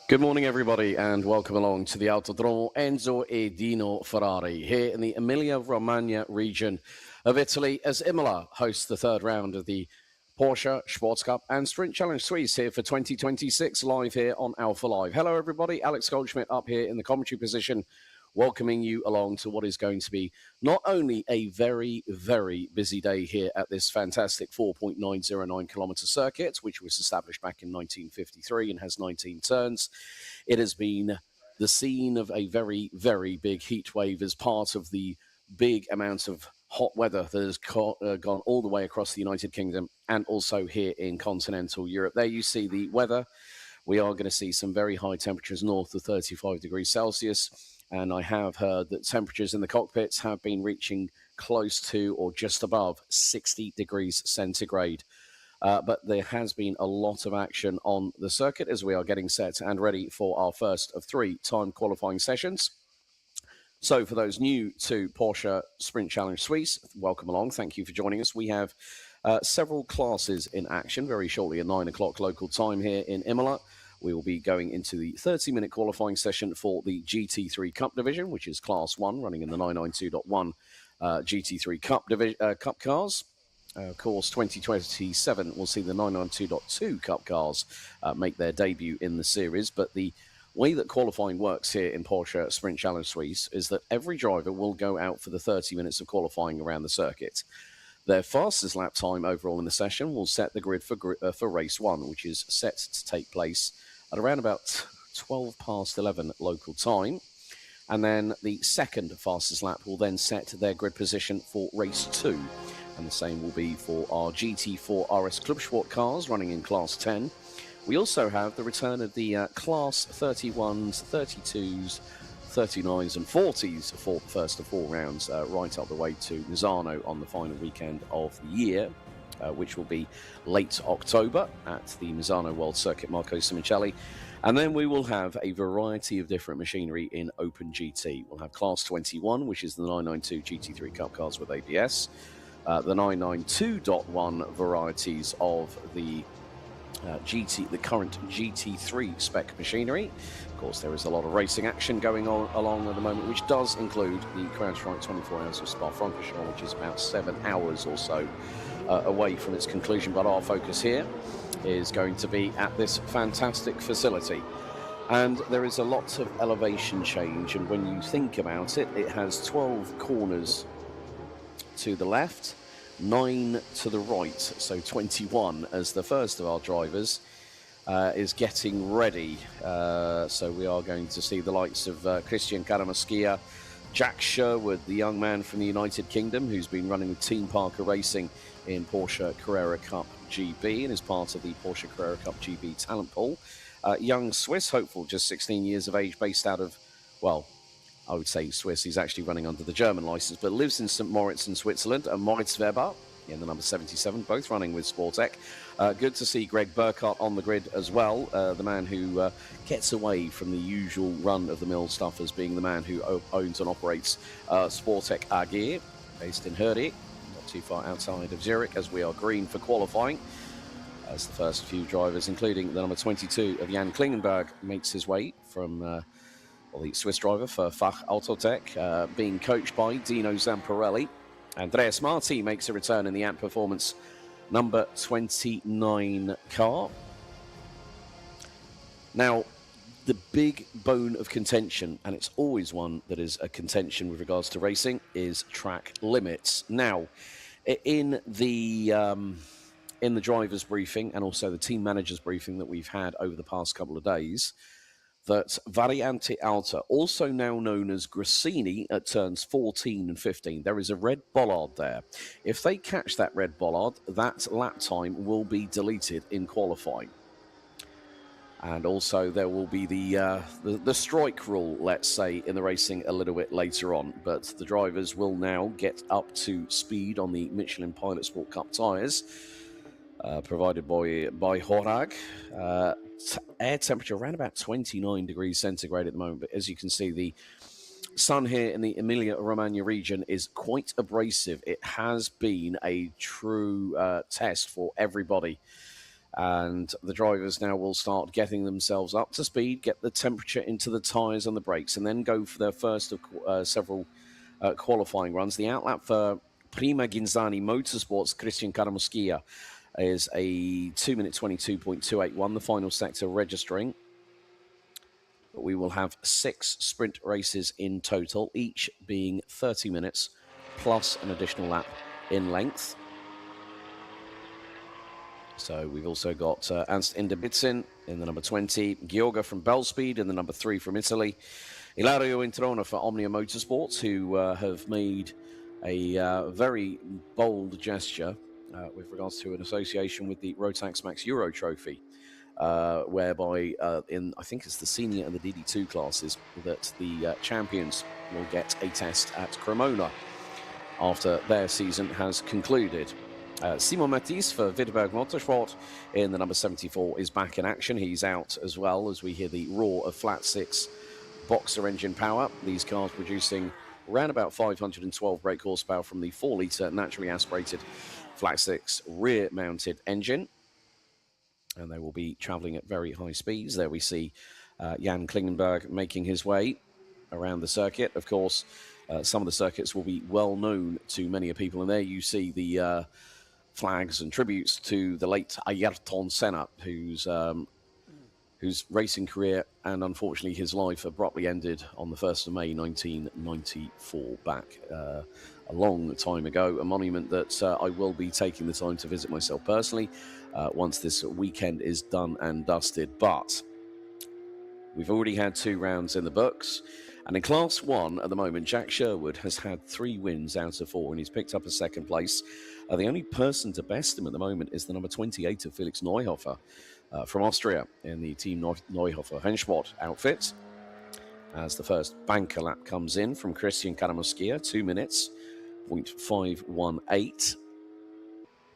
Good morning, everybody, and welcome along to the Autodromo Enzo e Dino Ferrari here in the Emilia-Romagna region of Italy as Imola hosts the third round of the Porsche Sports Cup and Sprint Challenge Suisse here for 2026 live here on alphalive. Hello, everybody. Alex Goldschmidt up here in the commentary position, welcoming you along to what is going to be not only a very, very busy day here at this fantastic 4.909 kilometre circuit, which was established back in 1953 and has 19 turns. It has been the scene of a very, very big heat wave as part of the big amount of hot weather that has gone all the way across the United Kingdom and also here in continental Europe. There you see the weather. We are going to see some very high temperatures north of 35 degrees Celsius. And I have heard that temperatures in the cockpits have been reaching close to or just above 60 degrees centigrade. But there has been a lot of action on the circuit as we are getting set and ready for our first of 3 time qualifying sessions. So for those new to Porsche Sprint Challenge Suisse, welcome along. Thank you for joining us. We have several classes in action very shortly at 9 o'clock local time here in Imola. We will be going into the 30-minute qualifying session for the GT3 Cup division, which is Class 1, running in the 992.1 GT3 Cup cars. Of course, 2027 will see the 992.2 Cup cars make their debut in the series. But the way that qualifying works here in Porsche Sprint Challenge Suisse is that every driver will go out for the 30 minutes of qualifying around the circuit. Their fastest lap time overall in the session will set the grid for race 1, which is set to take place at around about 12 past 11 local time. And then the second fastest lap will then set their grid position for race 2. And the same will be for our GT4 RS Club Sport cars running in Class 10. We also have the return of the Class 31s, 32s, 39s and 40s for the first of 4 rounds, right up the way to Misano on the final weekend of the year, which will be late October at the Misano World Circuit Marco Simoncelli. And then we will have a variety of different machinery in Open GT. We'll have Class 21, which is the 992 GT3 Cup cars with ABS, the 992.1 varieties of the the current GT3 spec machinery. Of course, there is a lot of racing action going on along at the moment, which does include the Crown Strike 24 Hours of Spa-Francorchamps, which is about 7 hours or so away from its conclusion. But our focus here is going to be at this fantastic facility. And there is a lot of elevation change. And when you think about it, it has 12 corners to the left, 9 to the right, so 21 as the first of our drivers is getting ready. So we are going to see the likes of Christian Karamaskia, Jack Sherwood, the young man from the United Kingdom who's been running with Team Parker Racing in Porsche Carrera Cup GB and is part of the Porsche Carrera Cup GB talent pool. Young Swiss hopeful, just 16 years of age, based out of, well, I would say Swiss. He's actually running under the German license, but lives in St. Moritz in Switzerland. And Moritz Weber in the number 77, both running with Sportec. Good to see Greg Burkhardt on the grid as well, the man who gets away from the usual run-of-the-mill stuff as being the man who owns and operates Sportec AG, based in Herde, not too far outside of Zurich, as we are green for qualifying. As the first few drivers, including the number 22 of Jan Klingenberg, makes his way from the Swiss driver for Fach Autotech, being coached by Dino Zamparelli. Andreas Marti makes a return in the Amp Performance number 29 car. Now, the big bone of contention, and it's always one that is a contention with regards to racing, is track limits. Now, in the driver's briefing and also the team manager's briefing that we've had over the past couple of days, that Variante Alta, also now known as Grassini at turns 14 and 15, there is a red bollard there. If they catch that red bollard, that lap time will be deleted in qualifying. And also there will be the strike rule, let's say, in the racing a little bit later on. But the drivers will now get up to speed on the Michelin Pilot Sport Cup tyres, provided by Horag. Air temperature around about 29 degrees centigrade at the moment, but as you can see, the sun here in the Emilia-Romagna region is quite abrasive. It has been a true test for everybody And the drivers now will start getting themselves up to speed, get the temperature into the tyres and the brakes, and then go for their first of several qualifying runs. The outlap for Prima Ginzani Motorsports Christian Karamuskia is a 2 minute 22.281, the final sector registering. But we will have 6 sprint races in total, each being 30 minutes plus an additional lap in length. So we've also got Ernst Indebitzin in the number 20, Georga from Bellspeed in the number 3 from Italy, Ilario Introna for Omnia Motorsports, who have made a very bold gesture with regards to an association with the Rotax Max Euro Trophy, whereby I think it's the senior and the DD2 classes, that the champions will get a test at Cremona after their season has concluded. Simon Matisse for Wittenberg Motorsport in the number 74 is back in action. He's out as well as we hear the roar of flat 6 boxer engine power. These cars producing around about 512 brake horsepower from the 4-litre naturally aspirated flat 6 rear mounted engine. And they will be travelling at very high speeds. There we see Jan Klingenberg making his way around the circuit. Of course, some of the circuits will be well known to many people. And there you see the flags and tributes to the late Ayrton Senna, whose racing career and unfortunately his life abruptly ended on the 1st of May 1994, back a long time ago. A monument that I will be taking the time to visit myself personally once this weekend is done and dusted. But we've already had 2 rounds in the books. And in Class 1 at the moment, Jack Sherwood has had 3 wins out of 4, and he's picked up a 2nd place. The only person to best him at the moment is the number 28 of Felix Neuhofer from Austria in the Team Neuhofer Rennsport outfit. As the first banker lap comes in from Christian Karamuskia, 2 minutes, 0.518.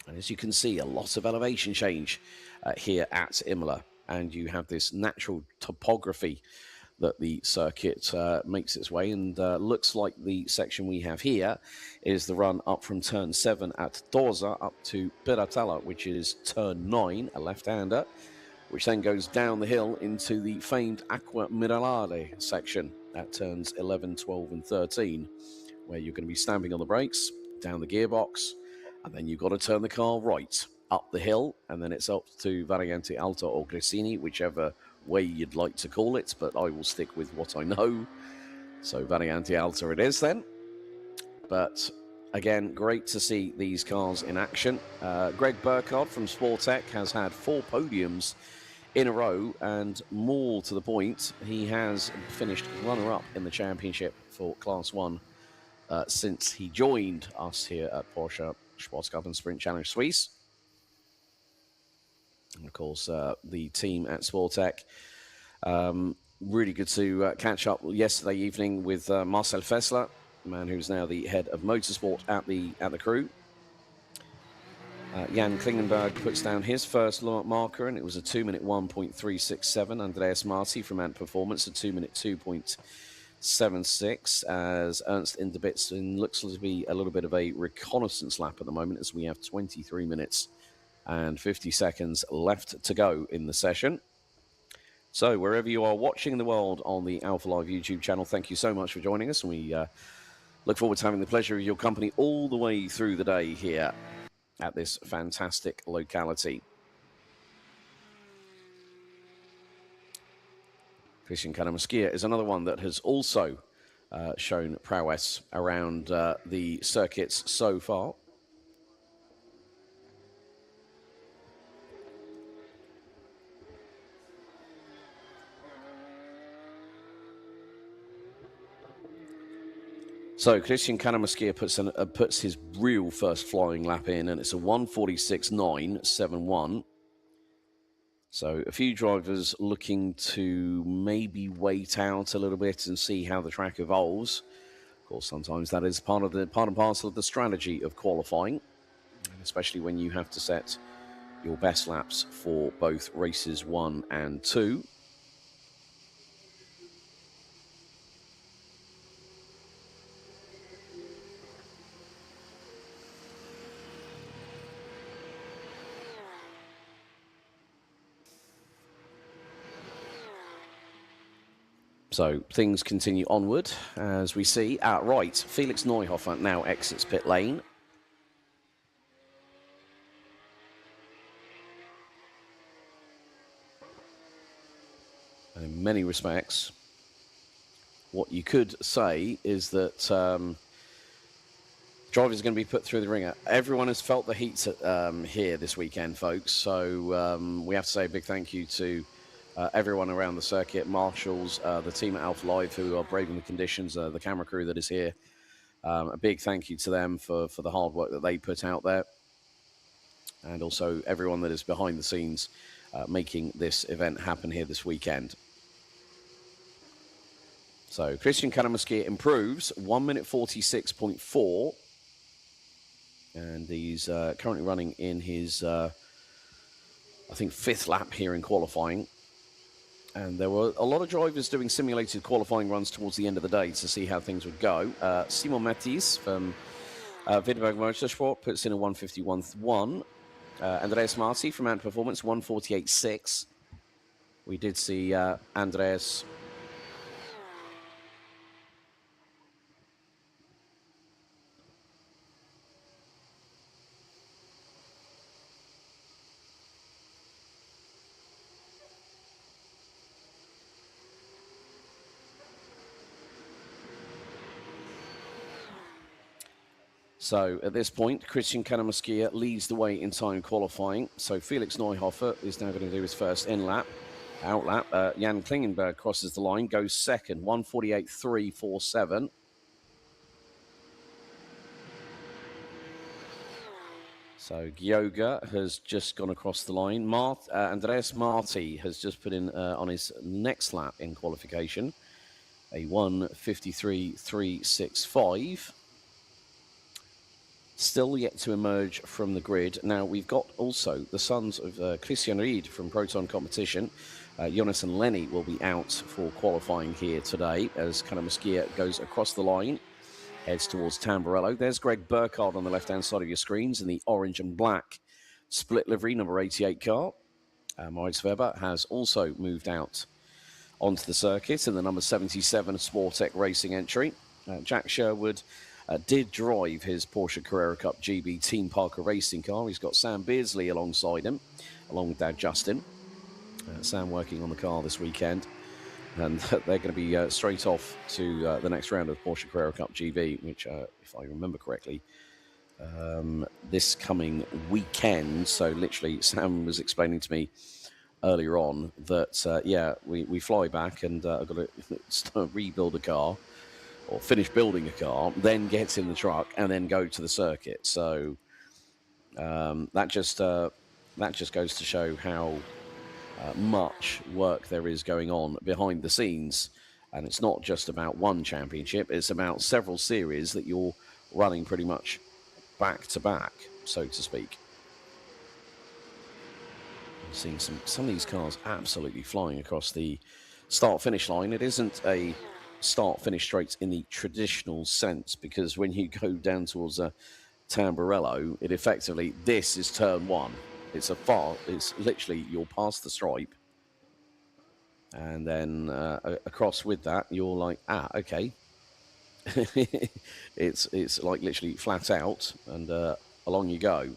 And as you can see, a lot of elevation change here at Imola. And you have this natural topography that the circuit makes its way, and looks like the section we have here is the run up from turn 7 at Torza up to Piratella, which is turn 9, a left-hander, which then goes down the hill into the famed Acqua Minerale section at turns 11, 12 and 13, where you're going to be stamping on the brakes, down the gearbox, and then you've got to turn the car right up the hill, and then it's up to Variante Alta or Gresini, whichever way you'd like to call it, but I will stick with what I know. So Variante Alta it is then. But again, great to see these cars in action. Greg Burkhardt from Sportec has had 4 podiums in a row, and more to the point, he has finished runner-up in the championship for Class 1 since he joined us here at Porsche Sports Cup and Sprint Challenge Suisse. And of course, the team at Sportec, really good to catch up yesterday evening with Marcel Fessler, the man who's now the head of motorsport at the crew. Jan Klingenberg puts down his first marker, and it was a 2 minute 1.367. Andreas Marti from Ant Performance, a 2 minute 2.76, as Ernst Indebitzin looks to be a little bit of a reconnaissance lap at the moment, as we have 23 minutes and 50 seconds left to go in the session. So wherever you are watching in the world on the alphalive YouTube channel, thank you so much for joining us, and we look forward to having the pleasure of your company all the way through the day here at this fantastic locality. Christian Karamuskia is another one that has also shown prowess around the circuits so far. So Christian Karamuskia puts his real first flying lap in, and it's a 1:46.971. So a few drivers looking to maybe wait out a little bit and see how the track evolves. Of course, sometimes that is part and parcel of the strategy of qualifying, especially when you have to set your best laps for both races 1 and 2. So things continue onward as we see outright. Felix Neuhofer now exits pit lane. And in many respects, what you could say is that drivers are going to be put through the ringer. Everyone has felt the heat here this weekend, folks. So we have to say a big thank you to everyone around the circuit, marshals, the team at alphalive who are braving the conditions, the camera crew that is here. A big thank you to them for the hard work that they put out there. And also everyone that is behind the scenes making this event happen here this weekend. So Christian Karamaskia improves 1 minute 46.4. And he's currently running in his, I think, 5th lap here in qualifying. And there were a lot of drivers doing simulated qualifying runs towards the end of the day to see how things would go. Simon Matisse from Wittenberg Motorsport puts in a 151.1. Andreas Marti from Ant Performance, 148.6. We did see Andreas... So at this point, Christian Karamaskia leads the way in time qualifying. So Felix Neuhofer is now going to do his first out lap. Jan Klingenberg crosses the line, goes second, 148.347. So Gyoga has just gone across the line. Andreas Marti has just put in on his next lap in qualification, a 153.365. Still yet to emerge from the grid. Now, we've got also the sons of Christian Ried from Proton Competition. Jonas and Lenny will be out for qualifying here today as Karamaskia goes across the line, heads towards Tamburello. There's Greg Burkhardt on the left-hand side of your screens in the orange and black split livery, number 88 car. Moritz Weber has also moved out onto the circuit in the number 77 Sportec Racing entry. Jack Sherwood did drive his Porsche Carrera Cup GB Team Parker racing car. He's got Sam Beardsley alongside him, along with Dad Justin. Sam working on the car this weekend. And they're going to be straight off to the next round of Porsche Carrera Cup GB, which, if I remember correctly, this coming weekend. So literally, Sam was explaining to me earlier on that, yeah, we fly back and I've got to rebuild a car, or finish building a car, then get in the truck and then go to the circuit. So that just goes to show how much work there is going on behind the scenes. And it's not just about one championship, it's about several series that you're running pretty much back to back, so to speak. I'm seeing some of these cars absolutely flying across the start-finish line. It isn't a start-finish straight in the traditional sense, because when you go down towards Tamburello, it effectively, this is turn one. It's literally, you're past the stripe, and then across with that, you're like, okay. it's like literally flat out, and along you go.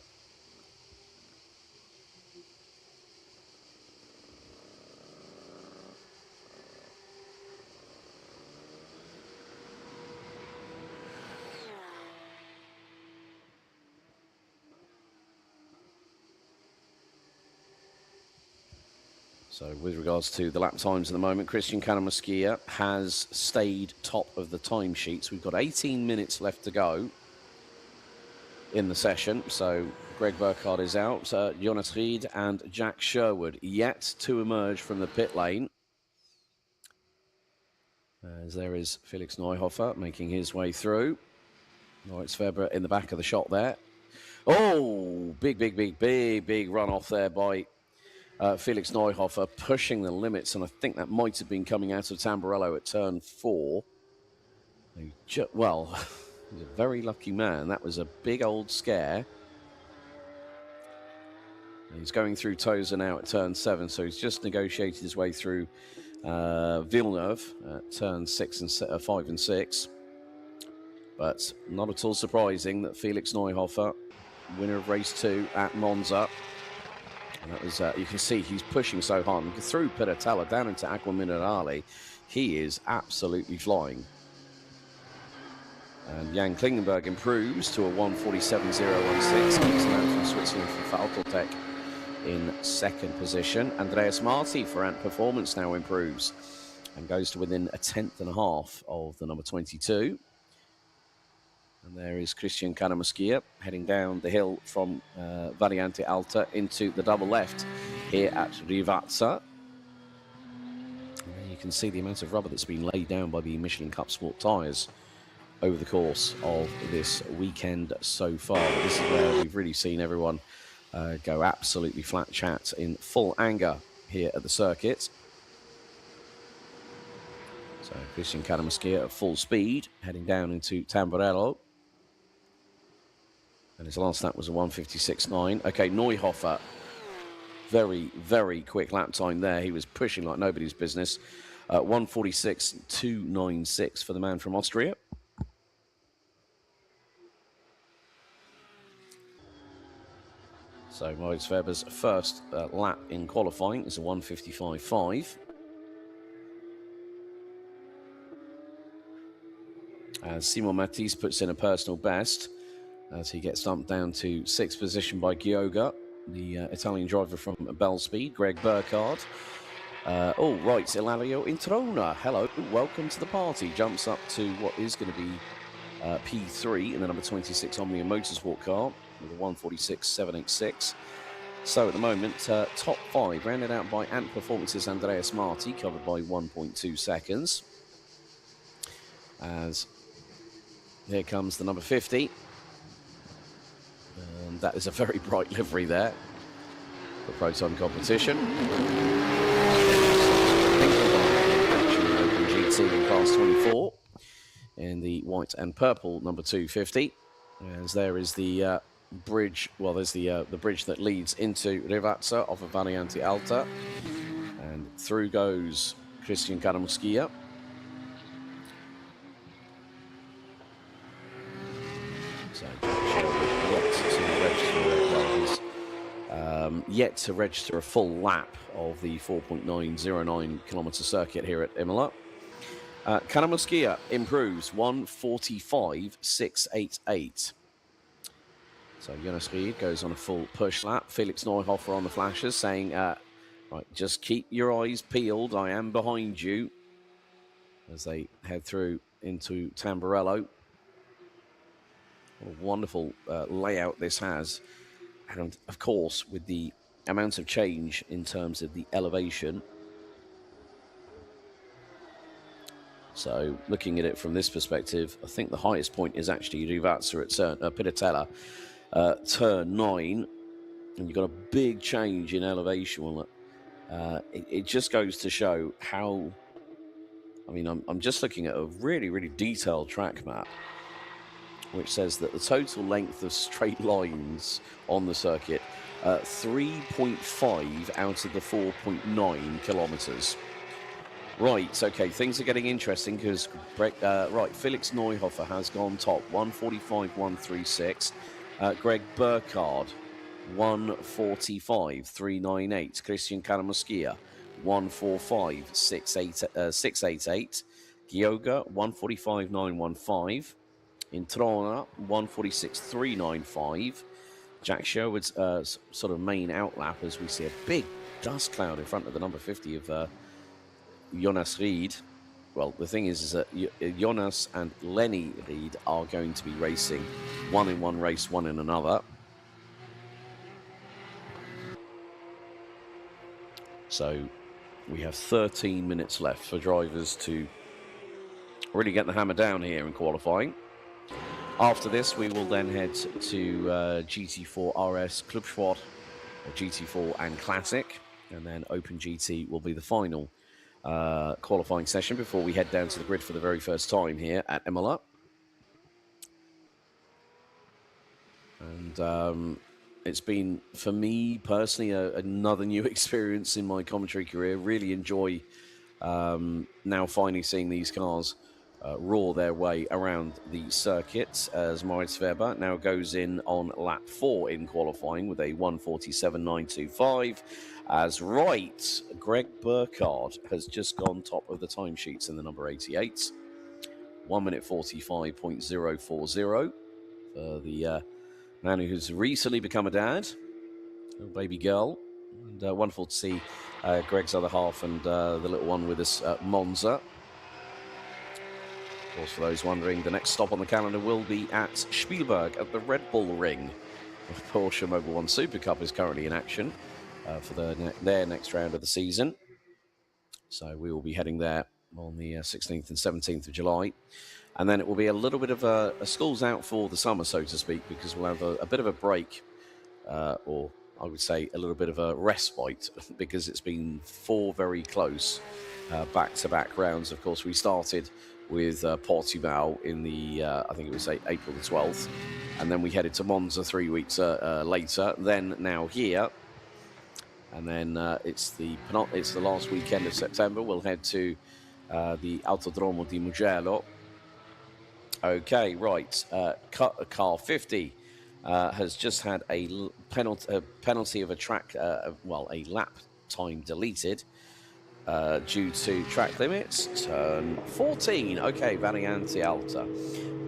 So with regards to the lap times at the moment, Christian Karamaskia has stayed top of the timesheets. We've got 18 minutes left to go in the session. So Greg Burkhardt is out, Jonas Ried and Jack Sherwood yet to emerge from the pit lane. As there is Felix Neuhofer making his way through. Moritz Weber in the back of the shot there. Oh, big run off there by Felix Neuhofer, pushing the limits, and I think that might have been coming out of Tamburello at turn 4. Well, he's a very lucky man. That was a big old scare. He's going through Tozer now at turn 7, so he's just negotiated his way through Villeneuve at turn 5 and 6. But not at all surprising that Felix Neuhofer, winner of race 2 at Monza, and that was, you can see he's pushing so hard. Through Piratella down into Acqua Minerale, he is absolutely flying. And Jan Klingenberg improves to a 1:47.016. He's now from Switzerland for Faultotec in second position. Andreas Marti for Ant Performance now improves and goes to within a 10th.5 of the number 22. And there is Christian Karamuskia heading down the hill from Variante Alta into the double left here at Rivazza. And there you can see the amount of rubber that's been laid down by the Michelin Cup Sport tyres over the course of this weekend so far. This is where we've really seen everyone go absolutely flat chat in full anger here at the circuit. So Christian Karamuskia at full speed, heading down into Tamburello. And his last lap was a 1:56.9. Okay, Neuhofer, very, very quick lap time there. He was pushing like nobody's business. 1:46.296 for the man from Austria. So Moritz Weber's first lap in qualifying is a 1:55.5. As Simon Matisse puts in a personal best as he gets dumped down to 6th position by Gioga, the Italian driver from Bell Speed, Greg Burkhardt. Oh, right, Ilario Introna. Hello, welcome to the party. Jumps up to what is going to be P3 in the number 26 Omnia Motorsport car with a 1:46.786. So at the moment, top 5, rounded out by Ant Performance's Andreas Marti, covered by 1.2 seconds. As here comes the number 50. And that is a very bright livery there for Proton competition. Open GT in class 24 in the white and purple number 250. As there is the bridge, well, there's the bridge that leads into Rivazza off of Variante Alta. And through goes Christian Karamuskia. So yet to register a full lap of the 4.909 kilometre circuit here at Imola. Karamuskia improves 1:45.688. So Jonas Ried goes on a full push lap. Felix Neuhofer on the flashes saying, right, just keep your eyes peeled. I am behind you as they head through into Tamburello. What a wonderful layout this has. And of course, with the amount of change in terms of the elevation. So looking at it from this perspective, I think the highest point is actually Rivazza at Piratella, turn 9. And you've got a big change in elevation. Well, it just goes to show how, I mean, I'm just looking at a really, really detailed track map, which says that the total length of straight lines on the circuit, 3.5 out of the 4.9 kilometres. Right, okay, things are getting interesting because, right, Felix Neuhofer has gone top, 1:45.136. Greg Burkhardt, 1:45.398. Christian Karamuskia, 1:45.688. Gioga, 1:45.915. Introna, 1:46.395. Jack Sherwood's sort of main outlap as we see a big dust cloud in front of the number 50 of Jonas Ried. Well, the thing is that Jonas and Lenny Ried are going to be racing, one in one race, one in another. So we have 13 minutes left for drivers to really get the hammer down here in qualifying. After this, we will then head to GT4 RS Club Sport, or GT4 and Classic, and then Open GT will be the final qualifying session before we head down to the grid for the very first time here at Imola. And it's been, for me personally, another new experience in my commentary career. Really enjoy Now finally seeing these cars roar their way around the circuit as Moritz Weber now goes in on lap 4 in qualifying with a 1:47.925. As Greg Burkhardt has just gone top of the timesheets in the number 88. 1:45.040 for the man who's recently become a dad, a baby girl. And wonderful to see Greg's other half and the little one with us at Monza. Of course, for those wondering, the next stop on the calendar will be at Spielberg at the Red Bull Ring. The Porsche Mobil 1 Super Cup is currently in action for their next round of the season. So we will be heading there on the 16th and 17th of July. And then it will be a little bit of a school's out for the summer, so to speak, because we'll have a bit of a break, or I would say a little bit of a respite, because it's been 4 very close back-to-back rounds. Of course, we started with Portimao in the, I think it was April the 12th, and then we headed to Monza 3 weeks later, then now here, and then it's the last weekend of September. We'll head to the Autodromo di Mugello. Okay, right, car 50 has just had a penalty of a a lap time deleted due to track limits. Turn 14. Okay, Variante Alta.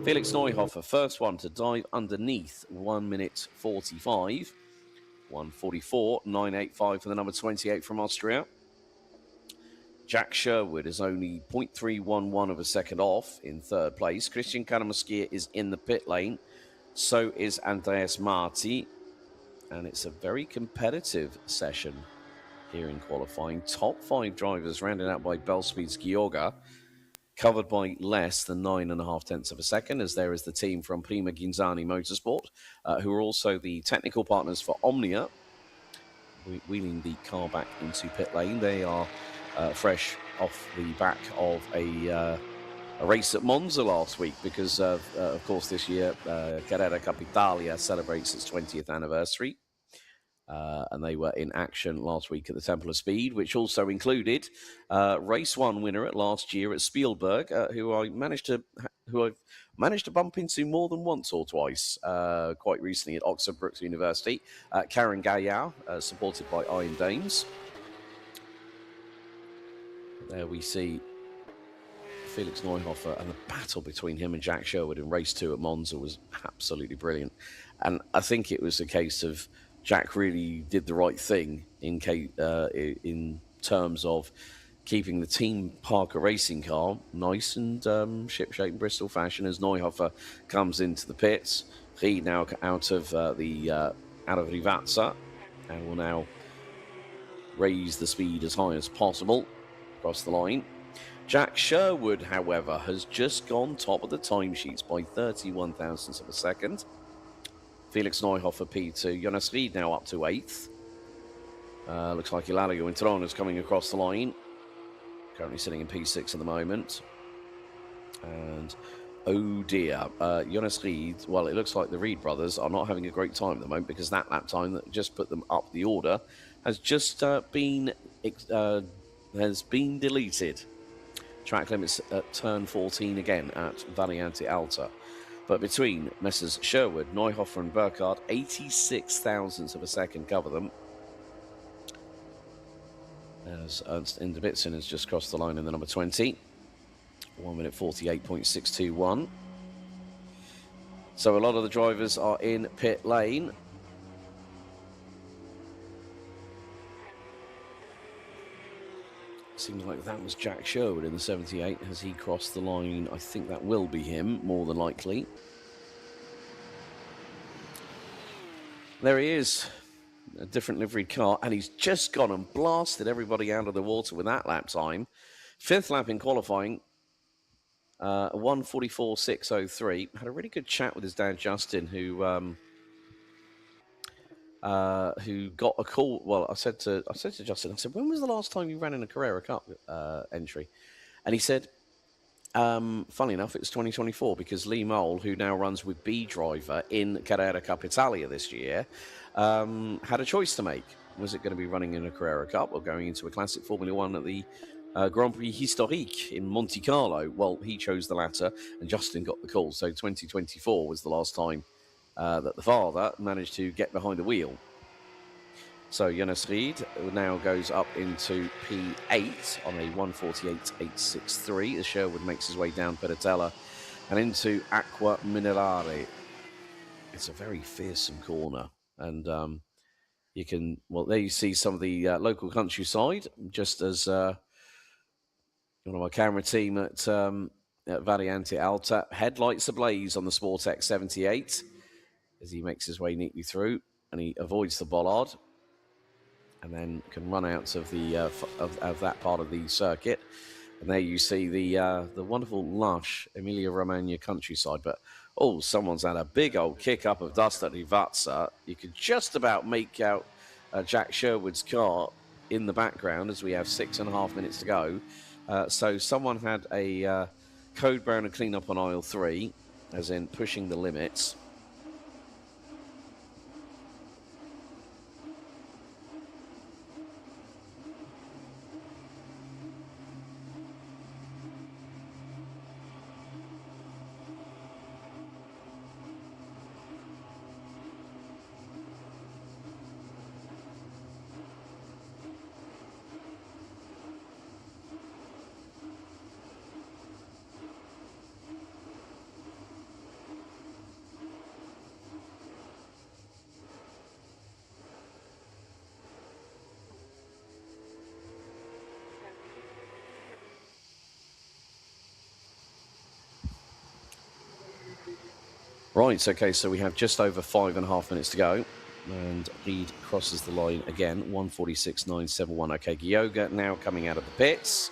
Felix Neuhofer, first one to dive underneath 1:45. 1:44.985 for the number 28 from Austria. Jack Sherwood is only 0.311 of a second off in third place. Christian Karamaskia is in the pit lane. So is Andreas Marti. And it's a very competitive session here in qualifying. Top 5 drivers rounded out by Bellspeed's Gioga, covered by less than 9.5 tenths of a second, as there is the team from Prima Ghinzani Motorsport, who are also the technical partners for Omnia, wheeling the car back into pit lane. They are fresh off the back of a race at Monza last week, because of course this year Carrera Capitalia celebrates its 20th anniversary. And they were in action last week at the Temple of Speed, which also included race 1 winner at last year at Spielberg, who I've managed to bump into more than once or twice, quite recently at Oxford Brookes University. Karen Gaillard, supported by Iron Dames. There we see Felix Neuhofer, and the battle between him and Jack Sherwood in race 2 at Monza was absolutely brilliant. And I think it was a case of Jack really did the right thing in terms of keeping the Team Parker racing car nice and ship-shape Bristol fashion as Neuhofer comes into the pits. He now out of Rivazza, and will now raise the speed as high as possible across the line. Jack Sherwood, however, has just gone top of the timesheets by 31 thousandths of a second. Felix Neuhofer P2. Jonas Ried now up to 8th. Looks like Ilario Intron is coming across the line. Currently sitting in P6 at the moment. And oh dear, Jonas Ried. Well, it looks like the Ried brothers are not having a great time at the moment, because that lap time that just put them up the order has just been deleted. Track limits at turn 14 again at Variante Alta. But between Messrs. Sherwood, Neuhofer and Burkhardt, 86 thousandths of a second cover them. As Ernst Inderbitsen has just crossed the line in the number 20. 1:48.621. So a lot of the drivers are in pit lane. Seems like that was Jack Sherwood in the 78. Has he crossed the line? I think that will be him, more than likely. There he is, a different liveried car, and he's just gone and blasted everybody out of the water with that lap time. 5th lap in qualifying, 1:44.603. Had a really good chat with his dad, Justin, who got a call. Well, I said to Justin, I said, when was the last time you ran in a Carrera Cup entry? And he said, funnily enough, it's 2024, because Lee Mole, who now runs with B Driver in Carrera Cup Italia this year, had a choice to make. Was it going to be running in a Carrera Cup or going into a classic Formula One at the Grand Prix Historique in Monte Carlo. Well, he chose the latter, and Justin got the call. So 2024 was the last time that the father managed to get behind the wheel. So Jonas Ried now goes up into P8 on a 1:48.863 as Sherwood makes his way down Pedetella and into Acqua Minerale. It's a very fearsome corner, and you can, well, there you see some of the local countryside, just as one of my camera team at Variante Alta, headlights ablaze on the Sportec 78 as he makes his way neatly through, and he avoids the bollard and then can run out of the of that part of the circuit. And there you see the wonderful, lush Emilia-Romagna countryside. But, oh, someone's had a big old kick up of dust at Rivazza. You could just about make out Jack Sherwood's car in the background as we have 6.5 minutes to go. So someone had a code brown and clean up on aisle 3, as in pushing the limits. Right, okay, so we have just over 5.5 minutes to go. And Reed crosses the line again, 1:46.971. Okay, Gioga now coming out of the pits.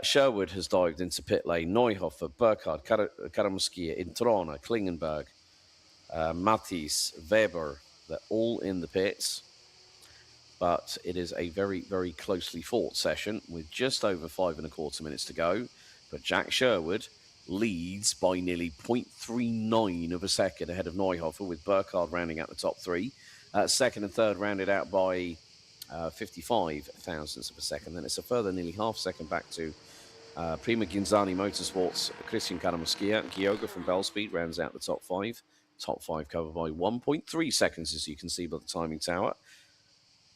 Sherwood has dived into pit lane. Neuhofer, Burkhardt, Karamuskia, Introna, Klingenberg, Matisse, Weber, they're all in the pits. But it is a very, very closely fought session with just over 5.25 minutes to go. But Jack Sherwood leads by nearly 0.39 of a second ahead of Neuhofer, with Burkhardt rounding out the top 3. Second and third rounded out by 55 thousandths of a second. Then it's a further nearly half second back to Prima Ginzani Motorsports, Christian Karamuskia. Gioga from Bellspeed rounds out the top 5. Top 5 covered by 1.3 seconds, as you can see by the timing tower.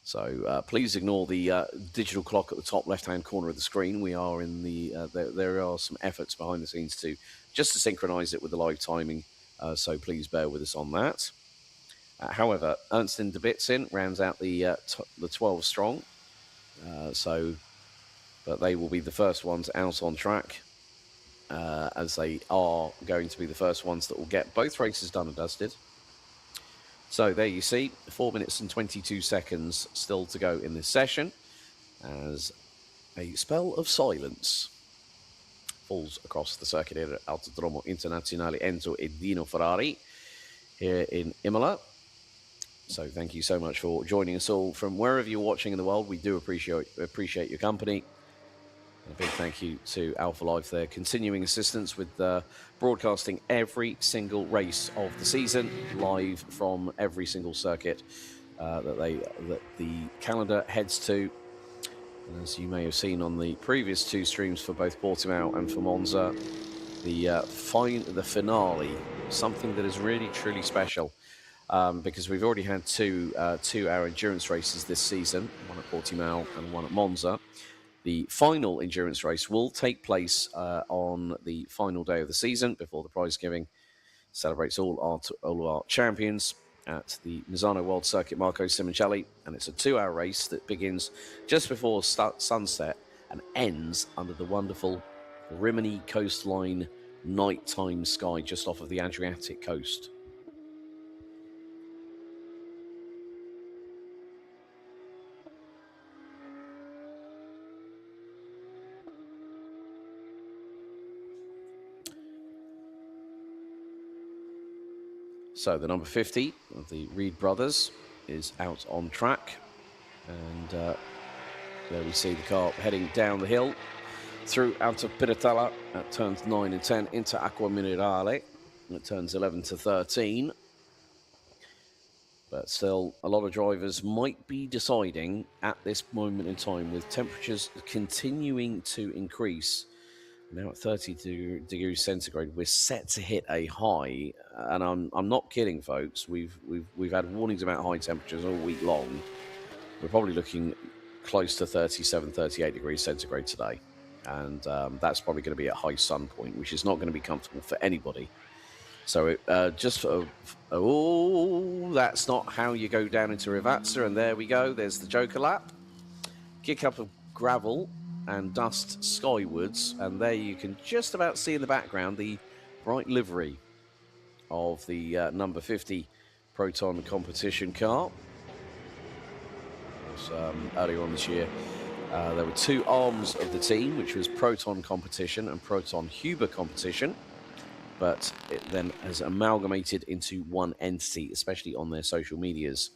So please ignore the digital clock at the top left-hand corner of the screen. We are in the there are some efforts behind the scenes to synchronize it with the live timing. So please bear with us on that. However, Ernst and Debitzin rounds out the 12 strong. But they will be the first ones out on track, as they are going to be the first ones that will get both races done and dusted. So there you see, 4 minutes and 22 seconds still to go in this session, as a spell of silence falls across the circuit here at Autodromo Internazionale Enzo e Dino Ferrari here in Imola. So thank you so much for joining us all from wherever you're watching in the world. We do appreciate your company. And a big thank you to alphalive for their continuing assistance with broadcasting every single race of the season live from every single circuit that the calendar heads to. And as you may have seen on the previous 2 streams for both Portimao and for Monza, the finale, something that is really truly special, because we've already had 2 2-hour endurance races this season, one at Portimao and one at Monza. The final endurance race will take place on the final day of the season before the prize giving celebrates all of our champions at the Misano World Circuit Marco Simoncelli. And it's a 2-hour race that begins just before sunset and ends under the wonderful Rimini coastline nighttime sky just off of the Adriatic coast. So the number 50 of the Reed brothers is out on track. And there we see the car heading down the hill through out of Piratella at turns 9 and 10 into Acqua Minerale at turns 11 to 13. But But still, a lot of drivers might be deciding at this moment in time, with temperatures continuing to increase. Now at 32 degrees centigrade, we're set to hit a high, and I'm not kidding, folks. We've had warnings about high temperatures all week long. We're probably looking close to 37, 38 degrees centigrade today, and that's probably going to be at high sun point, which is not going to be comfortable for anybody. So that's not how you go down into Rivazza, and there we go. There's the Joker lap. Kick up of gravel and dust skywards, and there you can just about see in the background the bright livery of the number 50 Proton competition car. Earlier on this year, there were two arms of the team, which was Proton competition and Proton Huber competition, but it then has amalgamated into one entity, especially on their social medias.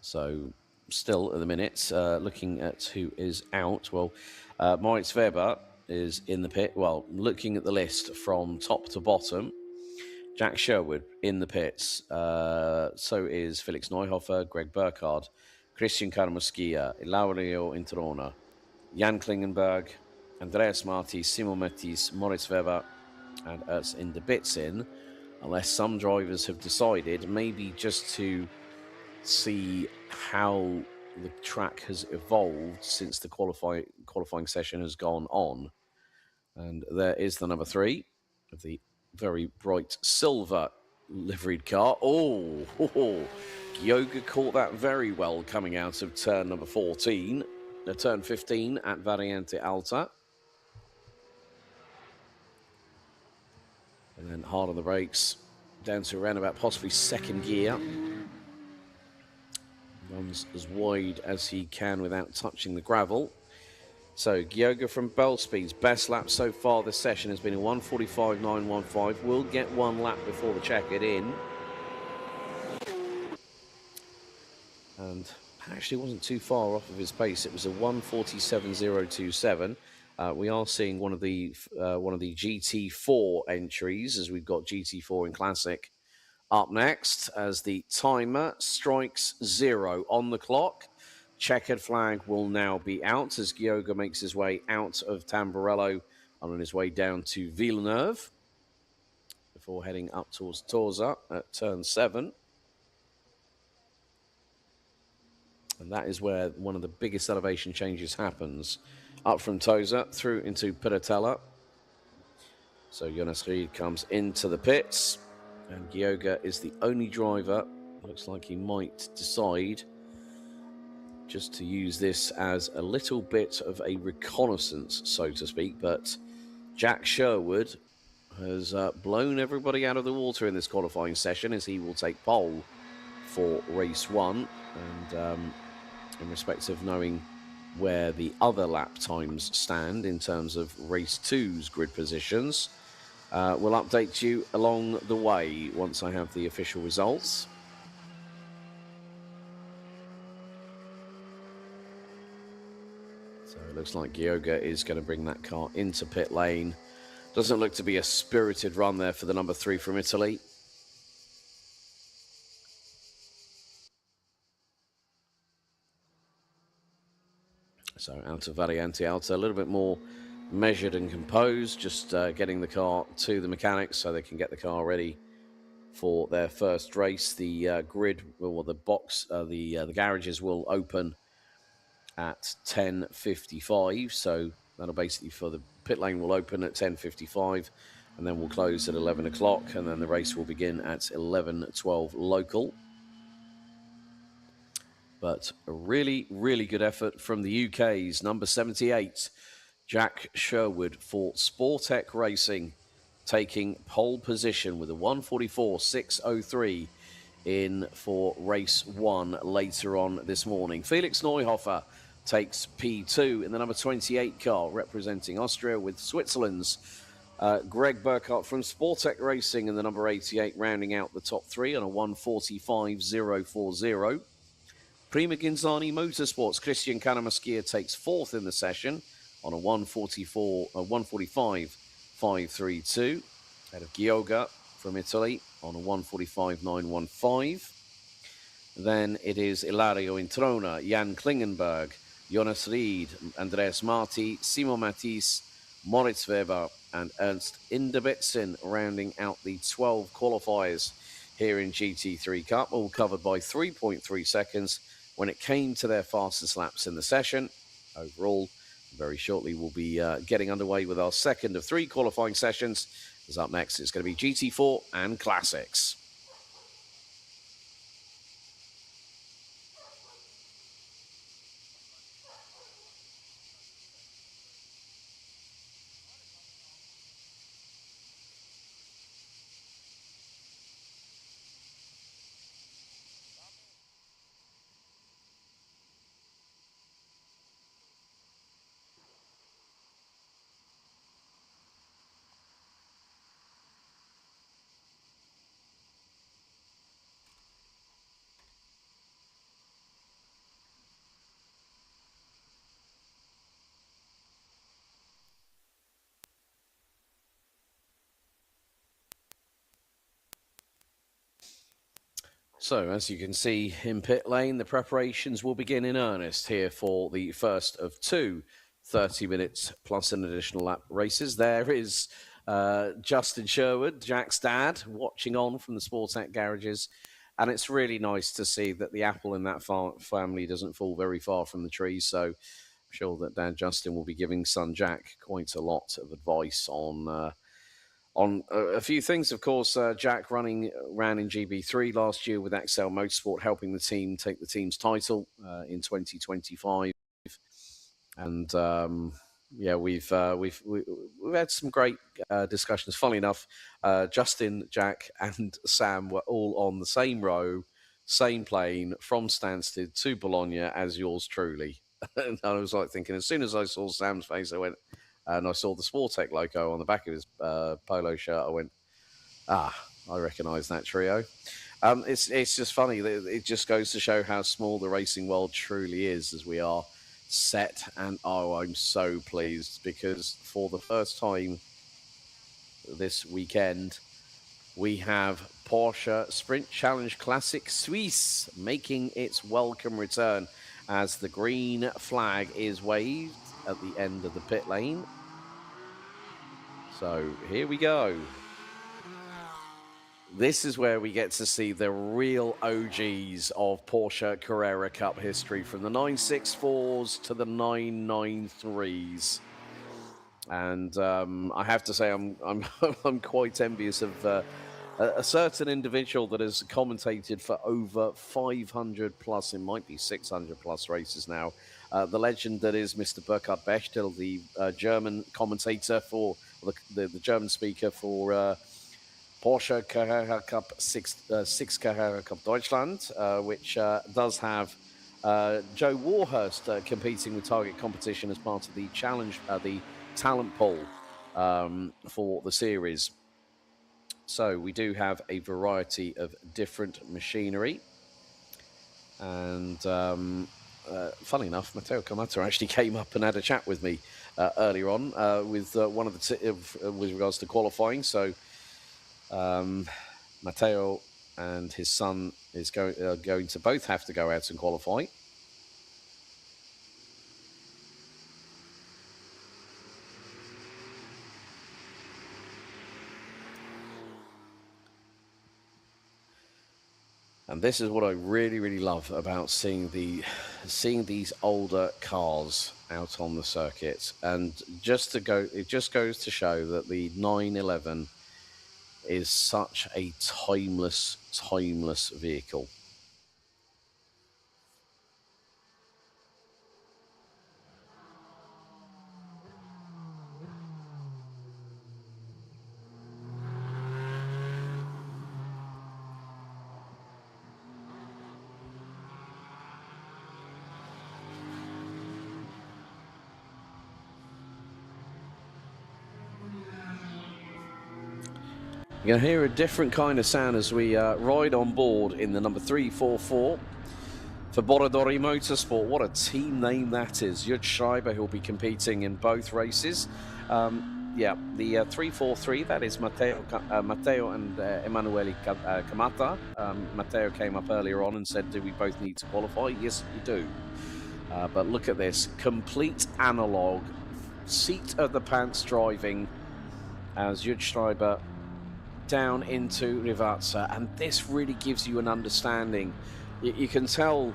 So still at the minute, looking at who is out. Well, Moritz Weber is in the pit. Well, looking at the list from top to bottom, Jack Sherwood in the pits. So is Felix Neuhofer, Greg Burkhardt, Christian Karmaskia, Ilario Introna, Jan Klingenberg, Andreas Marti, Simon Mettis, Moritz Weber, and us in the bits in, unless some drivers have decided maybe just to see how the track has evolved since the qualifying session has gone on. And there is the number 3 of the very bright silver liveried car. Gioga caught that very well coming out of turn number 14, turn 15 at Variante Alta. And then hard on the brakes, down to around about possibly second gear. Runs as wide as he can without touching the gravel. So Gioga from Bell Speed's best lap so far this session has been a 1:45.915. Will get one lap before the check it in. And actually wasn't too far off of his pace. It was a 1:47.027. We are seeing one of the GT4 entries, as we've got GT4 in Classic up next, as the timer strikes 0 on the clock. Checkered flag will now be out as Gioga makes his way out of Tamburello and on his way down to Villeneuve before heading up towards Torza at turn 7. And that is where one of the biggest elevation changes happens. Up from Tosa through into Piratella. So Jonas Ried comes into the pits, and Gioga is the only driver. Looks like he might decide just to use this as a little bit of a reconnaissance, so to speak. But Jack Sherwood has blown everybody out of the water in this qualifying session, as he will take pole for race 1. And in respect of knowing where the other lap times stand in terms of race 2's grid positions, we'll update you along the way once I have the official results. So it looks like Gioga is going to bring that car into pit lane. Doesn't look to be a spirited run there for the number 3 from Italy. So out of Variante Alta, a little bit more measured and composed, just getting the car to the mechanics so they can get the car ready for their first race. The grid, or the box, the garages will open at 10:55. So that'll basically, for the pit lane will open at 10:55, and then we'll close at 11 o'clock, and then the race will begin at 11:12 local. But a really, really good effort from the UK's number 78, Jack Sherwood for Sportec Racing, taking pole position with a 1:44.603 in for race 1 later on this morning. Felix Neuhofer takes P2 in the number 28 car, representing Austria, with Switzerland's Greg Burkhardt from Sportec Racing in the number 88, rounding out the top 3 on a 1:45.040. Prima Ginzani Motorsports, Christian Kanamaskia takes 4th in the session on a 1:45 1:45.532. Out of Gioga from Italy on a 1:45.915. Then it is Ilario Introna, Jan Klingenberg, Jonas Ried, Andreas Marti, Simon Matisse, Moritz Weber, and Ernst Inderbitzen rounding out the 12 qualifiers here in GT3 Cup, all covered by 3.3 seconds when it came to their fastest laps in the session. Overall, very shortly we'll be getting underway with our second of 3 qualifying sessions. As up next, it's going to be GT4 and Classics. So, as you can see in pit lane, the preparations will begin in earnest here for the first of 2 30 minutes plus an additional lap races. There is Justin Sherwood, Jack's dad, watching on from the Sportec garages. And it's really nice to see that the apple in that family doesn't fall very far from the tree. So I'm sure that Dad Justin will be giving son Jack quite a lot of advice on a few things. Of course, Jack ran in GB3 last year with Excel Motorsport, helping the team take the team's title in 2025. And yeah, we've had some great discussions. Funnily enough, Justin, Jack, and Sam were all on the same row, same plane from Stansted to Bologna as yours truly. And I was like thinking, as soon as I saw Sam's face, I went, and I saw the Sportec logo on the back of his polo shirt, I went, I recognise that trio. It's just funny. It just goes to show how small the racing world truly is as we are set. And I'm so pleased because for the first time this weekend, we have Porsche Sprint Challenge Classic Suisse making its welcome return as the green flag is waved at the end of the pit lane. So here we go. This is where we get to see the real OGs of Porsche Carrera Cup history, from the 964s to the 993s. And I have to say, I'm I'm quite envious of a certain individual that has commentated for over 500 plus, it might be 600 plus races now. The legend that is Mr. Burkhard Bechtel, the German commentator for the German speaker for Porsche Carrera Cup 6 Carrera Cup Deutschland, which does have Joe Warhurst competing with Target Competition as part of the challenge, the talent pool for the series. So we do have a variety of different machinery. And funny enough, Matteo Camatta actually came up and had a chat with me earlier on with one of the with regards to qualifying. So Matteo and his son is going to both have to go out and qualify. And this is what I really, really love about seeing these older cars out on the circuit. And it just goes to show that the 911 is such a timeless vehicle. You're going to hear a different kind of sound as we ride on board in the number 344 for Borodori Motorsport. What a team name that is. Jud Schreiber, who'll be competing in both races. Yeah, the 343, that is Matteo and Emanuele Camata. Matteo came up earlier on and said, do we both need to qualify? Yes, you do. But look at this, complete analog, seat of the pants driving as Jud Schreiber down into Rivazza, and this really gives you an understanding. You can tell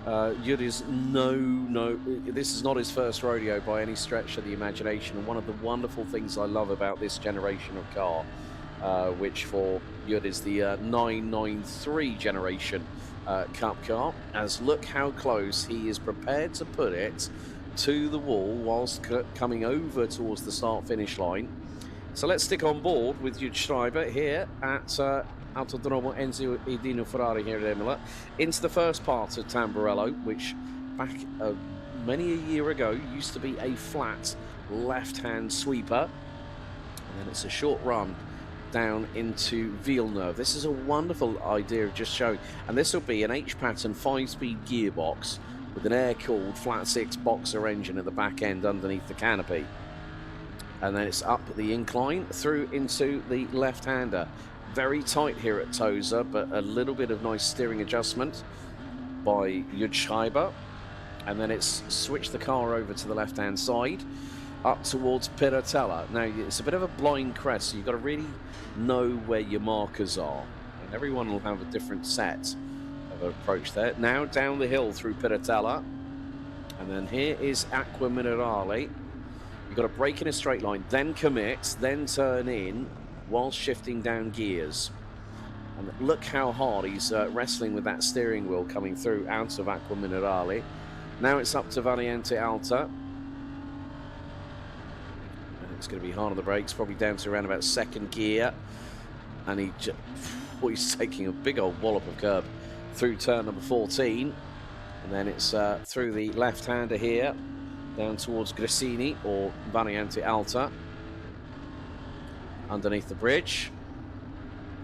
Jud is this is not his first rodeo by any stretch of the imagination, and one of the wonderful things I love about this generation of car, which for Jud is the 993 generation Cup car, as look how close he is prepared to put it to the wall whilst coming over towards the start-finish line. So let's stick on board with Jud Schreiber here at Autodromo Enzo e Dino Ferrari here at Imola, into the first part of Tamburello, which back many a year ago used to be a flat left-hand sweeper. And then it's a short run down into Villeneuve. This is a wonderful idea of just showing, and this will be an H-pattern 5-speed gearbox with an air-cooled flat-six boxer engine at the back end underneath the canopy. And then it's up the incline through into the left-hander. Very tight here at Tosa, but a little bit of nice steering adjustment by Jud Schreiber. And then it's switched the car over to the left-hand side, up towards Piratella. Now, it's a bit of a blind crest, so you've got to really know where your markers are. And everyone will have a different set of approach there. Now down the hill through Piratella. And then here is Acqua Minerale. You've got to brake in a straight line, then commit, then turn in while shifting down gears. And look how hard he's wrestling with that steering wheel coming through out of Acqua Minerale. Now it's up to Variante Alta. And it's going to be hard on the brakes, probably down to around about second gear. And he's taking a big old wallop of curb through turn number 14. And then it's through the left-hander here, down towards Gresini or Variante Alta. Underneath the bridge.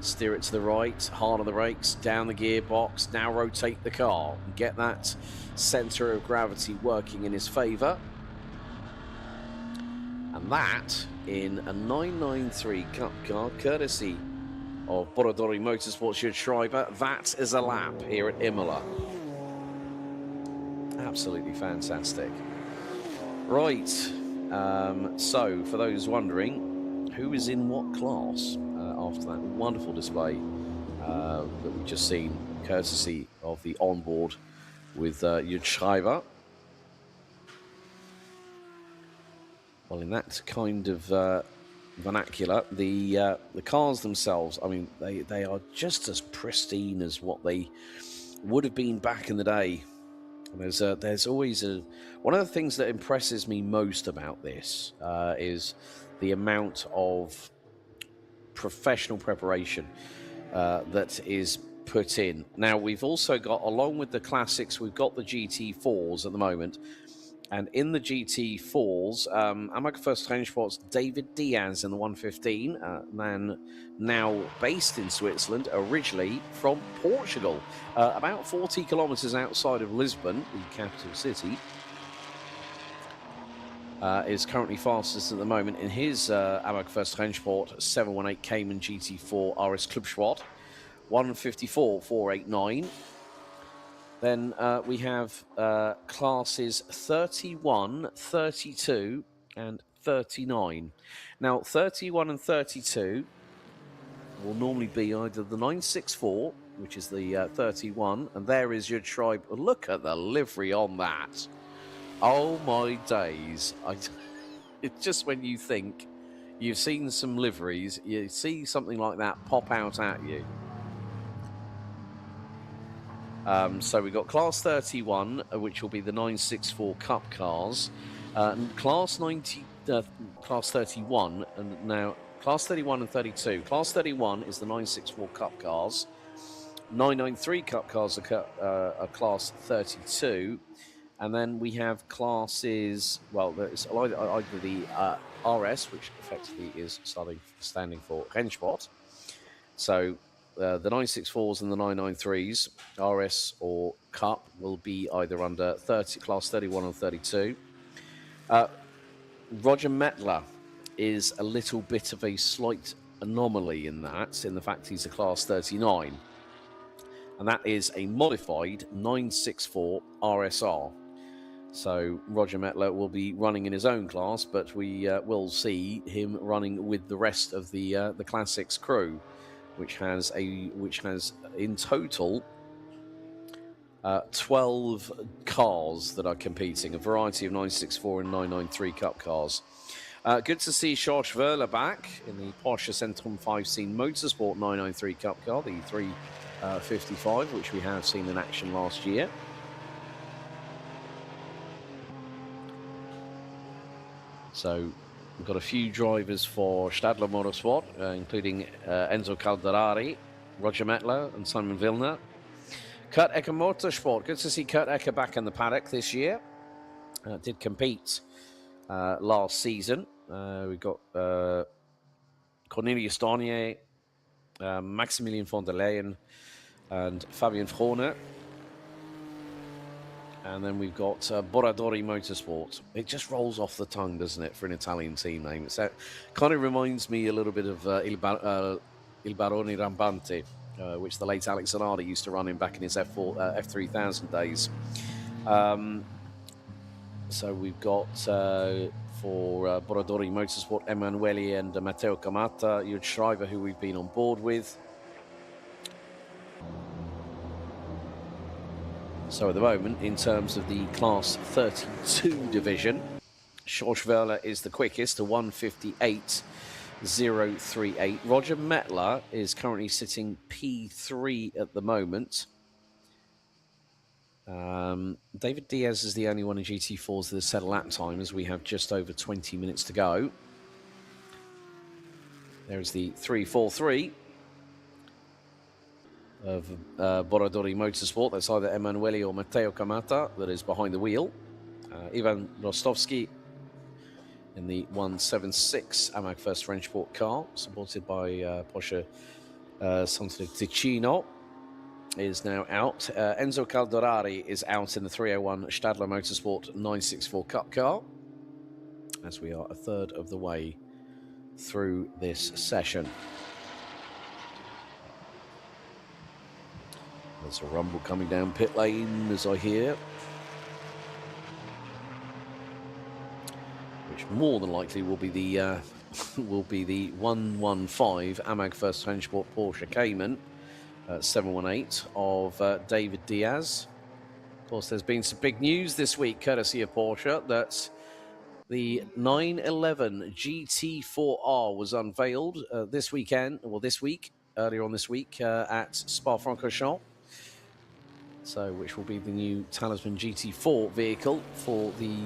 Steer it to the right, hard on the brakes, down the gearbox. Now rotate the car and get that center of gravity working in his favor. And that in a 993 Cup car, courtesy of Borodori Motorsports Jud Schreiber. That is a lap here at Imola. Absolutely fantastic. Right, so for those wondering, who is in what class after that wonderful display that we've just seen, courtesy of the onboard with Jud Schreiber? Well, in that kind of vernacular, the cars themselves, I mean, they are just as pristine as what they would have been back in the day. And there's always one of the things that impresses me most about this is the amount of professional preparation that is put in. Now, we've also got, along with the classics, we've got the GT4s at the moment. And in the GT4s, Amager First Rennsport's David Diaz in the 115, man now based in Switzerland, originally from Portugal, about 40 kilometers outside of Lisbon, the capital city, is currently fastest at the moment in his Amager First Rennsport 718 Cayman GT4 RS Clubsport, 154.489. Then we have classes 31, 32, and 39. Now, 31 and 32 will normally be either the 964, which is the 31, and there is your tribe. Look at the livery on that. Oh, my days. It's just when you think you've seen some liveries, you see something like that pop out at you. So we've got Class 31, which will be the 964 Cup cars. Class 31, and now Class 31 and 32. Class 31 is the 964 Cup cars. 993 Cup cars are Class 32. And then we have classes, well, it's either the RS, which effectively is standing for Rennsport. So the 964s and the 993s, RS or Cup, will be either under Class 31 or 32. Roger Mettler is a little bit of a slight anomaly in the fact he's a Class 39. And that is a modified 964 RSR. So Roger Mettler will be running in his own class, but we will see him running with the rest of the Classics crew, which has in total 12 cars that are competing, a variety of 964 and 993 Cup cars. Good to see George Wöhler back in the Porsche Centrum 5 Scene Motorsport 993 Cup car, the 355, which we have seen in action last year. So we've got a few drivers for Stadler Motorsport, including Enzo Calderari, Roger Mettler, and Simon Vilner. Kurt Ecker Motorsport. Good to see Kurt Ecker back in the paddock this year. Did compete last season. We've got Cornelius Dornier, Maximilian von der Leyen, and Fabian Frohner. And then we've got Boradori Motorsport. It just rolls off the tongue, doesn't it, for an Italian team name? It kind of reminds me a little bit of Il Barone Rampante, which the late Alex Zanardi used to run in back in his F3000 days. So we've got for Boradori Motorsport, Emanuele and Matteo Camata, Jürgen Schreiber, who we've been on board with. So at the moment, in terms of the Class 32 division, George Wöhler is the quickest, to 1:58.038. Roger Mettler is currently sitting P3 at the moment. David Diaz is the only one in GT4s that has set a lap time, as we have just over 20 minutes to go. There's the 343 of Boradori Motorsport. That's either Emanuele or Matteo Camata that is behind the wheel. Ivan Rostovsky in the 176 AMAG First French Sport car, supported by Porsche Ticino, is now out. Enzo Calderari is out in the 301 Stadler Motorsport 964 Cup car, as we are a third of the way through this session. There's a rumble coming down pit lane, as I hear, which more than likely will be the 115 AMAG First French Sport Porsche Cayman 718 of David Diaz. Of course, there's been some big news this week, courtesy of Porsche, that the 911 GT4R was unveiled this week, earlier on this week at Spa-Francorchamps. So, which will be the new Talisman GT4 vehicle for the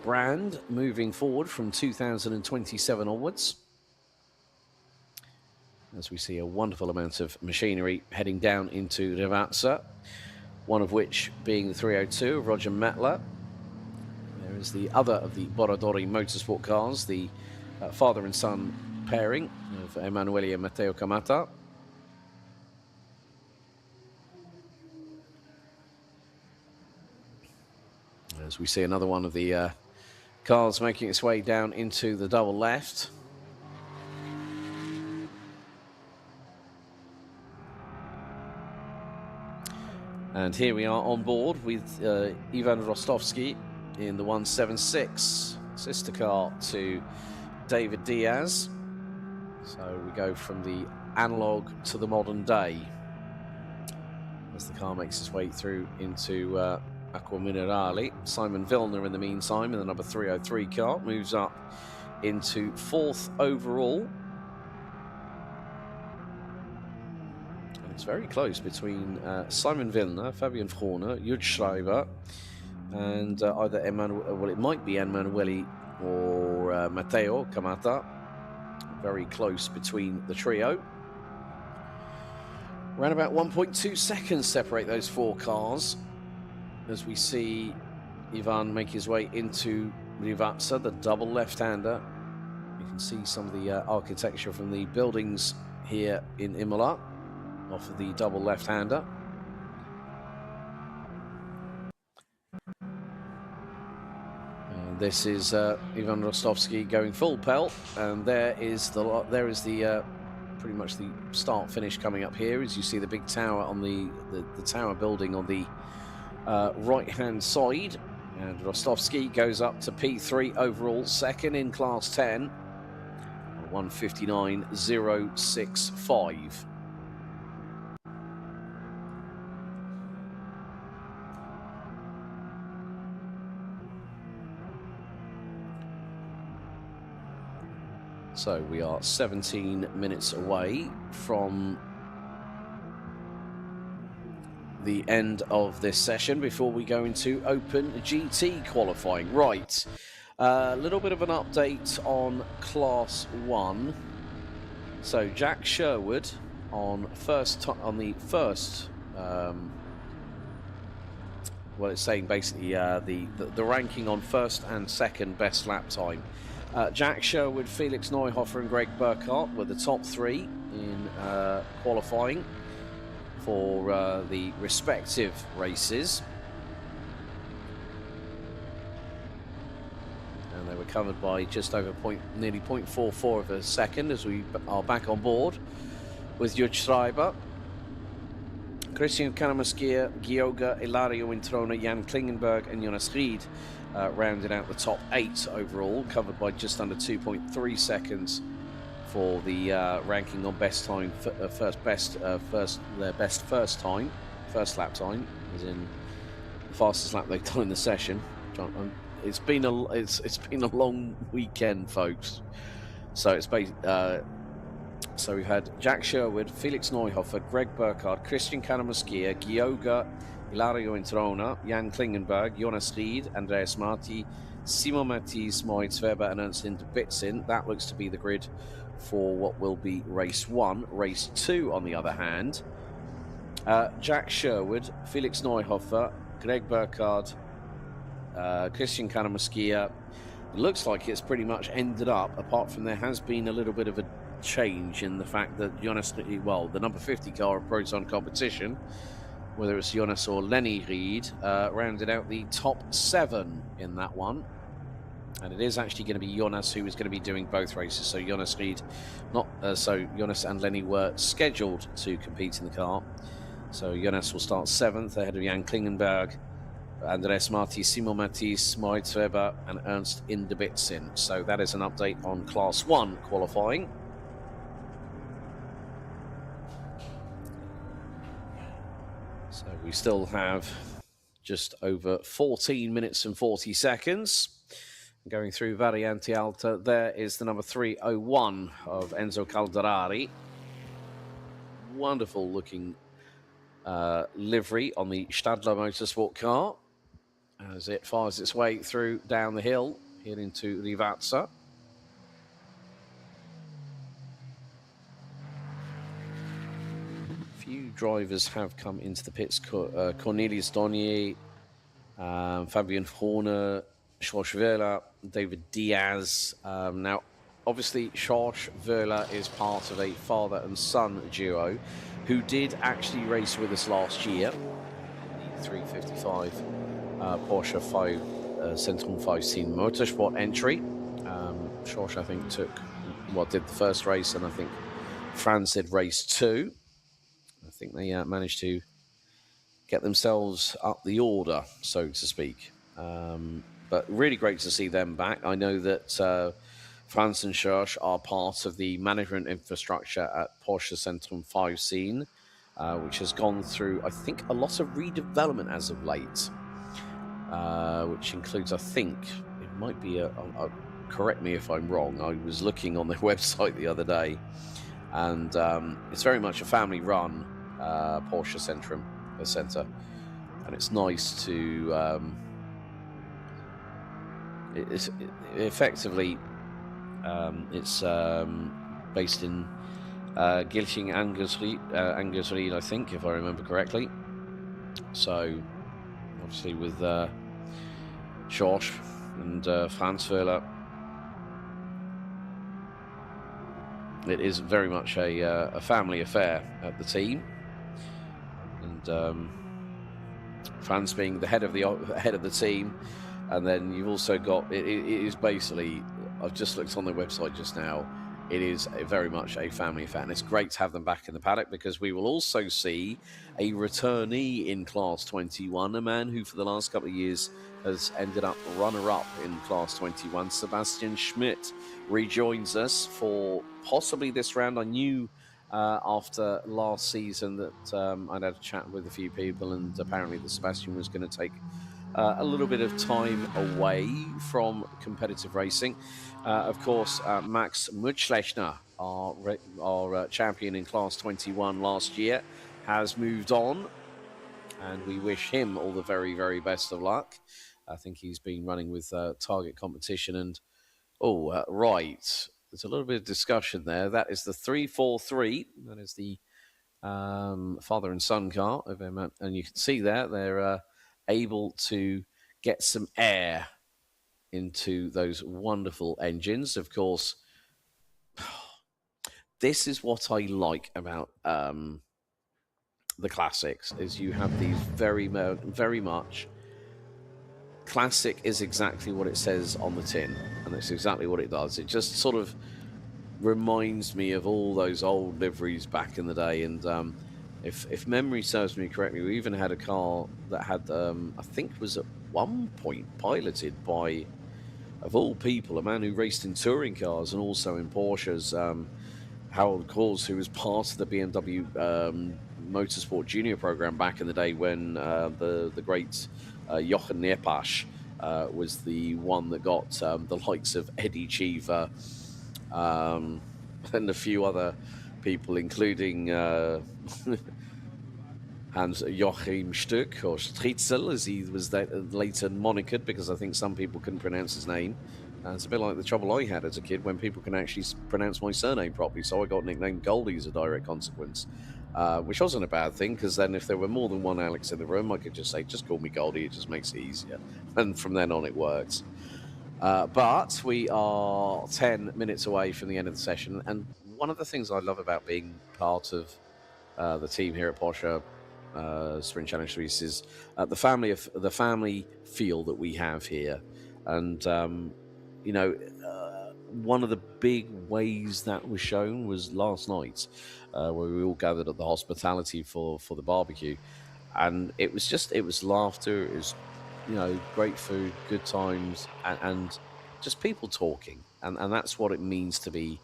brand moving forward from 2027 onwards. As we see a wonderful amount of machinery heading down into Rivazza, one of which being the 302 of Roger Mettler. There is the other of the Boradori Motorsport cars, the father and son pairing of Emanuele and Matteo Camata. As we see another one of the cars making its way down into the double left. And here we are on board with Ivan Rostovsky in the 176, sister car to David Diaz. So we go from the analog to the modern day as the car makes its way through into Acqua Minerale. Simon Vilner, in the meantime, in the number 303 car, moves up into 4th overall. And it's very close between Simon Vilner, Fabian Frohner, Jürgen Schreiber, and either Emanuele, well, it might be Emanuele or Matteo Camata. Very close between the trio. Around about 1.2 seconds separate those four cars, as we see Ivan make his way into Rivazza, the double left-hander. You can see some of the architecture from the buildings here in Imola off of the double left-hander. And this is Ivan Rostovsky going full pelt, and there is the pretty much the start finish coming up here. As you see the big tower on the tower building on the right hand side, and Rostovsky goes up to P3 overall, second in class 10, 1:59.065. So we are 17 minutes away from the end of this session before we go into Open GT qualifying. Right, a little bit of an update on Class 1. So Jack Sherwood on the first, well, it's saying basically the ranking on first and second best lap time. Jack Sherwood, Felix Neuhofer and Greg Burkhardt were the top three in qualifying for the respective races. And they were covered by just over nearly 0.44 of a second as we are back on board with Judge Schreiber. Christian Kanamaskia, Gioga, Ilario Introna, Jan Klingenberg and Jonas Ried rounded out the top 8 overall, covered by just under 2.3 seconds for the ranking on best time, first lap time, as in the fastest lap they've done in the session. It's been a long weekend, folks. So it's so we've had Jack Sherwood, Felix Neuhofer, Greg Burkhardt, Christian Kanamaskia, Gioga, Ilario Introna, Jan Klingenberg, Jonas Ried, Andreas Marti, Simon Matisse, Moritz Weber and Ernst Bitzin. That looks to be the grid for what will be race 1. Race 2, on the other hand, Jack Sherwood, Felix Neuhofer, Greg Burkhardt, Christian Kanamaskia. It looks like it's pretty much ended up, apart from there has been a little bit of a change in the fact that Jonas, well, the number 50 car of Proton competition, whether it's Jonas or Lenny Ried, rounded out the top 7 in that one. And it is actually going to be Jonas who is going to be doing both races. So Jonas Ried, so Jonas and Lenny were scheduled to compete in the car. So Jonas will start 7th ahead of Jan Klingenberg, Andreas Marti, Simon Matisse, Moritz Weber and Ernst Bitzin. So that is an update on Class 1 qualifying. So we still have just over 14 minutes and 40 seconds. Going through Variante Alta, there is the number 301 of Enzo Calderari. Wonderful looking livery on the Stadler Motorsport car as it fires its way through down the hill here into Rivazza. Few drivers have come into the pits. Cornelius Donier, Fabian Horner, Schorsch Wöhler, David Diaz. Now, obviously, Schorsch Wöhler is part of a father and son duo who did actually race with us last year. The 355 Porsche 5 Centrum 5 Scene Motorsport entry. Schorsch, I think, did the first race, and I think Franz did race 2. I think they managed to get themselves up the order, so to speak. But really great to see them back. I know that Franz and Schorsch are part of the management infrastructure at Porsche Centrum 5 Scene, which has gone through, I think, a lot of redevelopment as of late, which includes, I think, it might be correct me if I'm wrong, I was looking on their website the other day, and it's very much a family-run Porsche Centrum Centre, and it's nice to... It's effectively it's based in Gilching Angersried, I think, if I remember correctly. So obviously with Schorsch and Franz Wöhler, it is very much a family affair at the team, and Franz being the head of the team. And then you've also got, it is basically, I've just looked on their website just now, it is very much a family affair. And it's great to have them back in the paddock, because we will also see a returnee in Class 21, a man who for the last couple of years has ended up runner-up in Class 21. Sebastian Schmidt rejoins us for possibly this round. I knew after last season that I'd had a chat with a few people, and apparently that Sebastian was going to take a little bit of time away from competitive racing. Of course, Max Mutschlechner, our champion in Class 21 last year, has moved on, and we wish him all the very, very best of luck. I think he's been running with Target Competition. And, right, there's a little bit of discussion there. That is the 343. That is the father and son car of him, and you can see there they're able to get some air into those wonderful engines. Of course, this is what I like about the classics, is you have these very much classic is exactly what it says on the tin, and it's exactly what it does. It just sort of reminds me of all those old liveries back in the day. And if memory serves me correctly, we even had a car that had I think was at one point piloted by, of all people, a man who raced in touring cars and also in Porsches, Harold Kors, who was part of the BMW Motorsport Junior program back in the day when the great Jochen Neerpasch was the one that got the likes of Eddie Cheever and a few other people, including Hans-Joachim Stuck, or Stritzel, as he was later monikered, because I think some people couldn't pronounce his name. And it's a bit like the trouble I had as a kid when people can actually pronounce my surname properly, so I got nicknamed Goldie as a direct consequence, which wasn't a bad thing, because then if there were more than one Alex in the room, I could just say, just call me Goldie, it just makes it easier. And from then on, it worked. But we are 10 minutes away from the end of the session, and one of the things I love about being part of the team here at Porsche Sprint Challenge Suisse is the family feel that we have here. And one of the big ways that was shown was last night, where we all gathered at the hospitality for the barbecue, and it was laughter, it was great food, good times, and just people talking, and that's what it means to be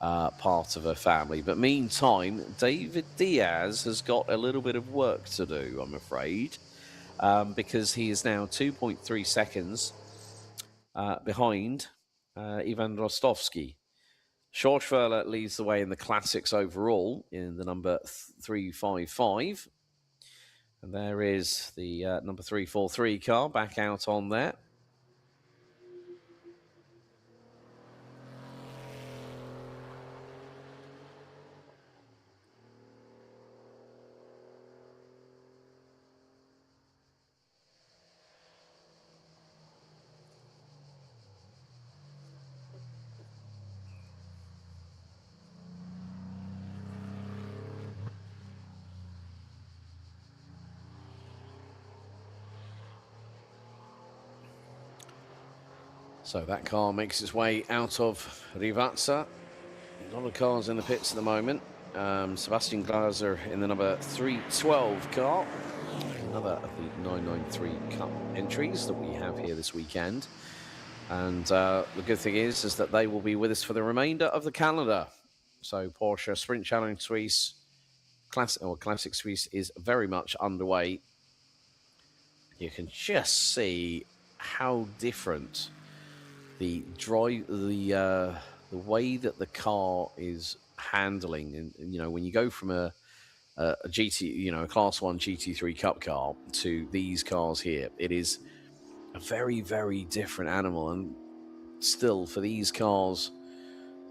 part of a family. But meantime, David Diaz has got a little bit of work to do, I'm afraid, because he is now 2.3 seconds behind Ivan Rostovsky. Schorschwerler leads the way in the classics overall in the number 355. And there is the number 343 car back out on there. So that car makes its way out of Rivazza. A lot of cars in the pits at the moment. Sebastian Glaser in the number 312 car. Another of the 993 Cup entries that we have here this weekend. And the good thing is that they will be with us for the remainder of the calendar. So Porsche Sprint Challenge Suisse, Classic Suisse, is very much underway. You can just see how different the way that the car is handling, and when you go from a GT, a Class 1 GT3 Cup car to these cars here, it is a very, very different animal. And still, for these cars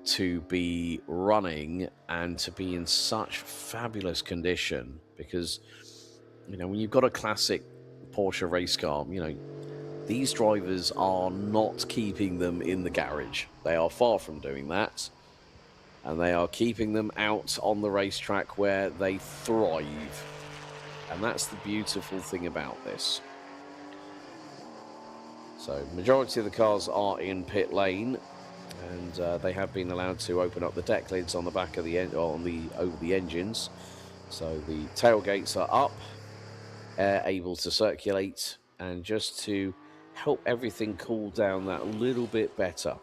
to be running and to be in such fabulous condition, because when you've got a classic Porsche race car, these drivers are not keeping them in the garage. They are far from doing that. And they are keeping them out on the racetrack where they thrive. And that's the beautiful thing about this. So majority of the cars are in pit lane, and they have been allowed to open up the deck lids on the back of the over the engines. So the tailgates are up, air able to circulate, and just to help everything cool down that little bit better.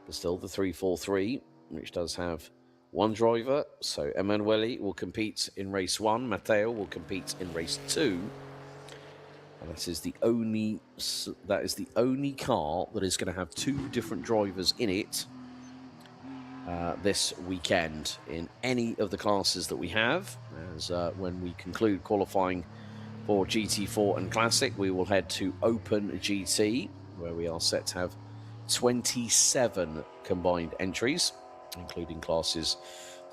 But still the 343, which does have one driver. So Emanuele will compete in race 1, Matteo will compete in race 2. And that is the only car that is going to have 2 different drivers in it this weekend in any of the classes that we have. As when we conclude qualifying for GT4 and Classic, we will head to Open GT, where we are set to have 27 combined entries, including classes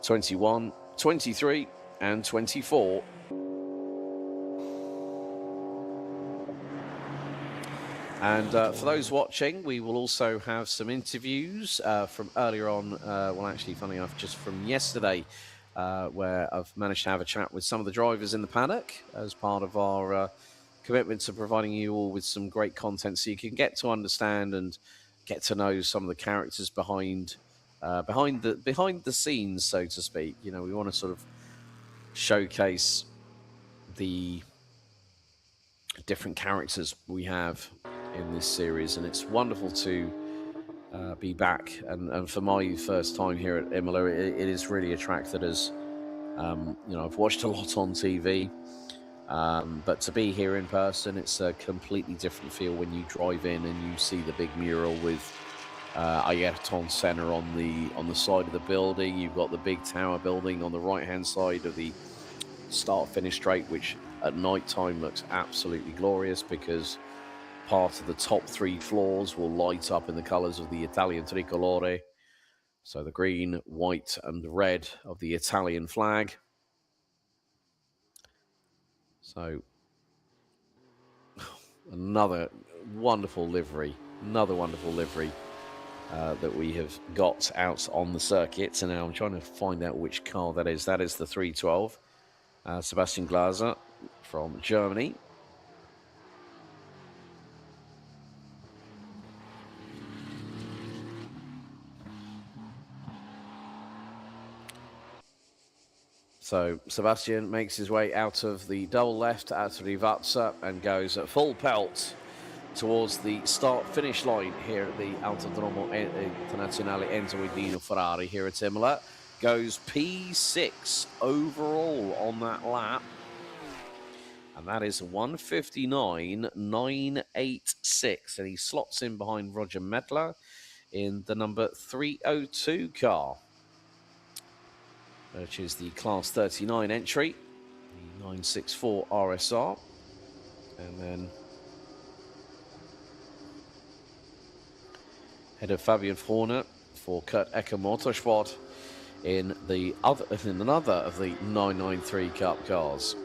21, 23, and 24. And for those watching, we will also have some interviews from earlier on. Well, actually, funny enough, just from yesterday, where I've managed to have a chat with some of the drivers in the paddock as part of our commitment to providing you all with some great content, so you can get to understand and get to know some of the characters behind the scenes, so to speak. You know, we want to sort of showcase the different characters we have in this series, and it's wonderful to be back. And for my first time here at Imola, it is really a track that has, you know, I've watched a lot on TV, but to be here in person, it's a completely different feel when you drive in and you see the big mural with Ayrton Senna on the side of the building. You've got the big tower building on the right-hand side of the start-finish straight, which at night time looks absolutely glorious because part of the top 3 floors will light up in the colors of the Italian tricolore. So the green, white, and red of the Italian flag. So another wonderful livery that we have got out on the circuit. And now I'm trying to find out which car that is. That is the 312. Sebastian Glaser from Germany. So Sebastian makes his way out of the double left at Rivazza and goes at full pelt towards the start-finish line here at the Autodromo Internazionale Enzo Edino Ferrari here at Imola. Goes P6 overall on that lap. And that is 1:59.986. And he slots in behind Roger Medler in the number 302 car, which is the Class 39 entry, the 964 RSR. And then head of Fabian Horner for Kurt Ecker Motorsport in another of the 993 Cup cars.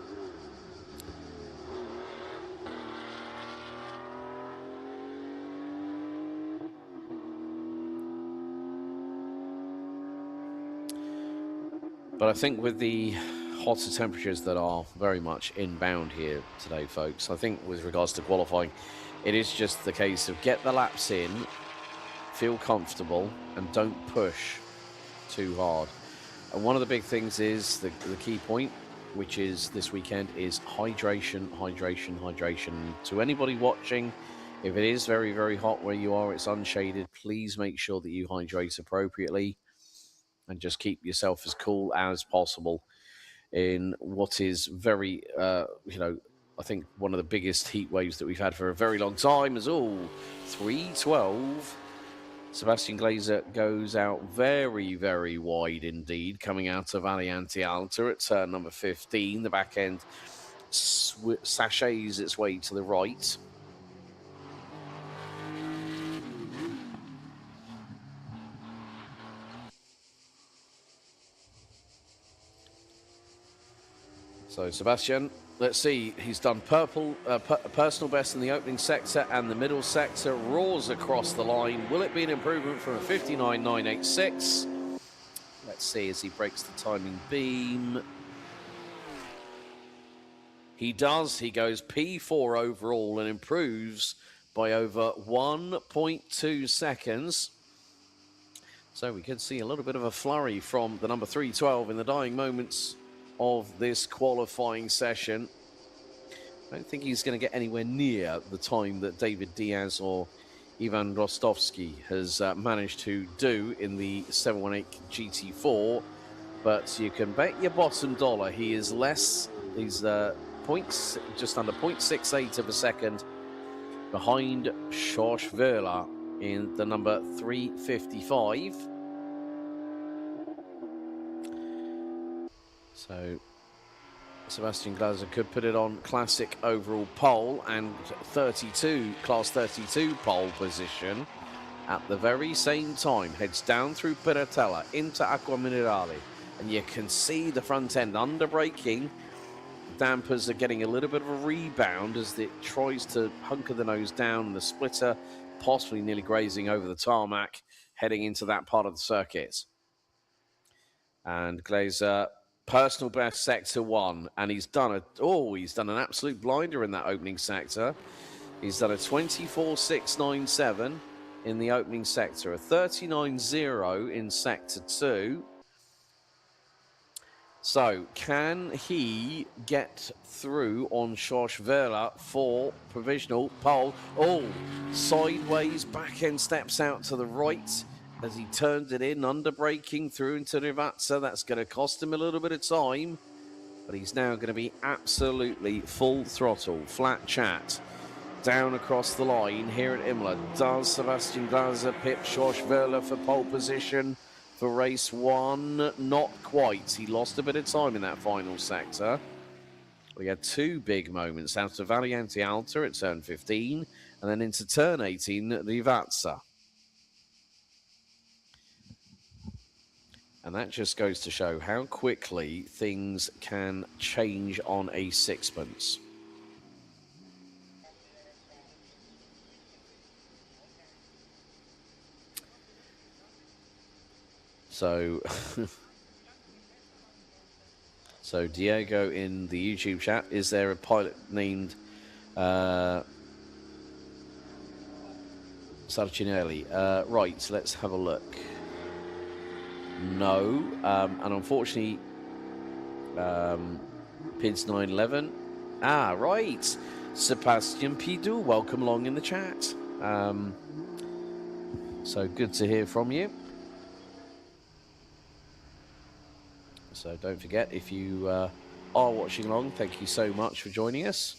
But I think with the hotter temperatures that are very much inbound here today, folks, I think with regards to qualifying, it is just the case of get the laps in, feel comfortable, and don't push too hard. And one of the big things is the key point, which is this weekend, is hydration, hydration, hydration. To anybody watching, if it is very, very hot where you are, it's unshaded, please make sure that you hydrate appropriately and just keep yourself as cool as possible in what is very, you know, I think one of the biggest heat waves that we've had for a very long time is 312. Sebastian Glaser goes out very, very wide indeed, coming out of Alianti Alta at turn number 15. The back end sachets its way to the right. So Sebastian, let's see, he's done personal best in the opening sector and the middle sector, roars across the line. Will it be an improvement from a 59.986? Let's see as he breaks the timing beam. He does. He goes P4 overall and improves by over 1.2 seconds. So we could see a little bit of a flurry from the number 312 in the dying moments of this qualifying session. I don't think he's going to get anywhere near the time that David Diaz or Ivan Rostovsky has managed to do in the 718 GT4. But you can bet your bottom dollar he is less. He's just under 0.68 of a second behind Schorsch Wöhler in the number 355. So Sebastian Glaser could put it on classic overall pole and class 32 pole position at the very same time. Heads down through Piratella into Acqua Minerale, and you can see the front end under braking. Dampers are getting a little bit of a rebound as it tries to hunker the nose down. The splitter possibly nearly grazing over the tarmac, heading into that part of the circuit. And Glaser, personal best sector 1, and he's done an absolute blinder in that opening sector. He's done a 24.697 in the opening sector, a 39.0 in sector 2. So, can he get through on Schorsch Wöhler for provisional pole? Oh, sideways, back end steps out to the right as he turns it in, under braking through into Rivazza. That's going to cost him a little bit of time, but he's now going to be absolutely full throttle, flat chat, down across the line here at Imola. Does Sebastian Glaser pip Schorsch Wöhler for pole position for race 1? Not quite. He lost a bit of time in that final sector. We had 2 big moments out of Variante Alta at turn 15 and then into turn 18 at Rivazza. And that just goes to show how quickly things can change on a sixpence. So, so Diego in the YouTube chat, is there a pilot named Sarcinelli? Right, so let's have a look. No, and unfortunately, PIDS 911. Ah, right. Sebastian Pidou, welcome along in the chat. So good to hear from you. So don't forget, if you are watching along, thank you so much for joining us.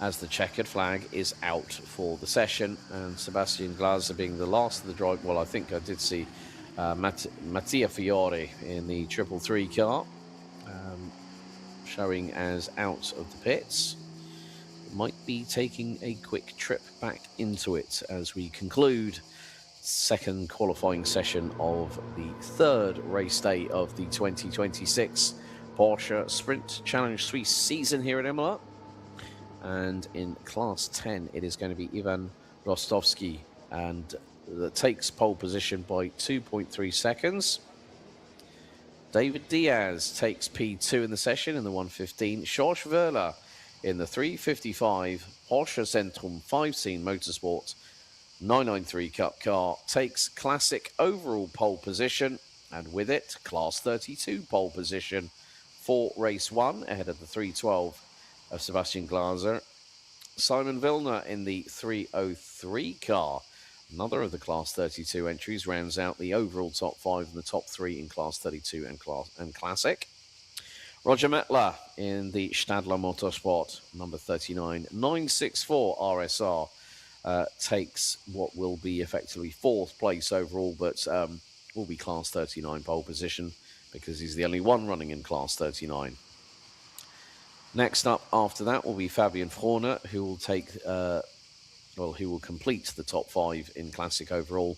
As the checkered flag is out for the session, and Sebastian Glaser being the last of the drive. Well, I think I did see Mattia Fiore in the 333 car showing as out of the pits. Might be taking a quick trip back into it as we conclude second qualifying session of the third race day of the 2026 Porsche Sprint Challenge Suisse season here at Imola. And in class 10, it is going to be Ivan Rostovsky, and that takes pole position by 2.3 seconds. David Diaz takes P2 in the session in the 115. Schorsch Wöhler in the 355 Porsche Zentrum 5-scene Motorsport 993 Cup car takes classic overall pole position, and with it, class 32 pole position for race 1 ahead of the 312 of Sebastian Glaser. Simon Vilner in the 303 car, another of the class 32 entries, rounds out the overall top 5 and the top 3 in class 32 and classic. Roger Mettler in the Stadler Motorsport number 39 964 RSR takes what will be effectively 4th place overall, but will be class 39 pole position because he's the only one running in class 39. Next up after that will be Fabian Frohner, who will take, who will complete the top 5 in classic overall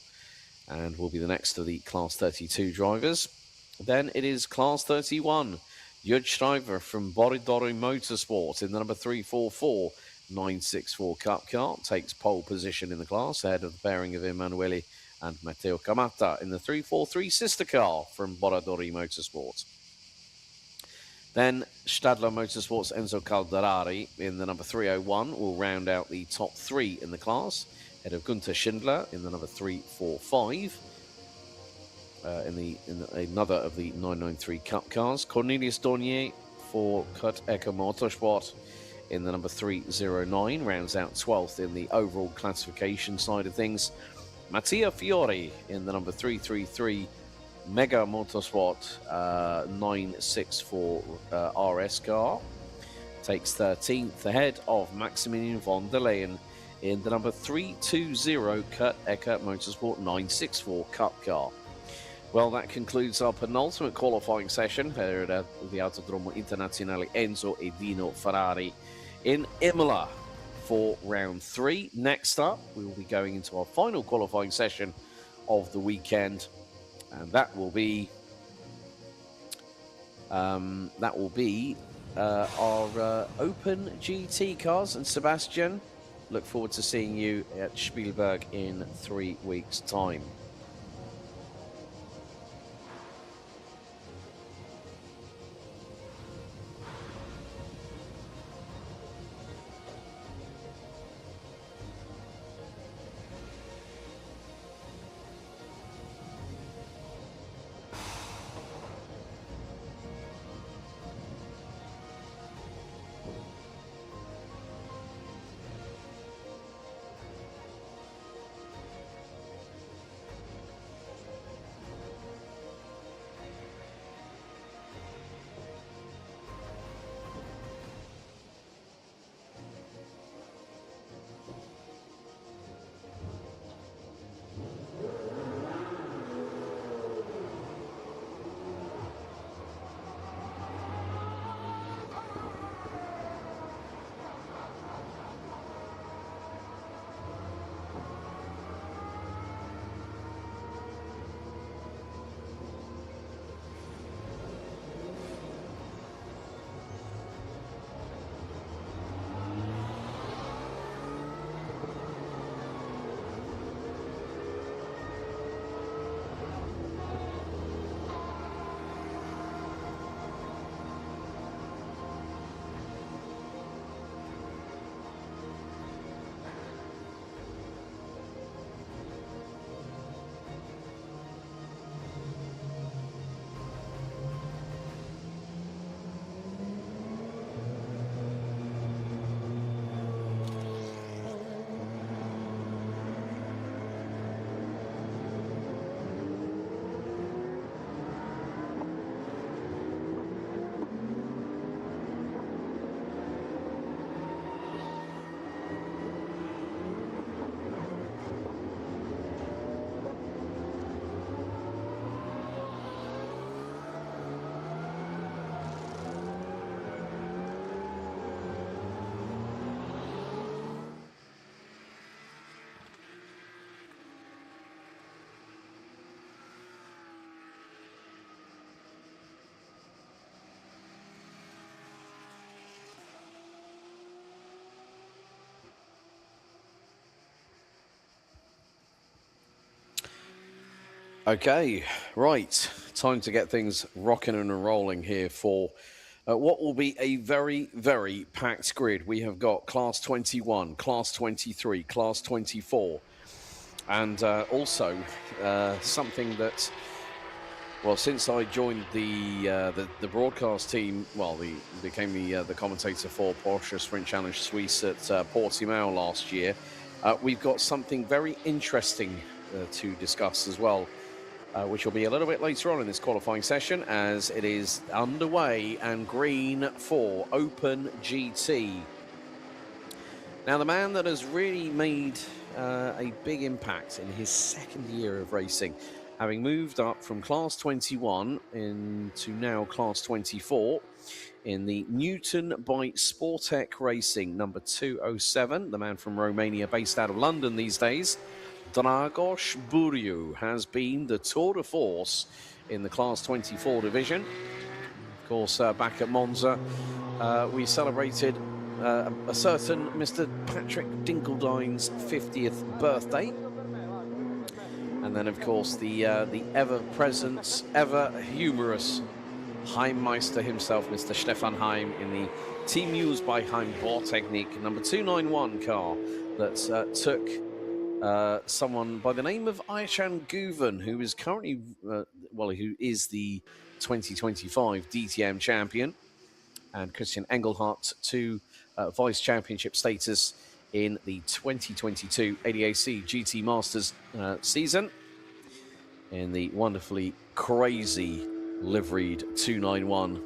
and will be the next of the class 32 drivers. Then it is class 31. Jörg Schreiber from Boridori Motorsport in the number 344 964 Cup car takes pole position in the class ahead of the pairing of Emanuele and Matteo Camata in the 343 sister car from Boridori Motorsport. Then Stadler Motorsports Enzo Calderari in the number 301 will round out the top three in the class, ahead of Gunther Schindler in the number 345. In another of the 993 Cup cars, Cornelius Dornier for Kurt Ecker Motorsport in the number 309 rounds out 12th in the overall classification side of things. Mattia Fiori in the number 333 Mega Motorsport 964 RS car takes 13th ahead of Maximilian von der Leyen in the number 320 Kurt Ecker Motorsport 964 Cup car. Well, that concludes our penultimate qualifying session here at the Autodromo Internazionale Enzo e Dino Ferrari in Imola for round 3. Next up, we will be going into our final qualifying session of the weekend, and that will be our Open GT cars. And Sebastian, look forward to seeing you at Spielberg in 3 weeks' time. Okay, right. Time to get things rocking and rolling here for what will be a very, very packed grid. We have got Class 21, Class 23, Class 24, and also something that, well, since I joined the broadcast team, well, became the commentator for Porsche Sprint Challenge Suisse at Portimao last year, we've got something very interesting to discuss as well. Which will be a little bit later on in this qualifying session as it is underway and green for Open GT. Now, the man that has really made a big impact in his second year of racing, having moved up from Class 21 into now Class 24 in the Newton by Sportec Racing number 207, the man from Romania based out of London these days, Dragos Buriu has been the tour de force in the Class 24 division. Of course, back at Monza, we celebrated a certain Mr. Patrick Dinkeldine's 50th birthday. And then, of course, the ever-present, ever-humorous Heimmeister himself, Mr. Stefan Heim, in the team used by Heim Bohrtechnik, number 291 car that took someone by the name of Aishan Guven, who is currently, who is the 2025 DTM champion, and Christian Engelhardt to vice championship status in the 2022 ADAC GT Masters season in the wonderfully crazy liveried 291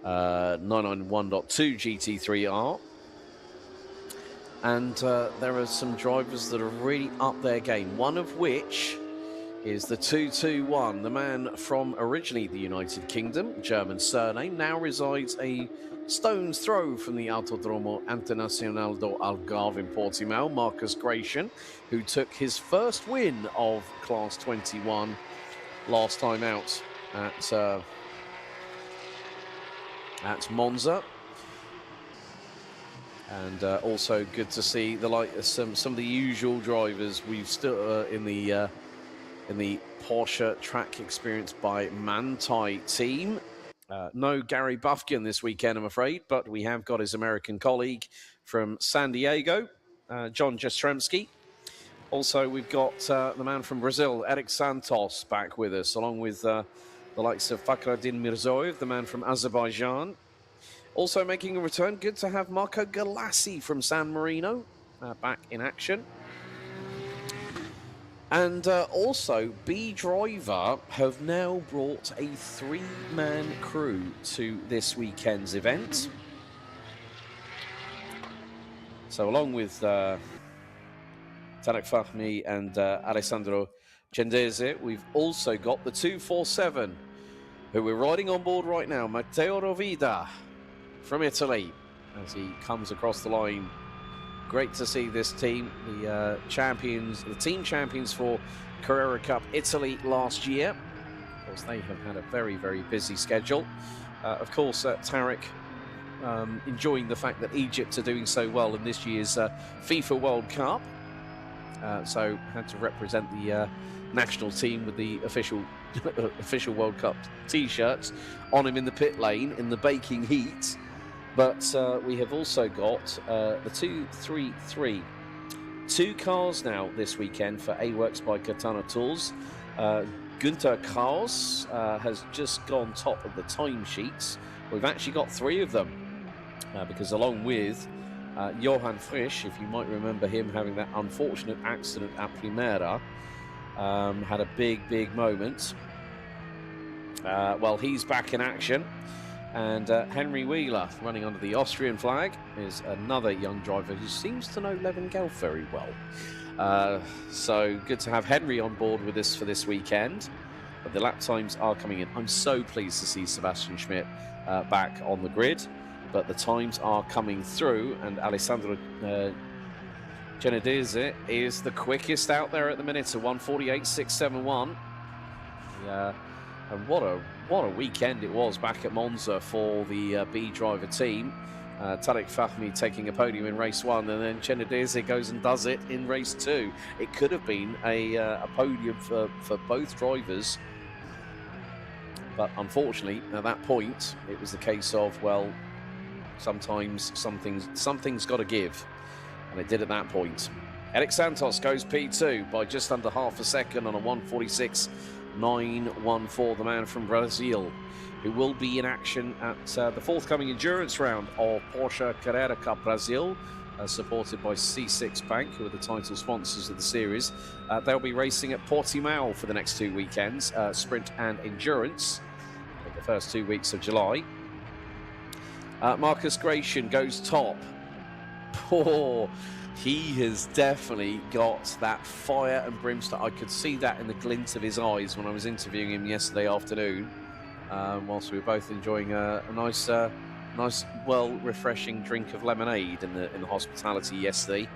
991.2 GT3R. And there are some drivers that are really up their game, one of which is the 221, the man from originally the United Kingdom, German surname, now resides a stone's throw from the Autodromo Internacional do Algarve in Portimao, Marcus Gratian, who took his first win of Class 21 last time out at Monza. And also good to see some of the usual drivers we've still in the Porsche track experience by Manthey team. No Gary Bufkin this weekend, I'm afraid, but we have got his American colleague from San Diego, John Jastrzemski. Also, we've got the man from Brazil, Eric Santos, back with us, along with the likes of Fakhreddin Mirzoev, the man from Azerbaijan. Also making a return, good to have Marco Galassi from San Marino back in action. And also, B Driver have now brought a 3-man crew to this weekend's event. So along with Tarek Fahmy and Alessandro Cendese, we've also got the 247, who we're riding on board right now, Matteo Rovida from Italy, as he comes across the line. Great to see this team, the team champions for Carrera Cup Italy last year. Of course, they have had a very, very busy schedule. Of course, Tarek enjoying the fact that Egypt are doing so well in this year's FIFA World Cup. So had to represent the national team with the official World Cup T-shirts on him in the pit lane in the baking heat. But we have also got the 233. 2 cars now this weekend for A-Works by Katana Tools. Günther Kraus has just gone top of the timesheets. We've actually got 3 of them because along with Johann Frisch, if you might remember him having that unfortunate accident at Primera, had a big moment. Well, he's back in action. And Henry Wheeler, running under the Austrian flag, is another young driver who seems to know Levin Gelf very well. So good to have Henry on board with us for this weekend. But the lap times are coming in. I'm so pleased to see Sebastian Schmidt back on the grid. But the times are coming through, and Alessandro Genedese is the quickest out there at the minute, a 1:48.671. And what a weekend it was back at Monza for the B Driver team. Tarek Fahmy taking a podium in race 1, and then Genedese goes and does it in race 2. It could have been a podium for both drivers. But unfortunately, at that point, it was the case of, well, sometimes something's got to give. And it did at that point. Eric Santos goes P2 by just under half a second on a 1:46.914, the man from Brazil, who will be in action at the forthcoming endurance round of Porsche Carrera Cup Brazil, supported by C6 Bank, who are the title sponsors of the series. They'll be racing at Portimao for the next 2 weekends, sprint and endurance, for the first 2 weeks of July. Marcus Gratian goes top. Poor. He has definitely got that fire and brimstone. I could see that in the glint of his eyes when I was interviewing him yesterday afternoon, whilst we were both enjoying a nice, refreshing drink of lemonade in the hospitality yesterday.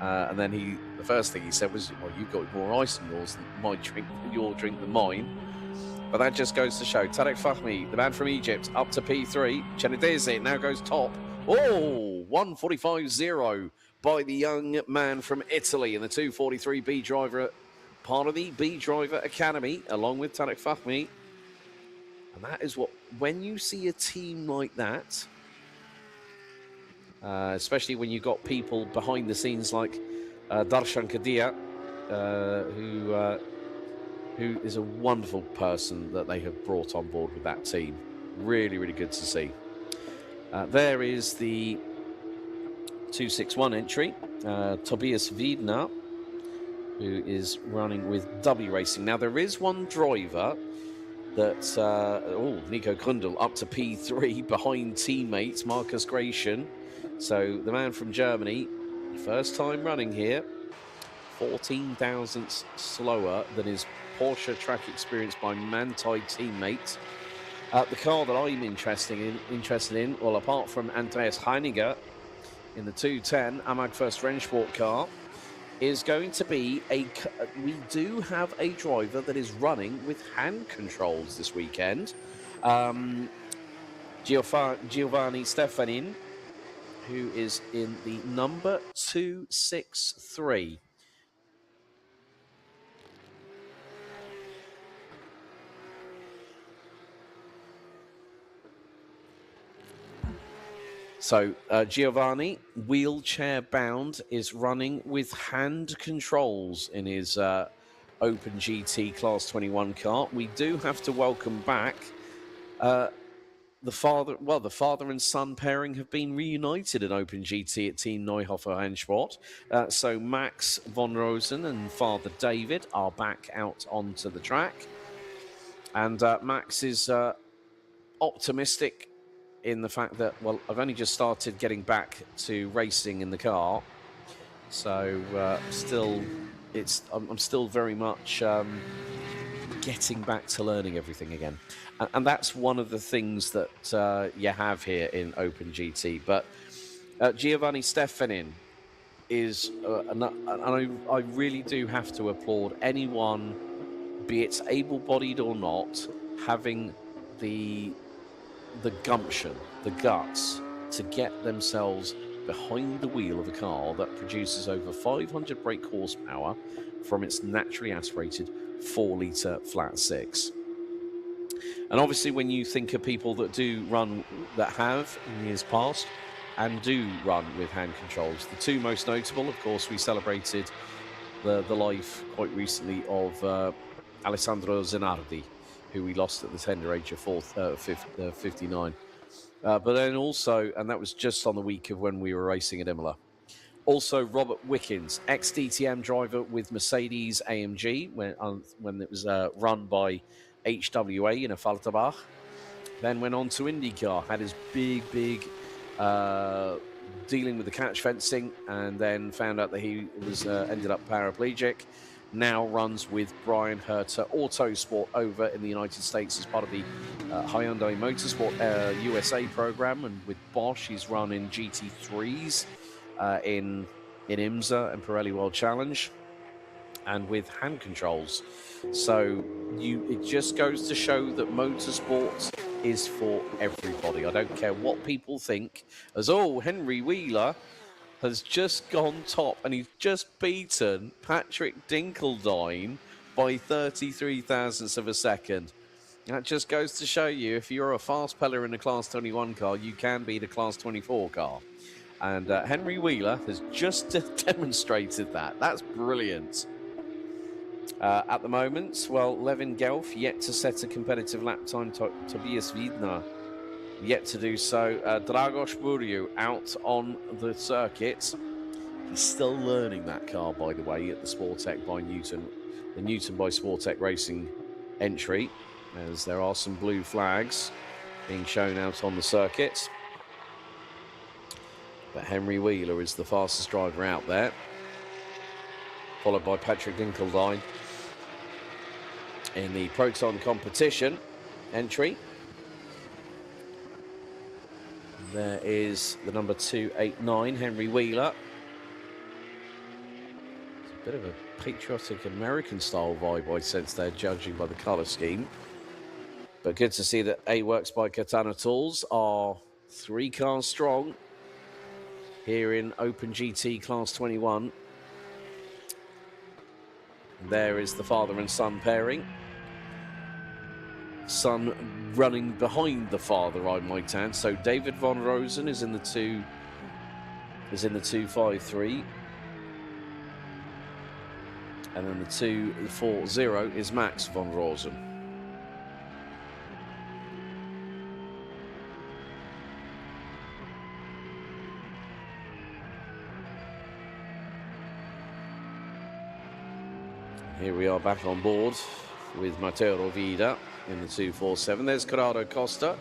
And then the first thing he said was, "Well, you've got more ice in yours than your drink than mine." But that just goes to show. Tarek Fahmy, the man from Egypt, up to P3. Genedese now goes top. Oh, 1:45.0 by the young man from Italy in the 243 B Driver, part of the B Driver Academy, along with Tarek Fahmy. And that is what, when you see a team like that, especially when you've got people behind the scenes like Darshan Kadia, who is a wonderful person that they have brought on board with that team. Really, really good to see. There is the 261 entry, Tobias Wiedner, who is running with W Racing. Now, there is one driver that, Nico Grundl up to P3 behind teammates Marcus Gratian. So the man from Germany, first time running here, 14 thousandths slower than his Porsche track experience by Manthey teammate. The car that I'm interested in, well, apart from Andreas Heiniger in the 210 Amag First Rennsport car, is going to be we do have a driver that is running with hand controls this weekend. Giovanni Stefanin, who is in the number 263. So Giovanni, wheelchair bound, is running with hand controls in his Open GT Class 21 car. We do have to welcome back the father and son pairing have been reunited in Open GT at Team Neuhofer Rennsport. So Max von Rosen and father David are back out onto the track. And Max is optimistic in the fact that, well, I've only just started getting back to racing in the car, so I'm still very much getting back to learning everything again, and that's one of the things that you have here in Open GT. But Giovanni Stefanin is, and I really do have to applaud anyone, be it able-bodied or not, having the gumption, the guts to get themselves behind the wheel of a car that produces over 500 brake horsepower from its naturally aspirated 4-litre flat six. And obviously, when you think of people that have in years past and do run with hand controls, the two most notable, of course, we celebrated the life quite recently of Alessandro Zanardi, who we lost at the tender age of 59. But then also, and that was just on the week of when we were racing at Imola, also Robert Wickens, ex-DTM driver with Mercedes AMG when it was run by HWA in a Falterbach. Then went on to IndyCar, had his big dealing with the catch fencing, and then found out that he was ended up paraplegic. Now runs with Brian Herter Autosport over in the United States as part of the Hyundai Motorsport USA program, and with Bosch he's run in GT3s in IMSA and Pirelli World Challenge, and with hand controls. So it just goes to show that motorsport is for everybody. I don't care what people think, as Henry Wheeler has just gone top, and he's just beaten Patrick Dinkeldine by 33 thousandths of a second. That just goes to show you, if you're a fast peller in a Class 21 car, you can beat a Class 24 car. And Henry Wheeler has just demonstrated that. That's brilliant. At the moment, well, Levin Gelf yet to set a competitive lap time. Tobias Wiedner yet to do so. Dragos Buriu out on the circuit. He's still learning that car, by the way, at the Sportec by Newton, the Newton by Sportec Racing entry, as there are some blue flags being shown out on the circuit. But Henry Wheeler is the fastest driver out there, followed by Patrick Dinkeldine in the Proton competition entry. There is the number 289, Henry Wheeler. It's a bit of a patriotic American-style vibe, I sense there, judging by the colour scheme. But good to see that A-Works by Katana Tools are 3 cars strong here in Open GT Class 21. There is the father and son pairing. son running behind the father, I might add. So David von Rosen is in the 2.53. And then the 2.40 is Max von Rosen. Here we are back on board with Matteo Rovida in the 2.47. There's Corrado Costa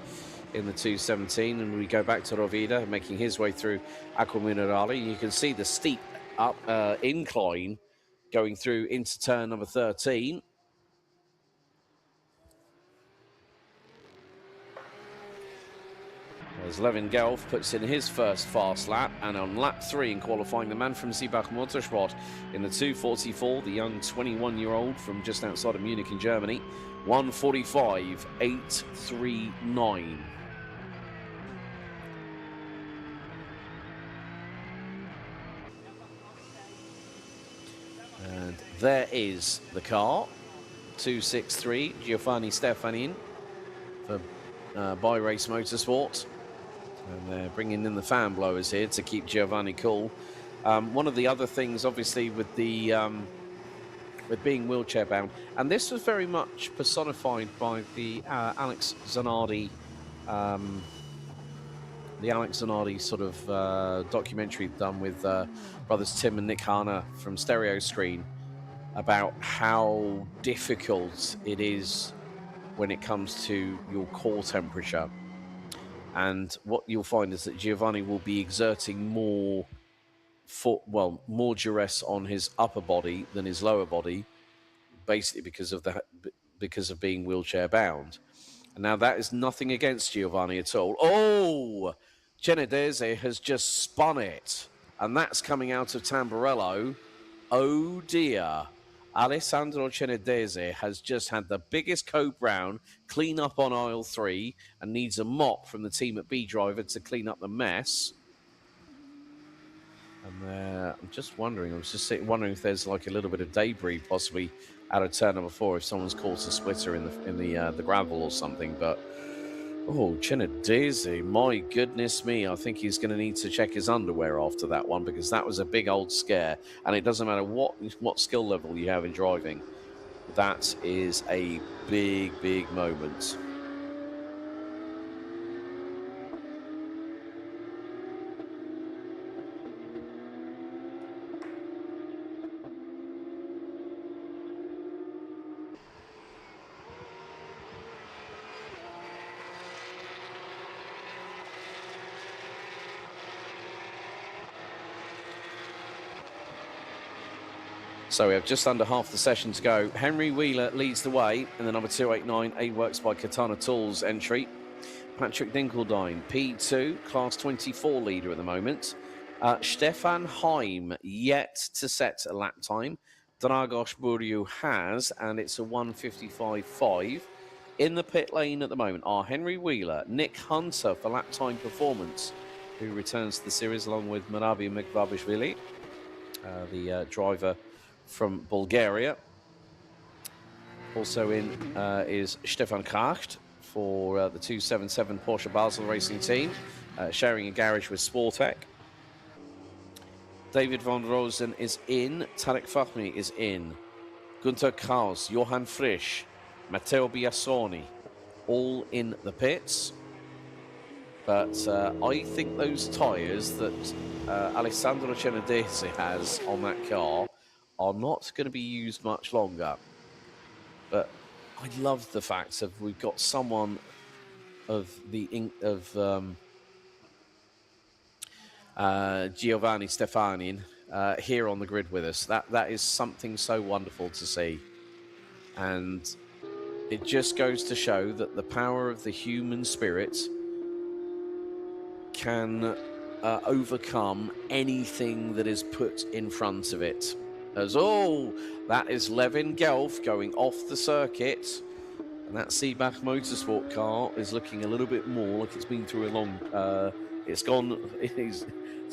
in the 2.17, and we go back to Rovida making his way through Acqua Minerale. You can see the steep up incline going through into turn number 13. As Levin Gelf puts in his first fast lap, and on lap 3 in qualifying, the man from Seebach Motorsport in the 2.44, the young 21-year-old from just outside of Munich in Germany, 1:45.839. And there is the car, 2.63, Giovanni Stefanin for Bi-Race Motorsport. And they're bringing in the fan blowers here to keep Giovanni cool. One of the other things, obviously, with the with being wheelchair bound, and this was very much personified by the Alex Zanardi, sort of documentary done with brothers Tim and Nick Harner from Stereo Screen, about how difficult it is when it comes to your core temperature. And what you'll find is that Giovanni will be exerting more duress on his upper body than his lower body, basically because of being wheelchair bound. And now that is nothing against Giovanni at all. Oh, Cenedese has just spun it, and that's coming out of Tamburello. Oh dear. Alessandro Cenedese has just had the biggest co-brown clean up on aisle 3 and needs a mop from the team at B Driver to clean up the mess. And I'm just wondering, wondering if there's like a little bit of debris possibly out of turn number 4 if someone's caught a splitter in the gravel or something. But oh, Cenedese, my goodness me, I think he's going to need to check his underwear after that one, because that was a big old scare. And it doesn't matter what skill level you have in driving. That is a big, big moment. So we have just under half the session to go. Henry Wheeler leads the way in the number 289, A-Works by Katana Tools entry. Patrick Dinkeldine, P2, Class 24 leader at the moment. Stefan Heim yet to set a lap time. Dragos Buriu has, and it's a 1:55.5. In the pit lane at the moment are Henry Wheeler, Nick Hunter for lap time performance, who returns to the series along with Marabi Mekvabishvili, the driver from Bulgaria. Also in is Stefan Kracht for the 277 Porsche Basel racing team, sharing a garage with Sportec. David von Rosen is in, Tarek Fahmi is in, Gunther Kraus, Johann Frisch, Matteo Biasoni, all in the pits. But I think those tyres that Alessandro Cenedese has on that car are not going to be used much longer. But I love the fact that we've got someone of Giovanni Stefanin here on the grid with us. That is something so wonderful to see. And it just goes to show that the power of the human spirit can overcome anything that is put in front of it. That is Levin Gelf going off the circuit. And that Seebach Motorsport car is looking a little bit more like it's been through a long... it's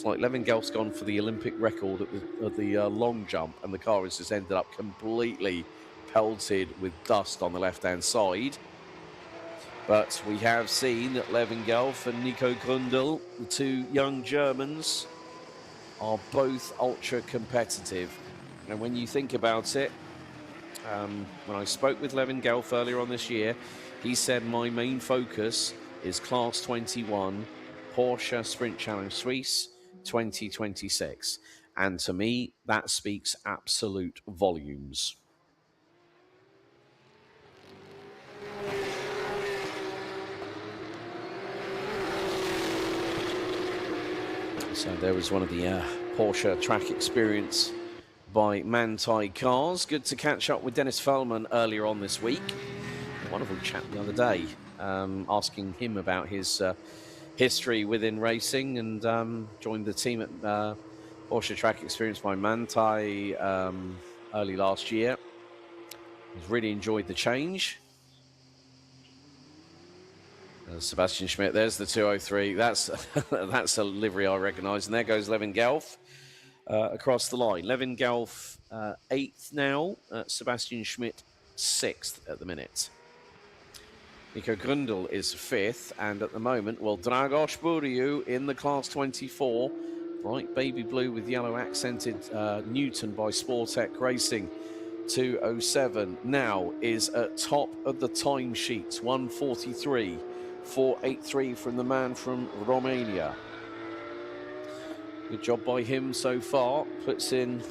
like Levin Gelf's gone for the Olympic record at the long jump, and the car has just ended up completely pelted with dust on the left-hand side. But we have seen that Levin Gelf and Nico Grundl, the two young Germans, are both ultra competitive. And when you think about it, when I spoke with Levin Gelf earlier on this year, he said my main focus is Class 21 Porsche Sprint Challenge Suisse 2026. And to me, that speaks absolute volumes. So there was one of the Porsche track experience by Manthey Cars. Good to catch up with Dennis Feldman earlier on this week. A wonderful chat the other day, asking him about his history within racing, and joined the team at Porsche Track Experience by Manthey early last year. He's really enjoyed the change. Sebastian Schmidt, there's the 203. That's that's a livery I recognise. And there goes Levin Gelf across the line. Levin Gelf 8th now. Sebastian Schmidt 6th at the minute. Nico Grundl is 5th, and at the moment, well, Dragos Buriu in the Class 24, bright baby blue with yellow accented Newton by Sportec Racing, 207, now is at top of the timesheets, 143, 483 from the man from Romania. Good job by him so far, puts in.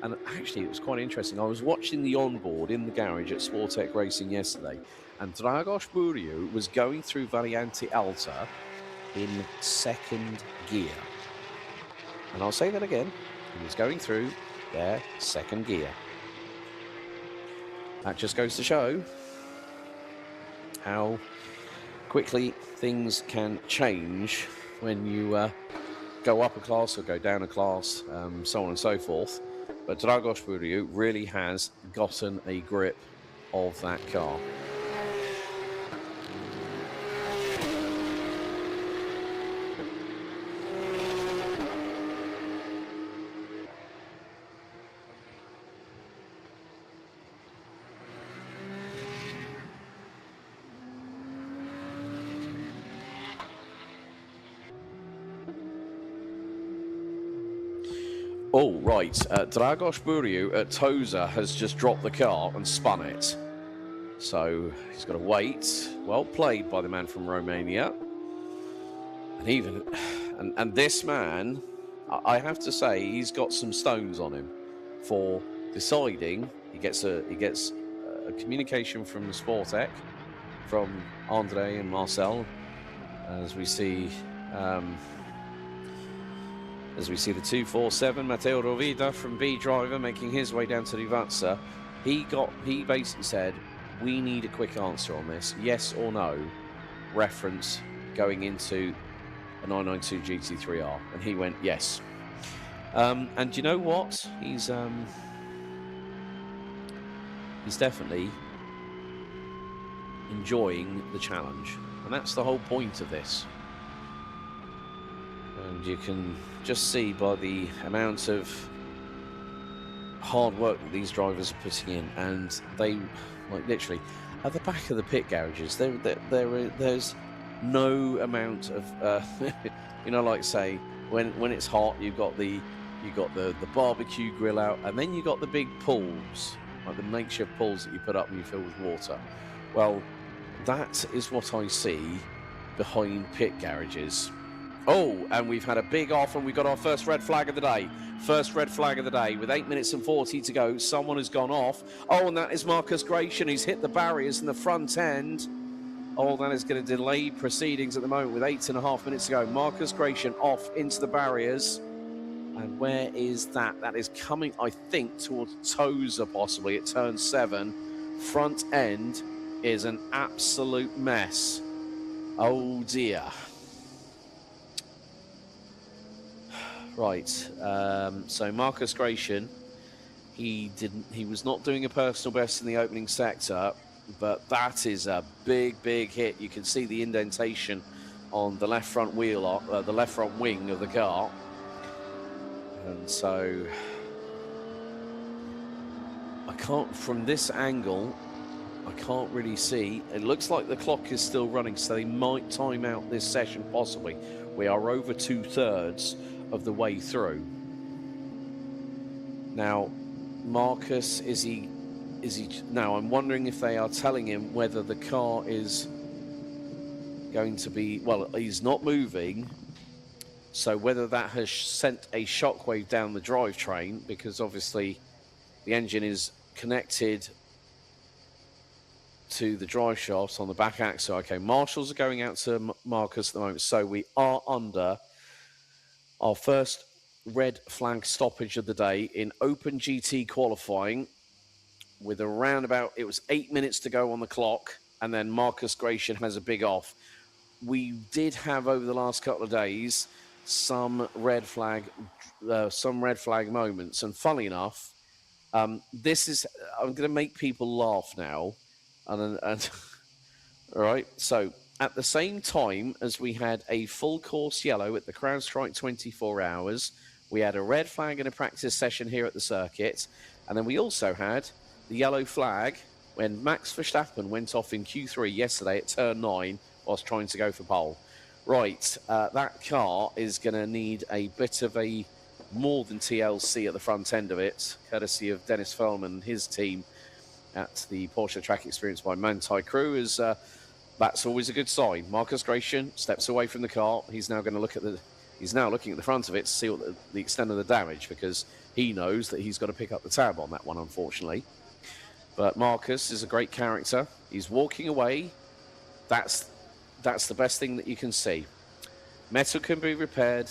And actually, it was quite interesting. I was watching the onboard in the garage at Sportec Racing yesterday, and Dragos Buriu was going through Variante Alta in 2nd gear. And I'll say that again. He was going through their 2nd gear. That just goes to show how quickly things can change when you go up a class or go down a class, so on and so forth. But Dragos Buriu really has gotten a grip of that car. Oh, right. Dragos Buriu at Tosa has just dropped the car and spun it. So he's got to wait. Well played by the man from Romania. And this man, I have to say, he's got some stones on him for deciding. He gets a communication from Sportec, from Andre and Marcel, as we see the 247, Matteo Rovida from B Driver making his way down to Rivazza. He basically said, we need a quick answer on this, yes or no, reference going into a 992 GT3R. And he went, yes. And you know what? He's definitely enjoying the challenge. And that's the whole point of this. And you can just see by the amount of hard work that these drivers are putting in, and they, like, literally at the back of the pit garages, there's no amount of you know, like, say when it's hot, you've got the barbecue grill out, and then you got the big pools, like the makeshift pools that you put up and you fill with water. Well, that is what I see behind pit garages. Oh, and we've had a big off, and we've got our first red flag of the day. First red flag of the day with 8 minutes and 40 to go. Someone has gone off. Oh, and that is Marcus Gratian. He's hit the barriers in the front end. Oh, that is going to delay proceedings at the moment with 8.5 minutes to go. Marcus Gratian off into the barriers. And where is that? That is coming, I think, towards Tosa possibly at turn 7. Front end is an absolute mess. Oh, dear. Right, so Marcus Gratian, he was not doing a personal best in the opening sector, but that is a big hit. You can see the indentation on the left front wheel, the left front wing of the car. And so I can't, from this angle, I can't really see. It looks like the clock is still running, so they might time out this session possibly. We are over 2/3 of the way through. Now, Marcus, is he now I'm wondering if they are telling him whether the car is going to be, well, he's not moving, so whether that has sent a shockwave down the drivetrain, because obviously the engine is connected to the drive shafts on the back axle. Okay, marshals are going out to Marcus at the moment, so we are under our first red flag stoppage of the day in Open GT qualifying, with around about, it was 8 minutes to go on the clock, and then Marcus Gratian has a big off. We did have over the last couple of days some red flag moments, and funny enough, this is, I'm going to make people laugh now, and all right. So at the same time as we had a full course yellow at the CrowdStrike 24 hours, we had a red flag in a practice session here at the circuit, and then we also had the yellow flag when Max Verstappen went off in Q3 yesterday at turn 9 whilst trying to go for pole. Right, that car is going to need a bit of a more than TLC at the front end of it, courtesy of Dennis Feldman and his team at the Porsche Track Experience by Manthey Crew. Is that's always a good sign. Marcus Gratian steps away from the car. He's now going to look at he's now looking at the front of it to see what the extent of the damage, because he knows that he's got to pick up the tab on that one, unfortunately. But Marcus is a great character. He's walking away. That's the best thing that you can see. Metal can be repaired,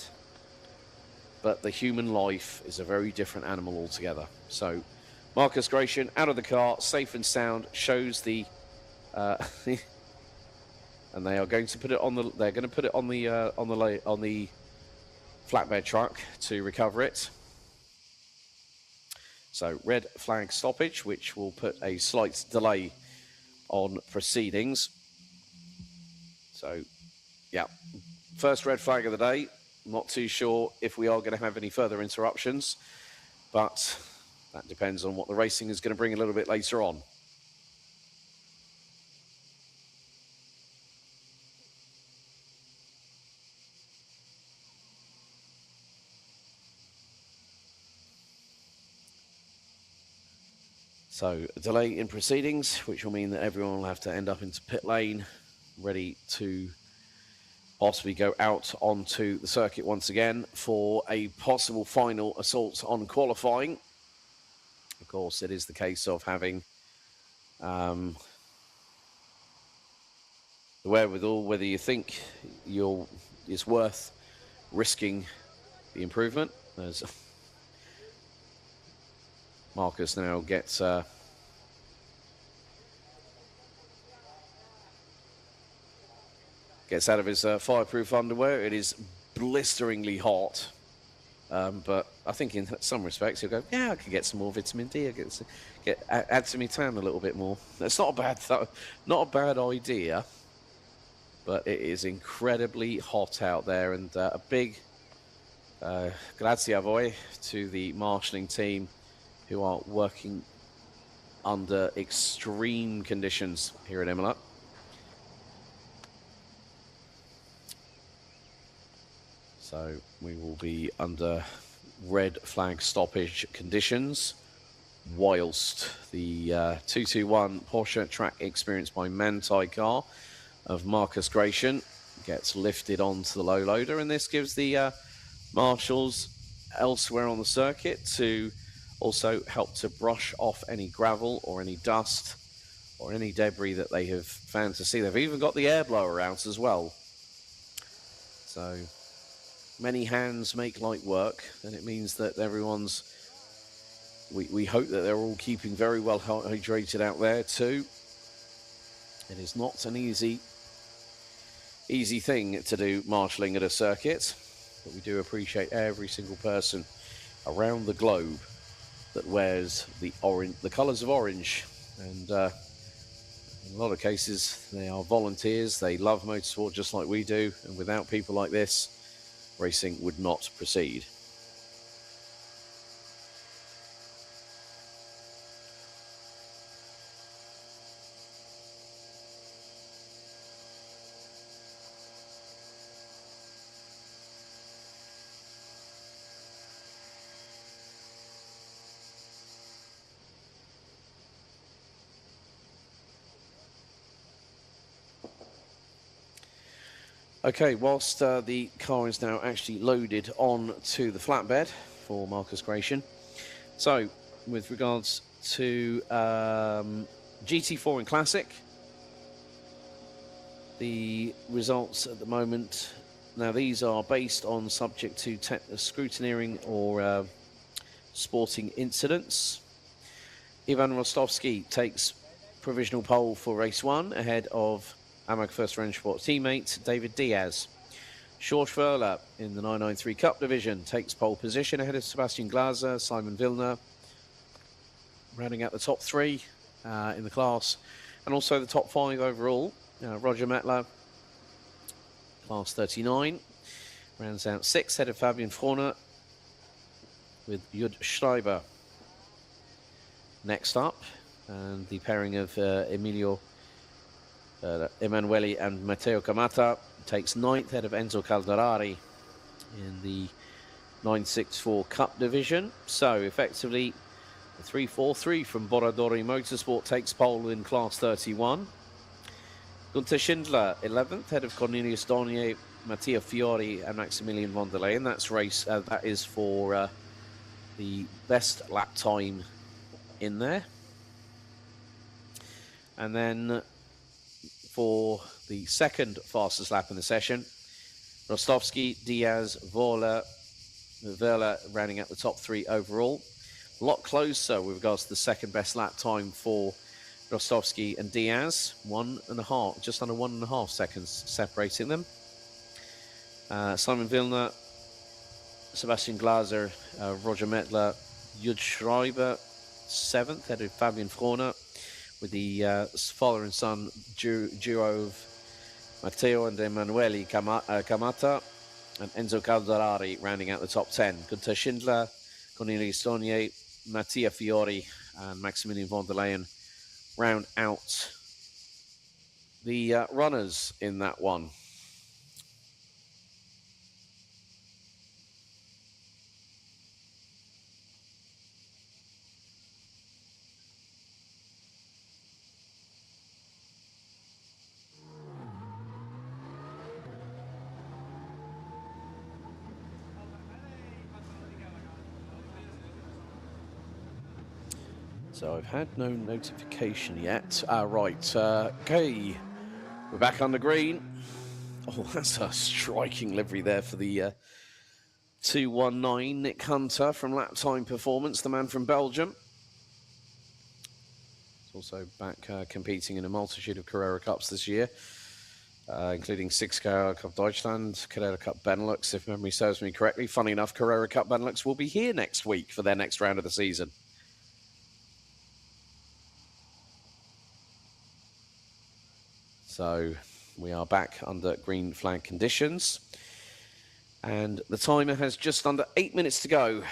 but the human life is a very different animal altogether. So Marcus Gratian out of the car, safe and sound, shows the and they are going to put it on the on the flatbed truck to recover it. So red flag stoppage, which will put a slight delay on proceedings. So, yeah, first red flag of the day. Not too sure if we are going to have any further interruptions, but that depends on what the racing is going to bring a little bit later on. So a delay in proceedings, which will mean that everyone will have to end up into pit lane, ready to possibly go out onto the circuit once again for a possible final assault on qualifying. Of course, it is the case of having the wherewithal, whether you think it's worth risking the improvement. As Marcus now gets out of his fireproof underwear. It is blisteringly hot, but I think in some respects he'll go, yeah, I could get some more vitamin D. I add to my tan a little bit more. That's not a bad idea, but it is incredibly hot out there, and a big grazie a voi to the marshalling team who are working under extreme conditions here at Imola. So we will be under red flag stoppage conditions whilst the 221 Porsche Track Experience by Manthey car of Marcus Gratian gets lifted onto the low loader, and this gives the marshals elsewhere on the circuit to also help to brush off any gravel or any dust or any debris that they have found to see. They've even got the air blower out as well. So many hands make light work, and it means that everyone's, we hope that they're all keeping very well hydrated out there too. It is not an easy thing to do marshalling at a circuit, but we do appreciate every single person around the globe that wears the colours of orange, and in a lot of cases they are volunteers. They love motorsport just like we do, and without people like this, racing would not proceed. Okay, whilst the car is now actually loaded on to the flatbed for Marcus Gratian. So, with regards to GT4 and Classic, the results at the moment, now these are based on subject to scrutineering or sporting incidents. Ivan Rostovsky takes provisional pole for race 1 ahead of AMAG First Rennsport teammate David Diaz. George Verla in the 993 Cup division takes pole position ahead of Sebastian Glaser, Simon Vilner, rounding out the top 3 in the class, and also the top 5 overall. Roger Metler, class 39, rounds out 6th ahead of Fabian Frohner with Jud Schreiber. Next up, and the pairing of Emilio Emanuele and Matteo Camata takes 9th ahead of Enzo Calderari in the 964 Cup division. So effectively, the 343 from Boradori Motorsport takes pole in class 31. Gunther Schindler 11th ahead of Cornelius Dornier, Mattia Fiori and Maximilian von der Leyen. That's race. That is for the best lap time in there. And then for the second fastest lap in the session, Rostovsky, Diaz, Verla rounding out the top 3 overall. A lot closer with regards to the second best lap time for Rostovsky and Diaz. 1.5, just under 1.5 seconds separating them. Simon Vilner, Sebastian Glaser, Roger Metler, Jud Schreiber, 7th ahead of Fabian Frohner, with the father and son duo of Matteo and Emanuele Camata and Enzo Calderari rounding out the top 10. Gunther Schindler, Cornelius Dornier, Mattia Fiori and Maximilian von der Leyen round out the runners in that one. So I've had no notification yet. Right, okay, we're back on the green. Oh, that's a striking livery there for the 219 Nick Hunter from Lap Time Performance, the man from Belgium. He's also back competing in a multitude of Carrera Cups this year, including 6 Carrera Cup Deutschland, Carrera Cup Benelux, if memory serves me correctly. Funny enough, Carrera Cup Benelux will be here next week for their next round of the season. So we are back under green flag conditions. And the timer has just under 8 minutes to go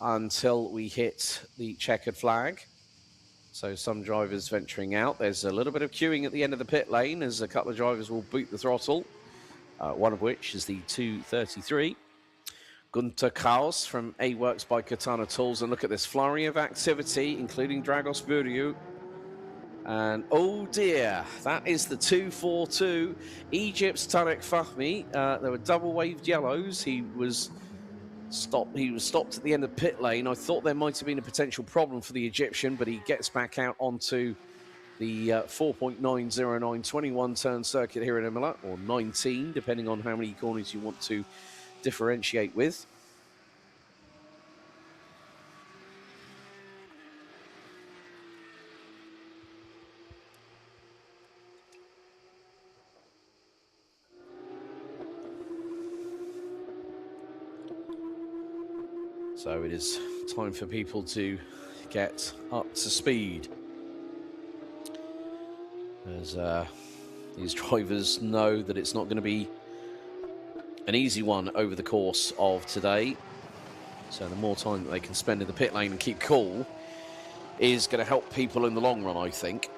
until we hit the checkered flag. So some drivers venturing out. There's a little bit of queuing at the end of the pit lane as a couple of drivers will boot the throttle. One of which is the 233. Gunter Kaus from A-Works by Katana Tools. And look at this flurry of activity, including Dragos Buriu. And oh dear, that is the 242. Egypt's Tarek Fahmy. There were double waved yellows. He was stopped at the end of pit lane. I thought there might have been a potential problem for the Egyptian, but he gets back out onto the 4.909 21 turn circuit here in Imola, or 19, depending on how many corners you want to differentiate with. So it is time for people to get up to speed, as these drivers know that it's not going to be an easy one over the course of today. So the more time that they can spend in the pit lane and keep cool is going to help people in the long run, I think.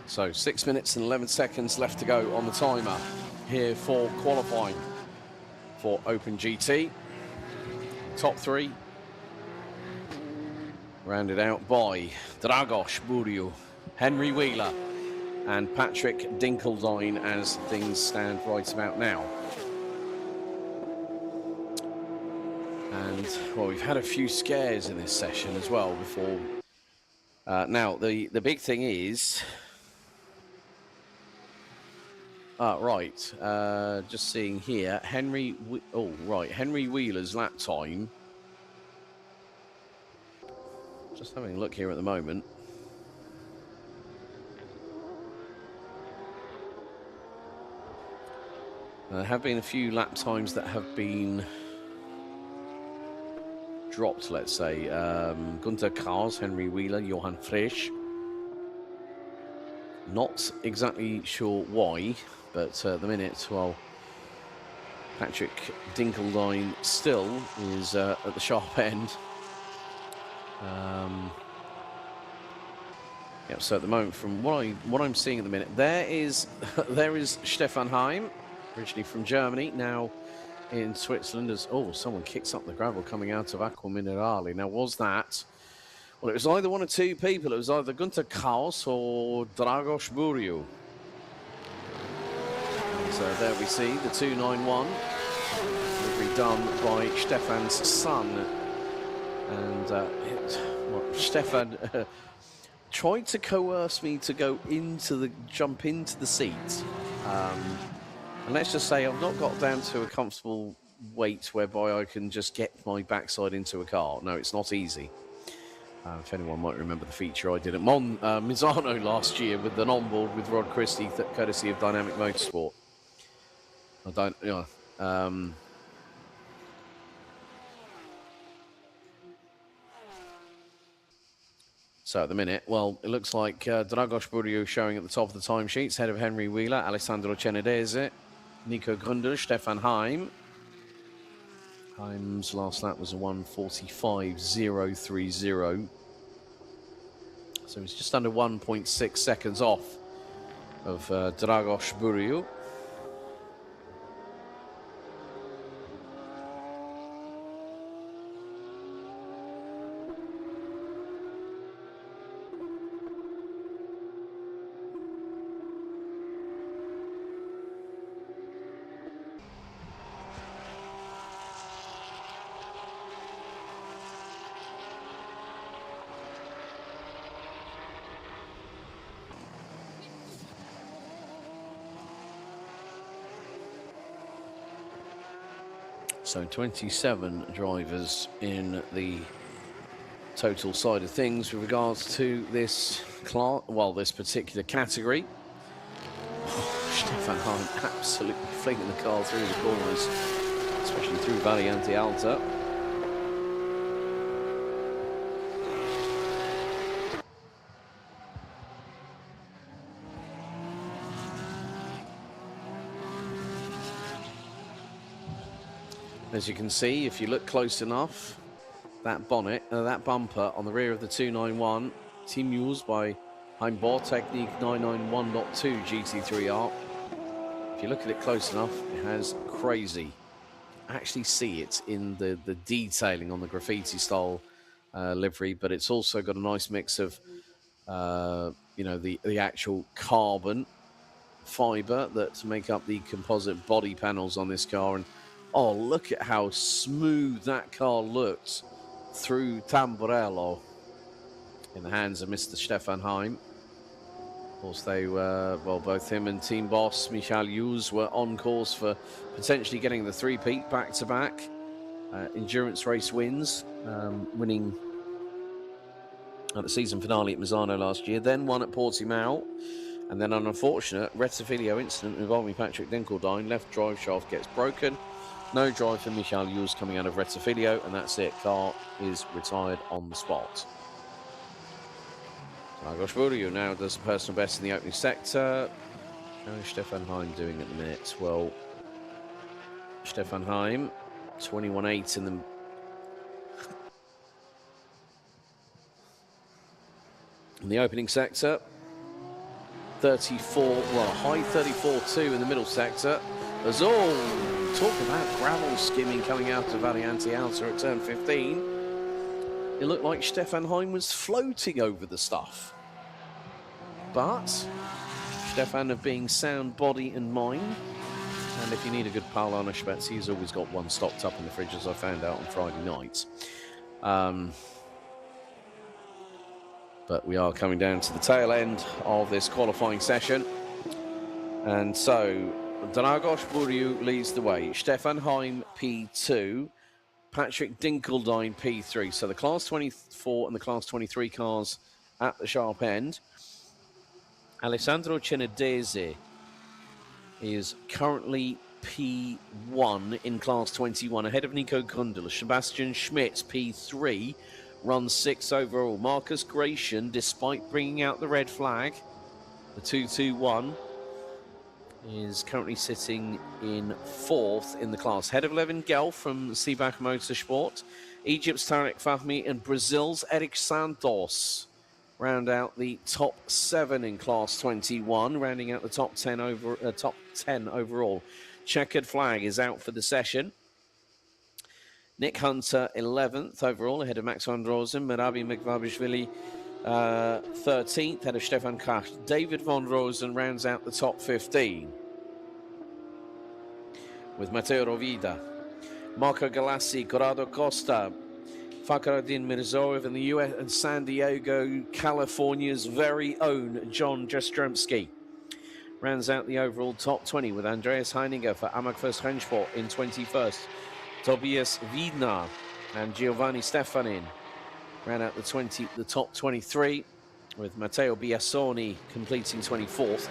So 6 minutes and 11 seconds left to go on the timer here for qualifying for Open GT. Top three rounded out by Dragos Buriu, Henry Wheeler and Patrick Dinkeldine as things stand right about now. And, well, we've had a few scares in this session as well before. Now, the big thing is... right, just seeing here, Henry Wheeler's lap time. Just having a look here at the moment. There have been a few lap times that have been dropped, let's say. Gunter Kars, Henry Wheeler, Johan Frisch. Not exactly sure why, but at the minute, well, Patrick Dinkeldine still is at the sharp end. Yep, so at the moment, from what I'm seeing at the minute, there is Stefan Heim, originally from Germany, now in Switzerland. As someone kicks up the gravel coming out of Aqua Minerale. Now, was that? Well, it was either one or two people. It was either Gunter Kaus or Dragos Buriu. So there we see the 291 delivery done by Stefan's son, and Stefan tried to coerce me to jump into the seat. And let's just say I've not got down to a comfortable weight whereby I can just get my backside into a car. No, it's not easy. If anyone might remember the feature I did at Misano last year with an onboard with Rod Christie, courtesy of Dynamic Motorsport. I don't, So at the minute, well, it looks like Dragos Buriu showing at the top of the timesheets, ahead of Henry Wheeler, Alessandro Cenedese, Nico Grundl, Stefan Heim. Heim's last lap was a 1:45.030. So he's just under 1.6 seconds off of Dragos Buriu. So 27 drivers in the total side of things with regards to this this particular category. Stefan Heim absolutely flinging the car through the corners, especially through Variante Alta. As you can see, if you look close enough, that bonnet, that bumper on the rear of the 291, team used by Heimbor Technique 991.2 GT3R. If you look at it close enough, it has crazy. Actually see it in the detailing on the graffiti style livery, but it's also got a nice mix of, the actual carbon fiber that make up the composite body panels on this car. And oh, look at how smooth that car looks through Tamburello in the hands of Mr. Stefan Heim. Of course, they were, both him and team boss Michael Hughes were on course for potentially getting the three-peat back-to-back endurance race wins, winning at the season finale at Misano last year, then won at Portimao, and then an unfortunate Rettifilio incident involving Patrick Dinkeldine. Left drive shaft gets broken. No drive for Michael Hughes coming out of Rettifilio, and that's it. Car is retired on the spot. Dragos Buriu now does a personal best in the opening sector. How is Stefan Heim doing at the minute? Well, Stefan Heim, 21.8 in the opening sector. 34, well, high 34.2 in the middle sector. There's all talk about gravel skimming coming out of Variante Alta at turn 15. It looked like Stefan Heim was floating over the stuff. But Stefan of being sound body and mind, and if you need a good Paulana Spetz, he's always got one stocked up in the fridge, as I found out on Friday night. But we are coming down to the tail end of this qualifying session. And so, Dragos Buriu leads the way. Stefan Heim, P2. Patrick Dinkeldine, P3. So the Class 24 and the Class 23 cars at the sharp end. Alessandro Cenedese is currently P1 in Class 21, ahead of Nico Kundl. Sebastian Schmitz, P3. Runs 6 overall. Marcus Gratian, despite bringing out the red flag, the 221, is currently sitting in 4th in the class. Head of Levin Gell from Seabach Motorsport. Egypt's Tarek Fahmy and Brazil's Eric Santos round out the top 7 in Class 21, rounding out the top 10 overall. Checkered flag is out for the session. Nick Hunter, 11th overall, ahead of Max van Rosen. Merabi Mekvabishvili, 13th, ahead of Stefan Kracht. David van Rosen rounds out the top 15. With Matteo Rovida, Marco Galassi, Corrado Costa, Fakhruddin Mirzoev, and the US and San Diego, California's very own John Jastrzemski rounds out the overall top 20 with Andreas Heininger for Amagfors Rennsport in 21st. Tobias Wiedner and Giovanni Stefanin ran out the top 23 with Matteo Biasoni completing 24th.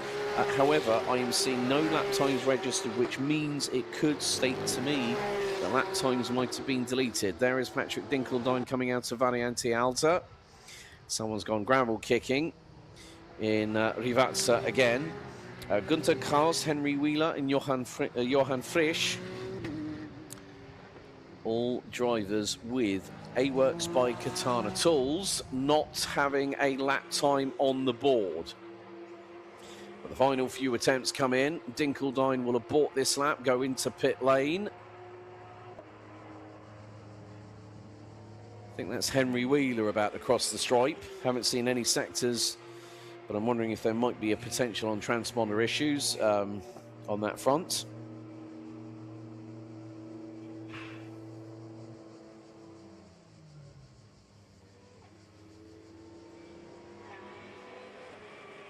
However, I am seeing no lap times registered, which means it could state to me the lap times might have been deleted. There is Patrick Dinkeldine coming out of Variante Alta. Someone's gone gravel kicking in Rivazza again. Gunther Kraus, Henry Wheeler and Johan Frisch. All drivers with A-Works by Katana Tools, not having a lap time on the board. But the final few attempts come in. Dinkeldine will abort this lap, go into pit lane. I think that's Henry Wheeler about to cross the stripe. Haven't seen any sectors, but I'm wondering if there might be a potential on transponder issues on that front.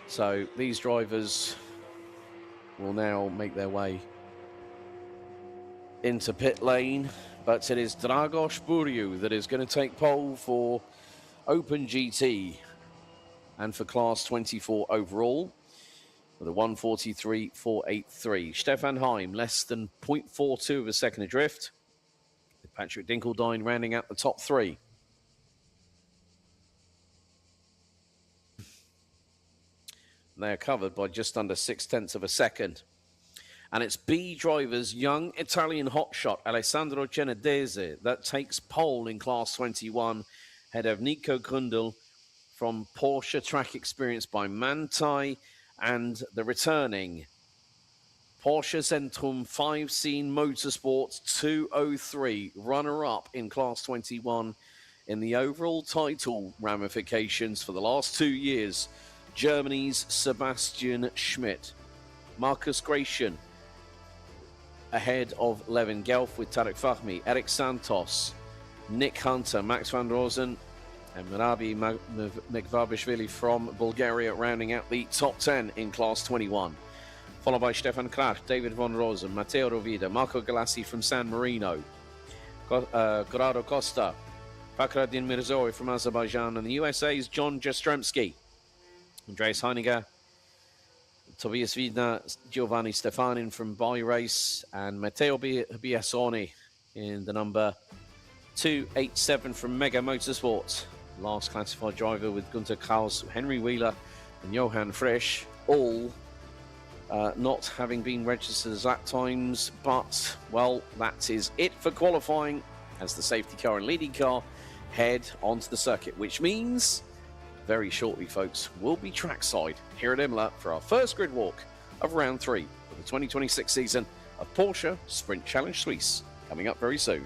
So these drivers will now make their way into pit lane, but it is Dragos Buriu that is going to take pole for Open GT and for Class 24 overall with a 1:43.483. Stefan Heim less than 0.42 of a second adrift, with Patrick Dinkeldine rounding out the top 3. They are covered by just under 0.6 of a second. And it's B driver's young Italian hotshot, Alessandro Cenedese, that takes pole in Class 21, ahead of Nico Kundl from Porsche Track Experience by Manthey, and the returning Porsche Zentrum 5-Scene Motorsports 203, runner-up in Class 21 in the overall title ramifications for the last 2 years. Germany's Sebastian Schmidt. Marcus Gratian ahead of Levin Gelf with Tarek Fahmy, Eric Santos, Nick Hunter, Max van Rosen, and Merabi Mekvabishvili from Bulgaria rounding out the top 10 in Class 21. Followed by Stefan Krach, David von Rosen, Matteo Rovida, Marco Galassi from San Marino, Corrado Costa, Fakhruddin Mirzoev from Azerbaijan, and the USA's John Jastrzemski. Andreas Heiniger, Tobias Wiedner, Giovanni Stefanin from Bi-Race, and Matteo Biasoni in the number 287 from Mega Motorsports. Last classified driver with Gunther Kraus, Henry Wheeler, and Johan Frisch, all not having been registered as lap times, but, well, that is it for qualifying as the safety car and leading car head onto the circuit, which means very shortly, folks, we'll be trackside here at Imola for our first grid walk of round 3 of the 2026 season of Porsche Sprint Challenge Suisse, coming up very soon.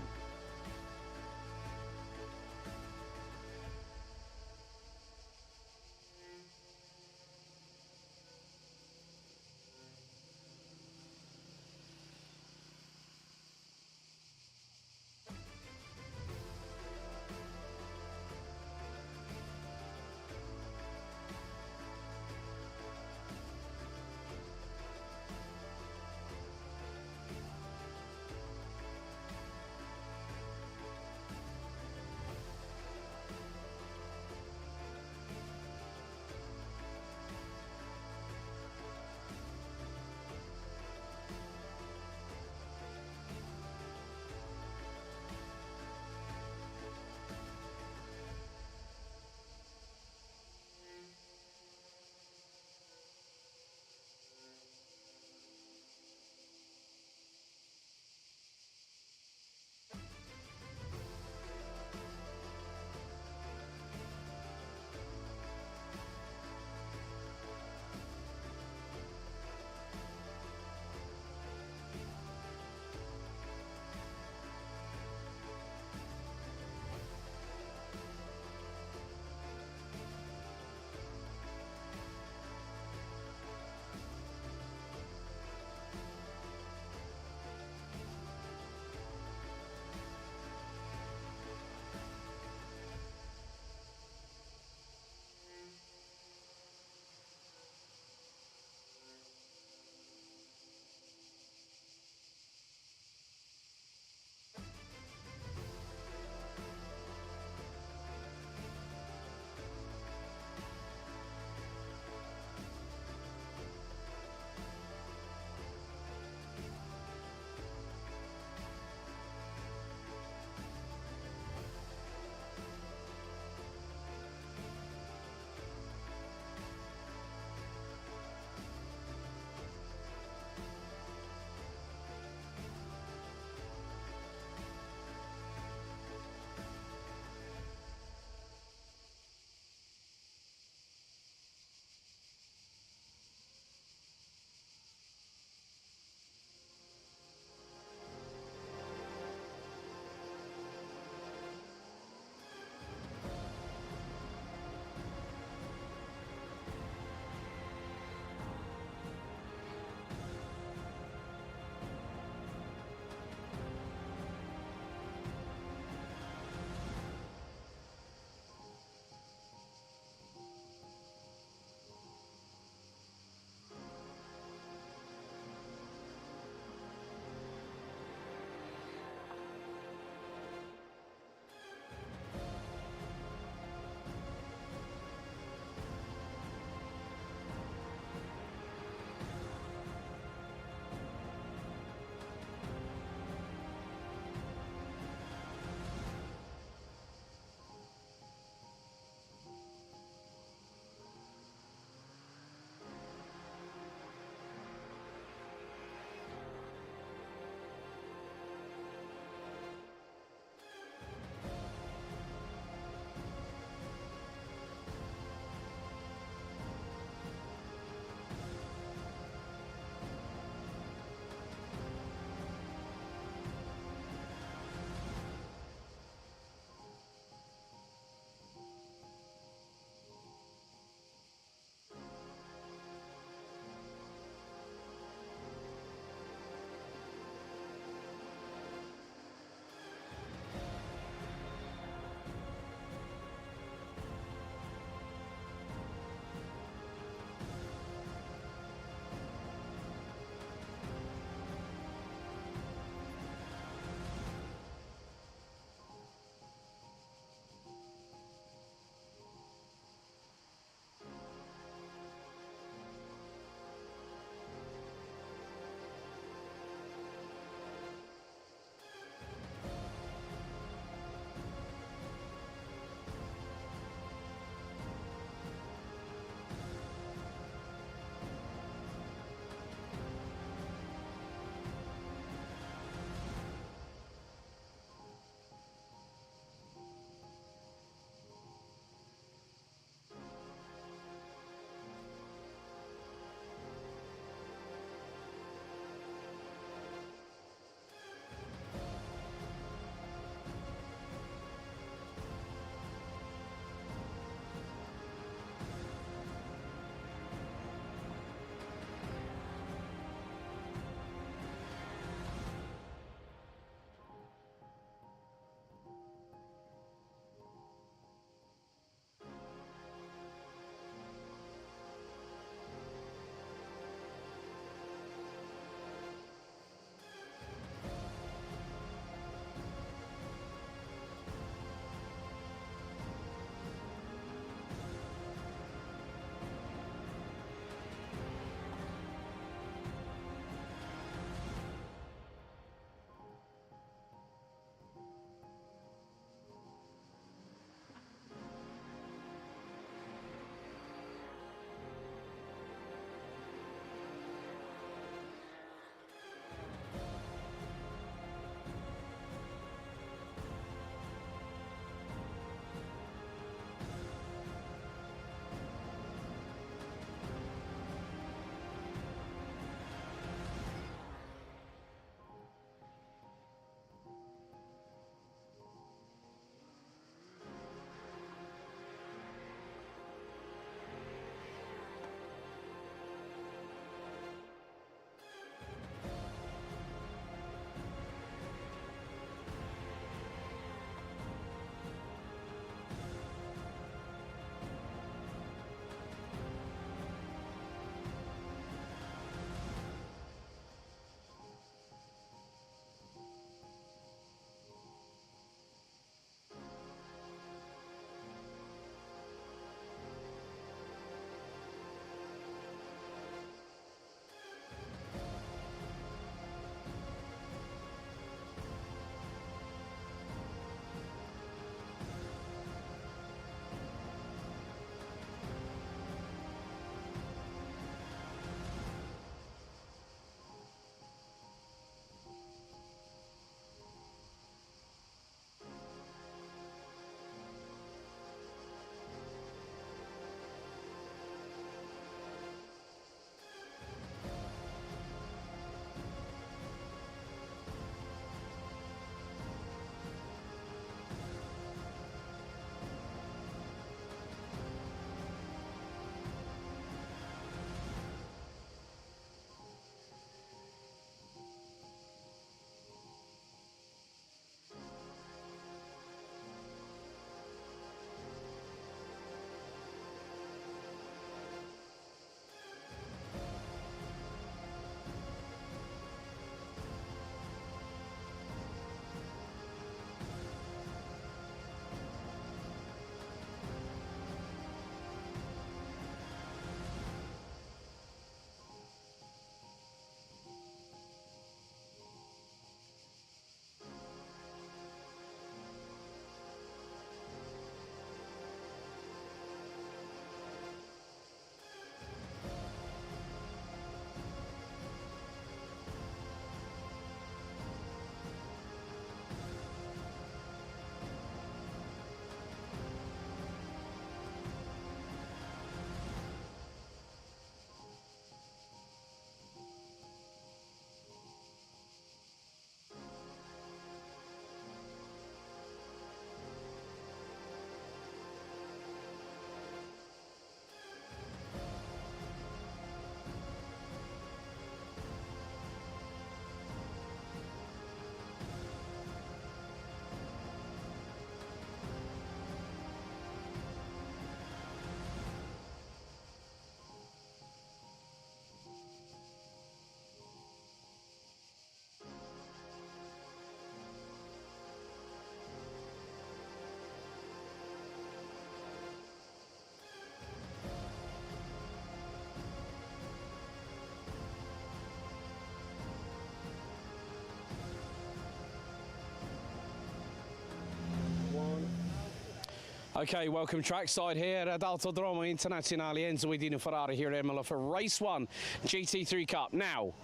Okay, welcome trackside here at Autodromo Internazionale Enzo Edino Ferrari here at Imola for race 1 GT3 Cup. Now,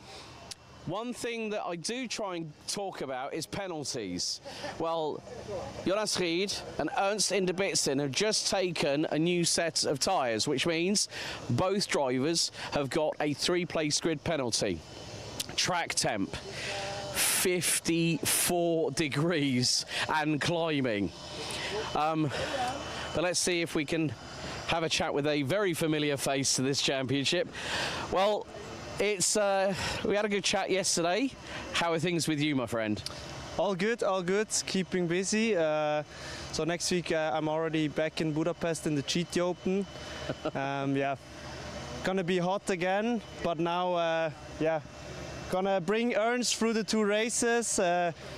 one thing that I do try and talk about is penalties. Well, Jonas Ried and Ernst Inderbitzen have just taken a new set of tyres, which means both drivers have got a 3-place grid penalty. Track temp, 54 degrees and climbing. But let's see if we can have a chat with a very familiar face to this championship. Well, it's we had a good chat yesterday. How are things with you, my friend? All good, keeping busy. So next week I'm already back in Budapest in the GT Open. Yeah, gonna be hot again, but now yeah, gonna bring Ernst through the 2 races.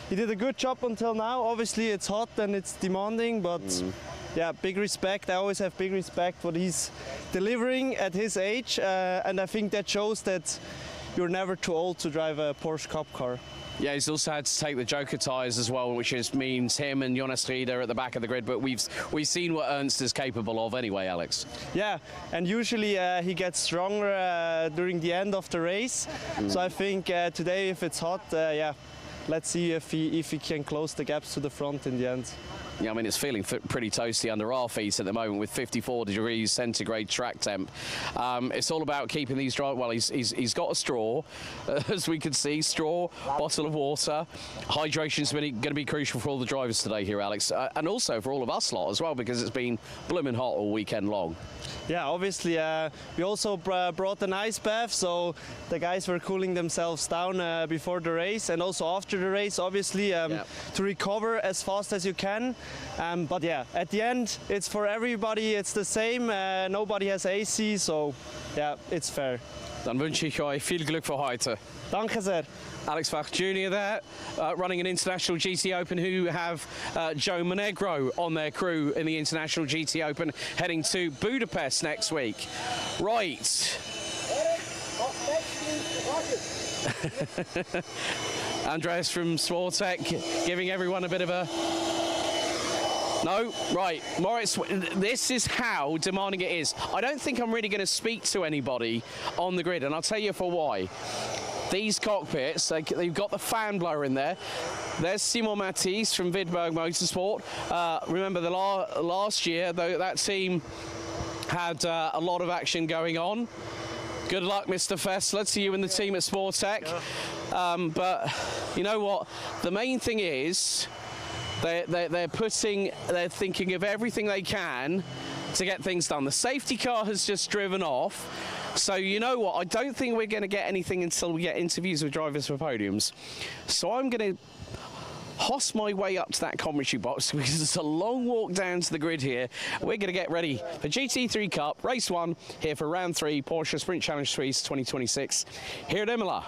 He did a good job until now. Obviously it's hot and it's demanding, but yeah, big respect. I always have big respect for what he's delivering at his age, and I think that shows that you're never too old to drive a Porsche Cup car. Yeah, he's also had to take the Joker tyres as well, which means him and Jonas Ried are at the back of the grid, but we've seen what Ernst is capable of anyway, Alex. Yeah, and usually he gets stronger during the end of the race. So I think today, if it's hot, yeah, let's see if he can close the gaps to the front in the end. Yeah, I mean, it's feeling pretty toasty under our feet at the moment with 54 degrees centigrade track temp. It's all about keeping these dry. Well, he's got a straw, as we can see, straw, bottle of water. Hydration's going to be crucial for all the drivers today here, Alex, and also for all of us lot as well, because it's been blooming hot all weekend long. Yeah, obviously we also brought an ice bath, so the guys were cooling themselves down before the race and also after the race, obviously, to recover as fast as you can. But yeah, at the end, it's for everybody, it's the same, nobody has AC, so yeah, it's fair. Dann wünsche ich euch viel Glück für heute. Danke sehr. Alex Fach Jr. there, running an International GT Open, who have Joe Monegro on their crew in the International GT Open, heading to Budapest next week. Right. Andreas from Sportec giving everyone a bit of a... No, right, Moritz, this is how demanding it is. I don't think I'm really going to speak to anybody on the grid, and I'll tell you for why. These cockpits, they've got the fan blower in there. There's Simon Matisse from Vidberg Motorsport. Remember the last year, though, that team had a lot of action going on. Good luck, Mr. Fessler, to you and the team at Sportec. But you know what? The main thing is they're thinking of everything they can to get things done. The safety car has just driven off. So you know what, I don't think we're going to get anything until we get interviews with drivers for podiums. So I'm going to hoss my way up to that commentary box because it's a long walk down to the grid here. We're going to get ready for GT3 Cup, race 1, here for round 3, Porsche Sprint Challenge Suisse 2026, here at Imola.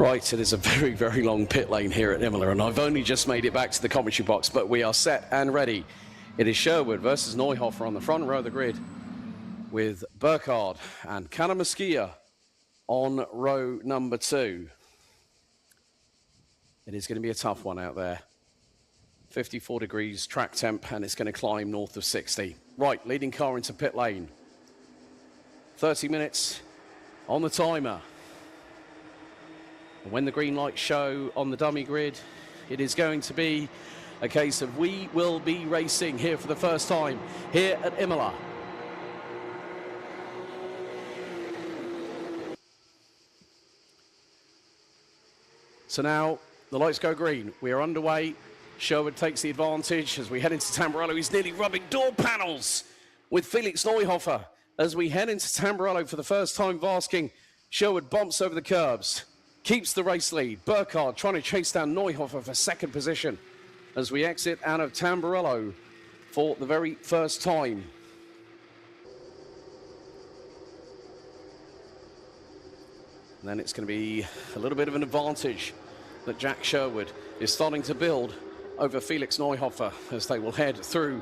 Right, it is a very, very long pit lane here at Imola, and I've only just made it back to the commentary box, but we are set and ready. It is Sherwood versus Neuhofer on the front row of the grid, with Burkhardt and Kanamaskia on row number 2. It is going to be a tough one out there. 54 degrees track temp, and it's going to climb north of 60. Right, leading car into pit lane. 30 minutes on the timer. And when the green lights show on the dummy grid, it is going to be a case of we will be racing here for the first time here at Imola. So now the lights go green. We are underway. Sherwood takes the advantage as we head into Tamburello. He's nearly rubbing door panels with Felix Neuhofer as we head into Tamburello for the first time. Vasking, Sherwood bumps over the curbs, keeps the race lead. Burkhardt trying to chase down Neuhofer for second position as we exit out of Tamburello for the very first time. And then it's going to be a little bit of an advantage that Jack Sherwood is starting to build over Felix Neuhofer as they will head through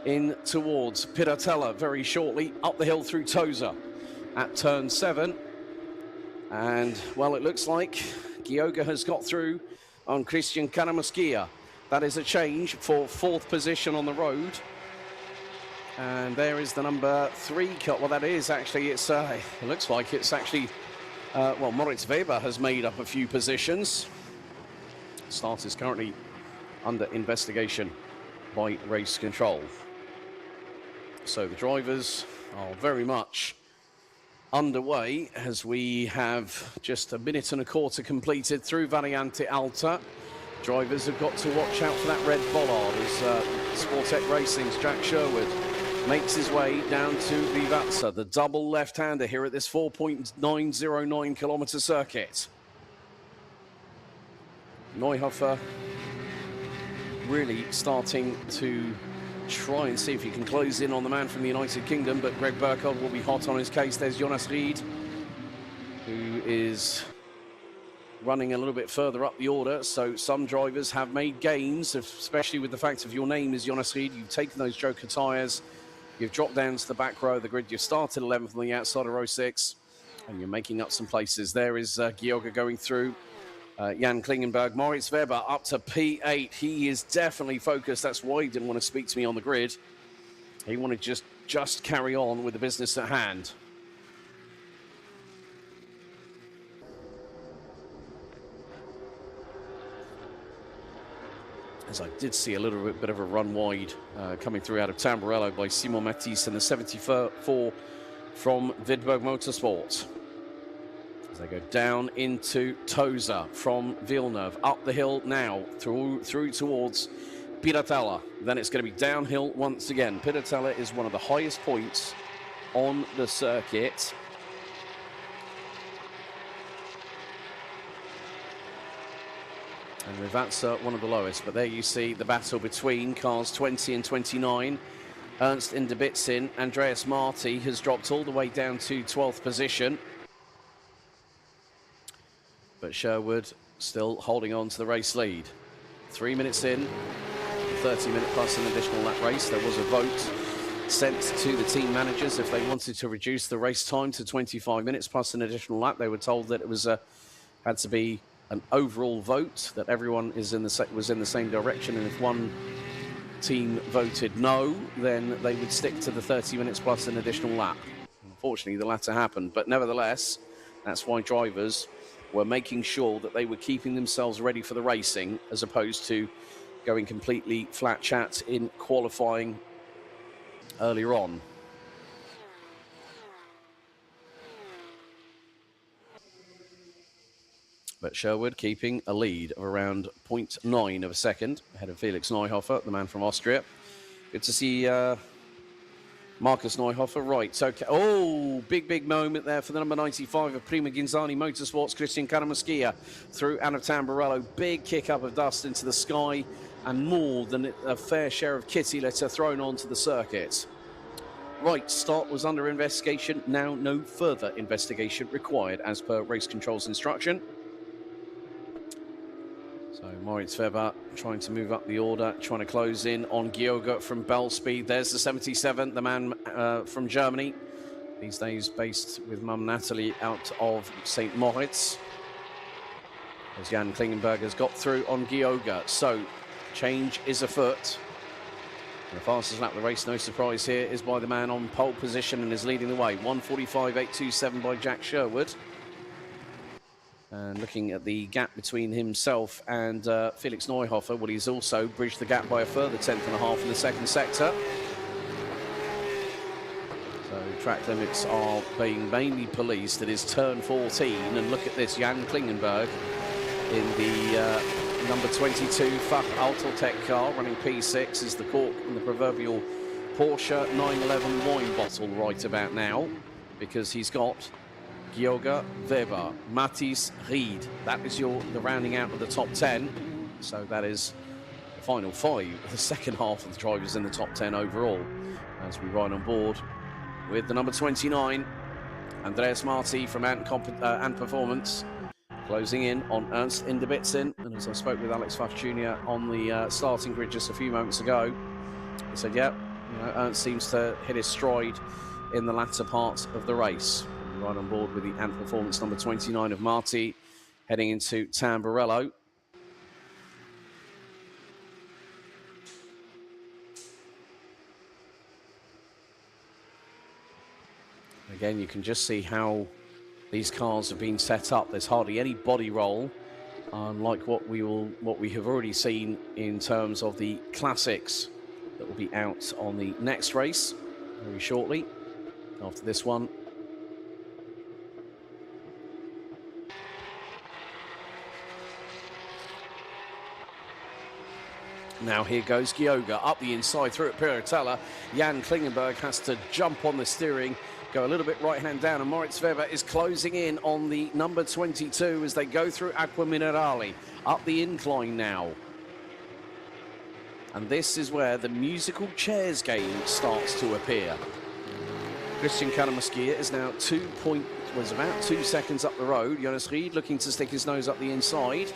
in towards Piratella very shortly, up the hill through Tosa at turn 7. And, well, it looks like Gioga has got through on Christian Kanamaskia. That is a change for 4th position on the road. And there is the number 3 cut. Well, that is actually, it looks like it's actually, well, Moritz Weber has made up a few positions. Start is currently under investigation by race control. So the drivers are very much underway as we have just a minute and a quarter completed through Variante Alta. Drivers have got to watch out for that red bollard as Sportec Racing's Jack Sherwood makes his way down to Vivazza, the double left-hander here at this 4.909 kilometer circuit. Neuhofer really starting to try and see if he can close in on the man from the United Kingdom, but Greg Burkhardt will be hot on his case. There's Jonas Ried, who is running a little bit further up the order. So some drivers have made gains, especially with the fact if your name is Jonas Ried, you've taken those Joker tyres, you've dropped down to the back row of the grid, you've started 11th on the outside of row 6, and you're making up some places. There is Gioga going through. Jan Klingenberg, Moritz Weber up to P8. He is definitely focused. That's why he didn't want to speak to me on the grid. He wanted to just carry on with the business at hand. As I did see a little bit of a run wide coming through out of Tamburello by Simon Matisse and the 74 from Vidberg Motorsports. As they go down into Tosa from Villeneuve, up the hill now through towards Piratella. Then it's going to be downhill once again. Piratella is one of the highest points on the circuit. And Vivazza, one of the lowest. But there you see the battle between cars 20 and 29. Ernst Indebitzin, Andreas Marti has dropped all the way down to 12th position. But Sherwood still holding on to the race lead. 3 minutes in, 30-minute plus an additional lap race. There was a vote sent to the team managers if they wanted to reduce the race time to 25 minutes plus an additional lap. They were told that it was had to be an overall vote, that everyone was in the same direction, and if one team voted no, then they would stick to the 30 minutes plus an additional lap. Unfortunately, the latter happened, but nevertheless, that's why drivers were making sure that they were keeping themselves ready for the racing as opposed to going completely flat chat in qualifying earlier on. But Sherwood keeping a lead of around 0.9 of a second ahead of Felix Neuhofer, the man from Austria. Good to see Marcus Neuhofer, right. So, oh, big moment there for the number 95 of Prima Ginzani Motorsports, Christian Kanamaskia, through out of Tamburello. Big kick up of dust into the sky and more than a fair share of kitty litter thrown onto the circuit. Right, start was under investigation. Now no further investigation required as per race control's instruction. So Moritz Weber trying to move up the order, trying to close in on Gioga from Bell Speed. There's the 77, the man from Germany. These days based with mum Natalie out of St. Moritz. As Jan Klingenberg has got through on Gioga. So change is afoot. The fastest lap of the race, no surprise here, is by the man on pole position and is leading the way. 1:45.827 by Jack Sherwood. And looking at the gap between himself and Felix Neuhofer, well, he's also bridged the gap by a further 1/10.5 in the second sector. So track limits are being mainly policed. It is turn 14, and look at this, Jan Klingenberg in the number 22 Fach Autotech car, running P6, is the cork in the proverbial Porsche 911 wine bottle right about now, because he's got Gioga, Weber, Mattis, Ried. That is the rounding out of the top 10. So that is the final 5, the second half of the drivers in the top 10 overall, as we ride on board with the number 29, Andreas Marti from Ant Performance, closing in on Ernst Inderbitzin. And as I spoke with Alex Pfaff Jr. on the starting grid just a few moments ago, he said, yeah, Ernst seems to hit his stride in the latter part of the race. Right on board with the Ant Performance number 29 of Marti, heading into Tamburello. Again, you can just see how these cars have been set up. There's hardly any body roll, unlike what we have already seen in terms of the classics that will be out on the next race very shortly after this one. Now here goes Gioga up the inside through at Piratella. Jan Klingenberg has to jump on the steering, go a little bit right hand down, and Moritz Weber is closing in on the number 22 as they go through Acqua Minerale up the incline now. And this is where the musical chairs game starts to appear. Christian Karamaskia is now about 2 seconds up the road. Jonas Ried looking to stick his nose up the inside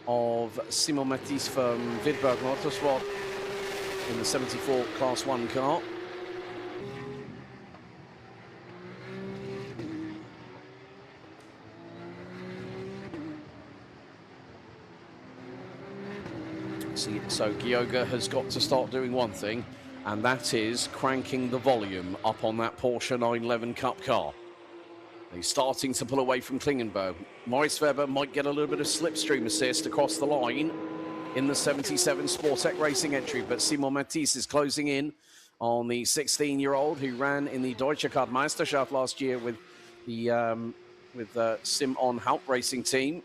of Simon Matisse from Vidberg Motorsport in the 74 Class 1 car. So Gioga has got to start doing one thing, and that is cranking the volume up on that Porsche 911 Cup car. He's starting to pull away from Klingenberg. Moritz Weber might get a little bit of slipstream assist across the line in the 77 Sportec Racing entry, but Simon Matisse is closing in on the 16-year-old who ran in the Deutsche Kartmeisterschaft last year with the Sim On Haupt Racing team,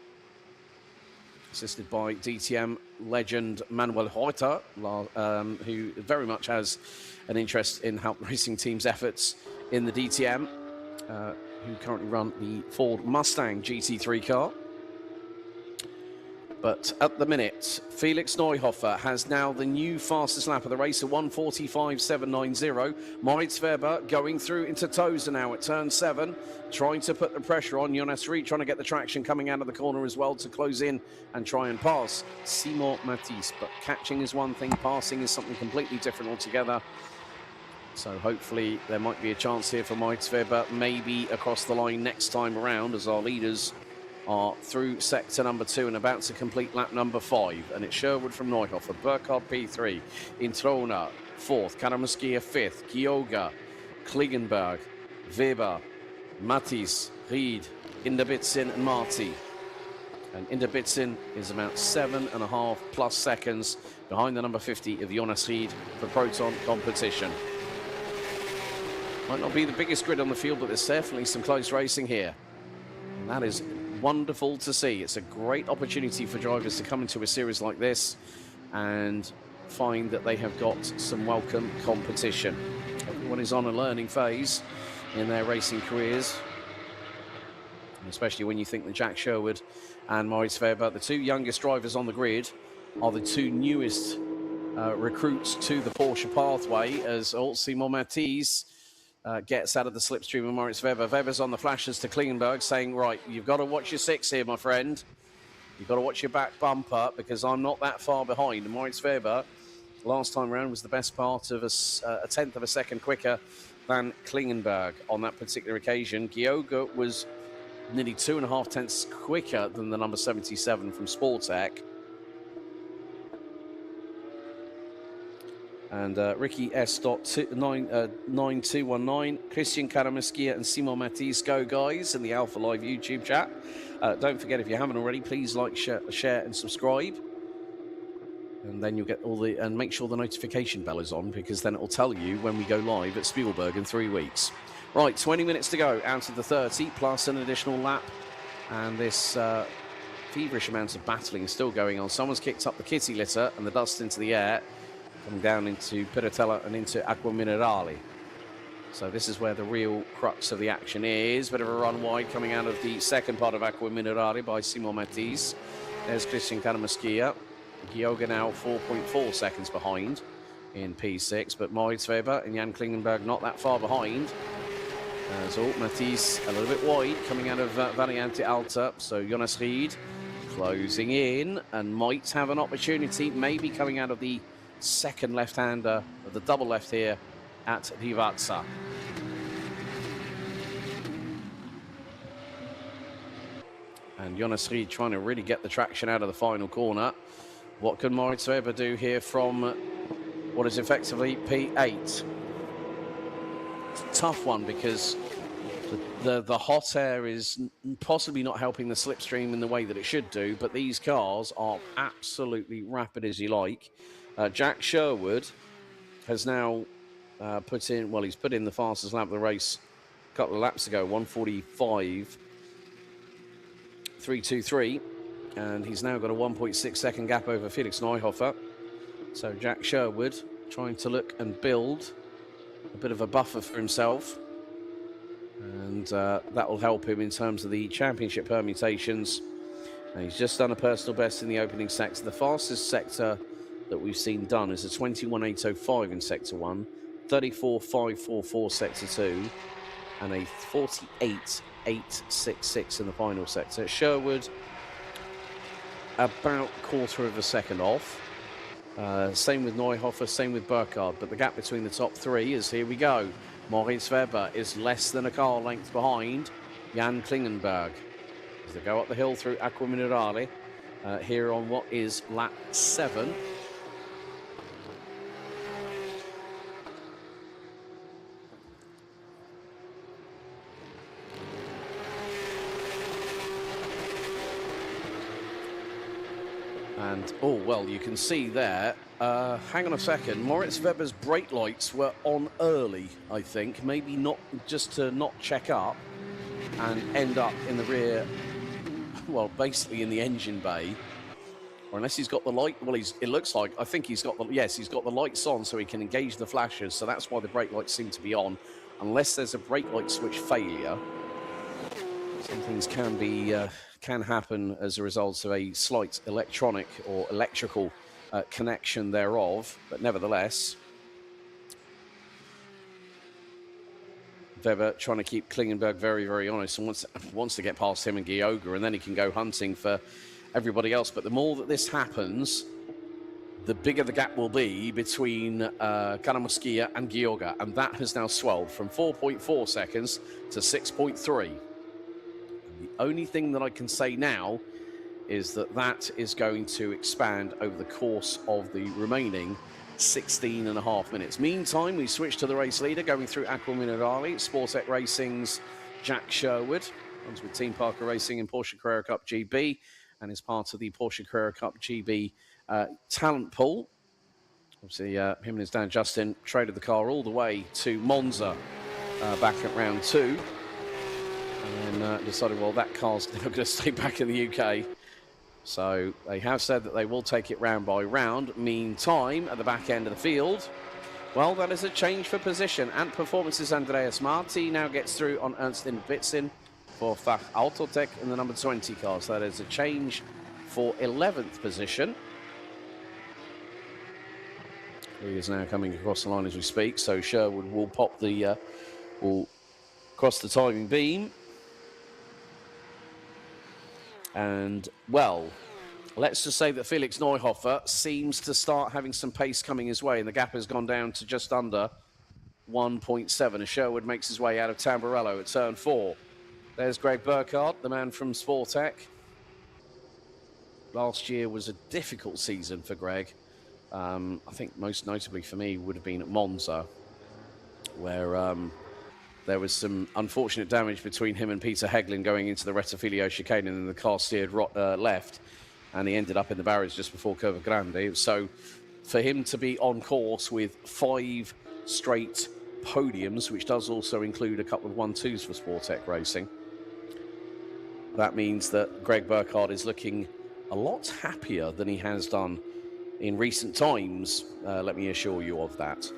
assisted by DTM legend Manuel Reuter, who very much has an interest in Haupt Racing team's efforts in the DTM. Who currently run the Ford Mustang GT3 car. But at the minute, Felix Neuhofer has now the new fastest lap of the race, a 1:45.790. Moritz Weber going through into Tozer now at turn 7, trying to put the pressure on. Jonas Ried trying to get the traction coming out of the corner as well to close in and try and pass Simon Matisse. But catching is one thing, passing is something completely different altogether. So hopefully there might be a chance here for Moritz Weber, maybe across the line next time around, as our leaders are through sector number 2 and about to complete lap number 5. And it's Sherwood from Neuhofer, Burkhardt P3, Introna 4th, Karamaskia 5th, Gioga, Klingenberg, Weber, Matisse, Ried, Inderbitzin and Marti. And Inderbitzin is about 7.5 plus seconds behind the number 50 of Jonas Ried for Proton competition. Might not be the biggest grid on the field, but there's definitely some close racing here. And that is wonderful to see. It's a great opportunity for drivers to come into a series like this and find that they have got some welcome competition. Everyone is on a learning phase in their racing careers, and especially when you think that Jack Sherwood and Moritz Weber, the two youngest drivers on the grid, are the two newest recruits to the Porsche pathway, as Simon Matisse gets out of the slipstream of Moritz Weber. Weber's on the flashes to Klingenberg saying, right, you've got to watch your 6 here, my friend. You've got to watch your back bumper because I'm not that far behind. And Moritz Weber, last time round, was the best part of a tenth of a second quicker than Klingenberg on that particular occasion. Gioga was nearly 2.5 tenths quicker than the number 77 from Sportec. And Ricky S.9219, Christian Karamaskia and Simon Matisse, go guys in the alphalive YouTube chat. Don't forget, if you haven't already, please like, share and subscribe. And then you'll get and make sure the notification bell is on, because then it will tell you when we go live at Spielberg in 3 weeks. Right, 20 minutes to go out of the 30, plus an additional lap. And this feverish amount of battling is still going on. Someone's kicked up the kitty litter and the dust into the air, coming down into Piratella and into Acqua Minerale. So this is where the real crux of the action is. Bit of a run wide coming out of the second part of Acqua Minerale by Simon Matisse. There's Christian Karamaskia. Gioga now 4.4 seconds behind in P6, but Moritz Weber and Jan Klingenberg not that far behind. So Matisse a little bit wide coming out of Variante Alta. So Jonas Ried closing in and might have an opportunity, maybe coming out of the second left-hander of the double left here at Rivazza. And Jonas Ried trying to really get the traction out of the final corner. What can Moritz Weber do here from what is effectively P8? It's a tough one because the hot air is possibly not helping the slipstream in the way that it should do, but these cars are absolutely rapid as you like. Jack Sherwood has now put in the fastest lap of the race a couple of laps ago, 1:45.323, and he's now got a 1.6 second gap over Felix Neuhofer. So Jack Sherwood trying to look and build a bit of a buffer for himself, and that will help him in terms of the championship permutations. And he's just done a personal best in the opening sector. The fastest sector that we've seen done is a 21.805 in Sector 1, 34.544 Sector 2, and a 48.866 in the final sector. Sherwood about quarter of a second off. Same with Neuhofer, same with Burkhardt, but the gap between the top three is, here we go. Moritz Weber is less than a car length behind Jan Klingenberg as they go up the hill through Acqua Minerale here on what is lap 7. And, oh, well, you can see there, hang on a second, Moritz Weber's brake lights were on early, I think. Maybe not, just to not check up and end up in the rear, well, basically in the engine bay. Or unless he's got the light, well, it looks like, I think he's got the, yes, he's got the lights on so he can engage the flashes. So that's why the brake lights seem to be on. Unless there's a brake light switch failure, some things can be... can happen as a result of a slight electronic or electrical connection thereof, but nevertheless, Weber trying to keep Klingenberg very, very honest and wants to get past him and Gioga, and then he can go hunting for everybody else. But the more that this happens, the bigger the gap will be between Karamaskia and Gioga, and that has now swelled from 4.4 seconds to 6.3. The only thing that I can say now is that that is going to expand over the course of the remaining 16.5 minutes. Meantime, we switch to the race leader going through Acqua Minerale, Sportec Racing's Jack Sherwood, runs with Team Parker Racing in Porsche Carrera Cup GB and is part of the Porsche Carrera Cup GB talent pool. Obviously, him and his dad Justin traded the car all the way to Monza back at round 2. And decided, well, that car's never going to stay back in the UK. So they have said that they will take it round by round. Meantime, at the back end of the field, well, that is a change for position and performances. Andreas Marti now gets through on Ernst Bitzin for Fach Autotech in the number 20 car. So that is a change for 11th position. He is now coming across the line as we speak. So Sherwood will pop the, will cross the timing beam. And, well, let's just say that Felix Neuhofer seems to start having some pace coming his way, and the gap has gone down to just under 1.7 as Sherwood makes his way out of Tamburello at turn 4. There's Greg Burkhardt, the man from Sportec. Last year was a difficult season for Greg. I think most notably for me would have been at Monza, where there was some unfortunate damage between him and Peter Heglin going into the Rettifilio chicane, and then the car steered left, and he ended up in the barriers just before Curva Grande. So for him to be on course with 5 straight podiums, which does also include a couple of 1-2s for Sportec Racing, that means that Greg Burkhardt is looking a lot happier than he has done in recent times, let me assure you of that.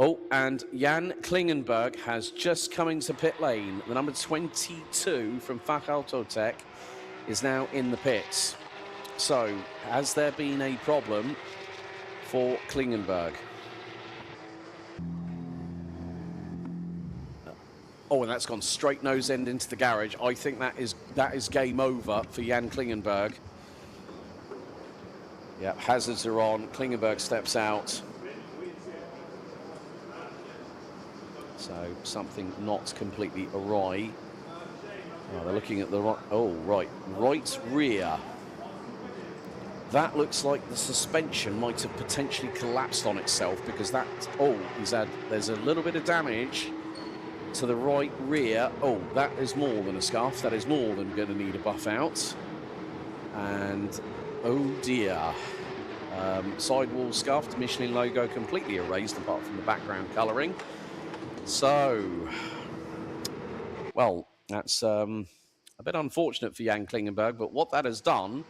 Oh, and Jan Klingenberg has just come into pit lane. The number 22 from Fachautotec is now in the pits. So, has there been a problem for Klingenberg? Oh, and that's gone straight nose end into the garage. I think that is game over for Jan Klingenberg. Yeah, hazards are on. Klingenberg steps out. So something not completely awry. Oh, they're looking at the right rear. That looks like the suspension might have potentially collapsed on itself, because that, there's a little bit of damage to the right rear. Oh, that is more than a scuff. That is more than going to need a buff out. And oh dear. Sidewall scuffed, Michelin logo completely erased apart from the background colouring. So, well, that's a bit unfortunate for Jan Klingenberg, but what that has done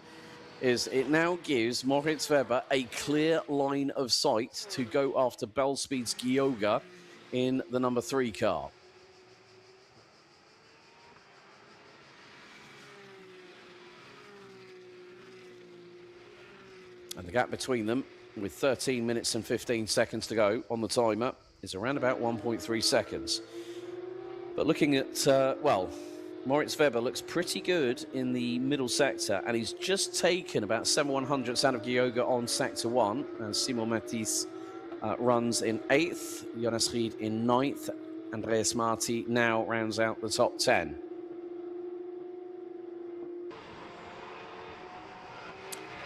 is it now gives Moritz Weber a clear line of sight to go after Bell Speed's Gioga in the number 3 car. And the gap between them, with 13 minutes and 15 seconds to go on the timer, is around about 1.3 seconds. But looking at, Moritz Weber looks pretty good in the middle sector, and he's just taken about 7/100ths out of Gioga on sector 1, as Simon Matisse runs in 8th, Jonas Ried in 9th, Andreas Marti now rounds out the top 10.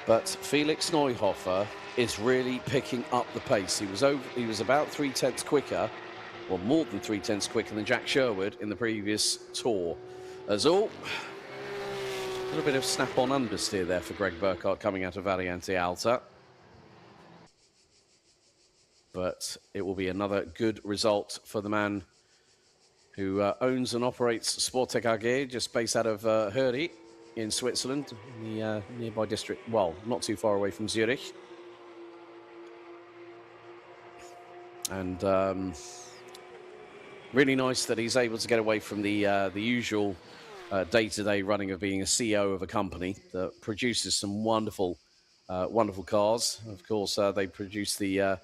But Felix Neuhofer is really picking up the pace. He was about 3/10 quicker, or more than 3/10 quicker than Jack Sherwood in the previous tour. As all, a little bit of snap-on understeer there for Greg Burkhardt coming out of Variante Alta. But it will be another good result for the man who owns and operates Sportec AG, just based out of Heri in Switzerland, in the nearby district, well, not too far away from Zurich. And really nice that he's able to get away from the usual day-to-day running of being a CEO of a company that produces some wonderful, wonderful cars. Of course, they produce the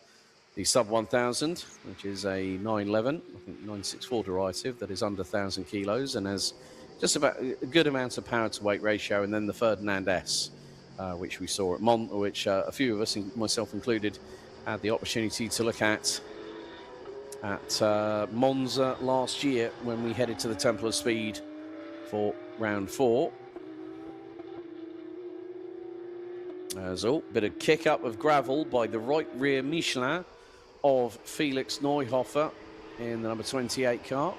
Sub 1000, which is a 911, I think 964 derivative that is under 1,000 kilos and has just about a good amount of power to weight ratio. And then the Ferdinand S, which we saw at which a few of us, myself included, had the opportunity to look at Monza last year when we headed to the Temple of Speed for round 4. There's a bit of kick up of gravel by the right rear Michelin of Felix Neuhofer in the number 28 car.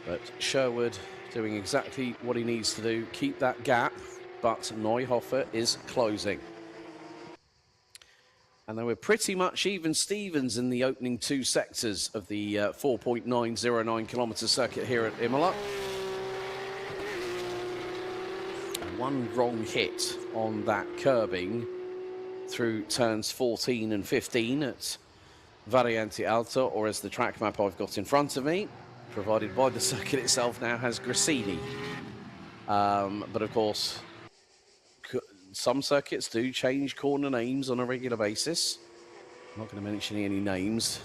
But Sherwood doing exactly what he needs to do, keep that gap, but Neuhofer is closing. And there were pretty much even Stevens in the opening 2 sectors of the 4.909 kilometre circuit here at Imola. One wrong hit on that curbing through turns 14 and 15 at Variante Alta, or as the track map I've got in front of me, provided by the circuit itself, now has Grassini. But of course, some circuits do change corner names on a regular basis. I'm not going to mention any names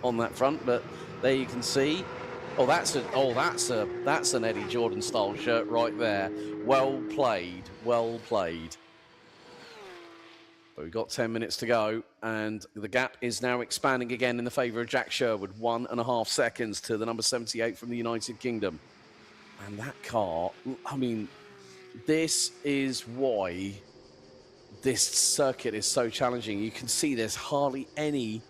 on that front, but there you can see. Oh, that's an Eddie Jordan style shirt right there. Well played, well played. But we've got 10 minutes to go, and the gap is now expanding again in the favour of Jack Sherwood. 1.5 seconds to the number 78 from the United Kingdom. And that car, I mean, this is why this circuit is so challenging. You can see there's hardly any,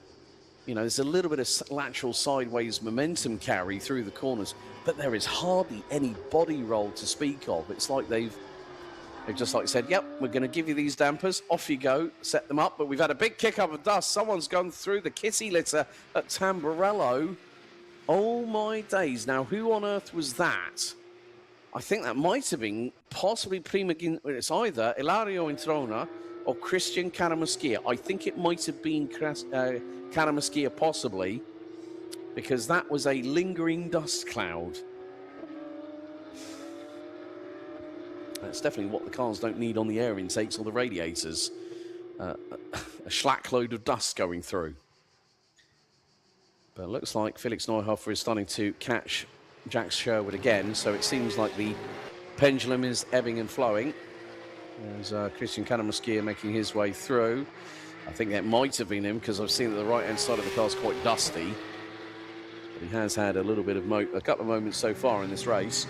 there's a little bit of lateral sideways momentum carry through the corners, but there is hardly any body roll to speak of. It's like they've just like said, yep, we're going to give you these dampers. Off you go, set them up. But we've had a big kick up of dust. Someone's gone through the kitty litter at Tamburello. Oh, my days. Now, who on earth was that? I think that might have been possibly it's either Ilario Introna or Christian Karamaskia. I think it might have been Karamaskia possibly, because that was a lingering dust cloud. That's definitely what the cars don't need on the air intakes or the radiators. A schlack load of dust going through. But it looks like Felix Neuhofer is starting to catch Jack Sherwood again, so it seems like the pendulum is ebbing and flowing. There's Christian Karamaskia making his way through. I think that might have been him, because I've seen that the right-hand side of the car is quite dusty. But he has had a little bit of a couple of moments so far in this race.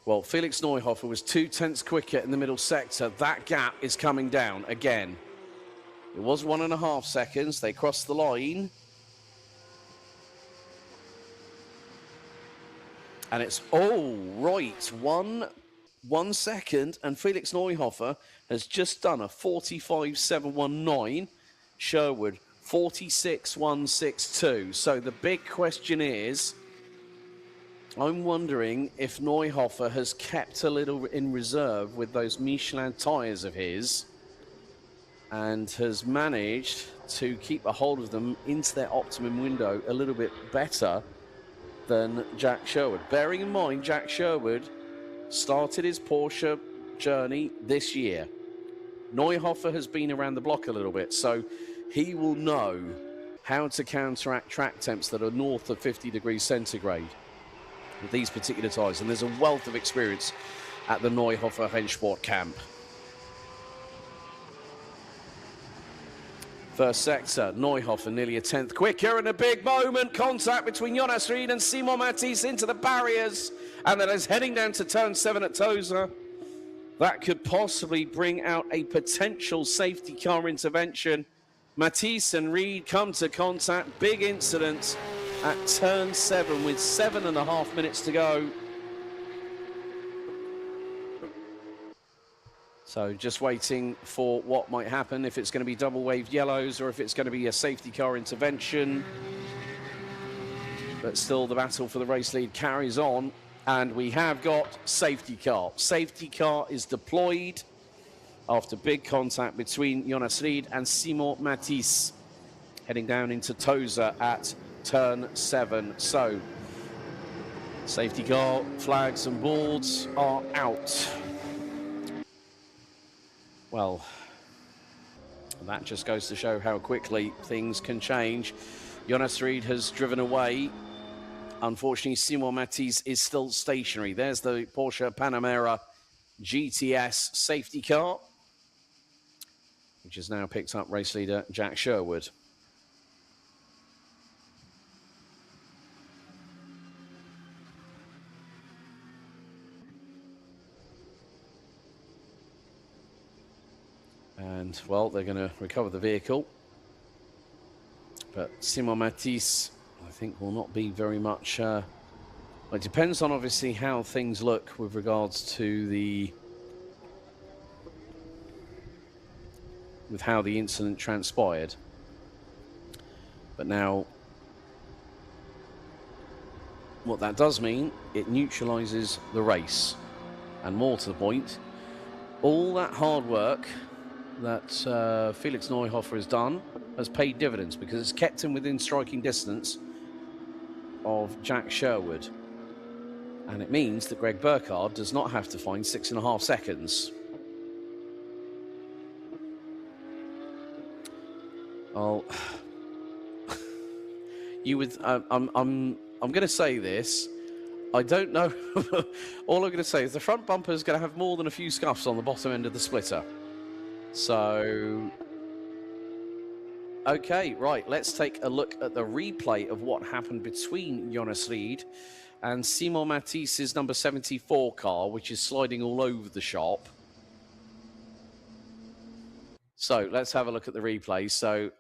Well, Felix Neuhofer was 2 tenths quicker in the middle sector. That gap is coming down again. It was 1.5 seconds. They crossed the line. And it's, right, 1 second. And Felix Neuhofer has just done a 45.719. Sherwood, 46.162. So the big question is, I'm wondering if Neuhofer has kept a little in reserve with those Michelin tyres of his and has managed to keep a hold of them into their optimum window a little bit better than Jack Sherwood. Bearing in mind, Jack Sherwood started his Porsche journey this year. Neuhofer has been around the block a little bit, so he will know how to counteract track temps that are north of 50 degrees centigrade with these particular tyres, and there's a wealth of experience at the Neuhofer Rennsport camp. First sector, Neuhofer nearly a tenth quicker, and a big moment. Contact between Jonas Ried and Simon Matisse into the barriers, and then is heading down to turn 7 at Tosa. That could possibly bring out a potential safety car intervention. Matisse and Ried come to contact. Big incident at turn 7 with 7.5 minutes to go. So just waiting for what might happen, if it's going to be double waved yellows or if it's going to be a safety car intervention. But still the battle for the race lead carries on, and we have got safety car. Safety car is deployed after big contact between Jonas Ried and Simon Matisse, heading down into Tosa at turn 7. So safety car flags and boards are out. Well, that just goes to show how quickly things can change. Jonas Ried has driven away. Unfortunately, Simon Matisse is still stationary. There's the Porsche Panamera GTS safety car, which has now picked up race leader Jack Sherwood. And, well, they're going to recover the vehicle. But Simon Matisse, I think, will not be very much... well, it depends on, obviously, how things look with regards to with how the incident transpired. But now, what that does mean, it neutralises the race. And more to the point, all that hard work that Felix Neuhofer has done has paid dividends because it's kept him within striking distance of Jack Sherwood. And it means that Greg Burkhardt does not have to find 6.5 seconds. Oh, you would. I'm going to say this. I don't know. All I'm going to say is the front bumper is going to have more than a few scuffs on the bottom end of the splitter. So, okay, right. Let's take a look at the replay of what happened between Jonas Ried and Simon Matisse's number 74 car, which is sliding all over the shop. So let's have a look at the replay. So,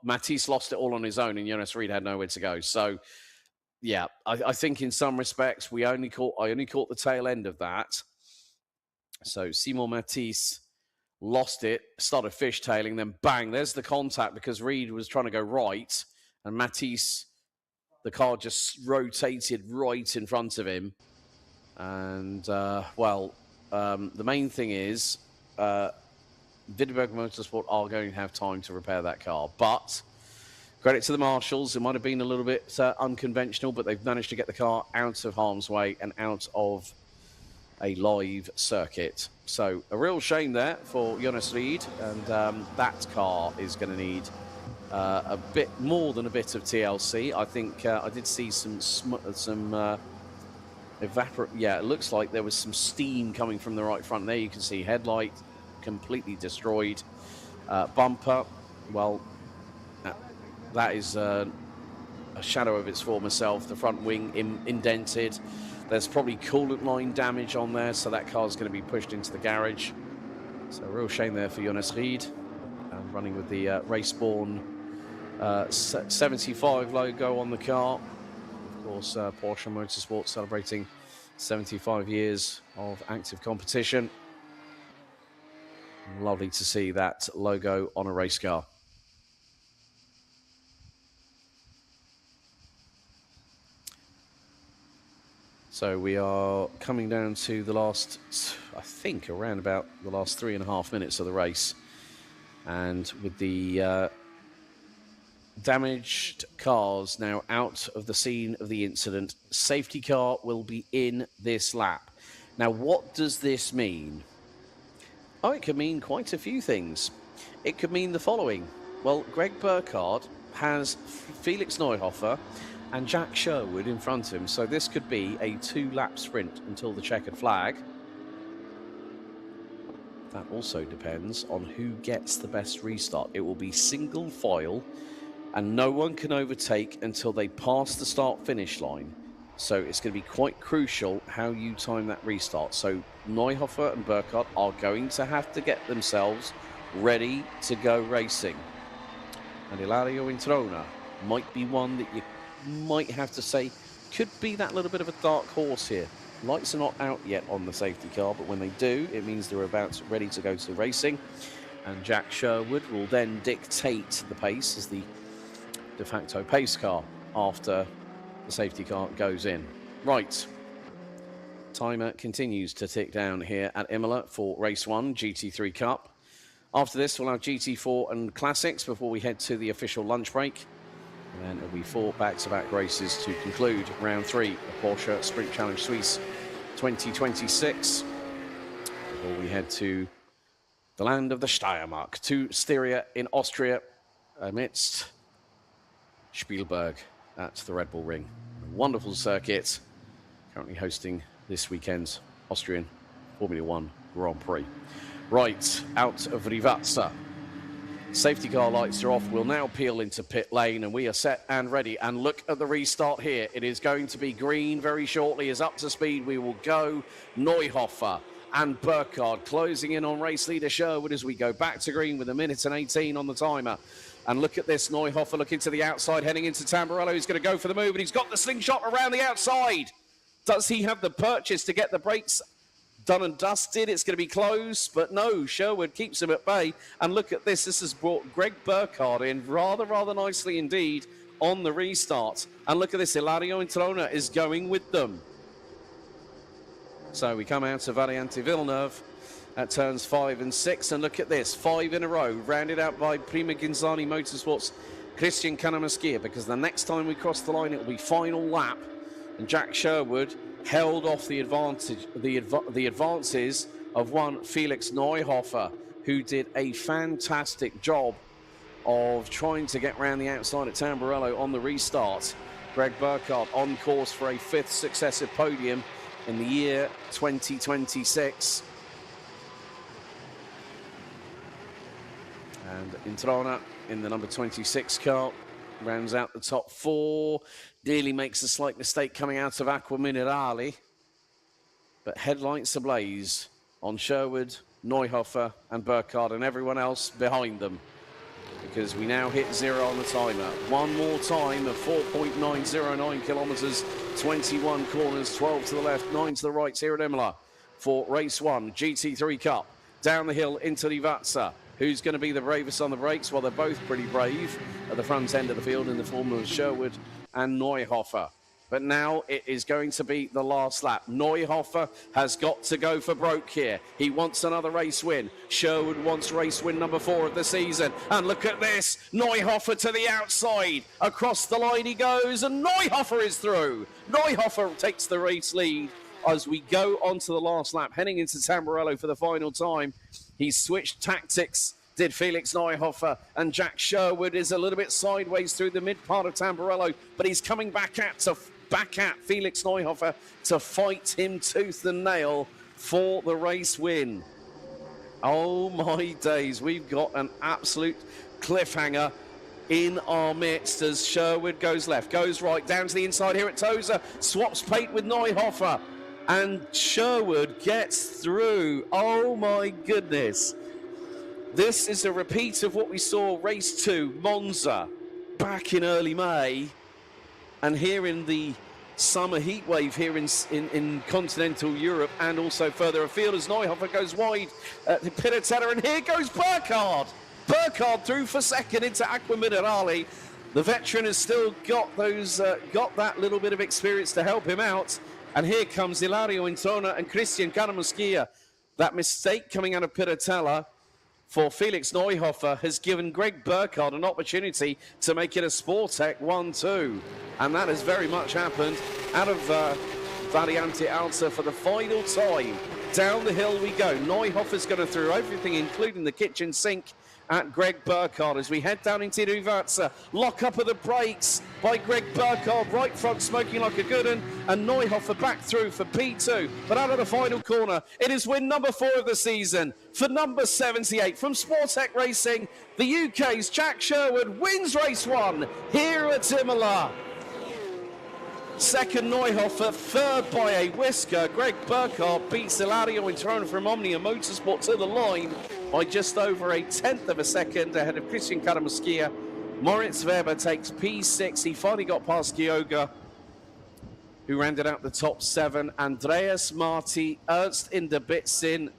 Matisse lost it all on his own and Jonas Ried had nowhere to go. So, yeah, I think in some respects, I only caught the tail end of that. So Simon Matisse lost it, started fishtailing, then bang, there's the contact because Ried was trying to go right and Matisse, the car just rotated right in front of him. And, the main thing is... Videberg Motorsport are going to have time to repair that car. But credit to the marshals. It might have been a little bit unconventional, but they've managed to get the car out of harm's way and out of a live circuit. So a real shame there for Jonas Ried. And that car is going to need a bit more than a bit of TLC. I think I did see it looks like there was some steam coming from the right front there. You can see headlight completely destroyed. Bumper, well, that is a shadow of its former self. The front wing indented. There's probably coolant line damage on there, so that car's going to be pushed into the garage. So a real shame there for Jonas Ried. Running with the Raceborn 75 logo on the car. Of course, Porsche Motorsport celebrating 75 years of active competition. Lovely to see that logo on a race car. So we are coming down to the last, I think, around about the last 3.5 minutes of the race. And with the damaged cars now out of the scene of the incident, safety car will be in this lap. Now, what does this mean? Oh, it could mean quite a few things. It could mean the following. Well, Greg Burkhardt has Felix Neuhofer and Jack Sherwood in front of him, so this could be a 2-lap sprint until the checkered flag. That also depends on who gets the best restart. It will be single file, and no one can overtake until they pass the start-finish line. So it's going to be quite crucial how you time that restart. So Neuhofer and Burkhardt are going to have to get themselves ready to go racing. And Ilario Introna might be one that you might have to say could be that little bit of a dark horse here. Lights are not out yet on the safety car, but when they do, it means they're about ready to go to racing. And Jack Sherwood will then dictate the pace as the de facto pace car after the safety car goes in. Right. Timer continues to tick down here at Imola for race 1, GT3 Cup. After this, we'll have GT4 and Classics before we head to the official lunch break. And then it'll be 4 back-to-back races to conclude round 3 of Porsche Sprint Challenge Suisse 2026. Before we head to the land of the Steiermark, to Styria in Austria amidst Spielberg at the Red Bull Ring. A wonderful circuit, currently hosting this weekend's Austrian Formula One Grand Prix. Right, out of Rivazza. Safety car lights are off. We'll now peel into pit lane, and we are set and ready. And look at the restart here. It is going to be green very shortly. Is up to speed. We will go. Neuhofer and Burkhardt closing in on race leader Sherwood as we go back to green with 1:18 on the timer. And look at this, Neuhofer looking to the outside, heading into Tamburello. He's going to go for the move, and he's got the slingshot around the outside. Does he have the purchase to get the brakes done and dusted? It's going to be close, but no, Sherwood keeps him at bay. And look at this. This has brought Greg Burkhardt in rather nicely indeed on the restart. And look at this, Ilario Introna is going with them. So we come out to Variante Villeneuve, at turns 5 and 6. And look at this, 5 in a row, rounded out by Prima Ginzani Motorsports, Christian Canamaskia, because the next time we cross the line, it will be final lap. And Jack Sherwood held off the advances of one Felix Neuhofer, who did a fantastic job of trying to get round the outside at Tamburello on the restart. Greg Burkhardt on course for a 5th successive podium in the year 2026. And Introna in the number 26 car rounds out the top 4. Nearly makes a slight mistake coming out of Acqua Minerale. But headlights ablaze on Sherwood, Neuhofer and Burkhardt and everyone else behind them, because we now hit 0 on the timer. One more time of 4.909 kilometers, 21 corners, 12 to the left, 9 to the right here at Imola for race 1, GT3 Cup. Down the hill into Rivazza. Who's going to be the bravest on the brakes? Well, they're both pretty brave at the front end of the field in the form of Sherwood and Neuhofer. But now it is going to be the last lap. Neuhofer has got to go for broke here. He wants another race win. Sherwood wants race win number 4 of the season. And look at this. Neuhofer to the outside. Across the line he goes, and Neuhofer is through. Neuhofer takes the race lead as we go on to the last lap, heading into Tamburello for the final time. He switched tactics, did Felix Neuhofer, and Jack Sherwood is a little bit sideways through the mid part of Tamburello, but he's coming back at Felix Neuhofer to fight him tooth and nail for the race win. Oh my days, we've got an absolute cliffhanger in our midst as Sherwood goes left, goes right, down to the inside here at Tosa, swaps pate with Neuhofer, and Sherwood gets through. Oh my goodness. This is a repeat of what we saw race 2, Monza, back in early May. And here in the summer heat wave here in continental Europe and also further afield as Neuhofer goes wide at the Piratella, and here goes Burkhardt. Burkhardt through for second into Acqua Minerale. The veteran has still got that little bit of experience to help him out. And here comes Ilario Introna and Christian Canamaskia. That mistake coming out of Piratella for Felix Neuhofer has given Greg Burkhardt an opportunity to make it a Sportec 1-2. And that has very much happened out of Variante Alta for the final time. Down the hill we go. Neuhofer's going to throw everything, including the kitchen sink, at Greg Burkhardt as we head down into Rivazza. Lock up of the brakes by Greg Burkhardt, right front smoking like a good one, and Neuhofer back through for P2. But out of the final corner, it is win number 4 of the season for number 78 from Sportec Racing. The UK's Jack Sherwood wins race 1 here at Imola. Second Neuhofer, third by a whisker. Greg Burkhardt beats Ilario Introna from Omnia Motorsport to the line by just over a 1/10 of a second ahead of Christian Canamaskia. Moritz Weber takes P6. He finally got past Gioga, who rounded out the top 7. Andreas Marti, Ernst Inderbitzin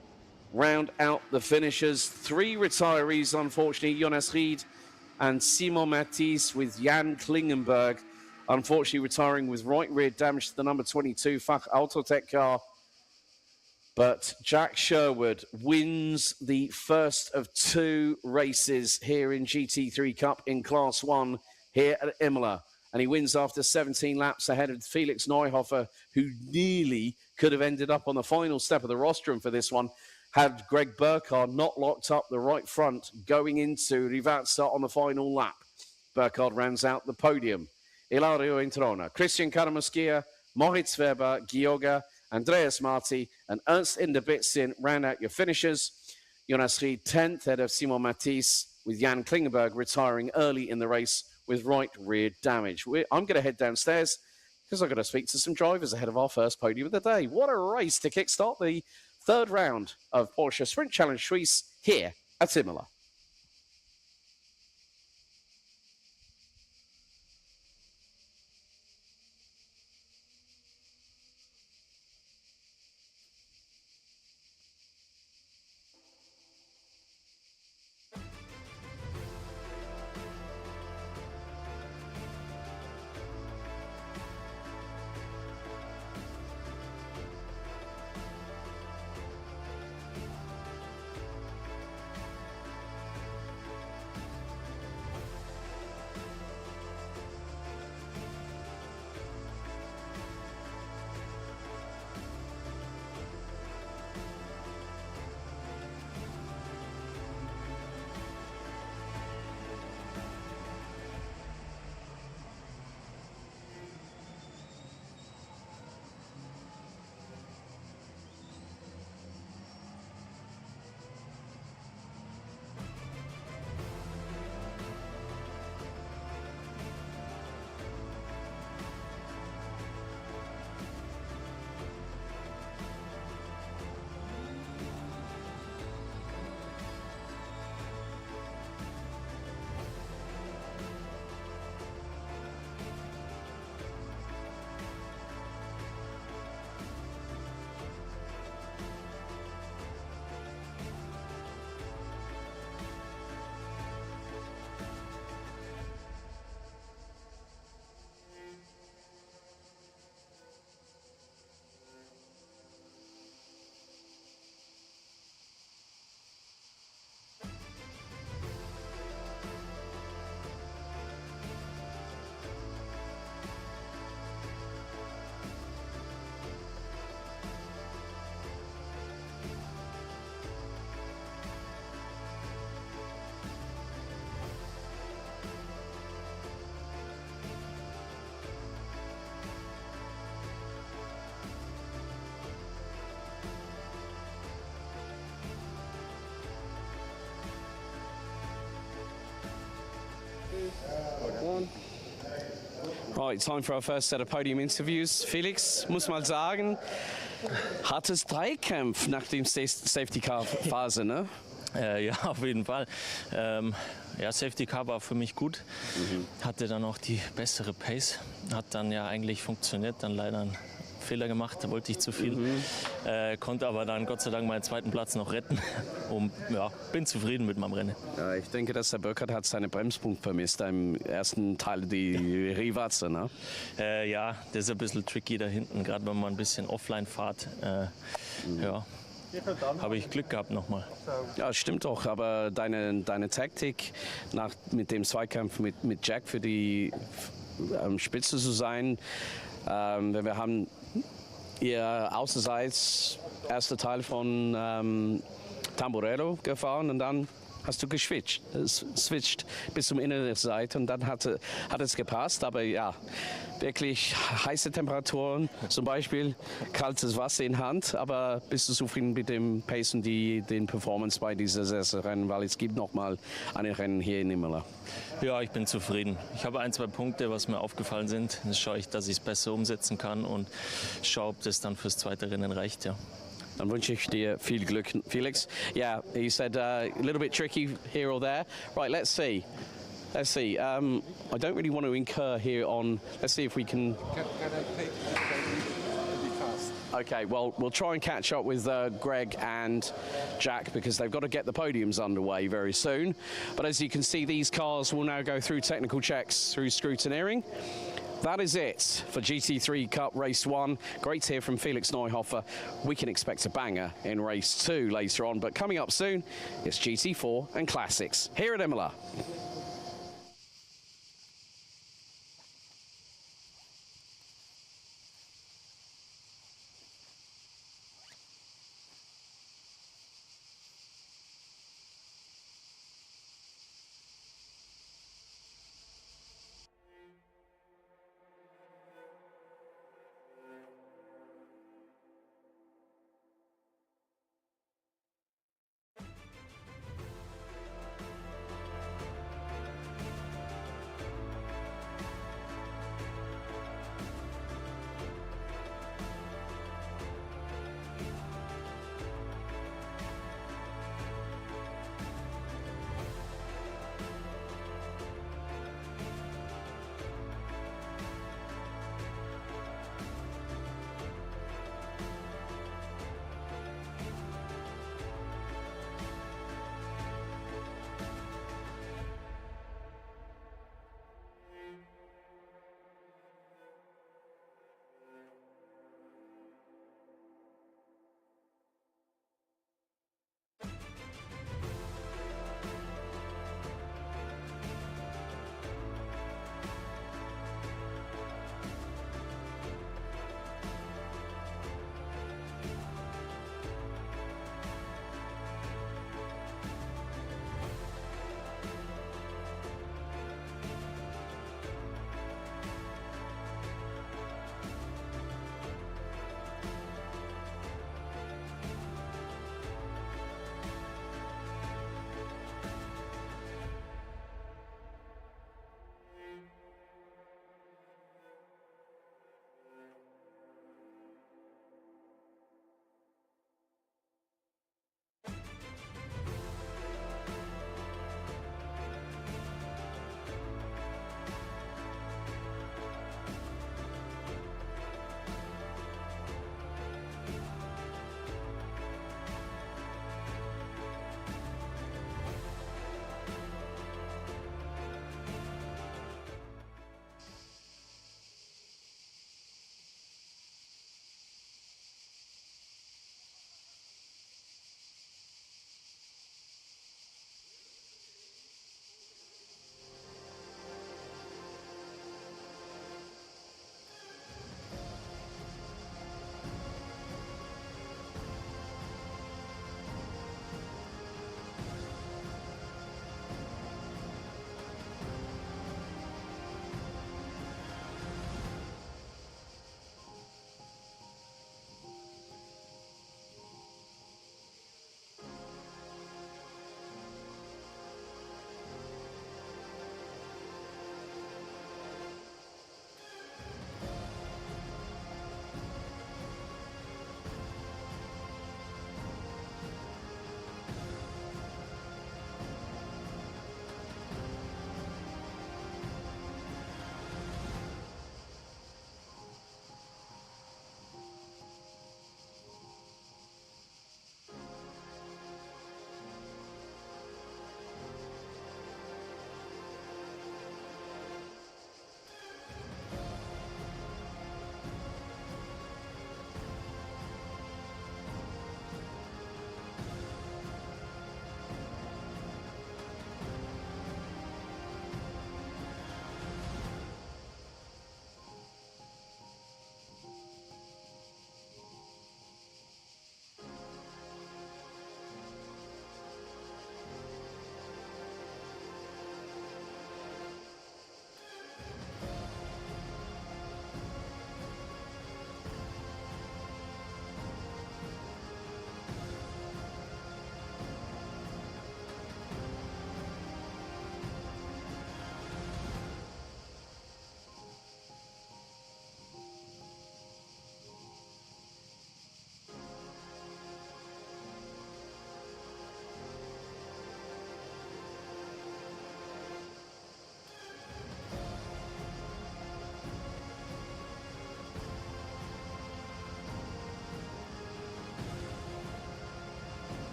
round out the finishers. 3 retirees, unfortunately, Jonas Ried and Simon Matisse, with Jan Klingenberg unfortunately retiring with right rear damage to the number 22 Fach Autotech car. But Jack Sherwood wins the first of 2 races here in GT3 Cup in Class 1 here at Imola. And he wins after 17 laps ahead of Felix Neuhofer, who nearly could have ended up on the final step of the rostrum for this one, had Greg Burkhardt not locked up the right front going into Rivazza on the final lap. Burkhardt rounds out the podium. Ilario Introna, Christian Canamaskia, Moritz Weber, Gioga, Andreas Marti, and Ernst Inderbitzin round out your finishers. Jonas Ried 10th, ahead of Simon Matisse, with Jan Klingenberg retiring early in the race with right rear damage. I'm going to head downstairs because I've got to speak to some drivers ahead of our first podium of the day. What a race to kickstart the 3rd round of Porsche Sprint Challenge Suisse here at Imola. Right, time for our first set of podium interviews. Felix, muss mal sagen, hartes Dreikampf nach dem Safety Car Phase, ne? Ja, auf jeden Fall. Ja, Safety Car war für mich gut. Hatte dann auch die bessere Pace. Hat dann ja eigentlich funktioniert, dann leider einen Fehler gemacht, da wollte ich zu viel. Konnte aber dann Gott sei Dank meinen zweiten Platz noch retten. Und ja, bin zufrieden mit meinem Rennen. Ja, ich denke, dass der Burkhardt hat seinen Bremspunkt vermisst im ersten Teil die Rivatze, ne? Ja, das ist ein bisschen tricky da hinten, gerade wenn man ein bisschen offline fährt. Ja. Habe ich Glück gehabt nochmal. Ja, stimmt doch, aber deine Taktik mit dem Zweikampf mit Jack für die Spitze zu sein, wir haben ihr außerseits erster Teil von Tamburello gefahren und dann hast du switcht bis zum inneren Seite und dann hat es gepasst, aber ja, wirklich heiße Temperaturen, zum Beispiel kaltes Wasser in Hand, aber bist du zufrieden mit dem Pace und den Performance bei dieser Saisonrennen, weil es gibt noch mal ein Rennen hier in Imola. Ja, ich bin zufrieden. Ich habe 1, 2 Punkte, was mir aufgefallen sind. Jetzt schaue ich, dass ich es besser umsetzen kann und schaue, ob das dann fürs zweite Rennen reicht, ja. Dann wünsche ich dir viel Glück, Felix. Yeah, he said a little bit tricky here or there. Right, let's see. I don't really want to incur here on. Let's see if we can. Can I take be fast? Okay, well, we'll try and catch up with Greg and Jack because they've got to get the podiums underway very soon. But as you can see, these cars will now go through technical checks, through scrutineering. That is it for GT3 Cup Race 1. Great to hear from Felix Neuhofer. We can expect a banger in Race 2 later on, but coming up soon, it's GT4 and Classics here at Imola.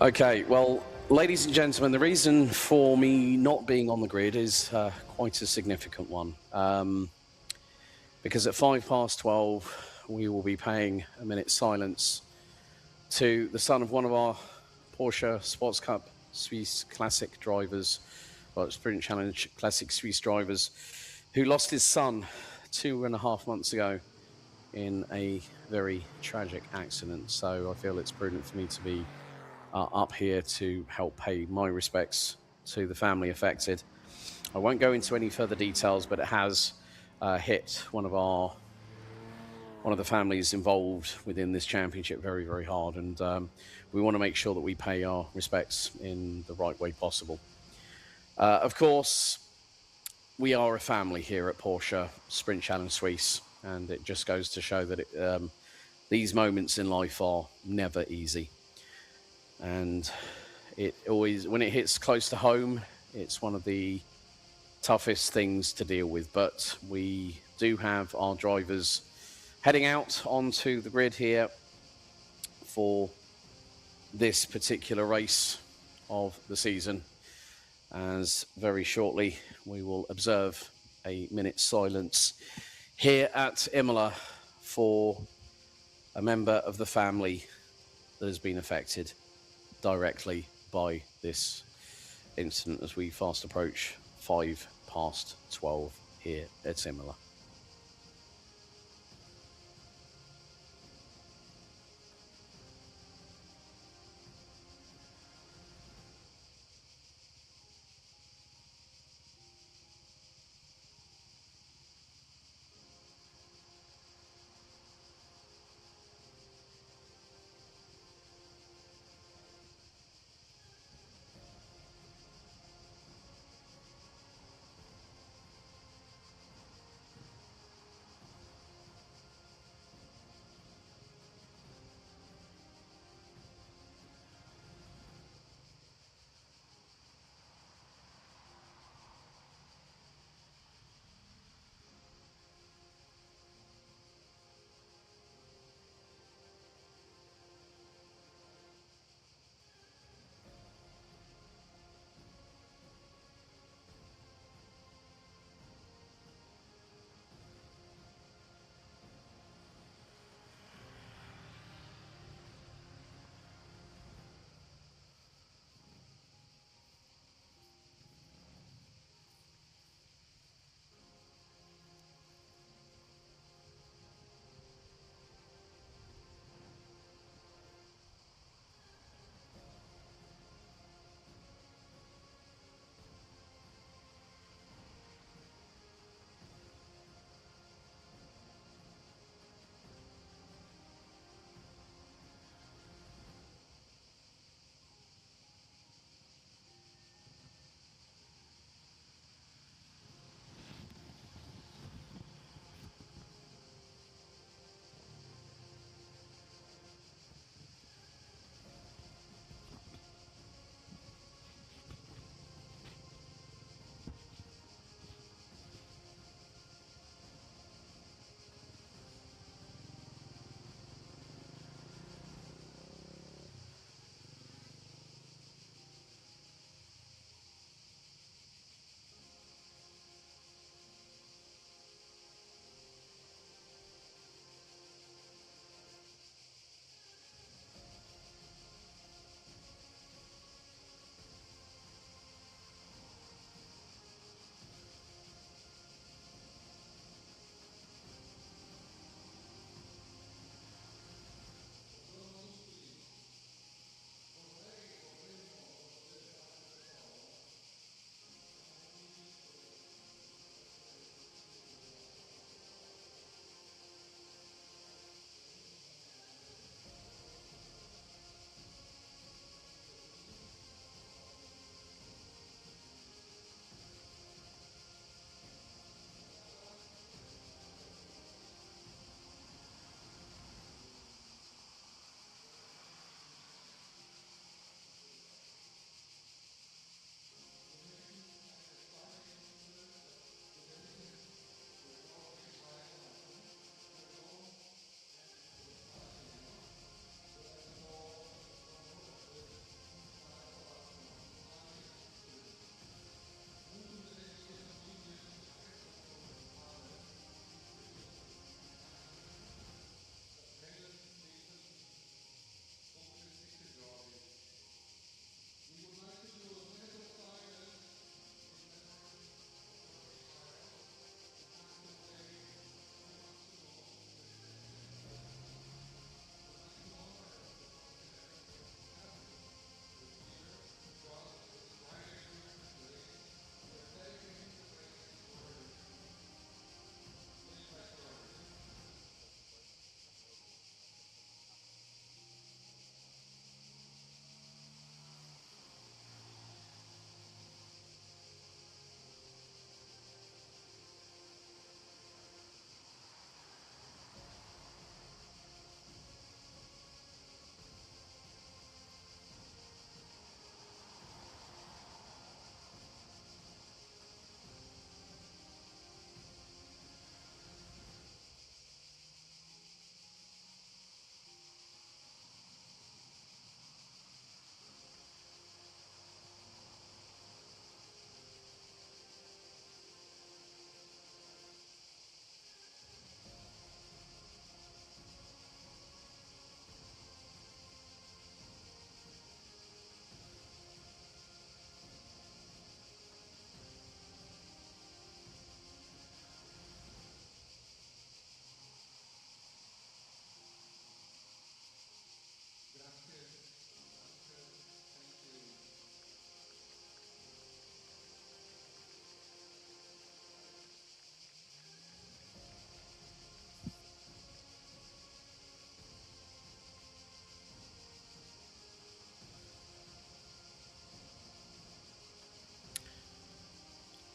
Okay, well, ladies and gentlemen, the reason for me not being on the grid is quite a significant one. Because at 12:05, we will be paying a minute's silence to the son of one of our Porsche Sports Cup Suisse Classic drivers, or Sprint Challenge Classic Suisse drivers, who lost his son 2.5 months ago in a very tragic accident. So I feel it's prudent for me to be up here to help pay my respects to the family affected. I won't go into any further details, but it has hit one of the families involved within this championship very, very hard, and we want to make sure that we pay our respects in the right way possible. Of course, we are a family here at Porsche Sprint Challenge Suisse, and it just goes to show that these moments in life are never easy. And it always, when it hits close to home, it's one of the toughest things to deal with. But we do have our drivers heading out onto the grid here for this particular race of the season, as very shortly we will observe a minute's silence here at Imola for a member of the family that has been affected directly by this incident as we fast approach 12:05 here at Imola.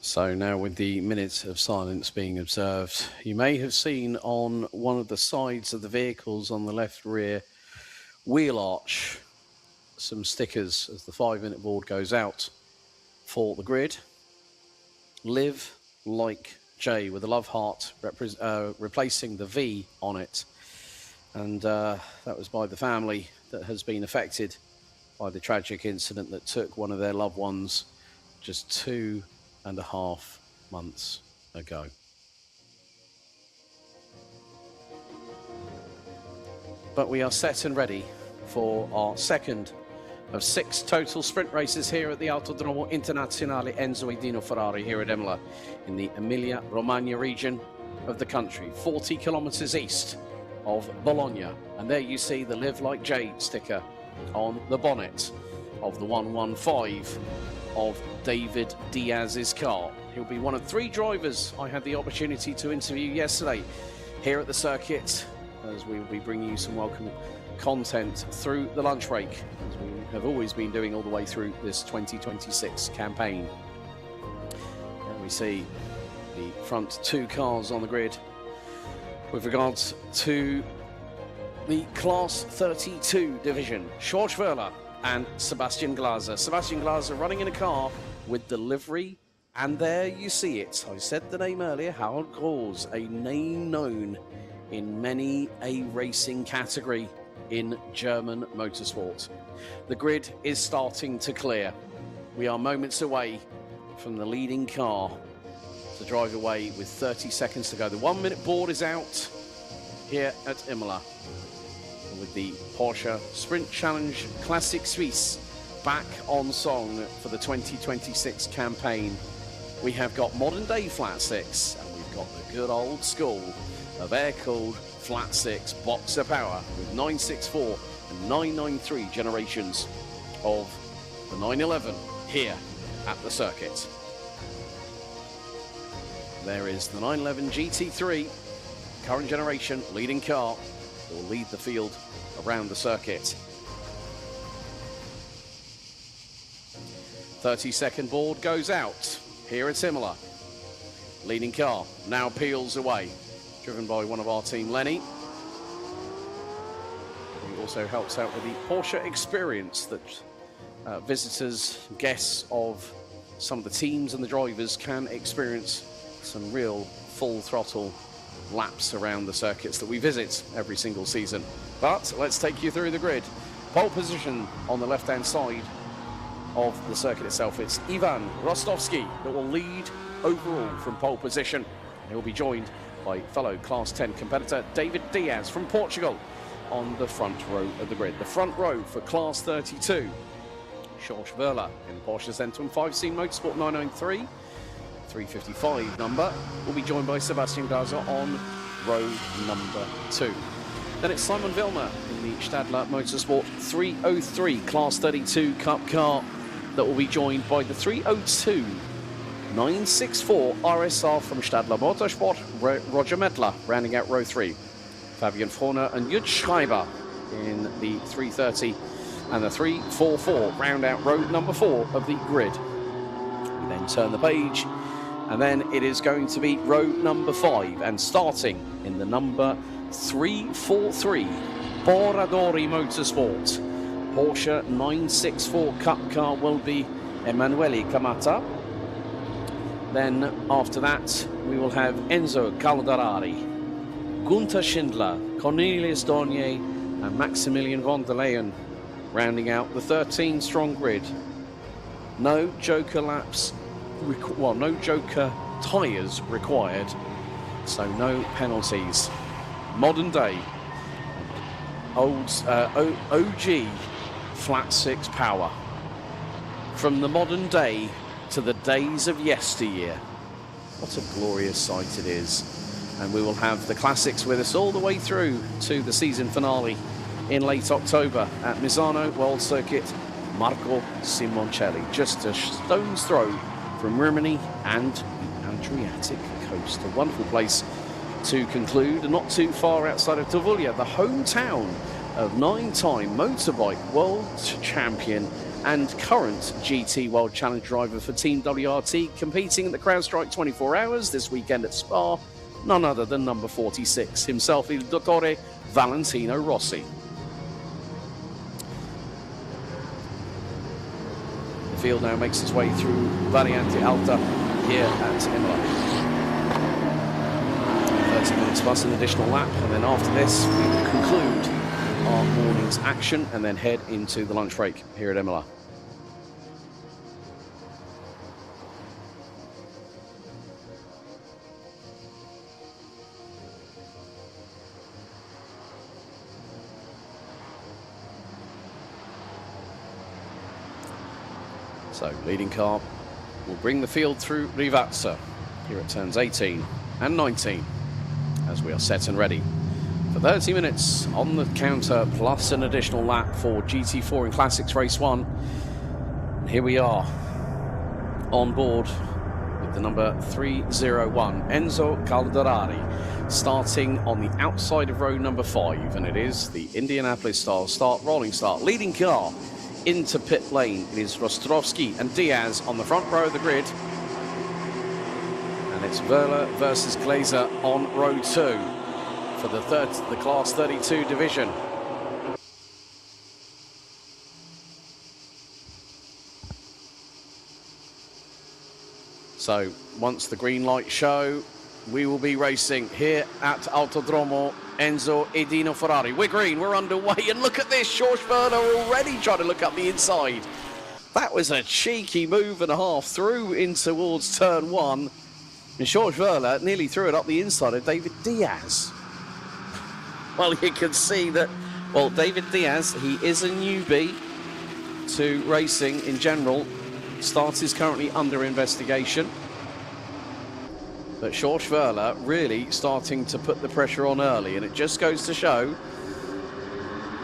So now with the minutes of silence being observed, you may have seen on one of the sides of the vehicles on the left rear wheel arch some stickers as the 5-minute board goes out for the grid. Live like J with a love heart replacing the V on it. And that was by the family that has been affected by the tragic incident that took one of their loved ones just 2.5 months ago. But we are set and ready for our second of 6 total sprint races here at the Autodromo Internazionale Enzo e Dino Ferrari here at Imola in the Emilia-Romagna region of the country, 40 kilometers east of Bologna. And there you see the Live Like Jade sticker on the bonnet of the 115 of David Diaz's car. He'll be one of 3 drivers I had the opportunity to interview yesterday here at the circuit, as we will be bringing you some welcome content through the lunch break, as we have always been doing all the way through this 2026 campaign. And we see the front 2 cars on the grid with regards to the Class 32 division. George Verla and Sebastian Glaser. Sebastian Glaser running in a car with the livery, and there you see it. I said the name earlier, Harald Groß, a name known in many a racing category in German motorsport. The grid is starting to clear. We are moments away from the leading car to drive away with 30 seconds to go. The 1-minute board is out here at Imola with the Porsche Sprint Challenge Classic Suisse back on song for the 2026 campaign. We have got modern day flat 6, and we've got the good old school of air-cooled flat 6 boxer power with 964 and 993 generations of the 911 here at the circuit. There is the 911 GT3, current generation leading car, that will lead the field around the circuit. 30-second board goes out here at Imola. Leading car now peels away, driven by one of our team, Lenny. He also helps out with the Porsche experience that visitors, guests of some of the teams and the drivers can experience some real full throttle laps around the circuits that we visit every single season. But let's take you through the grid. Pole position on the left-hand side of the circuit itself. It's Ivan Rostovsky that will lead overall from pole position. He'll be joined by fellow Class 10 competitor David Diaz from Portugal on the front row of the grid. The front row for Class 32. George Verla in Porsche Centrum 5-Scene Motorsport 993. 355 number will be joined by Sebastian Glaser on row number 2. Then it's Simon Vilmer in the Stadler Motorsport 303 Class 32 Cup car that will be joined by the 302 964 RSR from Stadler Motorsport, Roger Medler rounding out row 3. Fabian Frohner and Jud Schreiber in the 330 and the 344 round out row number 4 of the grid. We then turn the page, and then it is going to be row number 5, and starting in the number 343 Boradori Motorsport Porsche 964 Cup car will be Emanuele Camata. Then after that we will have Enzo Caldarari, Gunther Schindler, Cornelius Dornier and Maximilian von der Leyen rounding out the 13 strong grid. No joker laps, no joker tyres required, so no penalties. Modern day, old OG flat 6 power. From the modern day to the days of yesteryear. What a glorious sight it is. And we will have the classics with us all the way through to the season finale in late October at Misano World Circuit Marco Simoncelli, just a stone's throw from Rimini and the Adriatic coast. A wonderful place to conclude, and not too far outside of Tavullia, the hometown of 9-time motorbike world champion and current GT World Challenge driver for Team WRT, competing at the CrowdStrike 24 Hours this weekend at Spa, none other than number 46, himself Il Dottore Valentino Rossi. The field now makes its way through Variante Alta here at Imola. 30 minutes plus an additional lap, and then after this we will conclude our morning's action and then head into the lunch break here at Imola. So, leading car will bring the field through Rivazza here at turns 18 and 19 as we are set and ready for 30 minutes on the counter plus an additional lap for GT4 in Classics Race 1. And here we are on board with the number 301, Enzo Calderari, starting on the outside of row number 5, and it is the Indianapolis style start, rolling start. Leading car into pit lane, it is Rostrovsky and Diaz on the front row of the grid. And it's Verla versus Glazer on row 2 for the Class 32 division. So once the green light show, we will be racing here at Autodromo Enzo e Dino Ferrari. We're green, we're underway, and look at this, George Verla already trying to look up the inside. That was a cheeky move and a half through in towards turn 1. And George Verla nearly threw it up the inside of David Diaz. Well, you can see that, well, David Diaz, he is a newbie to racing in general. Start is currently under investigation. But George Verla really starting to put the pressure on early, and it just goes to show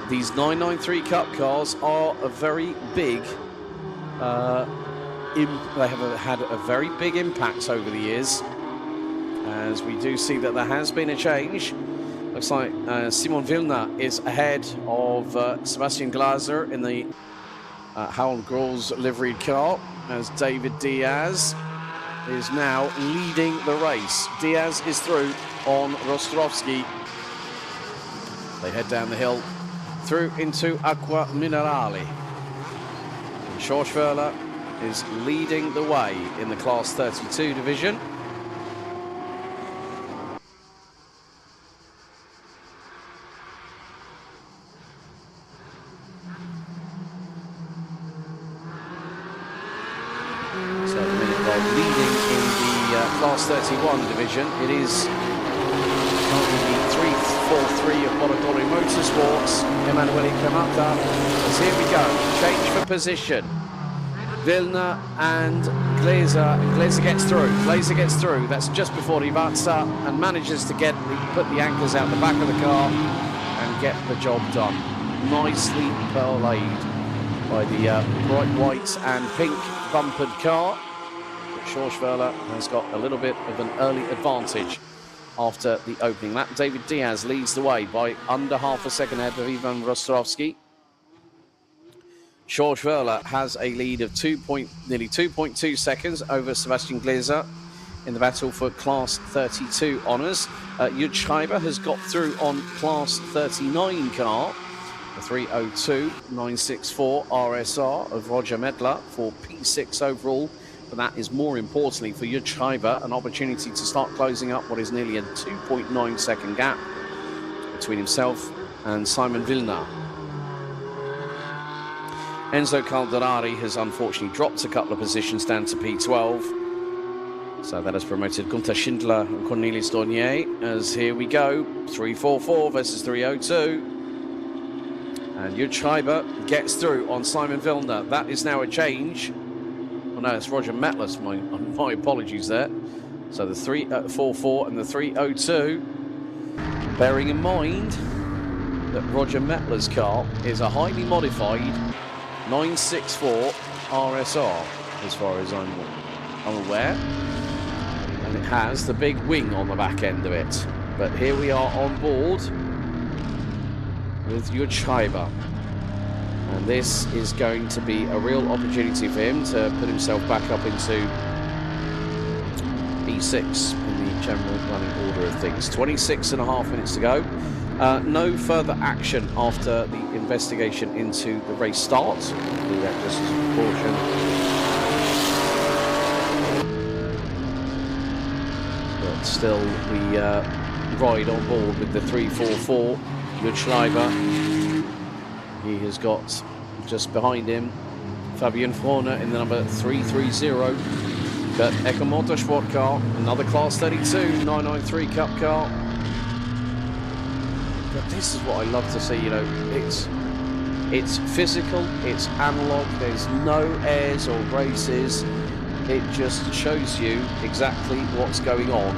these 993 Cup cars are a very big, they have had a very big impact over the years, as we do see that there has been a change. Looks like Simon Vilna is ahead of Sebastian Glazer in the Howell Gross liveried car, as David Diaz is now leading the race. Diaz is through on Rostrovsky. They head down the hill through into Acqua Minerale. And George Verla is leading the way in the Class 32 division. Class 31 division. It is currently the 343 of Morodori Motorsports, Emanuele Canata. As here we go, change for position. Vilna and Glazer. Glazer gets through. Glazer gets through. That's just before Rivazza, and manages to put the anchors out the back of the car and get the job done. Nicely parlayed by the bright white and pink bumpered car. George Verla has got a little bit of an early advantage after the opening lap. David Diaz leads the way by under half a second ahead of Ivan Rostrovsky. George Verla has a lead of nearly 2.2 seconds over Sebastian Glazer in the battle for Class 32 honours. Jud Schreiber has got through on Class 39 car, the 302.964 RSR of Roger Medler for P6 overall. But that is more importantly for Jud Schreiber, an opportunity to start closing up what is nearly a 2.9 second gap between himself and Simon Vilna. Enzo Calderari has unfortunately dropped a couple of positions down to P12. So that has promoted Gunther Schindler and Cornelis Dornier, as here we go, 344 versus 302. And Jud Schreiber gets through on Simon Vilna. That is now a change. No, it's Roger Metler's, my apologies there. So the 344 and the 302. Bearing in mind that Roger Metler's car is a highly modified 964 RSR, as far as I'm aware. And it has the big wing on the back end of it. But here we are on board with Jud Schreiber And this is going to be a real opportunity for him to put himself back up into P6 in the general running order of things. 26.5 minutes to go. No further action after the investigation into the race start. Do that just as a precaution. But still, we ride on board with the 344. Good Schleiber. He has got just behind him Fabian Frohner in the number 330. But Imola Sport car, another Class 32 993 Cup car. But this is what I love to see. You know, it's physical, it's analog. There's no airs or graces. It just shows you exactly what's going on.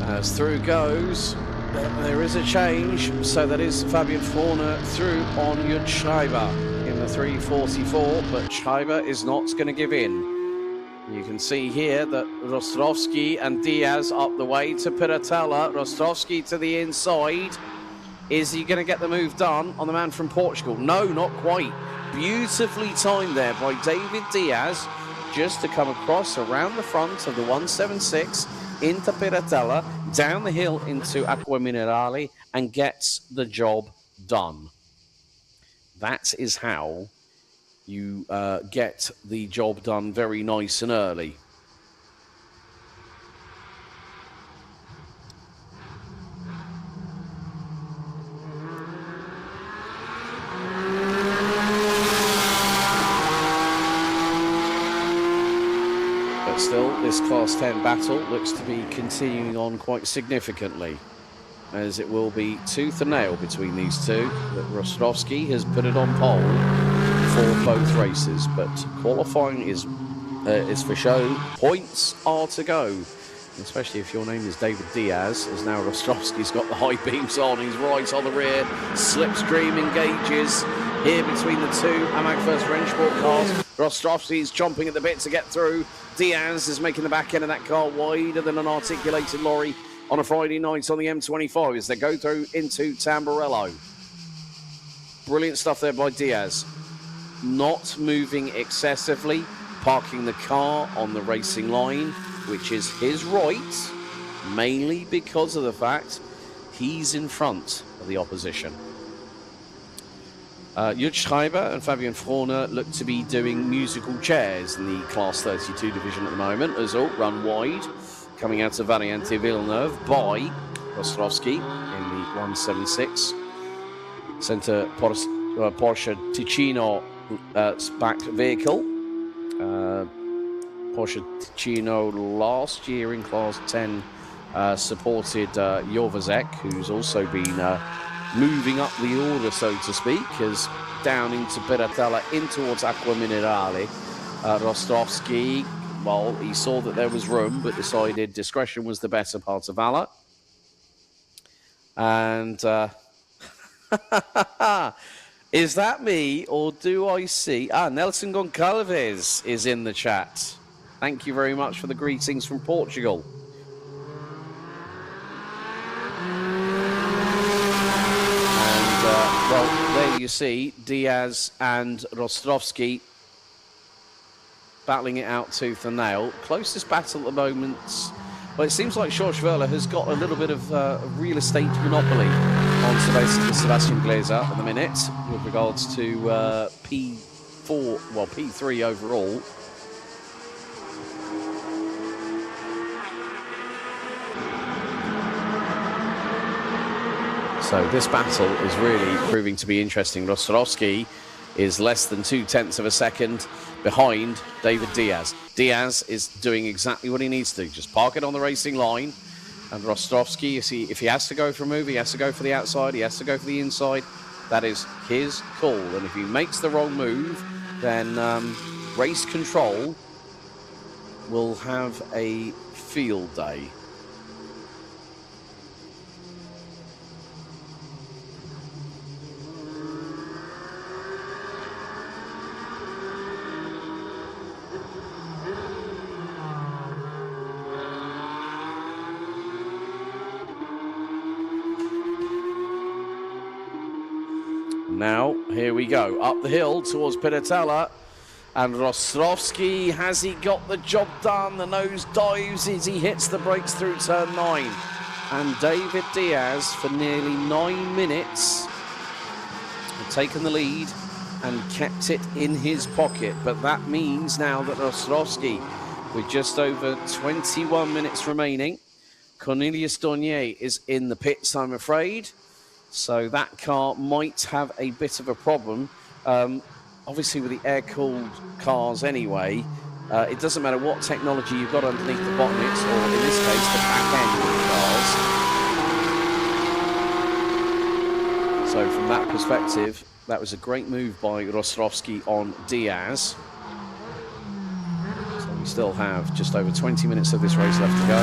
As through goes, there is a change, so that is Fabian Frohner through on Jud Schreiber in the 344, but Schreiber is not going to give in. You can see here that Rostrovsky and Diaz up the way to Piratella. Rostrovsky to the inside. Is he going to get the move done on the man from Portugal? No, not quite. Beautifully timed there by David Diaz, just to come across around the front of the 176 into Piratella, down the hill into Acqua Minerale, and gets the job done. That is how you get the job done very nice and early. But still, this Class 10 battle looks to be continuing on quite significantly, as it will be tooth and nail between these two. But Rostrovsky has put it on pole for both races, but qualifying is for show. Points are to go, especially if your name is David Diaz, as now Rostrovsky's got the high beams on. He's right on the rear. Slipstream engages here between the two AMAG First Rennsport cars. Rostrovsky's chomping at the bit to get through. Diaz is making the back end of that car wider than an articulated lorry on a Friday night on the M25 as they go through into Tamburello. Brilliant stuff there by Diaz. Not moving excessively, parking the car on the racing line, which is his right, mainly because of the fact he's in front of the opposition. Jud Schreiber and Fabian Frohner look to be doing musical chairs in the Class 32 division at the moment, as all run wide, coming out of Variante Villeneuve by Rostrovsky in the 176. Centre Porsche Ticino backed vehicle. Porsche Ticino last year in Class 10 supported Jovazek, who's also been moving up the order, so to speak, as down into Piratella, in towards Acqua Minerale. Rostrovsky, well, he saw that there was room, but decided discretion was the better part of valor. And is that me, or do I see... Nelson Goncalves is in the chat. Thank you very much for the greetings from Portugal. Well, there you see Diaz and Rostrovsky battling it out tooth and nail. Closest battle at the moment. Well, it seems like Schorschwerler has got a little bit of real estate monopoly on Sebastian Glazer at the minute with regards to P3 overall. So this battle is really proving to be interesting. Rostrovsky is less than 0.2 of a second behind David Diaz. Diaz is doing exactly what he needs to, just park it on the racing line. And Rostrovsky, if he has to go for a move, he has to go for the outside, he has to go for the inside. That is his call. And if he makes the wrong move, then race control will have a field day. now, here we go. Up the hill towards Piratella. And Rostrovsky, has he got the job done? The nose dives as he hits the brakes through turn 9. And David Diaz, for nearly 9 minutes, had taken the lead and kept it in his pocket. But that means now that Rostrovsky, with just over 21 minutes remaining, Cornelius Dornier is in the pits, I'm afraid. So that car might have a bit of a problem. Obviously, with the air-cooled cars anyway, it doesn't matter what technology you've got underneath the bonnets, or in this case, the back end of the cars. So from that perspective, that was a great move by Rostrovsky on Diaz. So we still have just over 20 minutes of this race left to go.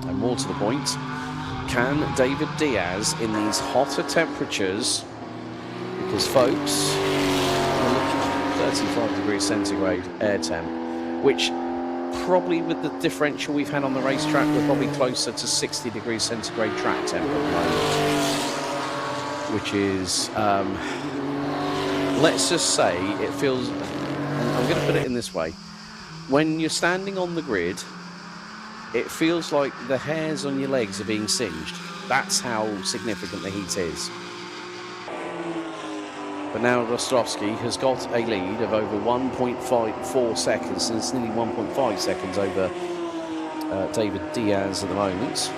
And more to the point, can David Diaz, in these hotter temperatures, because folks, we're looking at 35 degrees centigrade air temp, which probably with the differential we've had on the racetrack, we're probably closer to 60 degrees centigrade track temp at the moment, which is, let's just say it feels, I'm going to put it in this way, when you're standing on the grid, it feels like the hairs on your legs are being singed. That's how significant the heat is. But now Rostrovsky has got a lead of over 1.54 seconds, and it's nearly 1.5 seconds over David Diaz at the moment.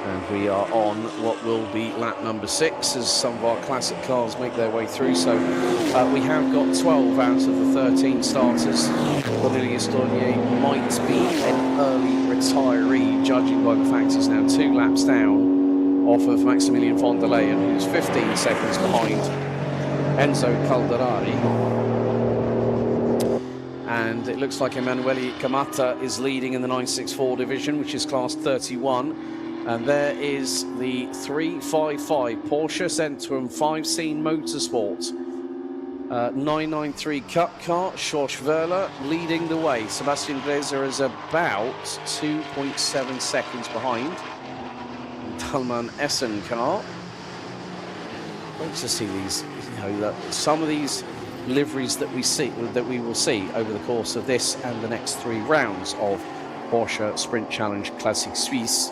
And we are on what will be lap number 6 as some of our classic cars make their way through. So we have got 12 out of the 13 starters. Cornelius Dornier might be an early retiree, judging by the fact he's now 2 laps down off of Maximilian von der Leyen, who's 15 seconds behind Enzo Calderari. And it looks like Emanuele Camata is leading in the 964 division, which is class 31. And there is the 355 Porsche Centrum 5-scene Motorsport 993 Cup car. Schorschwerler leading the way. Sebastian Gräser is about 2.7 seconds behind. Talman Essen car. Great to see these, some of these liveries that we will see over the course of this and the next 3 rounds of Porsche Sprint Challenge Classic Suisse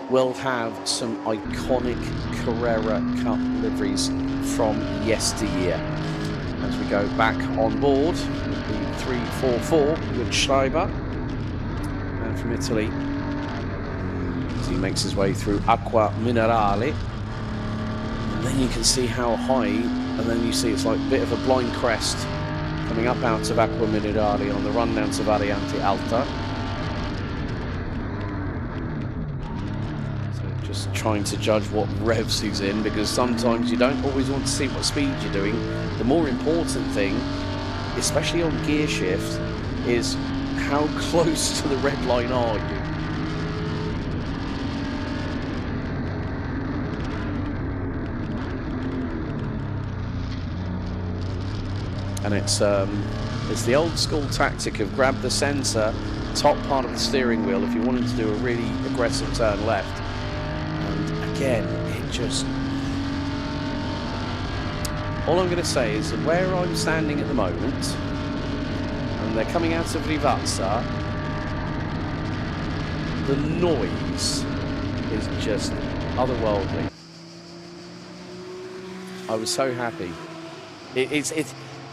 will have some iconic Carrera Cup liveries from yesteryear. As we go back on board with the 344 with Schreiber, and from Italy, as he makes his way through Acqua Minerale. And then you can see how high, and then you see it's like a bit of a blind crest coming up out of Acqua Minerale on the run down to Variante Alta. Trying to judge what revs he's in, because sometimes you don't always want to see what speed you're doing. The more important thing, especially on gear shift, is how close to the red line are you. And it's the old school tactic of grab the sensor, top part of the steering wheel if you wanted to do a really aggressive turn left. Again, it just... All I'm going to say is that where I'm standing at the moment, and they're coming out of Rivazza, the noise is just otherworldly. I was so happy.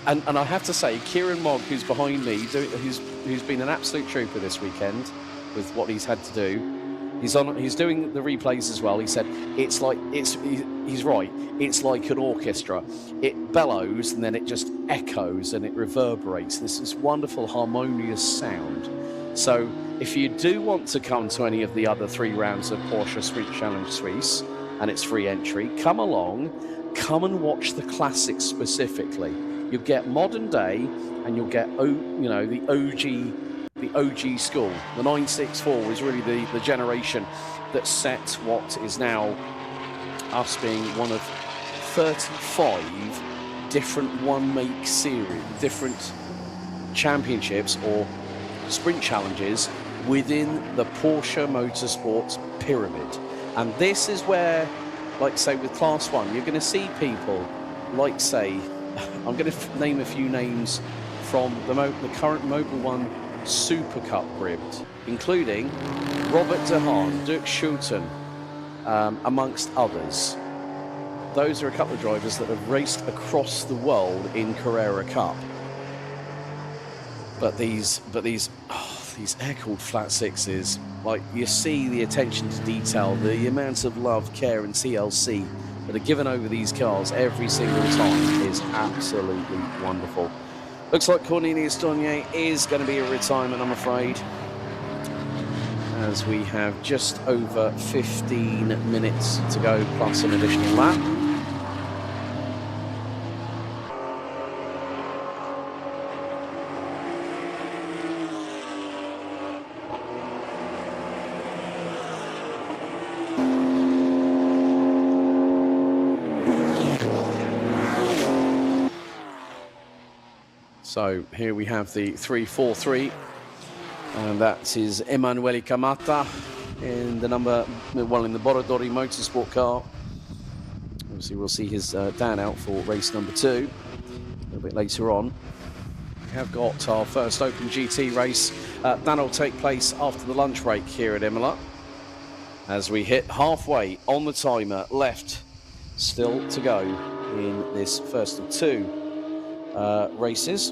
And I have to say, Kieran Mogg, who's behind me, who's been an absolute trooper this weekend with what he's had to do. He's doing the replays as well. He said he's right. It's like an orchestra. It bellows and then it just echoes and it reverberates. This wonderful harmonious sound. So if you do want to come to any of the other 3 rounds of Porsche Sprint Challenge Suisse, and it's free entry, come along, come and watch the classics specifically. You'll get modern day, and you'll get the OG school. The 964 was really the generation that set what is now us being one of 35 different one-make series, different championships or sprint challenges within the Porsche Motorsports pyramid. And this is where, like say with Class 1, you're going to see people like say, I'm going to name a few names from the current Mobil 1 Super Cup grid, including Robert De Haan, Dirk Schulten, amongst others. Those are a couple of drivers that have raced across the world in Carrera Cup. But these air-cooled flat sixes, like you see the attention to detail, the amount of love, care and TLC that are given over these cars every single time is absolutely wonderful. Looks like Cornelius Dornier is going to be a retirement, I'm afraid, as we have just over 15 minutes to go plus an additional lap. So here we have the 343, and that is Emanuele Camata in the number one in the Borodori Motorsport car. Obviously, we'll see his dad out for race number 2 a little bit later on. We have got our first Open GT race. That'll take place after the lunch break here at Imola, as we hit halfway on the timer. Left still to go in this first of 2 races.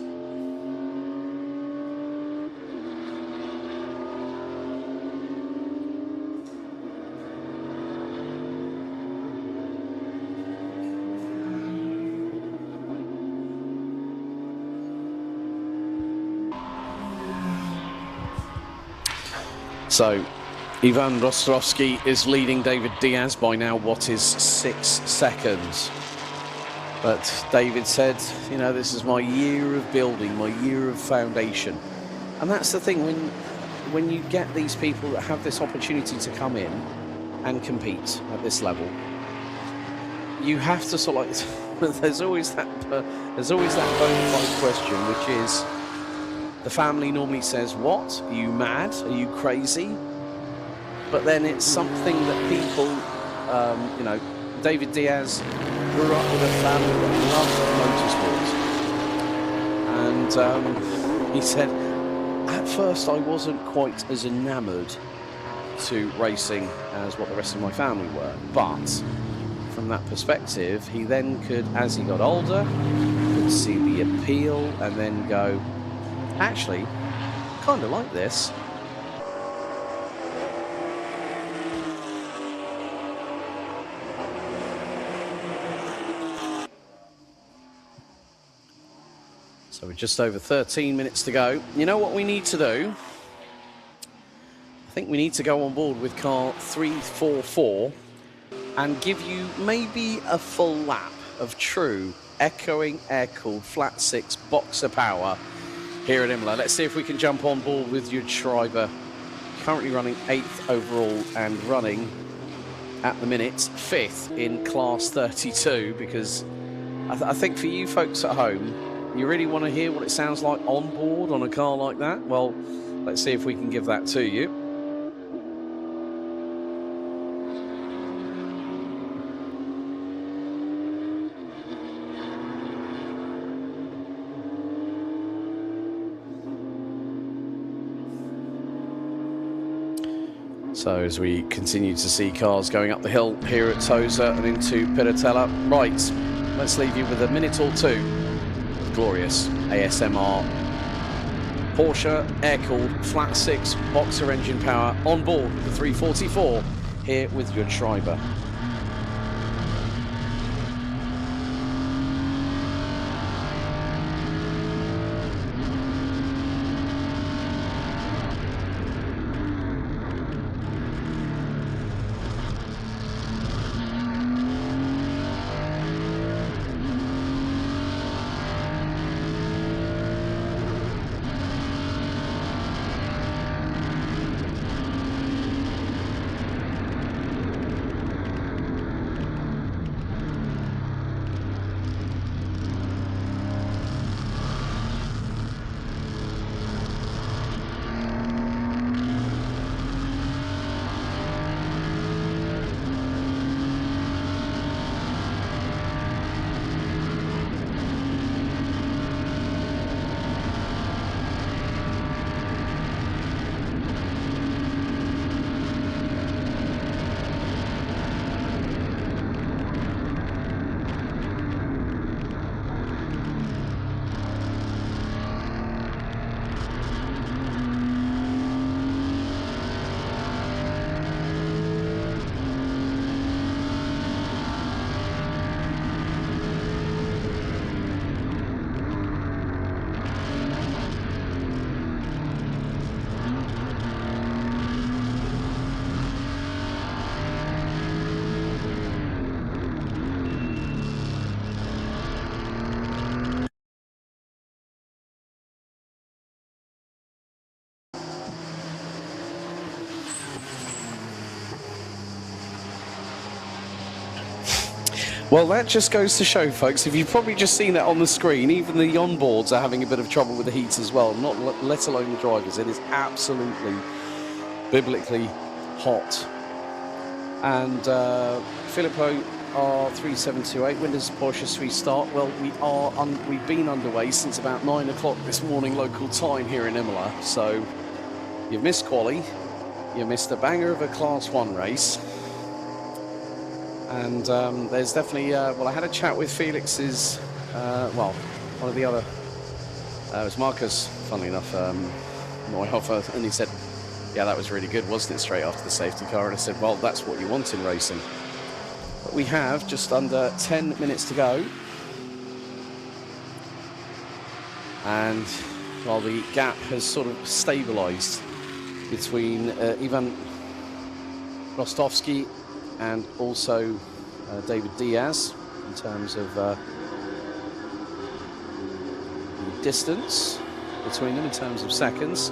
So Ivan Rostrovsky is leading David Diaz by now what is 6 seconds. But David said, you know, this is my year of building, my year of foundation. And that's the thing, when you get these people that have this opportunity to come in and compete at this level, you have to sort of like, there's always that bona fide question, which is, the family normally says, what? Are you mad? Are you crazy? But then it's something that people, you know, David Diaz grew up with a family that loved motorsport. And he said, at first I wasn't quite as enamoured to racing as what the rest of my family were. But from that perspective, he then could, as he got older, could see the appeal and then go, actually, kind of like this. So we're just over 13 minutes to go. You know what we need to do? I think we need to go on board with car 344 and give you maybe a full lap of true echoing air-cooled flat 6 boxer power here at Imola. Let's see if we can jump on board with Jude Schreiber, currently running 8th overall and running at the minute 5th in class 32, because I think for you folks at home, you really want to hear what it sounds like on board on a car like that. Well, let's see if we can give that to you. So as we continue to see cars going up the hill here at Tosa and into Piratella. Right, let's leave you with a minute or two of glorious ASMR Porsche air-cooled flat 6 boxer engine power on board with the 344 here with Jude Schreiber. Well, that just goes to show, folks, if you've probably just seen that on the screen, even the onboards are having a bit of trouble with the heats as well, not let alone the drivers. It is absolutely biblically hot. And Filippo R3728, when does Porsche Suisse start? Well, we've been underway since about 9 o'clock this morning local time here in Imola. So you've missed quali, you missed a banger of a Class 1 race. And there's definitely, well, I had a chat with Felix's, well, one of the other, it was Marcus, funnily enough, Neuhofer, and he said, yeah, that was really good, wasn't it, straight after the safety car? And I said, well, that's what you want in racing. But we have just under 10 minutes to go. And while the gap has sort of stabilised between Ivan Rostovsky and also David Diaz in terms of the distance between them in terms of seconds.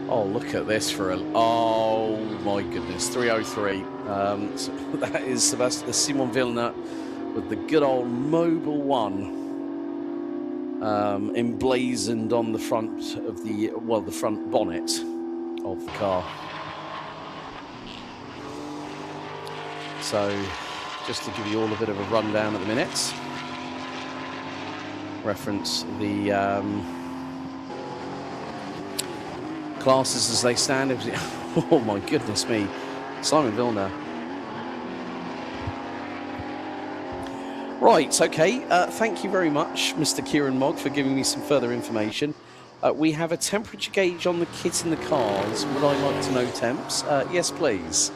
Oh, look at this for a... Oh, my goodness. 3:03. So that is Simon Vilna with the good old Mobil 1 emblazoned on the front of the... Well, the front bonnet of the car. So, just to give you all a bit of a rundown at the minute. Reference the... classes as they stand. Oh my goodness me, Simon Vilna. Right, okay, thank you very much, Mr. Kieran Mogg, for giving me some further information. We have a temperature gauge on the kit in the cars. Would I like to know temps? Yes, please.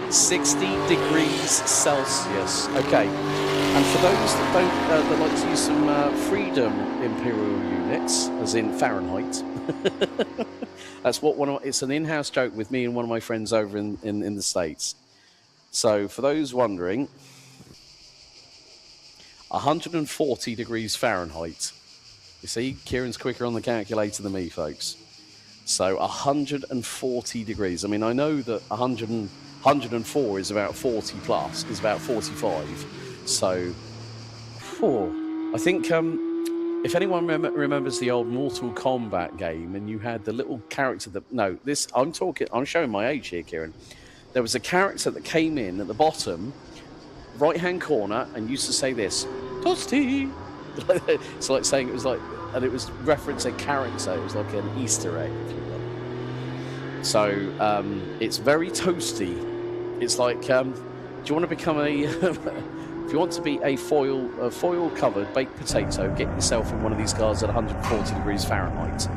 60 degrees Celsius. Okay, and for those that don't, that like to use some Freedom Imperial units, as in Fahrenheit. That's what it's an in-house joke with me and one of my friends over in the States. So for those wondering, 140 degrees Fahrenheit. You see, Kieran's quicker on the calculator than me, folks. So 140 degrees. I mean, I know that 104 is about 40 plus, is about 45. So, I think if anyone remembers the old Mortal Kombat game, and you had the little character that... No, this... I'm showing my age here, Kieran. There was a character that came in at the bottom, right-hand corner, and used to say this, Toasty! It's like saying it was like... And it was referencing a character. It was like an Easter egg, if you will. So, it's very toasty. It's like, do you want to become a... If you want to be a foil-covered baked potato, get yourself in one of these cars at 140 degrees Fahrenheit.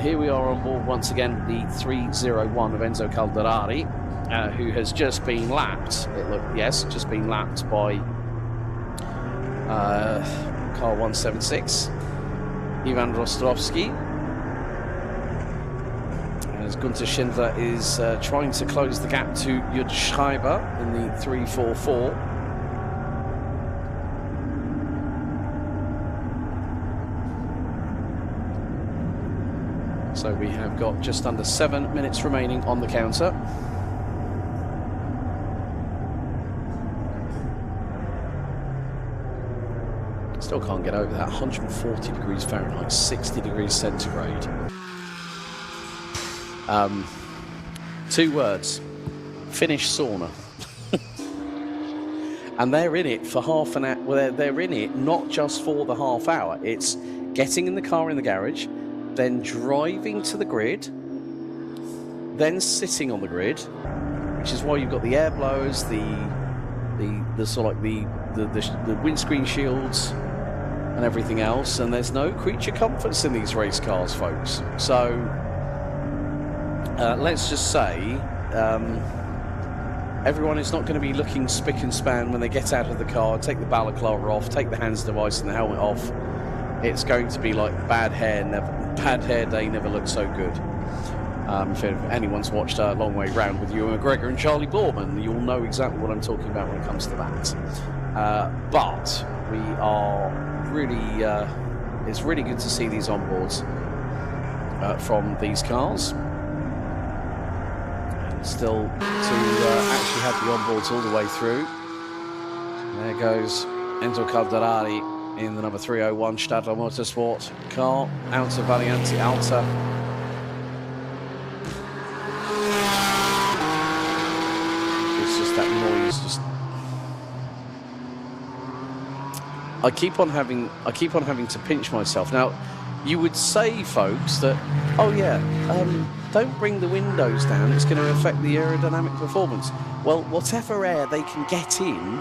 Here we are on board once again, the 301 of Enzo Calderari, who has just been lapped. Just been lapped by car 176, Ivan Rostovsky. As Gunther Schindler is trying to close the gap to Jud Schreiber in the 344. So we have got just under 7 minutes remaining on the counter. Still can't get over that. 140 degrees Fahrenheit, 60 degrees centigrade. 2 words. Finnish sauna. And they're in it for half an hour. Well, they're in it not just for the half hour. It's getting in the car in the garage, then driving to the grid, then sitting on the grid, which is why you've got the air blowers, the sort of like the windscreen shields and everything else, and there's no creature comforts in these race cars, folks. So let's just say everyone is not going to be looking spick and span when they get out of the car, take the balaclava off, take the hands device and the helmet off. It's going to be like bad hair day never looked so good. If anyone's watched a Long Way Round with Ewan McGregor and Charlie Borman, you'll know exactly what I'm talking about when it comes to that. But we are really, it's really good to see these onboards from these cars. And still to actually have the onboards all the way through. There goes Enzo Calderari in the number 301 Stadler Motorsport car, out of Variante Alta. It's just that noise. I keep on having to pinch myself. Now, you would say, folks, that don't bring the windows down. It's going to affect the aerodynamic performance. Well, whatever air they can get in.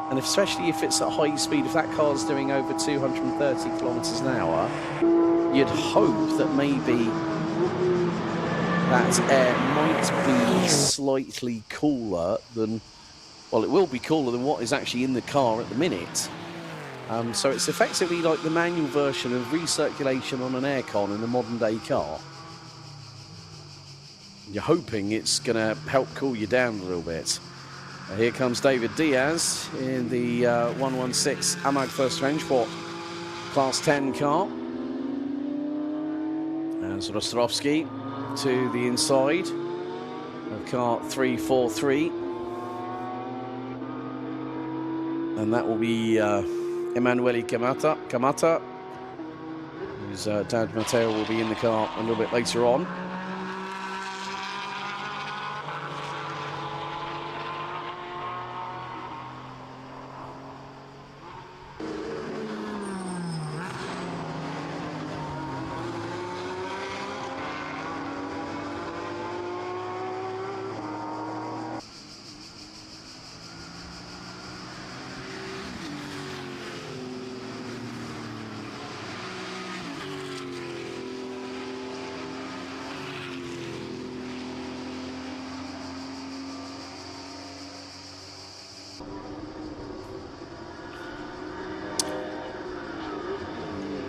And especially if it's at high speed, if that car's doing over 230 kilometers an hour, you'd hope that maybe that air might be slightly cooler than, well, it will be cooler than what is actually in the car at the minute. So it's effectively like the manual version of recirculation on an aircon in a modern day car. You're hoping it's going to help cool you down a little bit. Here comes David Diaz in the 116 AMAG First Range Sport Class 10 car. And Rostrovsky to the inside of car 343. And that will be Emanuele Kamata, whose dad Matteo will be in the car a little bit later on.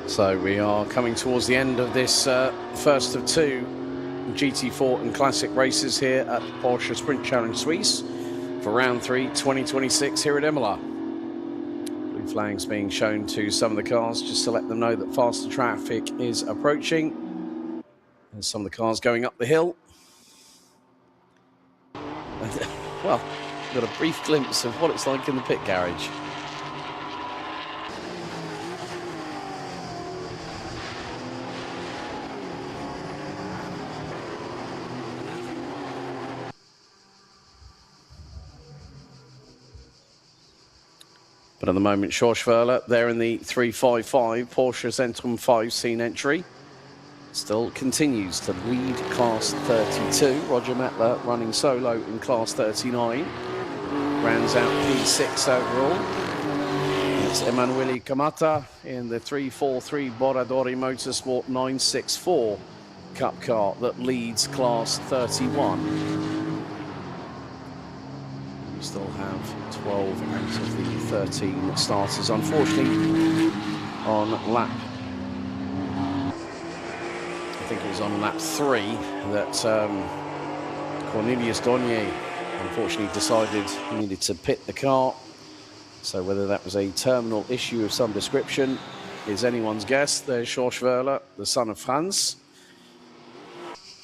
So we are coming towards the end of this first of two GT4 and Classic races here at Porsche Sprint Challenge Suisse for round 3 2026 here at Imola. Blue flags being shown to some of the cars just to let them know that faster traffic is approaching. There's some of the cars going up the hill. Well, got a brief glimpse of what it's like in the pit garage. But at the moment, Schorschwerler there in the 355 Porsche Zentrum 5 scene entry. Still continues to lead Class 32. Roger Mettler running solo in Class 39. Rounds out P6 overall. It's Emanuele Kamata in the 343 Boradori Motorsport 964 Cup car that leads Class 31. We still have 12 out of the 13 starters, unfortunately, on lap. I think it was on lap 3 that Cornelius Donier unfortunately decided he needed to pit the car. So whether that was a terminal issue of some description is anyone's guess. There's Schorschwerler, the son of Franz.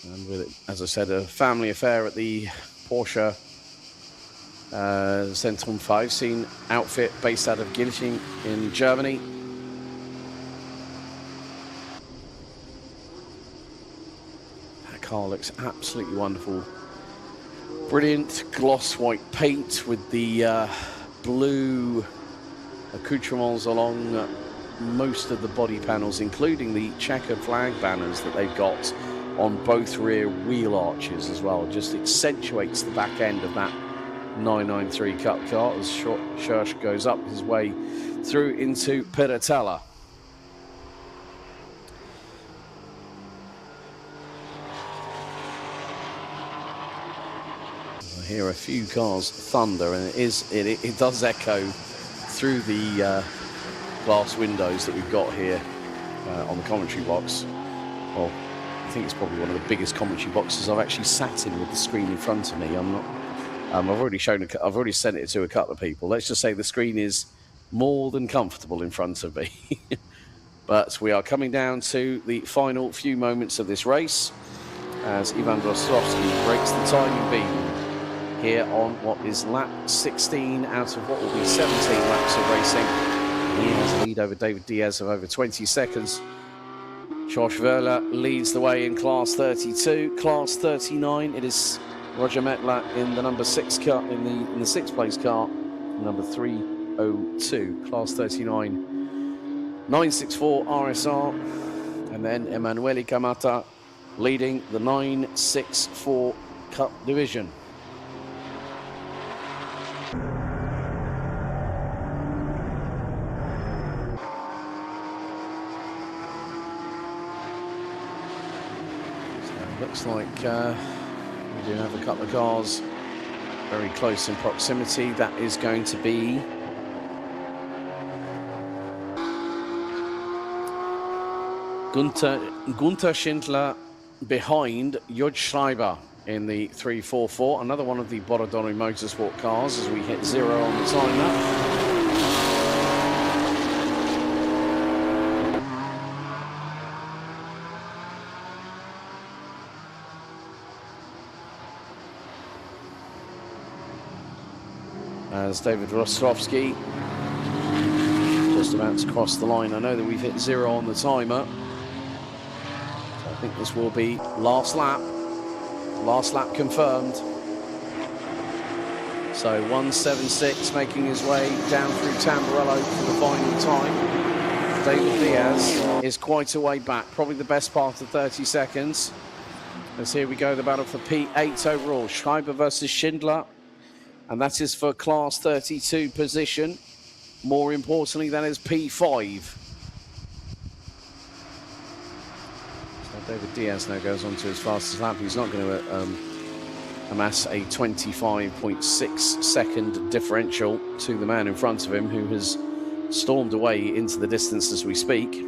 And with it, as I said, a family affair at the Porsche Zentrum 5 scene outfit based out of Gilching in Germany. That car looks absolutely wonderful. Brilliant gloss white paint with the blue accoutrements along most of the body panels, including the checkered flag banners that they've got on both rear wheel arches as well. Just accentuates the back end of that 993 Cup car as Schursch goes up his way through into Piratella. I hear a few cars thunder, and it does echo through the glass windows that we've got here on the commentary box. Well, I think it's probably one of the biggest commentary boxes I've actually sat in with the screen in front of me. I'm not. I've already sent it to a couple of people. Let's just say the screen is more than comfortable in front of me. But we are coming down to the final few moments of this race as Ivan Rostrovsky breaks the timing beam here on what is lap 16 out of what will be 17 laps of racing. He has a lead over David Diaz of over 20 seconds. Josh Verla leads the way in class 32. Class 39, it is Roger Metler in the number 6 car, in the sixth place car, number 302, class 39, 964 RSR, and then Emanuele Camata leading the 964 Cup division. Looks like we do have a couple of cars very close in proximity. That is going to be Gunther Schindler behind Judge Schreiber in the 344. Another one of the Borodoni Motorsport cars as we hit 0 on the timer. As David Rostrovsky just about to cross the line. I know that we've hit 0 on the timer. So I think this will be last lap. Last lap confirmed. So 176 making his way down through Tamburello for the final time. David Diaz is quite a way back, probably the best part of 30 seconds. As here we go, the battle for P8 overall. Schreiber versus Schindler. And that is for class 32 position. More importantly, that is P5. So David Diaz now goes on to his fastest lap. He's not going to amass a 25.6 second differential to the man in front of him, who has stormed away into the distance as we speak.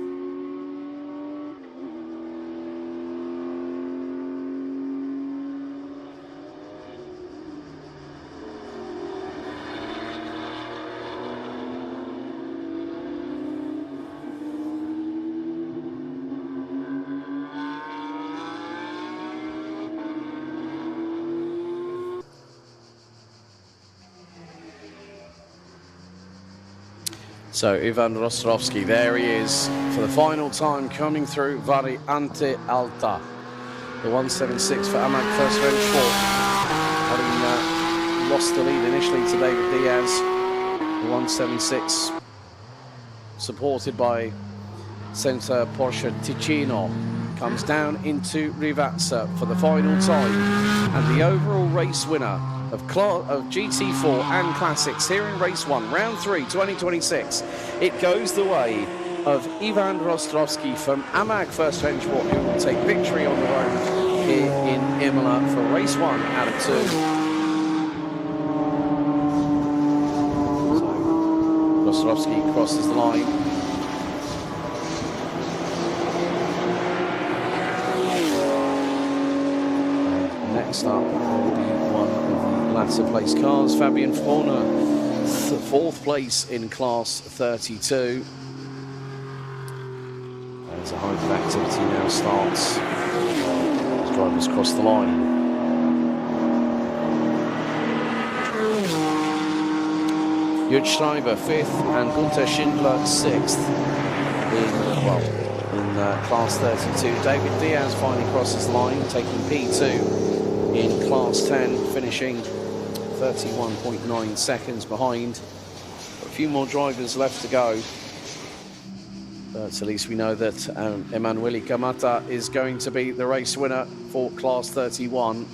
So Ivan Rostrovsky, there he is for the final time, coming through Variante Alta. The 176 for Amag First French Sport, having lost the lead initially to David Diaz. The 176 supported by Centre Porsche Ticino comes down into Rivazza for the final time, and the overall race winner of GT4 and Classics here in Race 1, Round 3, 2026. It goes the way of Ivan Rostrovsky from Amag First French Sport, who will take victory on the road here in Imola for Race 1 out of 2. So Rostrovsky crosses the line. Next up will be one of the latter place cars, Fabian Forner, 4th place in class 32. As a hive of activity now starts as drivers cross the line. Judge Schreiber 5th and Gunther Schindler 6th in class 32. David Diaz finally crosses the line, taking P2 in class 10, finishing 31.9 seconds behind. A few more drivers left to go, but at least we know that Emanuele Camata is going to be the race winner for class 31.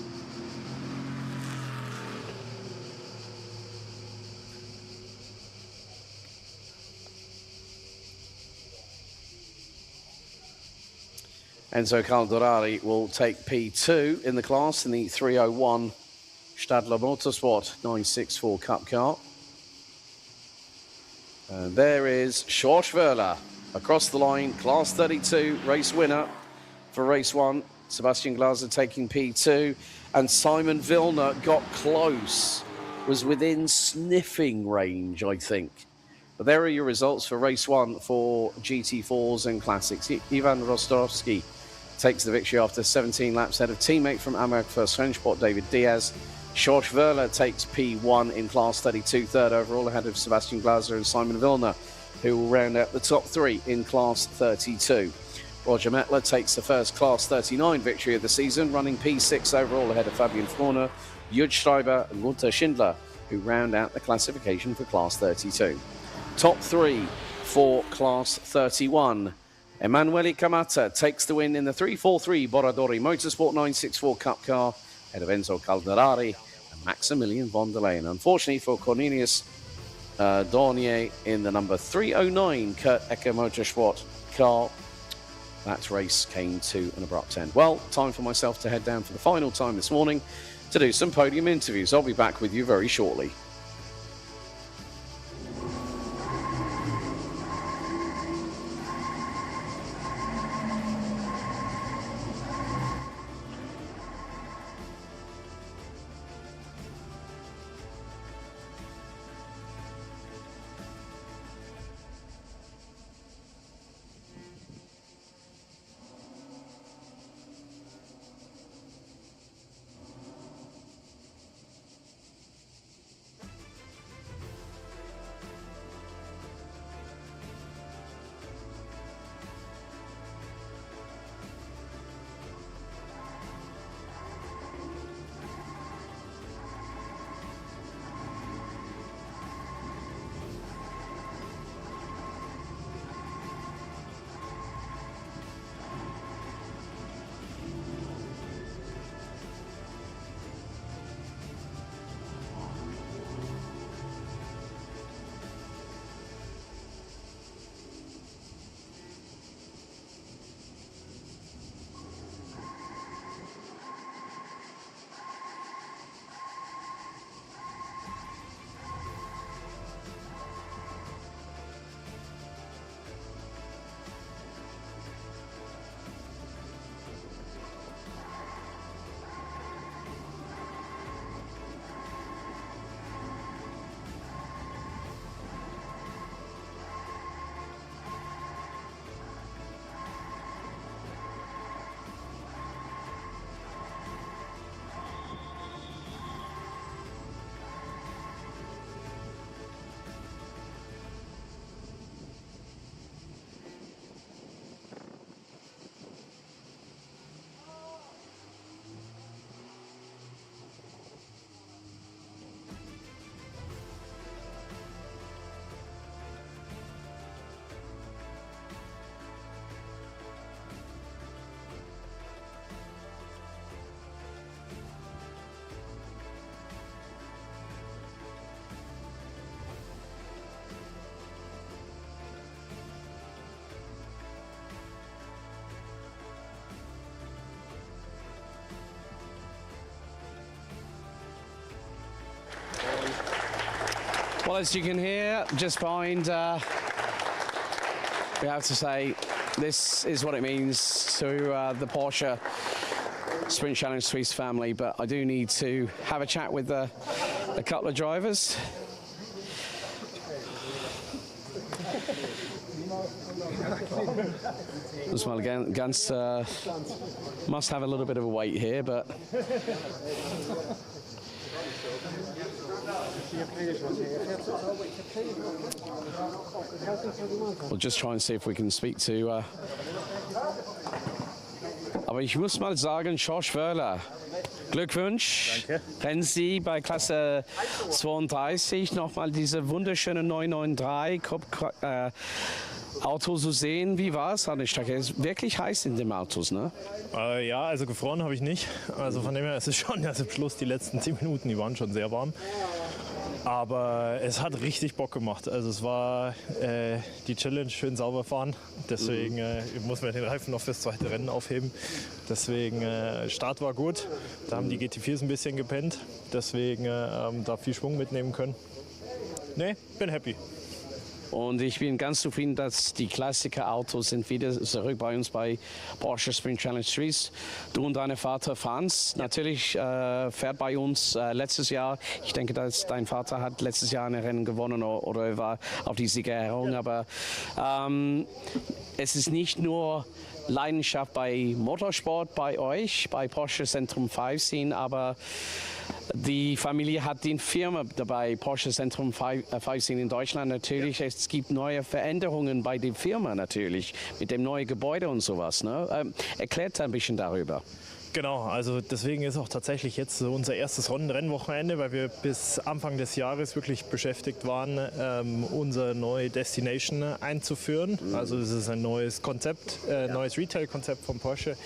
Enzo Caldorari will take P2 in the class in the 301 Stadler Motorsport 964 Cup car. And there is Schorsch Verla across the line, class 32 race winner for race 1. Sebastian Glaser taking P2, and Simon Vilna got close, was within sniffing range, I think. But there are your results for race 1 for GT4s and Classics. Ivan Rostrovsky takes the victory after 17 laps ahead of teammate from Amag First French Sport, David Diaz. George Verla takes P1 in Class 32, third overall, ahead of Sebastian Glaser and Simon Vilna, who will round out the top 3 in Class 32. Roger Mettler takes the first Class 39 victory of the season, running P6 overall ahead of Fabian Florner, Jud Schreiber and Gunther Schindler, who round out the classification for Class 32. Top 3 for Class 31. Emanuele Camata takes the win in the 343 Boradori Motorsport 964 Cup car, ahead of Enzo Calderari and Maximilian von der Leyen. Unfortunately for Cornelius Dornier in the number 309 Kurt Ecker Motorsport car, that race came to an abrupt end. Well, time for myself to head down for the final time this morning to do some podium interviews. I'll be back with you very shortly. Well, as you can hear, just behind, we have to say, this is what it means to the Porsche Sprint Challenge Suisse family, but I do need to have a chat with a couple of drivers. As well, again, Gans must have a little bit of a wait here, but we'll just try and see if we can speak to. Aber ich muss mal sagen, George Verla, Glückwunsch. Danke. Rennen Sie bei Klasse 32 nochmal diese wunderschöne 993 Auto zu sehen. Wie war es an der Strecke? Es ist wirklich heiß in dem Autos, ne? Ja, also gefroren habe ich nicht. Also von dem her ist es schon, also am Schluss die letzten 10 Minuten, die waren schon sehr warm. Aber es hat richtig Bock gemacht. Also es war die Challenge, schön sauber fahren. Deswegen muss man den Reifen noch fürs zweite Rennen aufheben. Deswegen Start war gut. Da haben die GT4s ein bisschen gepennt. Deswegen da viel Schwung mitnehmen können. Nee, bin happy. Und ich bin ganz zufrieden, dass die Klassiker-Autos sind wieder zurück bei uns bei Porsche Sprint Challenge Suisse. Du und dein Vater Franz, natürlich fährt bei uns letztes Jahr. Ich denke, dass dein Vater hat letztes Jahr ein Rennen gewonnen oder war auf die Siegerehrung. Aber es ist nicht nur Leidenschaft bei Motorsport bei euch, bei Porsche Zentrum 5 sehen, aber die Familie hat die Firma dabei, Porsche Zentrum 5 in Deutschland natürlich. Ja. Es gibt neue Veränderungen bei der Firma natürlich, mit dem neuen Gebäude und sowas. Ne? Erklärt ein bisschen darüber. Genau, also deswegen ist auch tatsächlich jetzt so unser erstes Rennwochenende, weil wir bis Anfang des Jahres wirklich beschäftigt waren, unsere neue Destination einzuführen. Also es ist ein neues Konzept, neues Retail-Konzept von Porsche,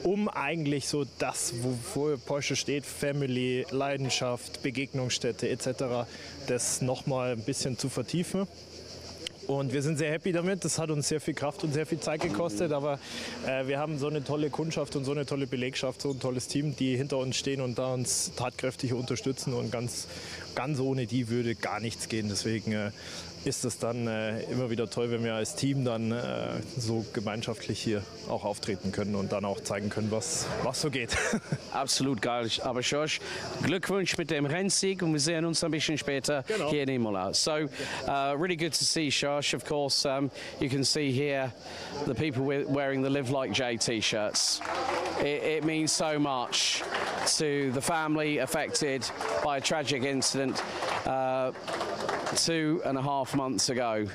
um eigentlich so das, wofür Porsche steht, Family, Leidenschaft, Begegnungsstätte etc., das nochmal ein bisschen zu vertiefen. Und wir sind sehr happy damit. Das hat uns sehr viel Kraft und sehr viel Zeit gekostet. Aber wir haben so eine tolle Kundschaft und so eine tolle Belegschaft, so ein tolles Team, die hinter uns stehen und da uns tatkräftig unterstützen. Und ganz ohne die würde gar nichts gehen. Deswegen ist es dann immer wieder toll, wenn wir als Team dann so gemeinschaftlich hier auch auftreten können und dann auch zeigen können, was so geht. Absolut geil. Aber Josh, Glückwunsch mit dem Rennsieg und wir sehen uns ein bisschen später hier in Imola. So, really good to see Josh. Of course, you can see here the people wearing the Live Like J t-shirts. It means so much to the family affected by a tragic incident 2.5 months ago.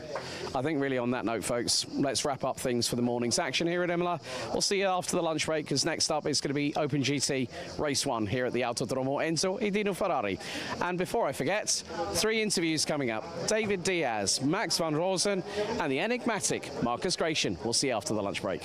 I think really on that note, folks, let's wrap up things for the morning's action here at Imola. We'll see you after the lunch break, because next up is going to be Open GT Race 1 here at the Autodromo Enzo e Dino Ferrari. And before I forget, 3 interviews coming up. David Diaz, Max van Rosen and the enigmatic Marcus Gratian. We'll see you after the lunch break.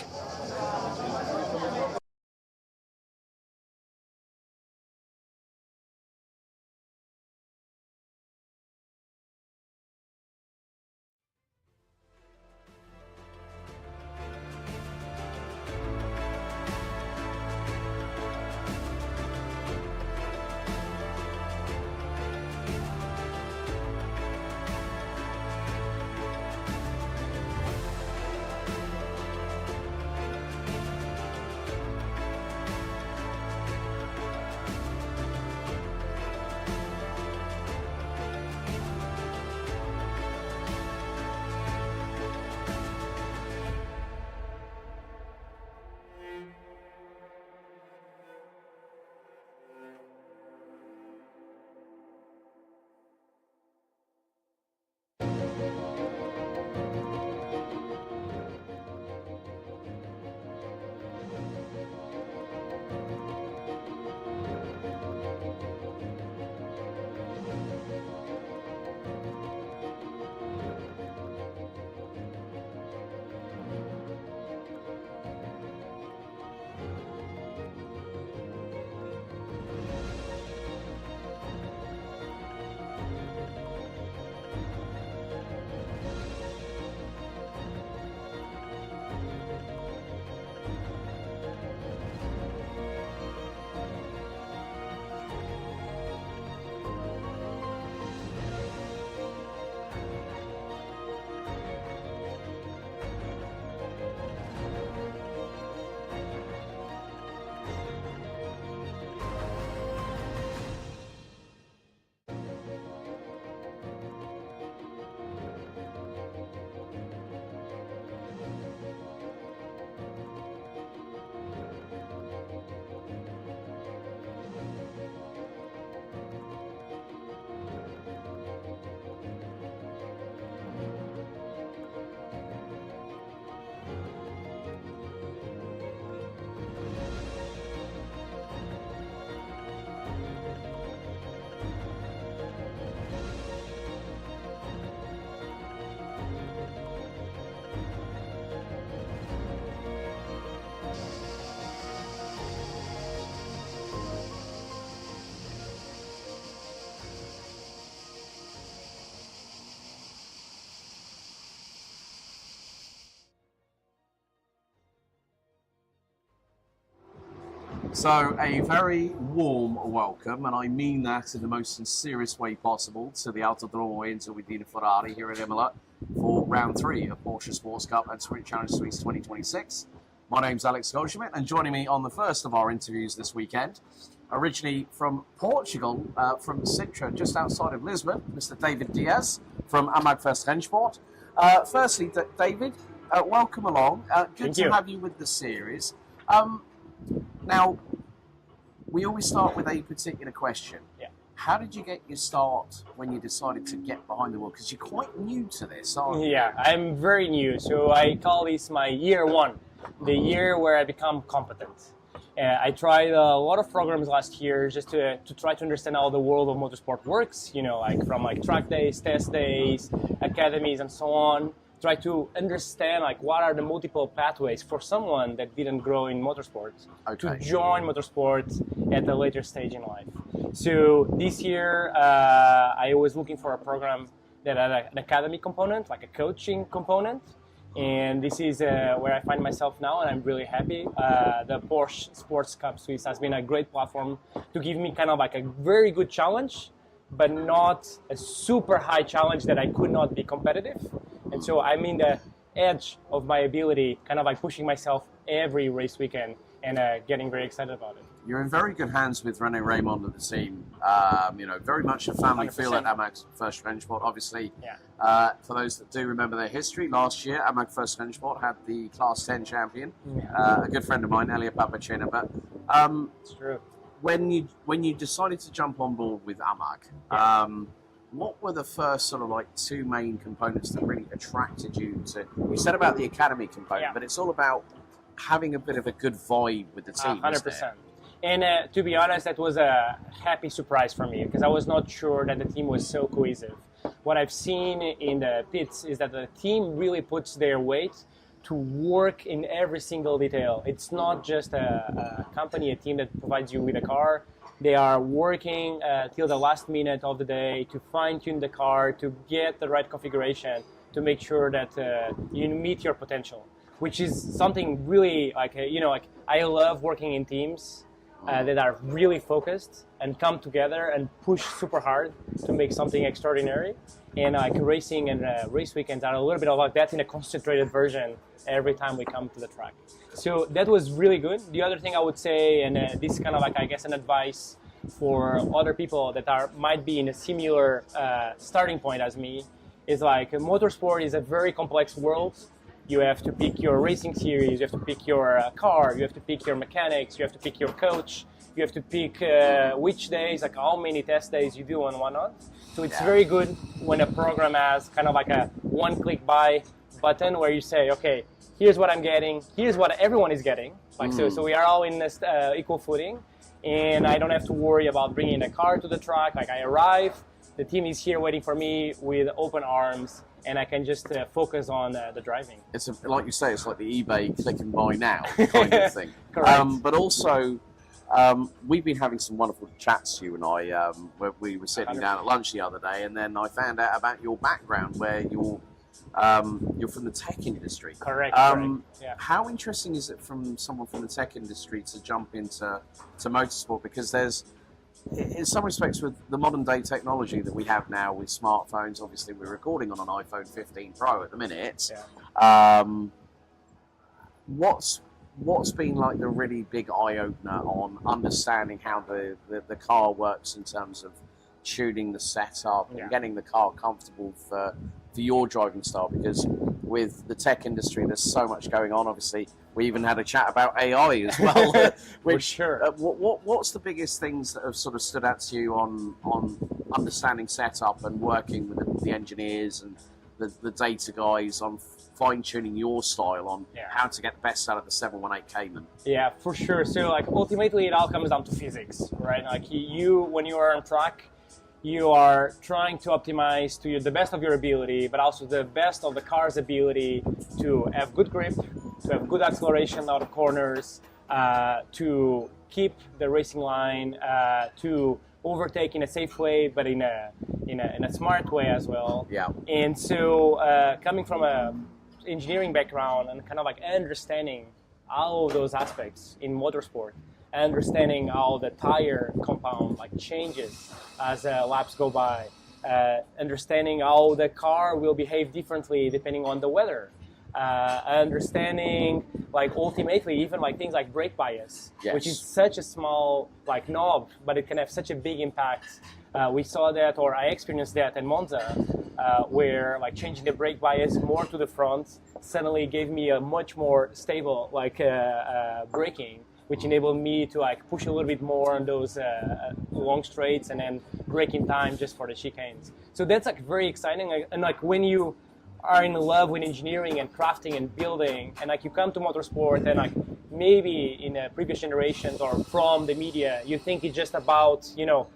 So a very warm welcome, and I mean that in the most sincerest way possible, to the Autodromo Enzo e Dino Ferrari here at Imola for round 3 of Porsche Sports Cup and Sprint Challenge Suisse 2026. My name's Alex Goldschmidt, and joining me on the first of our interviews this weekend, originally from Portugal, from Sintra, just outside of Lisbon, Mr. David Diaz from Amagfest Rennsport. Firstly, David, welcome along. Good Thank to you. have you with the series. Now, we always start with a particular question. Yeah. How did you get your start when you decided to get behind the wheel? Because you're quite new to this, aren't you? Yeah, I'm very new, so I call this my year one, the year where I become competent. I tried a lot of programs last year just to try to understand how the world of motorsport works, you know, like from like track days, test days, academies, and so on. Try to understand like what are the multiple pathways for someone that didn't grow in motorsports to join motorsports at a later stage in life. So this year I was looking for a program that had an academy component, like a coaching component, and this is where I find myself now, and I'm really happy. The Porsche Sports Cup Suisse has been a great platform to give me kind of like a very good challenge, but not a super high challenge that I could not be competitive. And so I'm in the edge of my ability, kind of like pushing myself every race weekend and getting very excited about it. You're in very good hands with René Raymond and the team. You know, very much a family 100%. Feel at AMAG First Rennsport. Obviously, for those that do remember their history, last year AMAG First Rennsport had the Class 10 champion, a good friend of mine, Elia Papacina. But it's true. When you decided to jump on board with AMAG, what were the first sort of like two main components that really attracted you to? You said about the academy component, but it's all about having a bit of a good vibe with the team. 100%. And to be honest, that was a happy surprise for me because I was not sure that the team was so cohesive. What I've seen in the pits is that the team really puts their weight to work in every single detail. It's not just a company, a team that provides you with a car. They are working till the last minute of the day to fine-tune the car, to get the right configuration, to make sure that you meet your potential, which is something really like, you know, like I love working in teams that are really focused and come together and push super hard to make something extraordinary. And like racing and race weekends are a little bit of like that in a concentrated version every time we come to the track. So that was really good. The other thing I would say, and this is kind of like, I guess, an advice for other people that might be in a similar starting point as me, is like motorsport is a very complex world. You have to pick your racing series, you have to pick your car, you have to pick your mechanics, you have to pick your coach, you have to pick which days, like how many test days you do and whatnot. So it's very good when a program has kind of like a one-click buy button where you say, okay, here's what I'm getting, here's what everyone is getting. Like so we are all in this equal footing, and I don't have to worry about bringing a car to the track. Like I arrive, the team is here waiting for me with open arms, and I can just focus on the driving. It's like you say, it's like the eBay click and buy now kind of thing. Correct. But also, we've been having some wonderful chats, you and I, where we were sitting 100%. Down at lunch the other day, and then I found out about your background, where you're from the tech industry. Correct. Yeah. How interesting is it from someone from the tech industry to jump into motorsport? Because there's, in some respects, with the modern day technology that we have now with smartphones, obviously we're recording on an iPhone 15 Pro at the minute. What's been like the really big eye-opener on understanding how the car works in terms of tuning the setup and getting the car comfortable for your driving style? Because with the tech industry, there's so much going on. Obviously, we even had a chat about AI as well. For sure. What's the biggest things that have sort of stood out to you on understanding setup and working with the engineers and the data guys on fine-tuning your style on how to get the best out of the 718 Cayman? Yeah, for sure. So like ultimately it all comes down to physics, right? Like you when you are on track, you are trying to optimize to the best of your ability, but also the best of the car's ability to have good grip, to have good acceleration out of corners, to keep the racing line, to overtake in a safe way, but in a smart way as well. Yeah. And so coming from a engineering background and kind of like understanding all of those aspects in motorsport, understanding how the tire compound like changes as laps go by, understanding how the car will behave differently depending on the weather, understanding like ultimately even like things like brake bias, which is such a small like knob, but it can have such a big impact. We saw that, or I experienced that in Monza, where like changing the brake bias more to the front suddenly gave me a much more stable like braking, which enabled me to like push a little bit more on those long straights and then brake in time just for the chicanes. So that's like very exciting. And like when you are in love with engineering and crafting and building, and like you come to motorsport and like maybe in previous generations or from the media, you think it's just about, you know,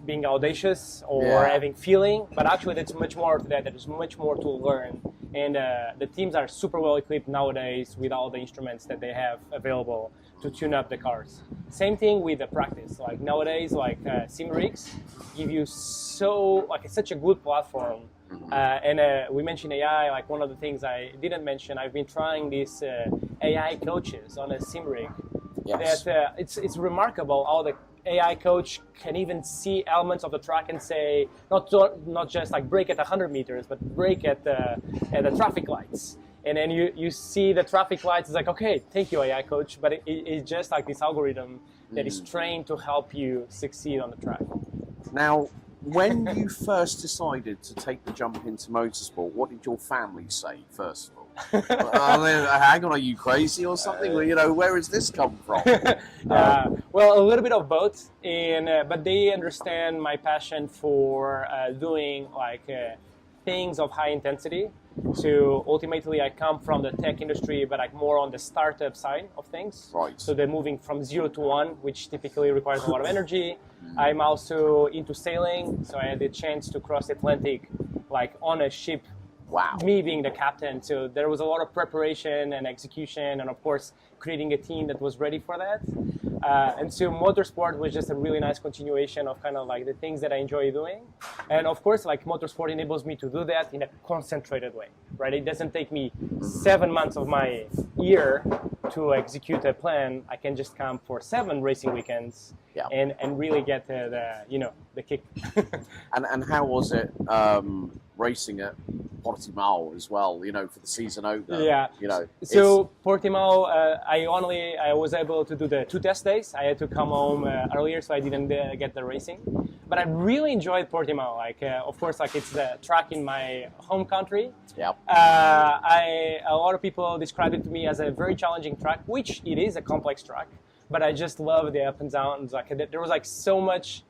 being audacious or having feeling, but actually there's much more to that. There's much more to learn, and the teams are super well equipped nowadays with all the instruments that they have available to tune up the cars. Same thing with the practice. Like nowadays, like sim rigs give you it's such a good platform. And we mentioned AI. Like one of the things I didn't mention, I've been trying these AI coaches on a sim rig. That it's remarkable how the AI coach can even see elements of the track and say not just like brake at 100 meters, but brake at the traffic lights. And then you see the traffic lights. It's like, okay, thank you, AI coach. But it's just like this algorithm that is trained to help you succeed on the track. Now, when you first decided to take the jump into motorsport, what did your family say, first of all? Hang on, are you crazy or something? You know, where has this come from? Well, a little bit of both, but they understand my passion for doing like things of high intensity. So ultimately, I come from the tech industry, but like more on the startup side of things. Right. So they're moving from 0 to 1, which typically requires a lot of energy. I'm also into sailing, so I had the chance to cross the Atlantic, like on a ship. Wow. Me being the captain. So there was a lot of preparation and execution, and of course, creating a team that was ready for that. And so motorsport was just a really nice continuation of kind of like the things that I enjoy doing. And of course, like motorsport enables me to do that in a concentrated way, right? It doesn't take me 7 months of my year to execute a plan. I can just come for 7 racing weekends and really get the kick. And how was it racing at Portimao as well, you know, for the season opener? Yeah. You know, so Portimao, I was able to do the 2 test days. I had to come home earlier, so I didn't get the racing. But I really enjoyed Portimao. Like, of course, like it's the track in my home country. Yeah. A lot of people describe it to me as a very challenging track, which it is a complex track. But I just love the up and downs. Like there was like so much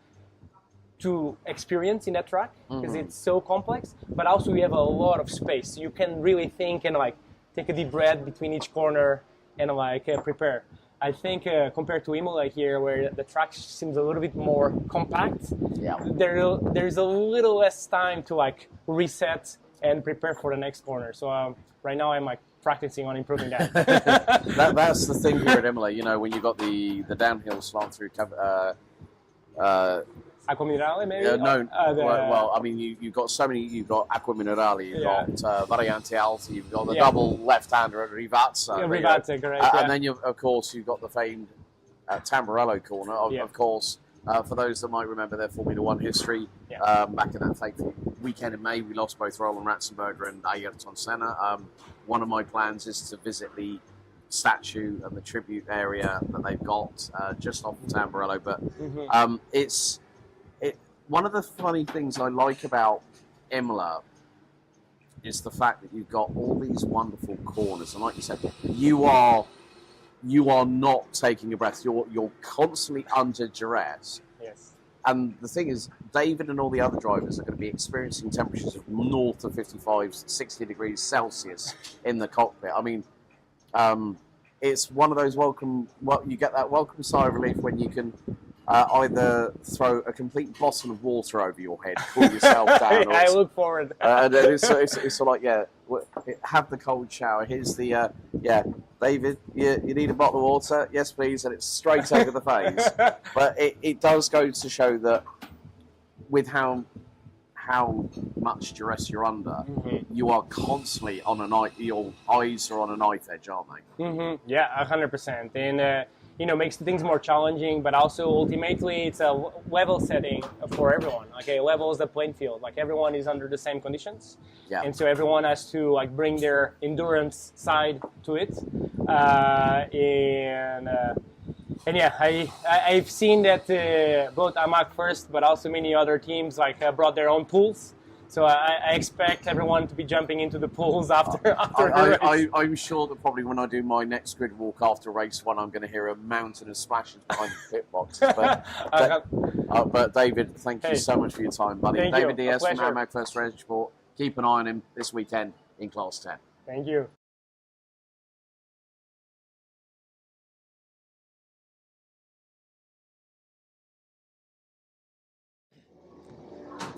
to experience in that track because it's so complex, but also you have a lot of space. You can really think and like take a deep breath between each corner and like prepare. I think compared to Imola here, where the track seems a little bit more compact, there's a little less time to like reset and prepare for the next corner. So right now I'm like practicing on improving that. That's the thing here at Imola. You know, when you got the downhill slant through. Acqua Minerale, maybe? Well, I mean, you've got so many. You've got Acqua Minerale, you've got Variante Alta, you've got the double left-hander at Rivazza. Rivazza, correct. And then, of course, you've got the famed Tamburello corner. Of course, for those that might remember their Formula One history, back in that fateful weekend in May, we lost both Roland Ratzenberger and Ayrton Senna. One of my plans is to visit the statue and the tribute area that they've got just off of Tamburello. But one of the funny things I like about Imola is the fact that you've got all these wonderful corners, and like you said, you are not taking a breath. You're constantly under duress. Yes. And the thing is, David and all the other drivers are going to be experiencing temperatures of north of 55, 60 degrees Celsius in the cockpit. I mean, it's one of those you get that welcome sigh of relief when you can either throw a complete bottle of water over your head, cool yourself down. I look forward. And it's like, have the cold shower. Here's the, David, you need a bottle of water? Yes, please. And it's straight over the face. But it does go to show that with how much duress you're under, you are constantly on your eyes are on a knife edge, aren't they? Yeah, 100%. And makes things more challenging, but also ultimately it's a level setting for everyone. Okay, level is the playing field. Like everyone is under the same conditions, and so everyone has to like bring their endurance side to it. And yeah, I've seen that both AMAC first, but also many other teams like brought their own pools. So I expect everyone to be jumping into the pools after the race. I'm sure that probably when I do my next grid walk after race one, I'm going to hear a mountain of splashes behind the pit boxes. But David, thank you so much for your time, buddy. Thank David you. Diaz from AMAC First Sport. Keep an eye on him this weekend in Class 10. Thank you.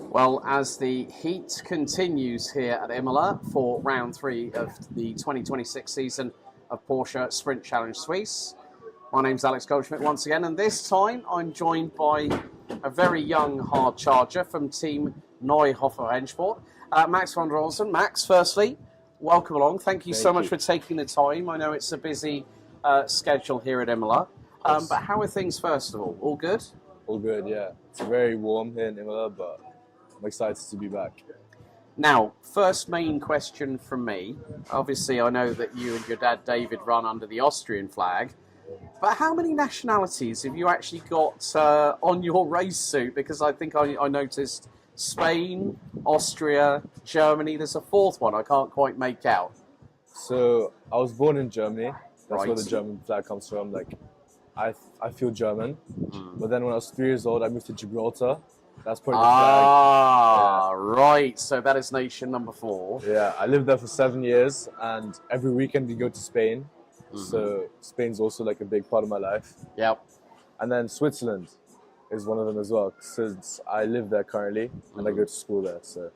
Well, as the heat continues here at Imola for round 3 of the 2026 season of Porsche Sprint Challenge Suisse, my name's Alex Goldschmidt once again, and this time I'm joined by a very young hard charger from Team Neuhofer Rennsport, Max van der Olsen. Max, firstly, welcome along. Thank you so much for taking the time. I know it's a busy schedule here at Imola, but how are things first of all? All good? All good, yeah. It's very warm here in Imola, but I'm excited to be back. Now, first main question from me. Obviously, I know that you and your dad, David, run under the Austrian flag. But how many nationalities have you actually got on your race suit? Because I think I noticed Spain, Austria, Germany. There's a fourth one I can't quite make out. So I was born in Germany. That's where the German flag comes from. Like, I feel German. But then when I was 3 years old, I moved to Gibraltar. That's probably the flag. Ah, right. So that is nation number 4. Yeah, I lived there for 7 years, and every weekend we go to Spain. So Spain's also like a big part of my life. Yep. And then Switzerland is one of them as well, since I live there currently and I go to school there. So.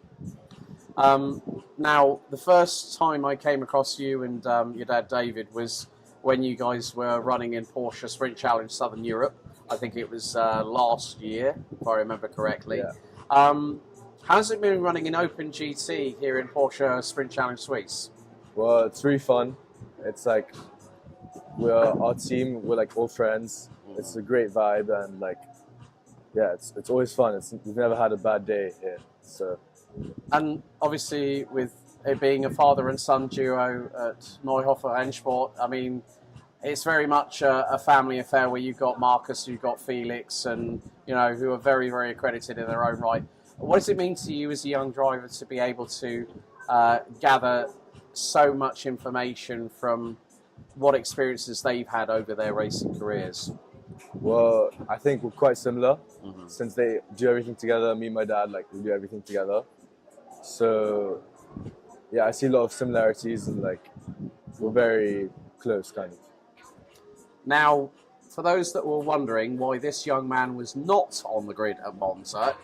Now, the first time I came across you and your dad David was when you guys were running in Porsche Sprint Challenge Southern Europe. I think it was last year, if I remember correctly. Yeah. How's it been running in Open GT here in Porsche Sprint Challenge Suisse? Well, it's really fun. It's like our team. We're like all friends. It's a great vibe, and like, yeah, it's always fun. We've never had a bad day here. So, and obviously with it being a father and son duo at Neuhofer Rennsport, I mean, it's very much a family affair where you've got Marcus, you've got Felix, and who are very, very accredited in their own right. What does it mean to you as a young driver to be able to gather so much information from what experiences they've had over their racing careers? Well, I think we're quite similar. Since they do everything together, me and my dad, like, we do everything together. So, yeah, I see a lot of similarities, and like, we're very close, kind of. Now, for those that were wondering why this young man was not on the grid at Monza,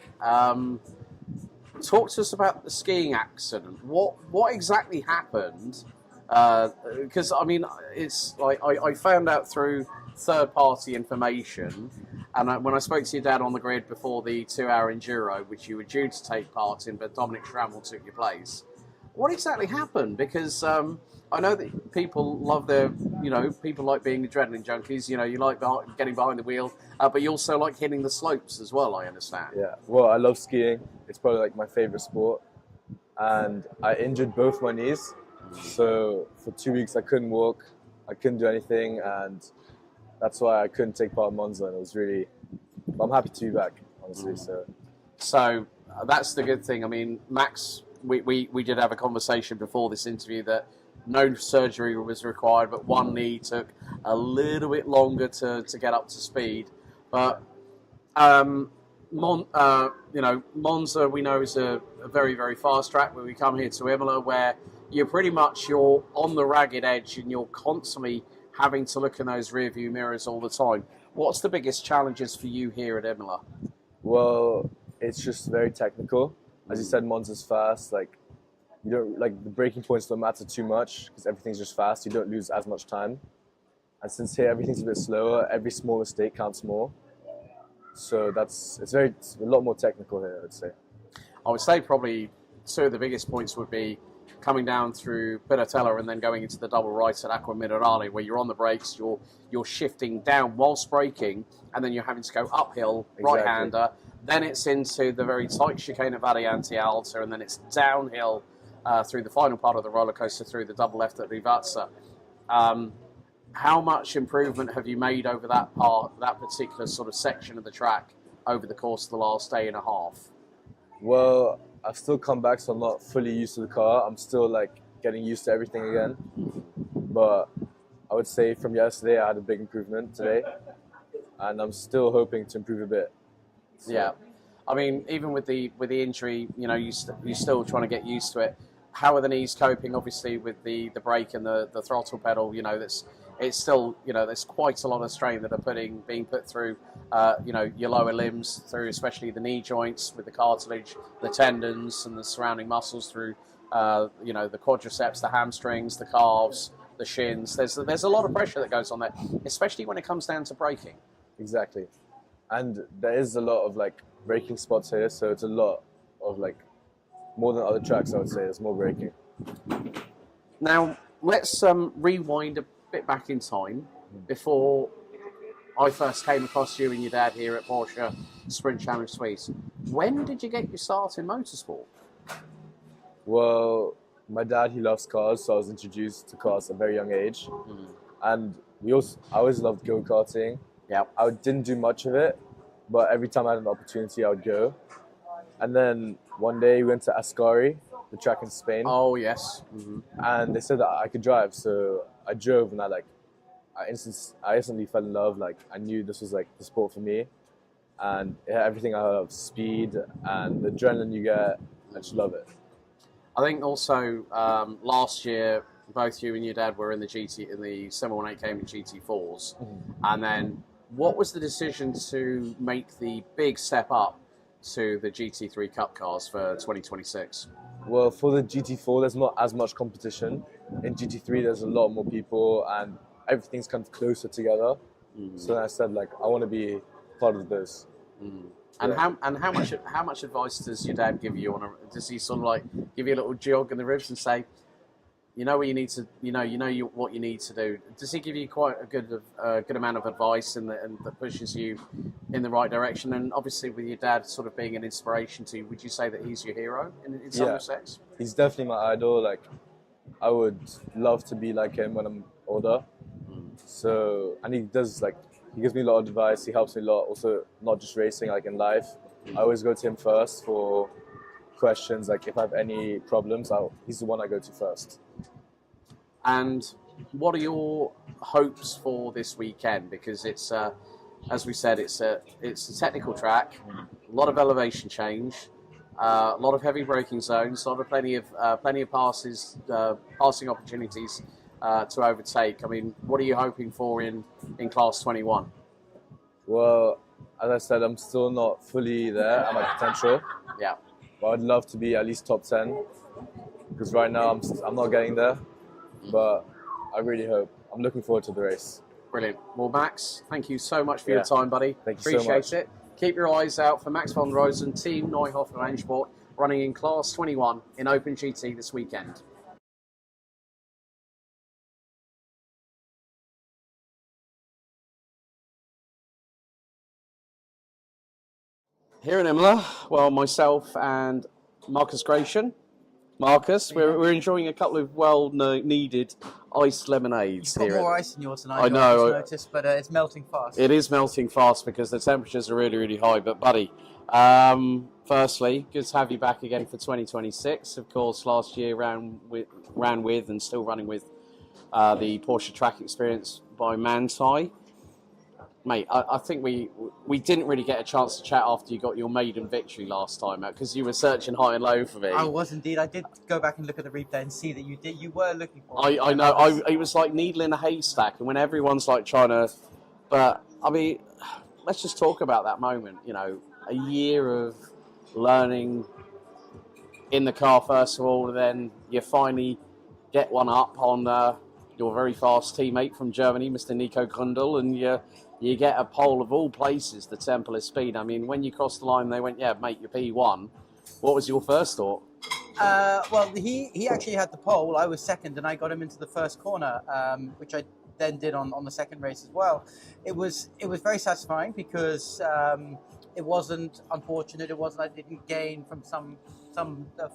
talk to us about the skiing accident. What exactly happened? Because I mean, it's like I found out through third-party information, and when I spoke to your dad on the grid before the 2-hour enduro, which you were due to take part in, but Dominic Schrammel took your place. What exactly happened? Because I know that people love people like being adrenaline junkies. You like getting behind the wheel, but you also like hitting the slopes as well, I understand. Yeah, well, I love skiing. It's probably like my favorite sport. And I injured both my knees. So for 2 weeks, I couldn't walk. I couldn't do anything. And that's why I couldn't take part in Monza. And it was really, but I'm happy to be back, honestly. So that's the good thing. I mean, Max, we did have a conversation before this interview that no surgery was required, but one knee took a little bit longer to get up to speed. But Monza, we know, is a very, very fast track. When we come here to Imola, where you're on the ragged edge and you're constantly having to look in those rear view mirrors all the time. What's the biggest challenges for you here at Imola? Well, it's just very technical. As you said, Monza's fast. Like, you don't, like, the braking points don't matter too much because everything's just fast. You don't lose as much time. And since here everything's a bit slower, every small mistake counts more. So it's a lot more technical here, I would say. I would say probably two of the biggest points would be coming down through Piratella and then going into the double right at Acqua Minerale, where you're on the brakes, you're shifting down whilst braking, and then you're having to go uphill, right-hander. Then it's into the very tight chicane of Variante Alta, and then it's downhill through the final part of the roller coaster through the double left at Rivazza. How much improvement have you made over that particular sort of section of the track over the course of the last day and a half? Well, I've still come back, so I'm not fully used to the car. I'm still like getting used to everything again. But I would say from yesterday, I had a big improvement today, and I'm still hoping to improve a bit. So. Yeah, I mean, even with the injury, you know, you're still trying to get used to it. How are the knees coping? Obviously, with the brake and the throttle pedal, you know, it's still, you know, there's quite a lot of strain that are being put through, you know, your lower limbs, through especially the knee joints with the cartilage, the tendons and the surrounding muscles, through, you know, the quadriceps, the hamstrings, the calves, the shins. There's a lot of pressure that goes on there, especially when it comes down to braking. Exactly. And there is a lot of like braking spots here, so it's a lot of like, more than other tracks, I would say. There's more braking. Now, let's rewind a bit back in time before I first came across you and your dad here at Porsche Sprint Challenge Suisse. When did you get your start in motorsport? Well, my dad, he loves cars, so I was introduced to cars at a very young age. And I always loved go-karting. Yeah. I didn't do much of it, but every time I had an opportunity, I would go. And then one day we went to Ascari, the track in Spain. Oh, yes. And they said that I could drive, so I drove, and I instantly fell in love. Like, I knew this was like the sport for me, and it had everything I love: speed and the adrenaline you get. I just love it. I think also last year, both you and your dad were in the 718 Cayman GT4s, and then what was the decision to make the big step up to the GT3 Cup cars for 2026? Well, for the GT4, there's not as much competition. In GT3, there's a lot more people, and everything's kind of closer together. So then I said, like, I want to be part of this. And how much advice does your dad give you does he sort of like give you a little jog in the ribs and say, you know what you need to, what you need to do? Does he give you quite a good amount of advice and that pushes you in the right direction? And obviously, with your dad sort of being an inspiration to you, would you say that he's your hero in some respects? He's definitely my idol. Like, I would love to be like him when I'm older. So, and he gives me a lot of advice. He helps me a lot. Also, not just racing, like in life. I always go to him first for questions. Like, if I have any problems, he's the one I go to first. And what are your hopes for this weekend? Because it's, as we said, it's a technical track, a lot of elevation change, a lot of heavy braking zones, plenty of passing opportunities to overtake. I mean, what are you hoping for in Class 21? Well, as I said, I'm still not fully there at my potential. Yeah. But I'd love to be at least top 10, because right now I'm not getting there. But I really hope. I'm looking forward to the race. Brilliant. Well, Max, thank you so much for your time, buddy. Thank you so much. Appreciate it. Keep your eyes out for Max von Rosen, Team Neuhoff Rennsport, running in Class 21 in Open GT this weekend. Here in Imola, well, myself and Marcus Gratian. Marcus, we're enjoying a couple of well-needed iced lemonades You've got here. more ice in yours than I I know. I've noticed, but it's melting fast. It is melting fast because the temperatures are really, really high. But, buddy, firstly, good to have you back again for 2026. Of course, last year ran with and still running with the Porsche Track Experience by Manthey. Mate, I think we didn't really get a chance to chat after you got your maiden victory last time out because you were searching high and low for me. I was indeed. I did go back and look at the replay and see that you were looking for it. I know. It was like needle in a haystack, and when everyone's like trying to, but I mean, let's just talk about that moment. You know, a year of learning in the car first of all, and then you finally get one up on your very fast teammate from Germany, Mr. Nico Grundl, and you get a pole of all places, the Temple of Speed. I mean, when you crossed the line, they went, yeah, mate, you're P1. What was your first thought? Well, he actually had the pole. I was second, and I got him into the first corner, which I then did on the second race as well. It was very satisfying because it wasn't unfortunate. It wasn't I didn't gain from some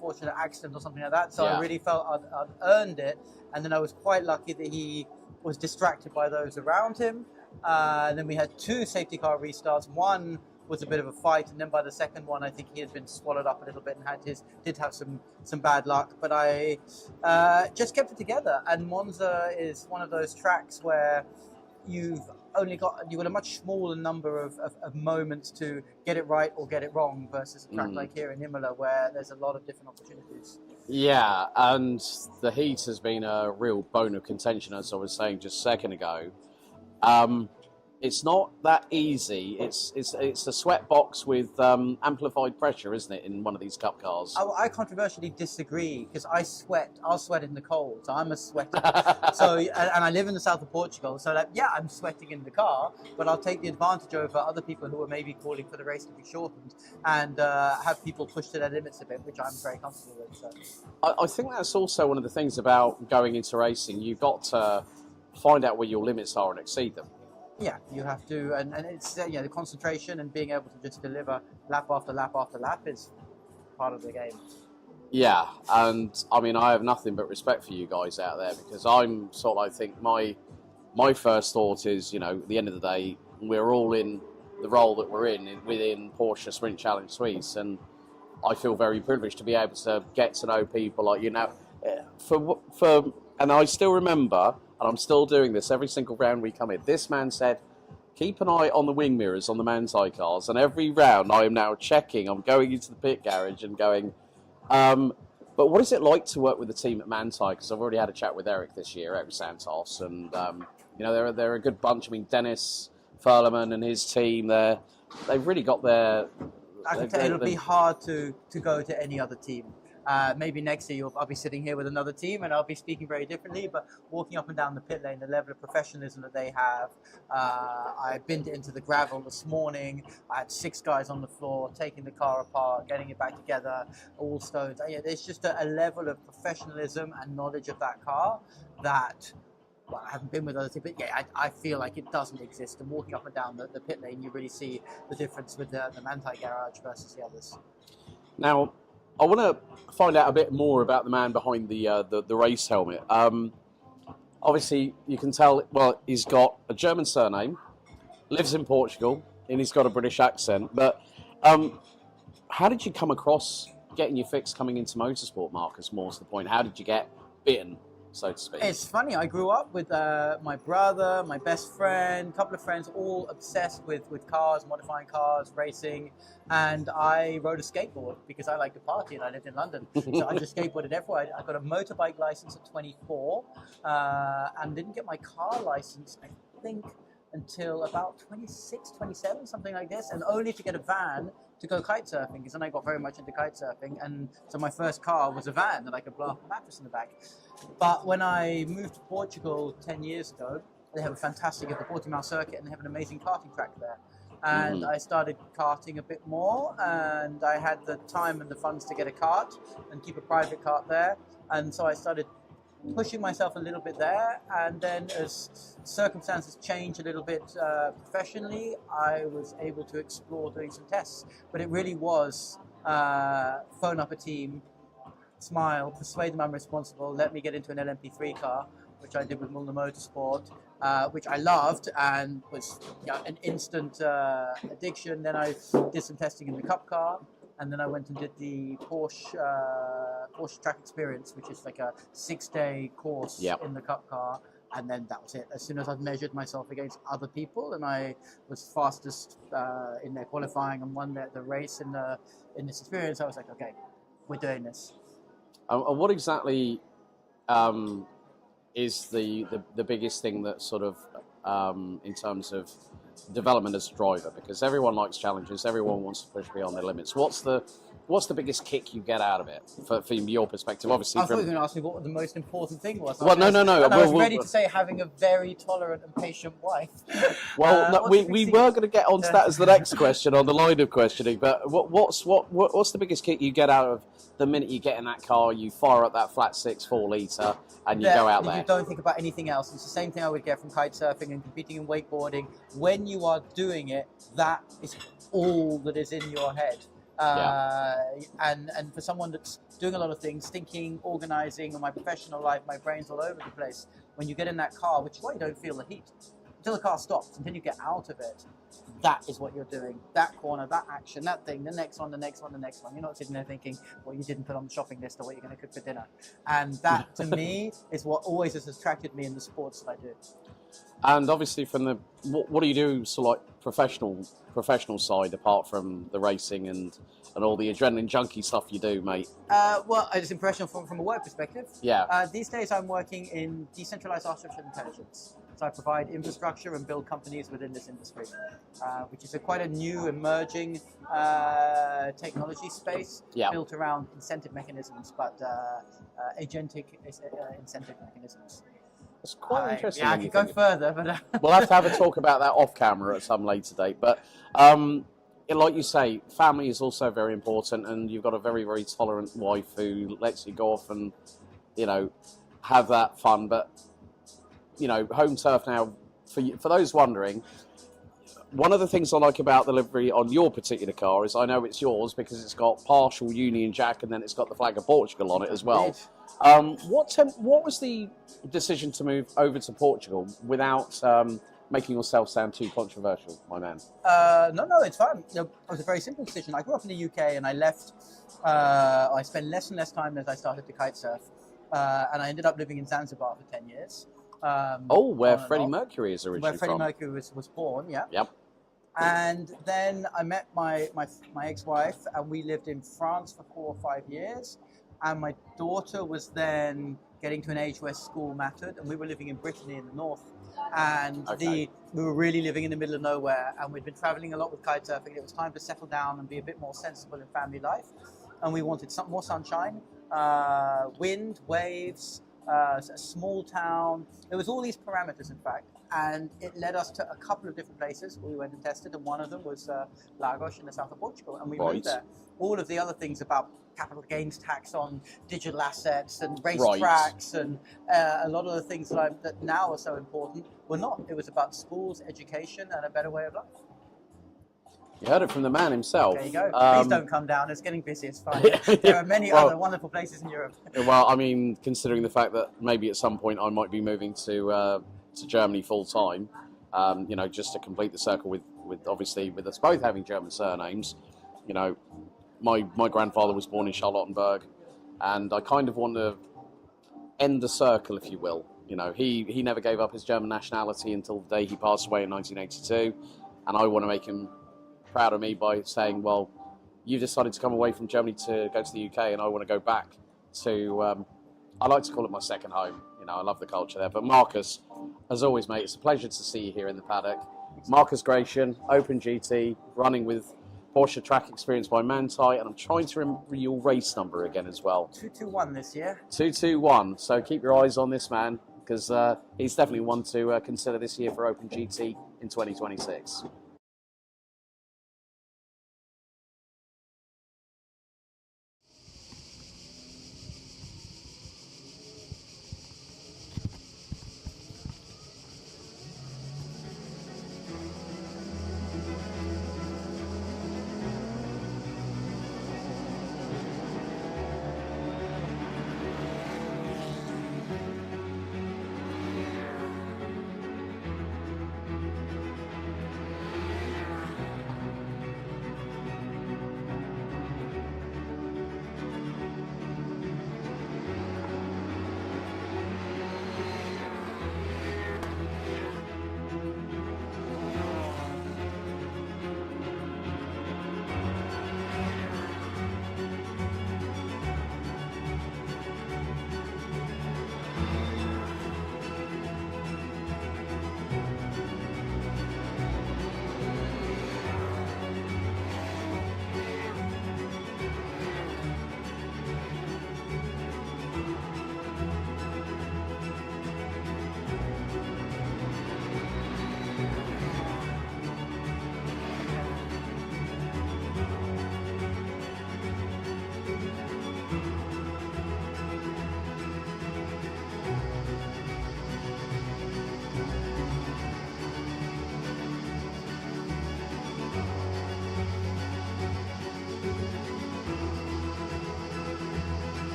fortunate accident or something like that. So I really felt I'd earned it, and then I was quite lucky that he was distracted by those around him. And then we had 2 safety car restarts. One was a bit of a fight, and then by the second one, I think he had been swallowed up a little bit and did have some bad luck. But I just kept it together. And Monza is one of those tracks where you've got a much smaller number of moments to get it right or get it wrong versus a track like here in Imola where there's a lot of different opportunities. Yeah, and the heat has been a real bone of contention, as I was saying just a second ago. It's not that easy. It's a sweat box with amplified pressure, isn't it, in one of these cup cars? I controversially disagree because I'll sweat in the cold, so I'm a sweater. And I live in the south of Portugal, so I'm sweating in the car, but I'll take the advantage over other people who are maybe calling for the race to be shortened and have people push to their limits a bit, which I'm very comfortable with. So. I think that's also one of the things about going into racing. You've got to find out where your limits are and exceed them. Yeah, you have to, and it's the concentration and being able to just deliver lap after lap after lap is part of the game. Yeah, and I mean, I have nothing but respect for you guys out there because I'm sort of, I think my first thought is, at the end of the day, we're all in the role that we're in within Porsche Sprint Challenge Suisse, and I feel very privileged to be able to get to know people like and I still remember. And I'm still doing this every single round we come in. This man said, keep an eye on the wing mirrors on the Manthey cars. And every round I am now checking. I'm going into the pit garage and going, but what is it like to work with the team at Manthey? Because I've already had a chat with Eric this year, Eric Santos. And, they're a good bunch. I mean, Dennis Furlerman and his team, they've really got their... I can tell it'll be hard to go to any other team. Maybe next year I'll be sitting here with another team and I'll be speaking very differently, but walking up and down the pit lane, the level of professionalism that they have. I've been into the gravel this morning. I had 6 guys on the floor, taking the car apart, getting it back together, all stones. There's just a level of professionalism and knowledge of that car that I haven't been with other teams, but I feel like it doesn't exist. And walking up and down the pit lane, you really see the difference with the Manthey garage versus the others. Now, I want to find out a bit more about the man behind the race helmet. Obviously, you can tell, he's got a German surname, lives in Portugal, and he's got a British accent. But how did you come across getting your fix coming into motorsport, Marcus, more to the point? How did you get bitten, so to speak? It's funny, I grew up with my brother, my best friend, a couple of friends, all obsessed with cars, modifying cars, racing, and I rode a skateboard because I like to party and I lived in London. So I just skateboarded everywhere. I got a motorbike license at 24 and didn't get my car license, I think, until about 26, 27, something like this, and only to get a van to go kite surfing, because then I got very much into kite surfing, and so my first car was a van that I could blow up a mattress in the back. But when I moved to Portugal 10 years ago, they have a fantastic at the Portimão circuit, and they have an amazing karting track there. And I started karting a bit more, and I had the time and the funds to get a kart and keep a private kart there, and so I started pushing myself a little bit there, and then as circumstances changed a little bit professionally, I was able to explore doing some tests. But it really was phone up a team, smile, persuade them I'm responsible, let me get into an LMP3 car, which I did with Imola Motorsport, which I loved and was an instant addiction. Then I did some testing in the Cup car, and then I went and did the Porsche Track Experience, which is like a 6-day course in the Cup car. And then that was it. As soon as I've measured myself against other people, and I was fastest in their qualifying and won the race in this experience, I was like, okay, we're doing this. And what exactly is the biggest thing that sort of, in terms of development as a driver? Because everyone likes challenges, everyone wants to push beyond their limits. What's the what's the biggest kick you get out of it from your perspective? Obviously, I thought you were going to ask me what the most important thing was. Well, no. And I was ready to say having a very tolerant and patient wife. Well, no, we were going to get onto that as the next question on the line of questioning. But what's the biggest kick you get out of the minute you get in that car, you fire up that flat 6 4-litre, and you go out there? You don't think about anything else. It's the same thing I would get from kite surfing and competing in wakeboarding. When you are doing it, that is all that is in your head. And for someone that's doing a lot of things, thinking, organizing, in my professional life, my brain's all over the place. When you get in that car, which is why you don't feel the heat until the car stops, until you get out of it. That is what you're doing. That corner, that action, that thing, the next one, the next one, the next one. You're not sitting there thinking what you didn't put on the shopping list or what you're going to cook for dinner. And that, to me, is what always has attracted me in the sports that I do. And obviously, from the what do you do, so like professional side, apart from the racing and all the adrenaline junkie stuff you do, mate? Well, it's impressional from a work perspective. Yeah. These days, I'm working in decentralized artificial intelligence. So I provide infrastructure and build companies within this industry, which is quite a new emerging technology space built around incentive mechanisms, but agentic incentive mechanisms. It's quite interesting. Yeah, I could go further, but we'll have to have a talk about that off camera at some later date. But like you say, family is also very important, and you've got a very, very tolerant wife who lets you go off and, you know, have that fun. But, you know, home turf now, for those wondering, one of the things I like about the livery on your particular car is I know it's yours because it's got partial Union Jack and then it's got the flag of Portugal on it as well. What was the decision to move over to Portugal without making yourself sound too controversial, my man? No, it's fine. You know, it was a very simple decision. I grew up in the UK and I left. I spent less and less time as I started to kite surf, and I ended up living in Zanzibar for 10 years. Where Freddie Mercury is originally Where Freddie Mercury was born, yeah. Yep. And then I met my ex-wife, and we lived in France for 4 or 5 years. And my daughter was then getting to an age where school mattered, and we were living in Brittany in the north. And we were really living in the middle of nowhere, and we'd been traveling a lot with kite surfing. It was time to settle down and be a bit more sensible in family life. And we wanted some more sunshine, wind, waves, a small town. There was all these parameters, in fact. And it led us to a couple of different places where we went and tested, and one of them was Lagos in the south of Portugal, and we moved there. All of the other things about capital gains tax on digital assets and race tracks and a lot of the things that now are so important were not. It was about schools, education, and a better way of life. You heard it from the man himself. There you go. Please don't come down. It's getting busy. It's fine. There are many other wonderful places in Europe. Well, I mean, considering the fact that maybe at some point I might be moving to Germany full time, you know, just to complete the circle with obviously with us both having German surnames. You know, my grandfather was born in Charlottenburg, and I kind of want to end the circle, if you will. You know, he never gave up his German nationality until the day he passed away in 1982, and I want to make him proud of me by saying, well, you decided to come away from Germany to go to the UK, and I want to go back to, I like to call it my second home. You know, I love the culture there. But Marcus, as always, mate, it's a pleasure to see you here in the paddock. Marcus Gratian, Open GT, running with Porsche Track Experience by Manthey, and I'm trying to remember your race number again as well. 221 this year. 221. So keep your eyes on this man, because he's definitely one to consider this year for Open GT in 2026.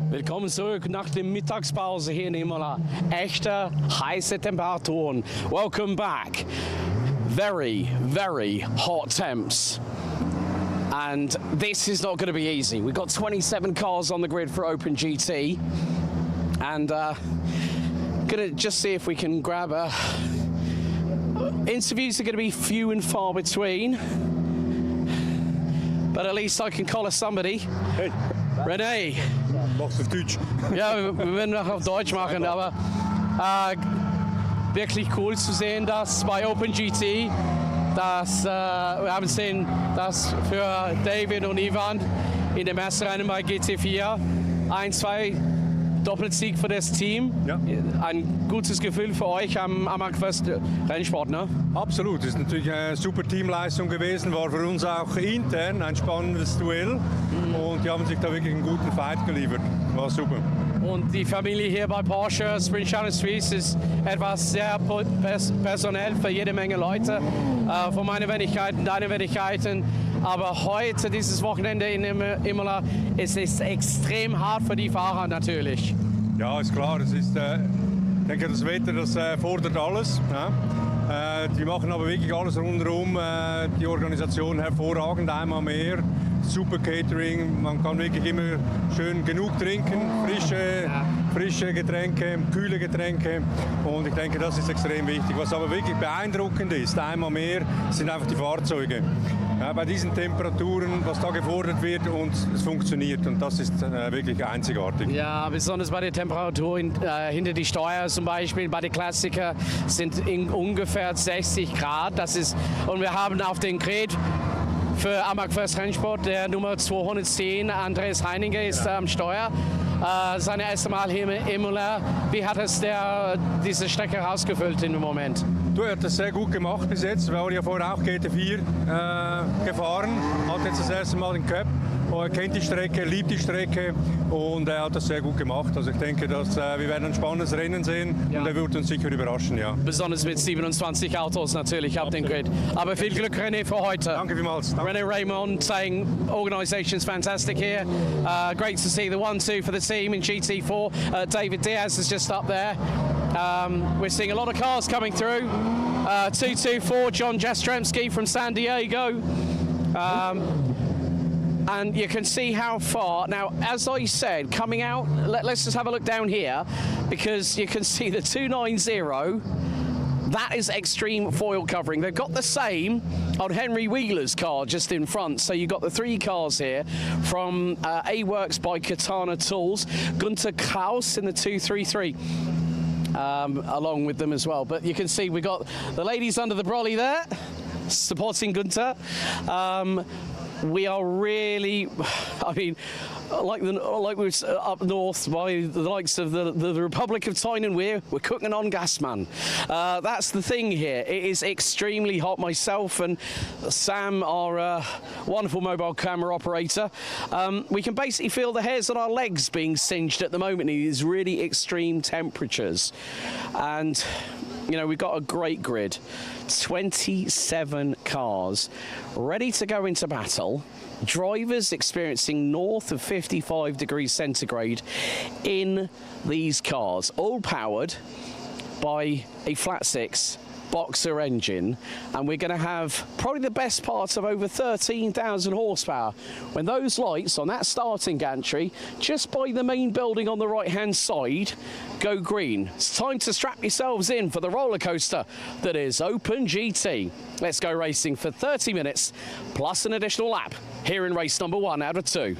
Willkommen zurück nach der Mittagspause hier in Imola. Echte heiße Temperaturen. Welcome back. Very, very hot temps. And this is not going to be easy. We've got 27 cars on the grid for Open GT. And gonna just see if we can grab interviews are going to be few and far between. But at least I can collar somebody. Hey. René. Machst du auf Deutsch? Ja, wir werden noch auf Deutsch machen, aber wirklich cool zu sehen, dass bei Open GT, dass wir haben gesehen, dass für David und Ivan in dem ersten Rennen bei GT4 1-2 Doppelsieg für das Team. Ja. Ein gutes Gefühl für euch am First Rennsport, ne? Absolut, das ist natürlich eine super Teamleistung gewesen, war für uns auch intern ein spannendes Duell und die haben sich da wirklich einen guten Fight geliefert, war super. Und die Familie hier bei Porsche Sprint Challenge Suisse ist etwas sehr personell für jede Menge Leute, von meinen Wenigkeiten, deine Wenigkeiten. Aber heute, dieses Wochenende in Imola, ist es extrem hart für die Fahrer natürlich. Ja, ist klar. Es ist, ich denke, das Wetter, das fordert alles. Ja. Die machen aber wirklich alles rundherum. Die Organisation hervorragend, einmal mehr. Super Catering, man kann wirklich immer schön genug trinken, frische Getränke, kühle Getränke und ich denke, das ist extrem wichtig. Was aber wirklich beeindruckend ist, einmal mehr, sind einfach die Fahrzeuge. Ja, bei diesen Temperaturen, was da gefordert wird und es funktioniert und das ist wirklich einzigartig. Ja, besonders bei der Temperatur hinter die Steuer zum Beispiel, bei den Klassiker sind in ungefähr 60 Grad. Und wir haben auf den Grid für Amag First Rennsport der Nummer 210, Andreas Heininger, ist am Steuer. Sein erstes Mal hier in Imola. Wie hat es diese Strecke rausgefüllt im Moment? Du, er hat das sehr gut gemacht bis jetzt. Wir waren ja vorher auch GT4 gefahren, hat jetzt das erste Mal den Cup. Er kennt die Strecke, liebt die Strecke und er hat das sehr gut gemacht. Also ich denke, dass wir werden ein spannendes Rennen sehen und er wird uns sicher überraschen, ja. Besonders mit 27 Autos natürlich auf dem Grid. Aber viel Glück, René, für heute. Danke vielmals. Danke. René Raymond saying organisation's fantastic here. Great to see the 1-2 for the team in GT4. David Diaz is just up there. We're seeing a lot of cars coming through. 224, John Jastrzemski from San Diego. And you can see how far. Now, as I said, coming out, let's just have a look down here, because you can see the 290. That is extreme foil covering. They've got the same on Henry Wheeler's car just in front. So you've got the three cars here from A-Works by Katana Tools. Gunter Klaus in the 233. Along with them as well. But you can see we've got the ladies under the brolly there, supporting Gunter. We are really, I mean, like we're up north by the likes of the Republic of Tynan, we're cooking on gas, man. That's the thing here. It is extremely hot. Myself and Sam, our wonderful mobile camera operator, we can basically feel the hairs on our legs being singed at the moment in these really extreme temperatures. And you know, we've got a great grid, 27 cars ready to go into battle, drivers experiencing north of 55 degrees centigrade in these cars, all powered by a flat six boxer engine, and we're going to have probably the best part of over 13,000 horsepower when those lights on that starting gantry just by the main building on the right hand side go green. It's time to strap yourselves in for the roller coaster that is Open GT. Let's go racing for 30 minutes plus an additional lap here in race number 1 out of 2.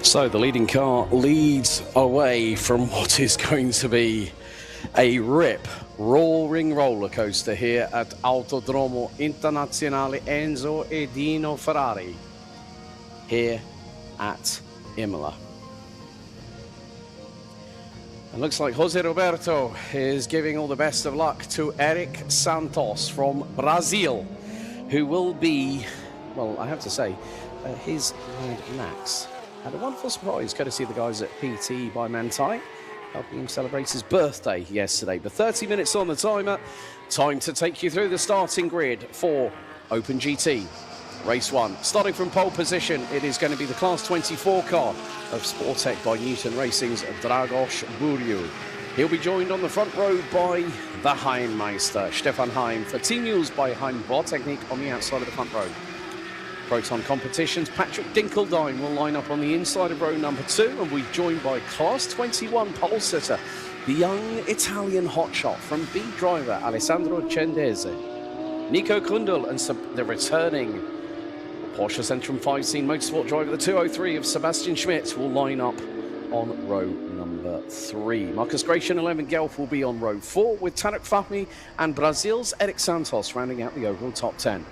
So the leading car leads away from what is going to be a roaring roller coaster here at Autodromo Internazionale Enzo e Dino Ferrari here at Imola. It looks like Jose Roberto is giving all the best of luck to Eric Santos from Brazil, who will be, well, I have to say, his lad Max had a wonderful surprise courtesy of the guys at PT by Manthey, helping him celebrate his birthday yesterday. But 30 minutes on the timer, time to take you through the starting grid for Open GT. Race 1, starting from pole position, it is going to be the Class 24 car of Sportec by Newton Racing's Dragos Buriu. He'll be joined on the front row by the Heimmeister, Stefan Heim, for Team News by Heim Technique on the outside of the front row. Proton Competitions, Patrick Dinkeldine will line up on the inside of row number 2 and will be joined by Class 21 pole sitter, the young Italian hotshot from B driver Alessandro Cendese. Nico Grundl and the returning Porsche Centrum 5-scene motorsport driver, the 203 of Sebastian Schmidt, will line up on row number 3. Marcus Gratian, 11 Gelf, will be on row 4 with Tarek Fahmy and Brazil's Eric Santos rounding out the overall top 10.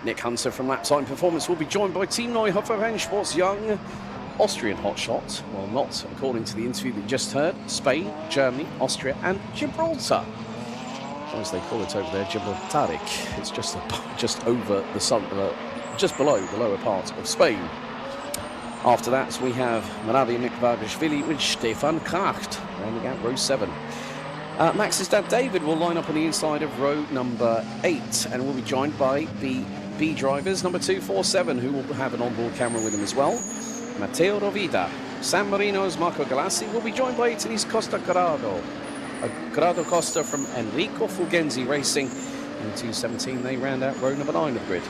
Nick Hunter from Lap Time Performance will be joined by Team Neuhofer Rennsport's young Austrian hotshot. Well, not according to the interview that you just heard. Spain, Germany, Austria and Gibraltar. As they call it over there, Gibraltaric. It's just over the sun, just below the lower part of Spain. After that, we have Marabi Mikvagashvili with Stefan Kracht, rounding out row 7. Max's dad David will line up on the inside of row number 8 and will be joined by B drivers, number 247, who will have an onboard camera with him as well. Matteo Rovida. San Marino's Marco Galassi will be joined by Italy's Costa Corrado. Corrado Costa from Enrico Fulgenzi Racing. In 217, they round out row number 9 of the grid.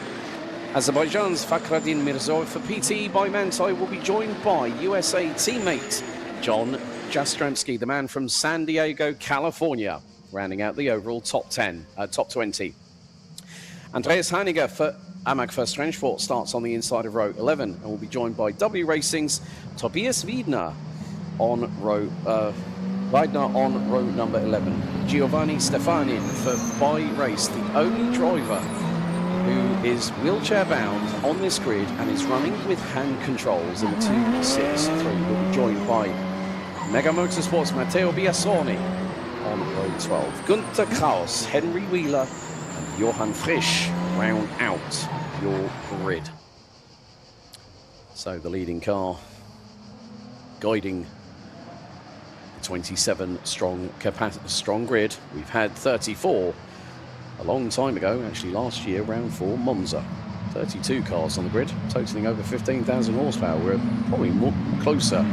Azerbaijan's Fakhraddin Mirzoev for PT by Manthey will be joined by USA teammate John Jastrzębski, the man from San Diego, California, rounding out the overall top 20. Andreas Heiniger for AMAG First Rennsport starts on the inside of row 11 and will be joined by W Racing's Tobias Wiedner on row number 11. Giovanni Stefanin for By Race, the only driver who is wheelchair bound on this grid and is running with hand controls in the 263. Will be joined by Mega Motorsports Matteo Biasoni on row 12. Gunther Kraus, Henry Wheeler and Johann Frisch round out your grid. So the leading car guiding the 27 strong grid. We've had 34 a long time ago, actually last year, round 4, Monza. 32 cars on the grid, totaling over 15,000 horsepower. We're probably more closer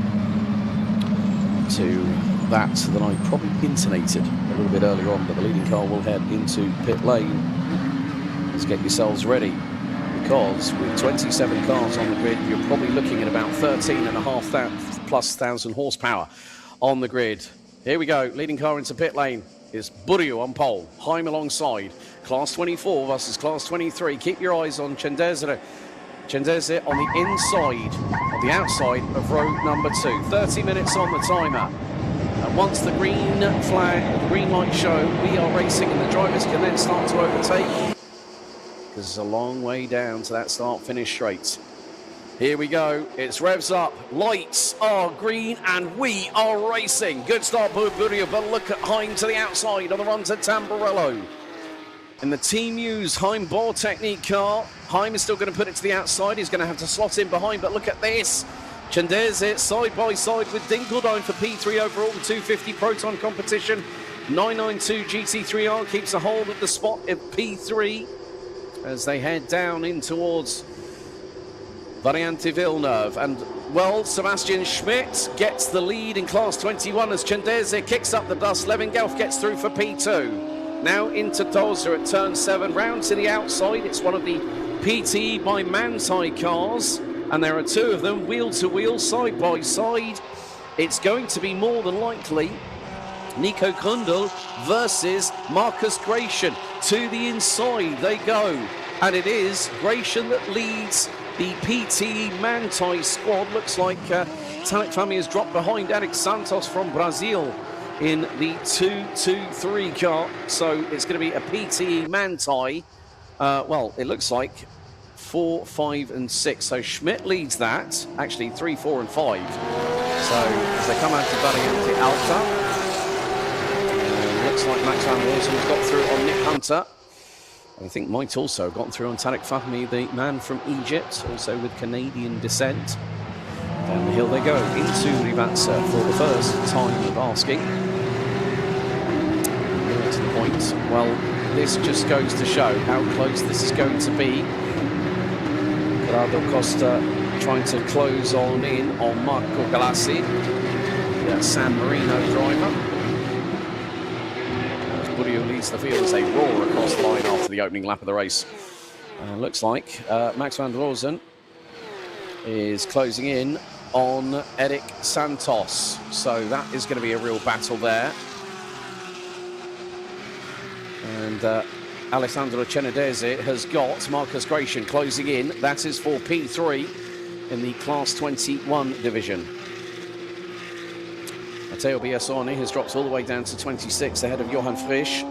to that than I probably intonated a little bit earlier on, but the leading car will head into pit lane. Let's get yourselves ready, because with 27 cars on the grid, you're probably looking at about 13,500+ horsepower on the grid. Here we go, leading car into pit lane is Buriu on pole, Heim alongside. Class 24 versus Class 23. Keep your eyes on Cendese on the inside, on the outside of row number 2. 30 minutes on the timer. And once the green light show, we are racing and the drivers can then start to overtake. Because it's a long way down to that start-finish straight. Here we go, it's revs up, lights are green and we are racing. Good start for Buriu, but look at Heim to the outside on the run to Tamburello. In the Team News Heim Board Technique car, Heim is still going to put it to the outside. He's going to have to slot in behind, but look at this. Cendese side by side with Dinkeldine for P3 overall, the 250 Proton competition. 992 GT3R keeps a hold of the spot of P3 as they head down in towards Variante Villeneuve. And, well, Sebastian Schmidt gets the lead in Class 21 as Cendese kicks up the dust. Levin Gelf gets through for P2. Now into Tozer at turn 7, round to the outside. It's one of the PT by Manthey cars, and there are 2 of them, wheel to wheel, side by side. It's going to be more than likely Nico Grundl versus Marcus Gratian. To the inside they go, and it is Gratian that leads The PTE Mantai squad looks like Tanak Fami has dropped behind Eric Santos from Brazil in the 2-2-3 car. So it's going to be a PTE Mantai. Well, it looks like 4, 5 and 6. So Schmidt leads that. Actually 3, 4 and 5. So as they come out to Variante Alta, looks like Max van Rosen has got through on Nick Hunter. I think might also have gotten through on Tanak Fahmy, the man from Egypt, also with Canadian descent. Down the hill they go into Rivazza for the first time of asking. More to the point. Well, this just goes to show how close this is going to be. Corrado Costa trying to close on in on Marco Galassi, the San Marino driver. Burio leads the field as they roar across the line after the opening lap of the race. Looks like Max van der Rosen is closing in on Eric Santos. So that is going to be a real battle there. And Alessandro Cenedese has got Marcus Gratian closing in. That is for P3 in the Class 21 division. Matteo Biasoni has dropped all the way down to 26 ahead of Johan Frisch.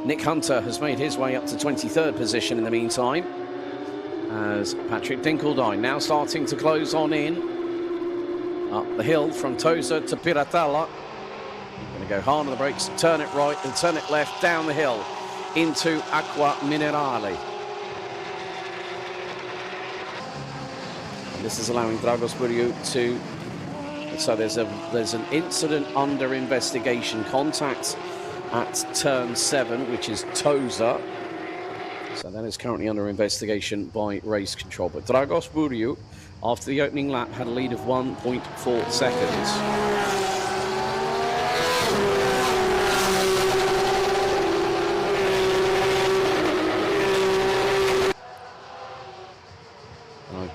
Nick Hunter has made his way up to 23rd position in the meantime, as Patrick Dinkeldine now starting to close on in. Up the hill from Tosa to Piratella. Going to go hard on the brakes, turn it right and turn it left down the hill into Acqua Minerale. And this is allowing Dragos Buriu to... So there's an incident under investigation, contact at turn 7, which is Tosa. So that is currently under investigation by race control. But Dragos Buriu, after the opening lap, had a lead of 1.4 seconds.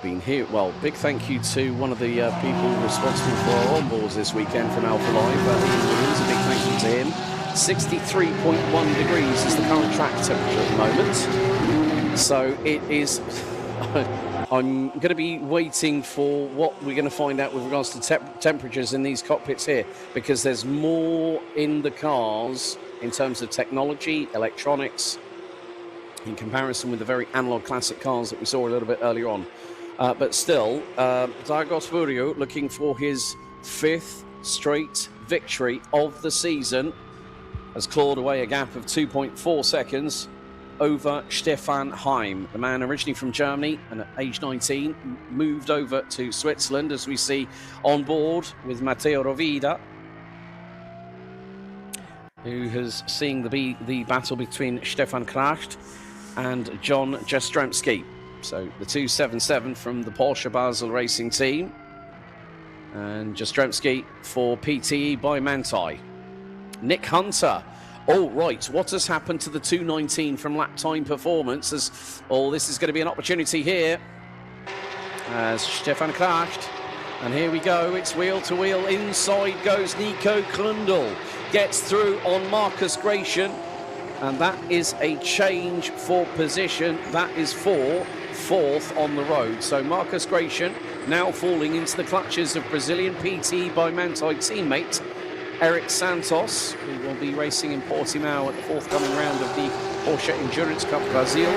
Been here. Well, big thank you to one of the people responsible for our onboards this weekend from alphalive. Ian Williams, a big thank you to him. 63.1 degrees is the current track temperature at the moment. So it is... I'm going to be waiting for what we're going to find out with regards to temperatures in these cockpits here, because there's more in the cars in terms of technology, electronics, in comparison with the very analog classic cars that we saw a little bit earlier on. But still, Dragos Buriu looking for his 5th straight victory of the season, has clawed away a gap of 2.4 seconds over Stefan Heim, the man originally from Germany and at age 19 moved over to Switzerland, as we see on board with Matteo Rovida, who has seen the battle between Stefan Kracht and John Jastrzębski. So the 277 from the Porsche Basel racing team, and Jastrzębski for PTE by Mantai. Nick Hunter. Oh, right. What has happened to the 219 from lap time performance? This is going to be an opportunity here as Stefan Kracht. And here we go. It's wheel to wheel. Inside goes Nico Krundle. Gets through on Marcus Gratian. And that is a change for position. That is for 4th on the road. So Marcus Gratian now falling into the clutches of Brazilian PT by Mantai teammate Eric Santos, who will be racing in Portimao at the forthcoming round of the Porsche Endurance Cup Brazil.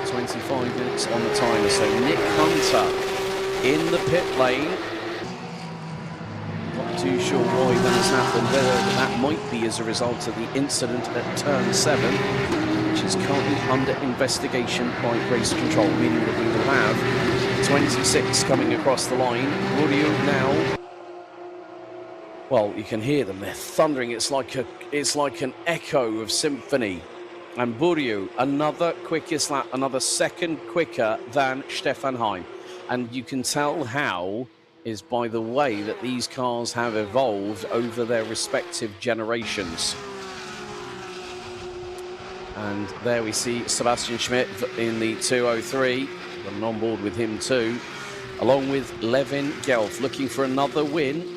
25 minutes on the timer. So Nick Hunter in the pit lane. Not too sure why that has happened. Whether that might be as a result of the incident at turn 7, which is currently under investigation by race control, meaning that we will have 26 coming across the line. Buriu now, well, you can hear them, they're thundering. It's like an echo of symphony. And Buriu, another quickest lap, another second quicker than Stefan Heim. And you can tell how is by the way that these cars have evolved over their respective generations. And there we see Sebastian Schmidt in the 203. Got an on board with him too, along with Levin Gelf looking for another win.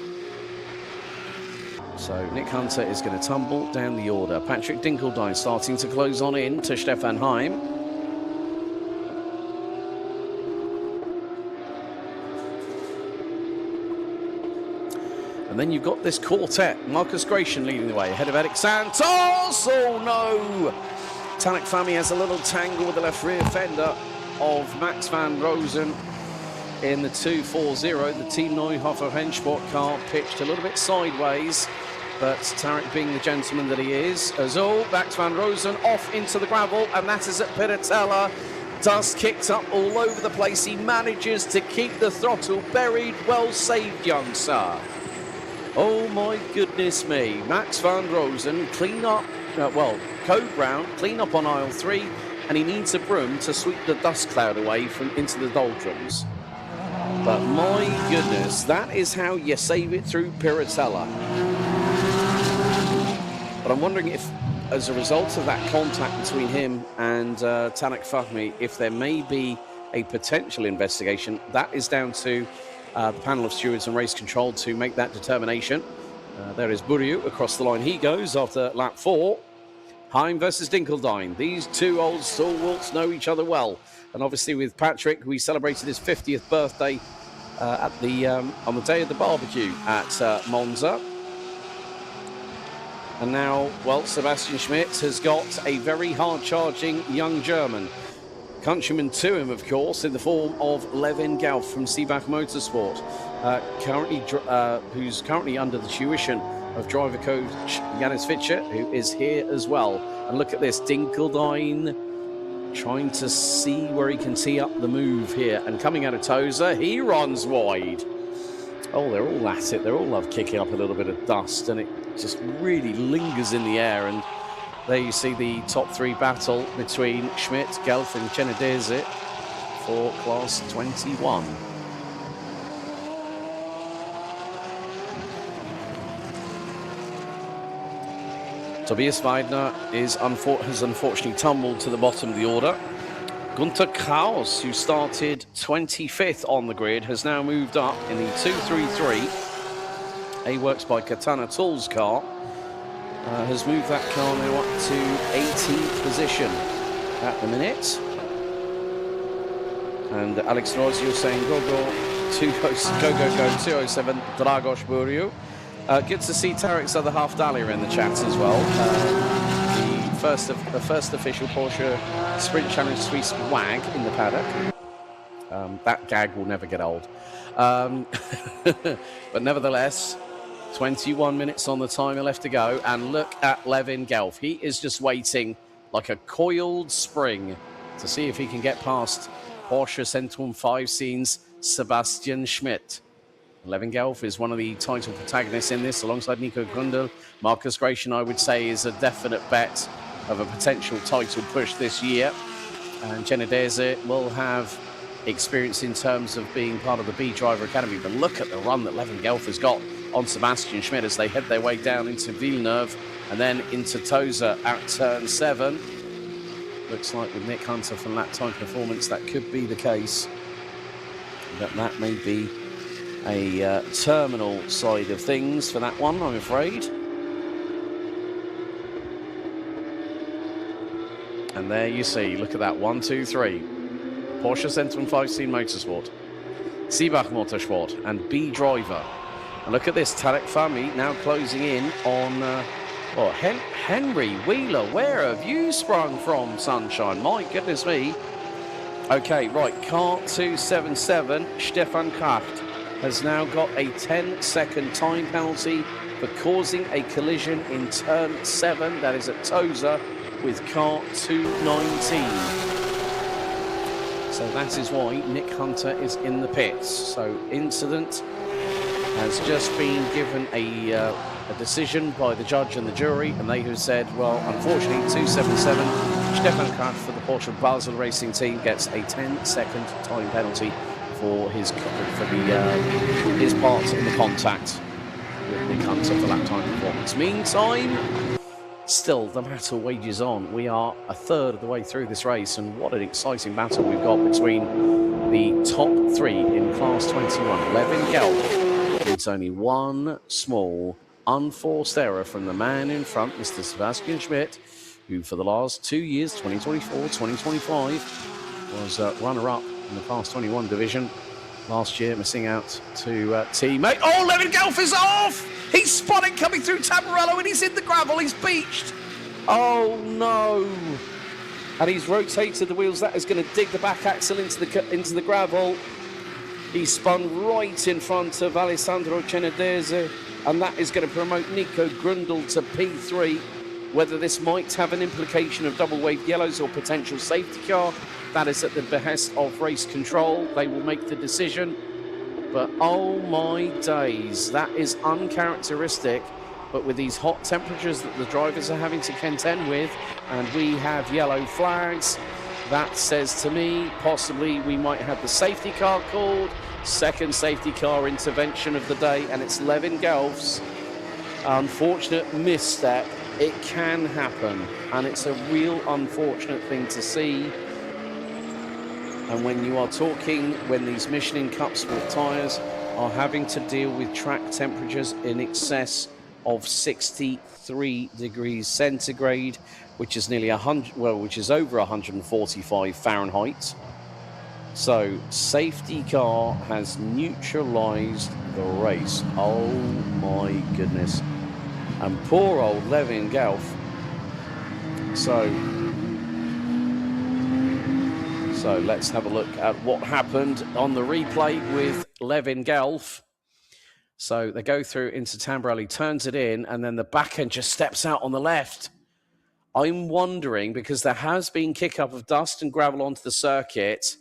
So Nick Hunter is going to tumble down the order. Patrick Dinkeldine starting to close on in to Stefan Heim. And then you've got this quartet. Marcus Gratian leading the way ahead of Eric Santos. Oh no! Tanak Fami has a little tangle with the left rear fender of Max van Rosen in the 240. The Team Neuhofer Rennsport car pitched a little bit sideways, but Tarek, being the gentleman that he is, as all, Max van Rosen off into the gravel, and that is at Piratella. Dust kicked up all over the place. He manages to keep the throttle buried. Well saved, young sir. Oh my goodness me. Max van Rosen, clean up, code brown, clean up on aisle 3, and he needs a broom to sweep the dust cloud away from into the doldrums. But my goodness, that is how you save it through Piratella. But I'm wondering if, as a result of that contact between him and Tanak Fahmy, if there may be a potential investigation. That is down to the panel of stewards and race control to make that determination. There is Buriu across the line. He goes after lap 4. Heim versus Dinkeldine. These two old stalwarts know each other well. And obviously with Patrick, we celebrated his 50th birthday on the day of the barbecue at Monza. And now, well, Sebastian Schmidt has got a very hard-charging young German. Countryman to him, of course, in the form of Levin Gauf from Seebach Motorsport, who's currently under the tuition of driver coach Janis Fitcher, who is here as well. And look at this, Dinkeldine trying to see where he can tee up the move here. And coming out of Tozer, he runs wide. Oh, they're all at it. They're all love kicking up a little bit of dust, and it just really lingers in the air. And there you see the top three battle between Schmidt, Gelf and Cenedese for Class 21. Tobias Weidner has unfortunately tumbled to the bottom of the order. Gunter Kraus, who started 25th on the grid, has now moved up in the 233. A-Works by Katana Tools car. Has moved that car now up to 18th position at the minute. And Alex Rozio saying go 207 Dragos Buriu. Good to see Tarek's other half Dahlia in the chat as well. The first official Porsche Sprint Challenge Suisse wag in the paddock. That gag will never get old. But nevertheless, 21 minutes on the timer left to go, and look at Levin Gelf. He is just waiting like a coiled spring to see if he can get past Porsche Centrum 5 scenes Sebastian Schmidt. Levin Gelf is one of the title protagonists in this, alongside Nico Grundl. Marcus Gratian, I would say, is a definite bet of a potential title push this year. And Cenedese will have experience in terms of being part of the B Driver Academy. But look at the run that Levin Gelf has got on Sebastian Schmidt as they head their way down into Villeneuve and then into Tozer at turn 7. Looks like with Nick Hunter from lap time performance, that could be the case. But that may be a terminal side of things for that one, I'm afraid. And there you see, look at that, 1, 2, 3. Porsche Centrum 5 Scene Motorsport, Seebach Motorsport, and B Driver. And look at this, Tarek Fahmy now closing in on Henry Wheeler. Where have you sprung from, sunshine? My goodness me. Okay, right, car 277, Stefan Kraft has now got a 10-second time penalty for causing a collision in turn 7. That is at Tozer with car 219. So that is why Nick Hunter is in the pits. So incident has just been given a decision by the judge and the jury, and they have said, well, unfortunately, 277, Stefan Kraft for the Porsche Basel Racing Team gets a 10-second time penalty for his part in the contact with Nick Hunter for lap time performance. Meantime, still the battle wages on. We are a third of the way through this race, and what an exciting battle we've got between the top 3 in Class 21. Levin Gelf needs only one small unforced error from the man in front, Mr. Sebastian Schmidt, who for the last 2 years, 2024, 2025, was runner-up in the Class 21 division. last year, missing out to teammate. Oh, Levin Gelf is off! He's spotted coming through Tamburello and he's in the gravel. He's beached. Oh, no. And he's rotated the wheels. That is going to dig the back axle into the gravel. He spun right in front of Alessandro Cenedese, and that is going to promote Nico Grundle to P3. Whether this might have an implication of double wave yellows or potential safety car, that is at the behest of race control. They will make the decision. But oh my days, that is uncharacteristic. But with these hot temperatures that the drivers are having to contend with, and we have yellow flags, that says to me, possibly we might have the safety car called, second safety car intervention of the day, and it's Levin Gelf's unfortunate misstep. It can happen, and it's a real unfortunate thing to see. And when you are talking, when these Michelin Cup Sport tyres are having to deal with track temperatures in excess of 63 degrees centigrade, which is nearly 100, well, which is over 145 Fahrenheit. So, safety car has neutralised the race. Oh my goodness. And poor old Levin Gelf. So let's have a look at what happened on the replay with Levin Gelf. So they go through into Tamburello, turns it in, and then the back end just steps out on the left. I'm wondering, because there has been kick-up of dust and gravel onto the circuit,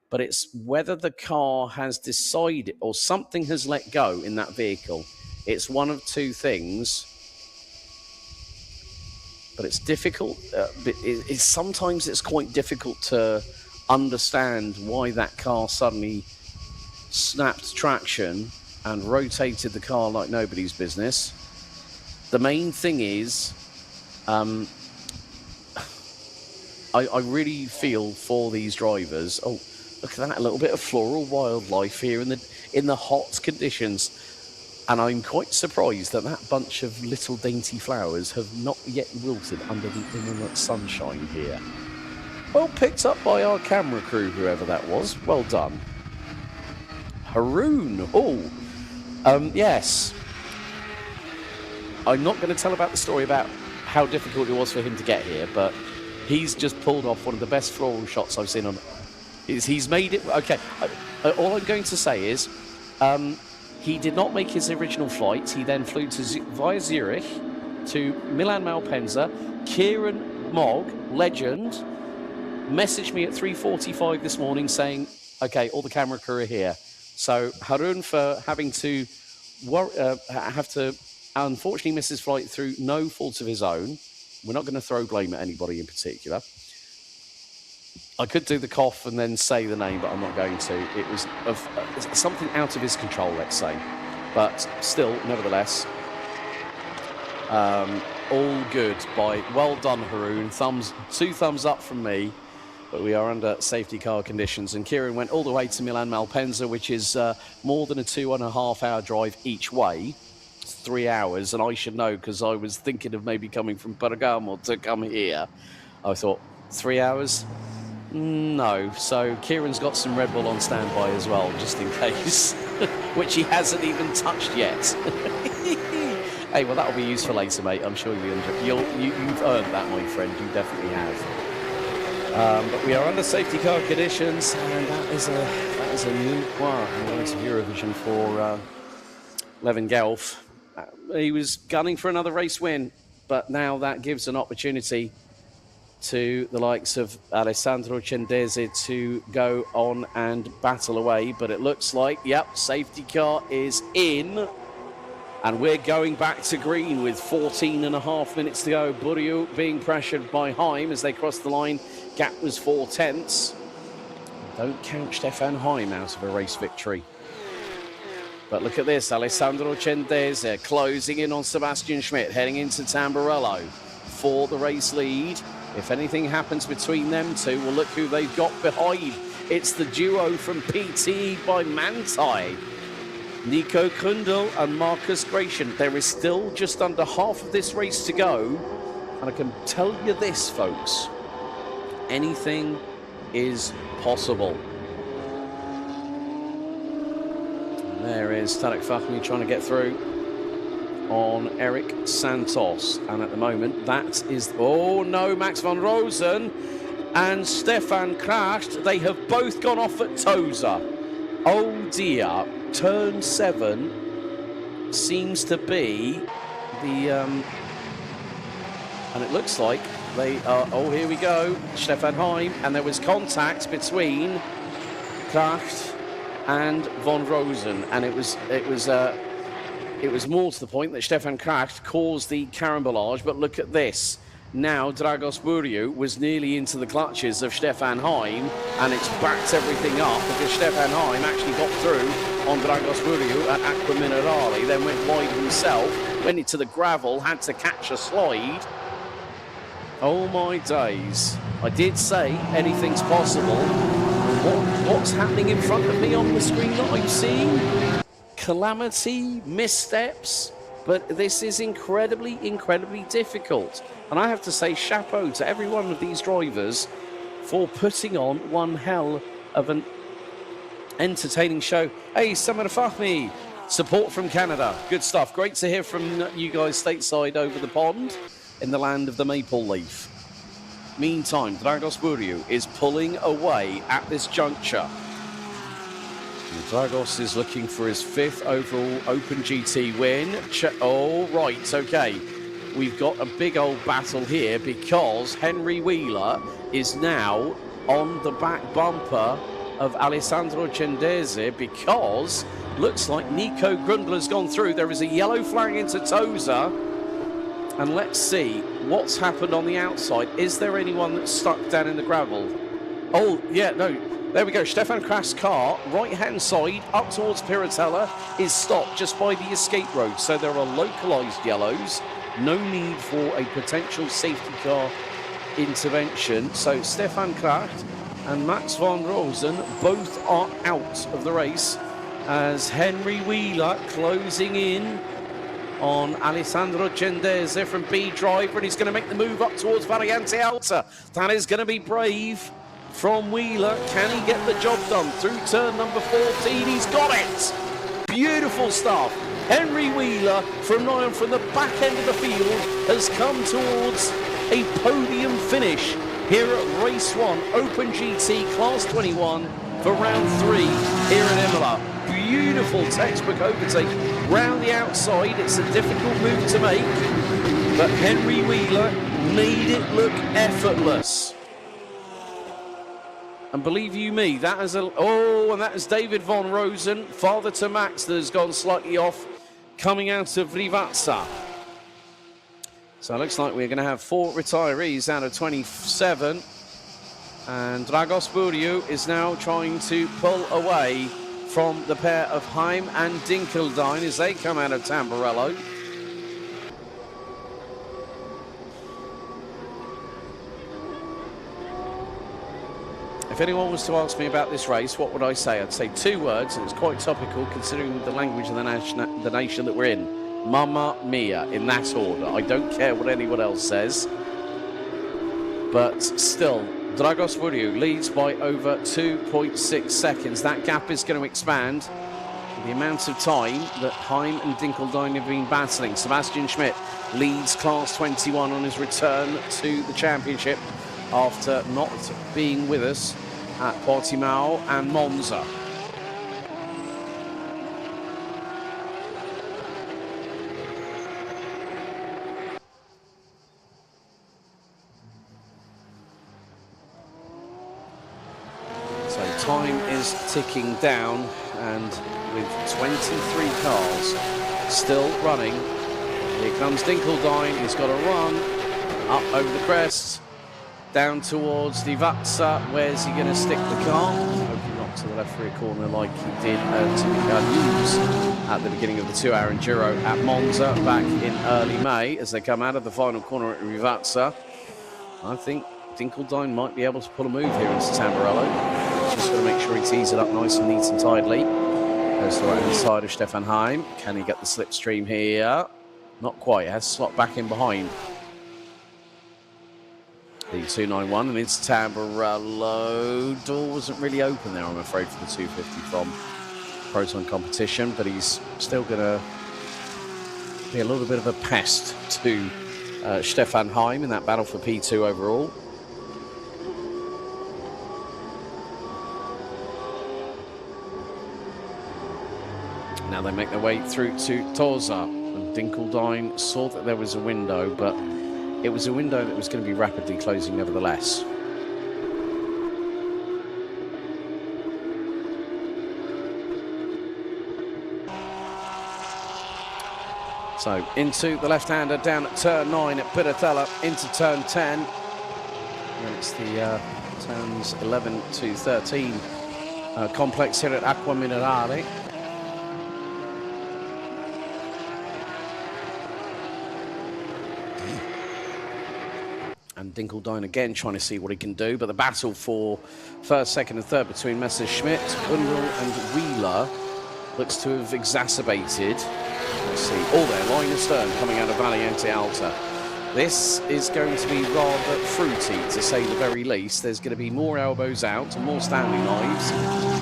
but it's whether the car has decided or something has let go in that vehicle. It's one of two things. But it's difficult. Sometimes it's quite difficult to understand why that car suddenly snapped traction and rotated the car like nobody's business. The main thing is, I really feel for these drivers. Oh, look at that, a little bit of floral wildlife here in the hot conditions. And I'm quite surprised that that bunch of little dainty flowers have not yet wilted under the Imola sunshine here. Well picked up by our camera crew, whoever that was. Well done. Haroon. Oh, yes. I'm not going to tell about the story about how difficult it was for him to get here, but he's just pulled off one of the best floral shots I've seen on. He's made it. Okay. All I'm going to say is, he did not make his original flight. He then flew via Zurich to Milan Malpensa. Kieran Mogg, legend, messaged me at 3:45 this morning saying, okay, all the camera crew are here. So Haroon, for having to unfortunately miss his flight through no fault of his own. We're not going to throw blame at anybody in particular. I could do the cough and then say the name, but I'm not going to. It was something out of his control, let's say. But still, nevertheless, all good. Well done, Haroon. Two thumbs up from me. But we are under safety car conditions. And Kieran went all the way to Milan Malpensa, which is more than a 2.5 hour drive each way. It's 3 hours. And I should know, because I was thinking of maybe coming from Bergamo to come here. I thought, 3 hours? No. So Kieran's got some Red Bull on standby as well, just in case, which he hasn't even touched yet. Hey, well, that'll be used for later, mate. I'm sure you've earned that, my friend. You definitely have. But we are under safety car conditions, and that is a new point in the race of Eurovision for Levin Gelf. He was gunning for another race win, but now that gives an opportunity to the likes of Alessandro Cenedese to go on and battle away. But it looks like, yep, safety car is in. And we're going back to green with 14.5 minutes to go. Buriu being pressured by Heim as they cross the line. Gap was 4/10. Don't count Stefan Heim out of a race victory. But look at this, Alessandro Cenedese closing in on Sebastian Schmidt, heading into Tamburello for the race lead. If anything happens between them two, well, look who they've got behind. It's the duo from PT by Manthey. Nico Grundle and Marcus Gratian. There is still just under half of this race to go. And I can tell you this, folks. Anything is possible. There is Tarek Fahmy trying to get through on Eric Santos. And at the moment, that is... Oh, no, Max van Rosen and Stefan Kracht. They have both gone off at Toza. Oh, dear. Turn 7 seems to be the... and it looks like they are... Oh, here we go. Stefan Heim. And there was contact between Kracht and von Rosen, and it was more to the point that Stefan Kracht caused the carambolage. But look at this. Now Dragos Buriu was nearly into the clutches of Stefan Heim, and it's backed everything up because Stefan Heim actually got through on Dragos Buriu at Aqua Minerale, then went wide himself, went into the gravel, had to catch a slide. Oh my days. I did say anything's possible. What's happening in front of me on the screen that I'm seeing? Calamity, missteps, but this is incredibly, incredibly difficult. And I have to say chapeau to every one of these drivers for putting on one hell of an entertaining show. Hey, Samir Fahmy, support from Canada. Good stuff. Great to hear from you guys stateside over the pond in the land of the maple leaf. Meantime, Dragos Buriu is pulling away at this juncture. And Dragos is looking for his 5th overall Open GT win. Oh, right, okay. We've got a big old battle here because Henry Wheeler is now on the back bumper of Alessandro Gendese because looks like Nico Grundler's gone through. There is a yellow flag into Toza. And let's see what's happened on the outside. Is there anyone that's stuck down in the gravel? Oh, yeah, no. There we go. Stefan Kraft's car, right-hand side, up towards Piratella, is stopped just by the escape road. So there are localised yellows. No need for a potential safety car intervention. So Stefan Kraft and Max van Rosen both are out of the race as Henry Wheeler closing in on Alessandro Gendese from B driver, and he's going to make the move up towards Variante Alta. That is going to be brave from Wheeler. Can he get the job done through turn number 14? He's got it. Beautiful stuff. Henry Wheeler from the back end of the field has come towards a podium finish here at Race 1 Open GT Class 21 for round 3 here at Imola. Beautiful textbook overtake round the outside. It's a difficult move to make, but Henry Wheeler made it look effortless. And believe you me, that is and that is David von Rosen, father to Max, that has gone slightly off, coming out of Rivazza. So it looks like we're going to have 4 retirees out of 27. And Dragos Buriu is now trying to pull away from the pair of Heim and Dinkeldine as they come out of Tamburello. If anyone was to ask me about this race, what would I say? I'd say 2 words, and it's quite topical considering the language of the nation that we're in. Mamma mia, in that order. I don't care what anyone else says. But still, Dragos Buriu leads by over 2.6 seconds. That gap is going to expand. The amount of time that Heim and Dinkeldine have been battling. Sebastian Schmidt leads Class 21 on his return to the championship after not being with us at Portimao and Monza. Time is ticking down, and with 23 cars still running, here comes Dinkeldine. He's got a run up over the crest, down towards Rivazza. Where's he going to stick the car? Hopefully not to the left rear corner like he did to News at the beginning of the 2-hour Enduro at Monza back in early May as they come out of the final corner at Rivazza. I think Dinkeldine might be able to pull a move here into Tamburello. Just got to make sure he tees it up nice and neat and tidily. Goes to the right-hand side of Stefan Heim. Can he get the slipstream here? Not quite. Has to slot back in behind the 291 and it's Tamburello. Door wasn't really open there, I'm afraid, for the 250 from Proton competition, but he's still going to be a little bit of a pest to Stefan Heim in that battle for P2 overall. Now they make their way through to Toza, and Dinkeldine saw that there was a window, but it was a window that was going to be rapidly closing nevertheless. So into the left-hander down at turn 9 at Piratella, into turn 10. And it's the turns 11 to 13 complex here at Acqua Minerale. And Dinkeldine again trying to see what he can do, but the battle for first, second and third between Messerschmitt, Kundl and Wheeler looks to have exacerbated. Let's see, all their line astern coming out of Valiente Alta. This is going to be rather fruity, to say the very least. There's going to be more elbows out and more standing knives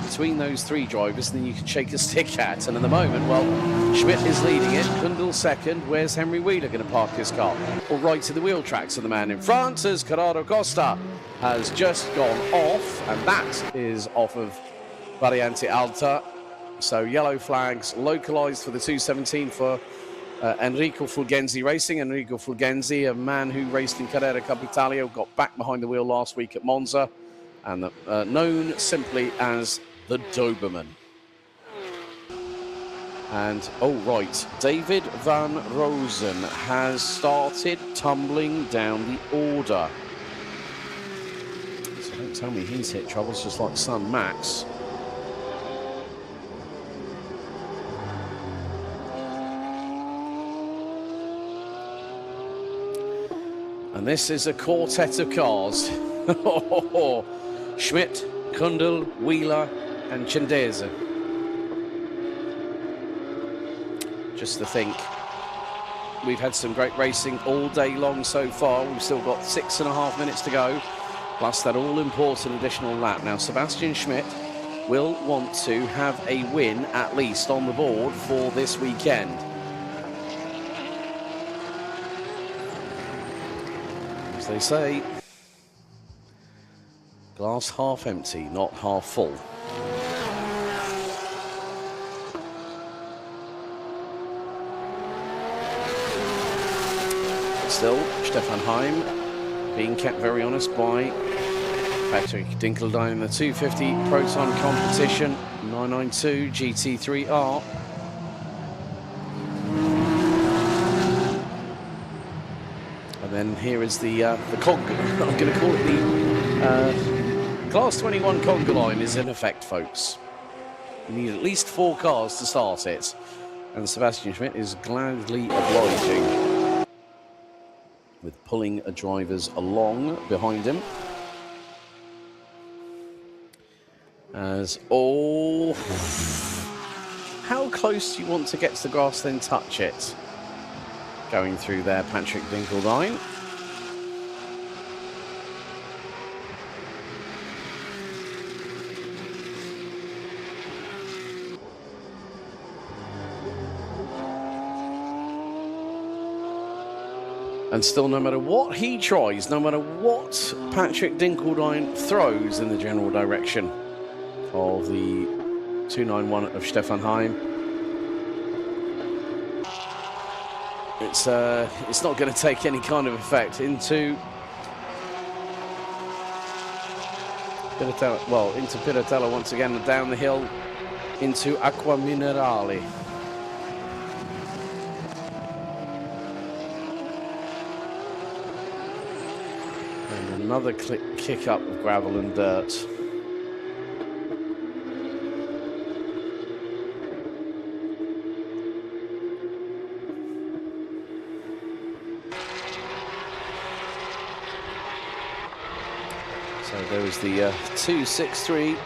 between those three drivers than you can shake a stick at. And at the moment, well, Schmidt is leading it, Kundl second. Where's Henry Wheeler going to park his car? Or right to the wheel tracks of the man in front, as Corrado Costa has just gone off, and that is off of Variante Alta. So yellow flags localised for the 217 for Enrico Fulgenzi Racing. Enrico Fulgenzi, a man who raced in Carrera Capitalia, got back behind the wheel last week at Monza, and known simply as the Doberman. And, oh right, David Van Rosen has started tumbling down the order. So don't tell me he's hit troubles just like son Max. And this is a quartet of cars. Schmidt, Kundl, Wheeler and Chandese. Just to think, we've had some great racing all day long so far. We've still got 6.5 minutes to go, plus that all-important additional lap. Now, Sebastian Schmidt will want to have a win at least on the board for this weekend. As they say, glass half empty, not half full. Still, Stefan Heim being kept very honest by Patrick Dinkeldine in the 250 Proton competition, 992 GT3R. And then here is the I'm going to call it the Class 21 conga line is in effect, folks. You need at least 4 cars to start it. And Sebastian Schmidt is gladly obliging with pulling drivers along behind him. As, oh, how close do you want to get to the grass, then touch it? Going through there, Patrick Dinkeldine. And still, no matter what he tries, no matter what Patrick Dinkeldine throws in the general direction of the 291 of Stefan Heim, it's not going to take any kind of effect. Into Piratella, well, into Piratella once again, down the hill into Acqua Minerale. And another kick up of gravel and dirt. So there is the 263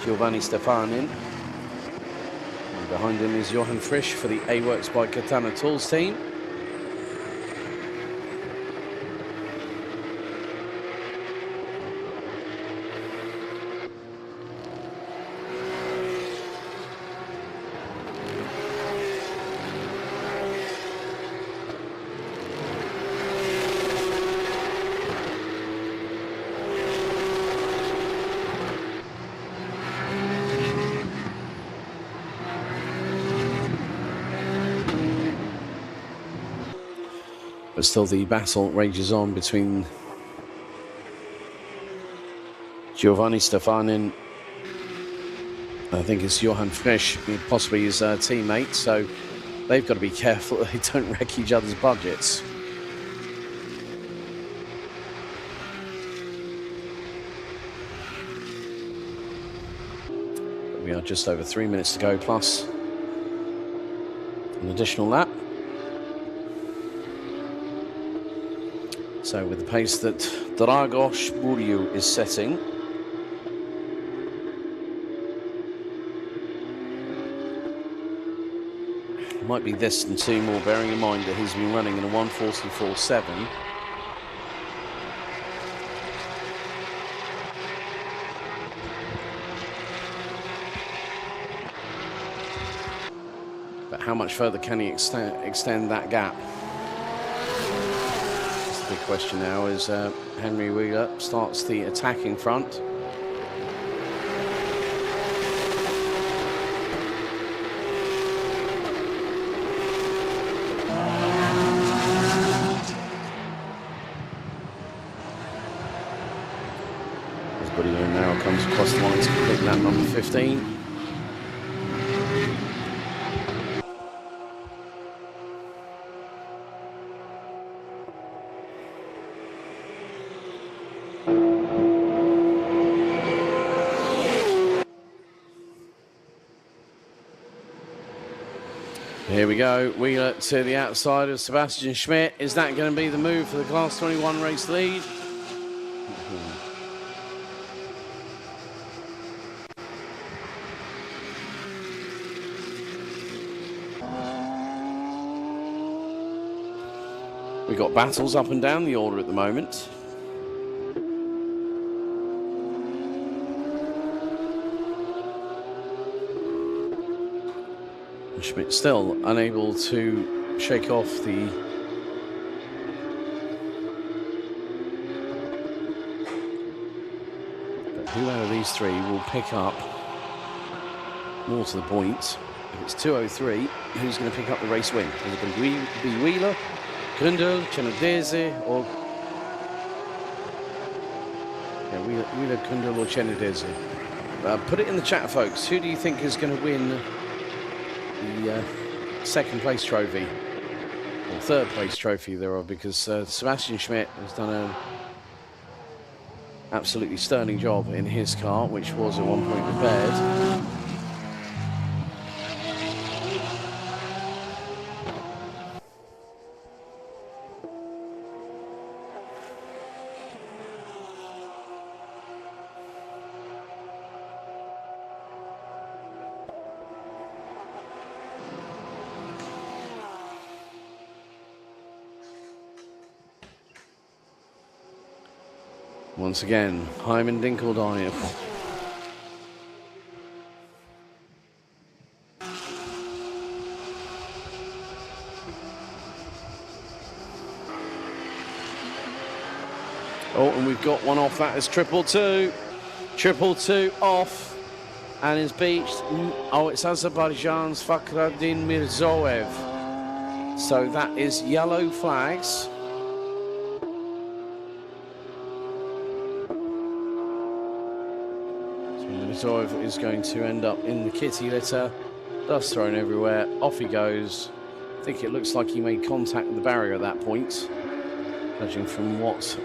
Giovanni Stefanin. And behind him is Johan Frisch for the A-Works by Katana Tools team. But still the battle rages on between Giovanni Stefanin, I think it's Johan Frisch, possibly his teammate, so they've got to be careful that they don't wreck each other's budgets. We are just over 3 minutes to go, plus an additional lap. So with the pace that Dragos Buriu is setting, might be this and two more, bearing in mind that he's been running in a 1:44.7. But how much further can he extend that gap? That's the big question now as Henry Wheeler starts the attacking front. Comes across the line to complete lap number 15. Here we go, Wheeler to the outside of Sebastian Schmidt. Is that going to be the move for the Class 21 race lead? We've got battles up and down the order at the moment. Schmidt still unable to shake off the but who out of these three will pick up more to the point? If it's 2:03, who's going to pick up the race win? Is it going to be Wheeler, Gründel, Cenedese, or Wheeler, Gründel, or Cenedese? Put it in the chat, folks. Who do you think is going to win the second place trophy or third place trophy thereof? Because Sebastian Schmidt has done an absolutely sterling job in his car, which was at one point repaired. Once again, Hyman Dinkeldive. Oh, and we've got one off. That is 222. 222 off. And is beached. Oh, it's Azerbaijan's Fakhraddin Mirzoev. So that is yellow flags. Mirzoev is going to end up in the kitty litter. Dust thrown everywhere. Off he goes. I think it looks like he made contact with the barrier at that point, judging from what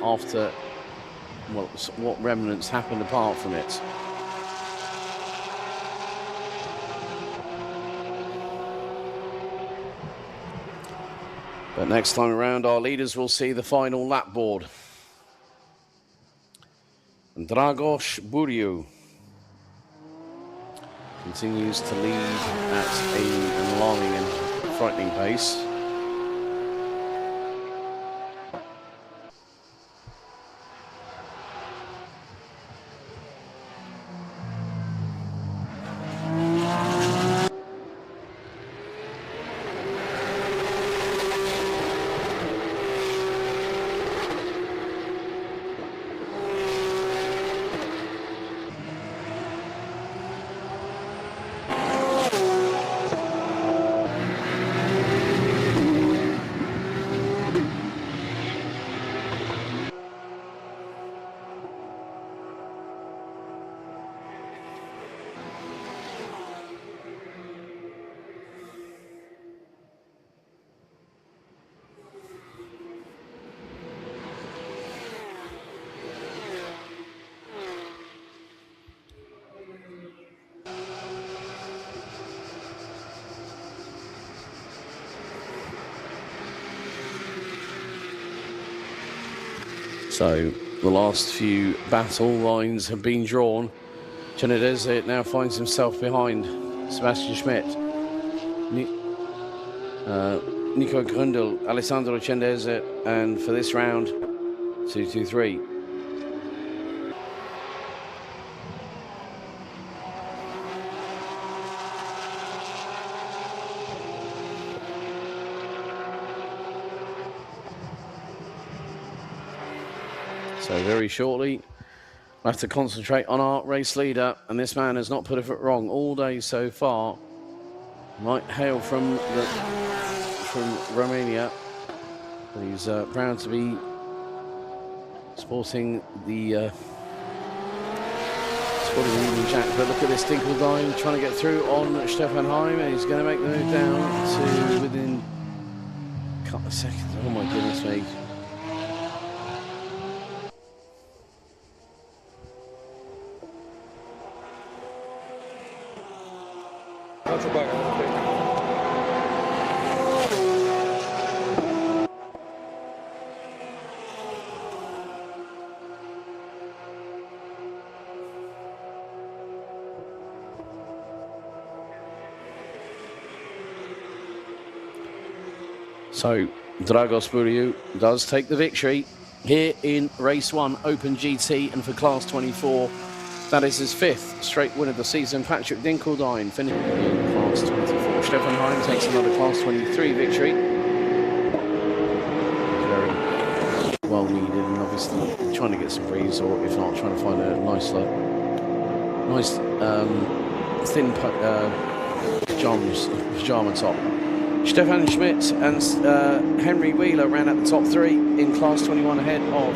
remnants happened apart from it. But next time around, our leaders will see the final lap board. Dragos Buriu continues to lead at an alarming and frightening pace. So the last few battle lines have been drawn. Cenedese now finds himself behind Sebastian Schmidt. Nico Grundl, Alessandro Cenedese, and for this round, 2-2-3. So very shortly, we'll have to concentrate on our race leader, and this man has not put a foot wrong all day so far. Might hail from Romania, but he's proud to be sporting the Union Jack. But look at this Dinkeldine trying to get through on Stefan Heim, and he's going to make the move down to within a couple of seconds. Oh my goodness me. So Dragos Buriu does take the victory here in race 1 Open GT, and for class 24 that is his 5th straight win of the season. Patrick Dinkeldine finished in class 24. Stefan Heim takes another class 23 victory. Very well needed, and obviously trying to get some breeze, or if not, trying to find a nice thin pajama top. Stefan Schmidt and Henry Wheeler ran at the top 3 in class 21 ahead of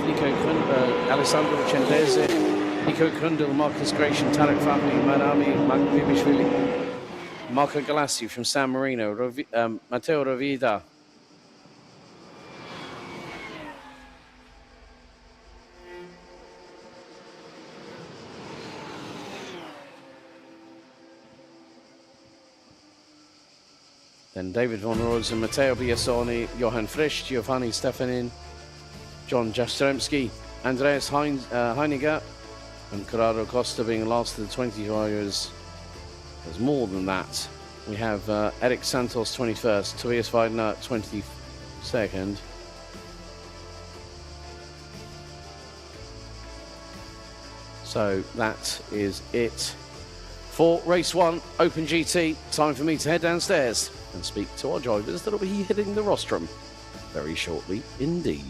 Alessandro Cenedese, Nico Grundl, Marcus Gratian, Tarek Fahmy, Marami Magbibishvili, Marco Galassi from San Marino, Matteo Rovida. Then David von Rosen, Matteo Biasoni, Johan Frisch, Giovanni Stefanin, John Jastremski, Andreas Heiniger, and Corrado Costa being last of the 25 years. There's more than that. We have Eric Santos 21st, Tobias Weidner 22nd. So that is it for race 1 Open GT. Time for me to head downstairs and speak to our drivers that'll be hitting the rostrum very shortly indeed.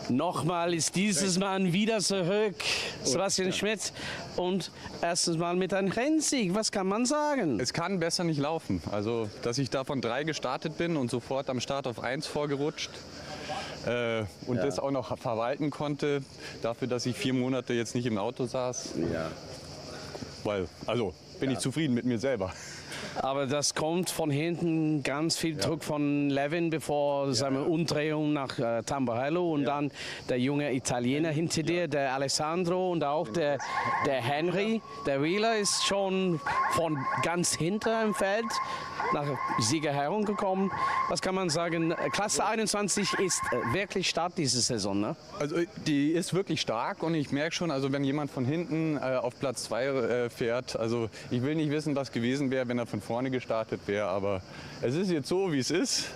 Nochmal ist dieses Mal wieder zurück. Sebastian Schmidt und erstes Mal mit einem Rennsieg. Was kann man sagen? Es kann besser nicht laufen. Also, dass ich da von 3 gestartet bin und sofort am Start auf 1 vorgerutscht und das auch noch verwalten konnte, dafür, dass ich 4 Monate jetzt nicht im Auto saß. Ja. Weil, also, bin ich zufrieden mit mir selber. Aber das kommt von hinten, ganz viel Druck von Levin, bevor seine Umdrehung nach Tamburello und dann der junge Italiener hinter dir, der Alessandro und auch der Henry. Der Wheeler ist schon von ganz hinter im Feld nach Sieger herumgekommen. Was kann man sagen? Klasse 21 ist wirklich stark diese Saison, ne? Also die ist wirklich stark und ich merke schon, also wenn jemand von hinten auf Platz 2 fährt, also ich will nicht wissen, was gewesen wäre, wenn er von vorne gestartet wäre, aber es ist jetzt so, wie es ist.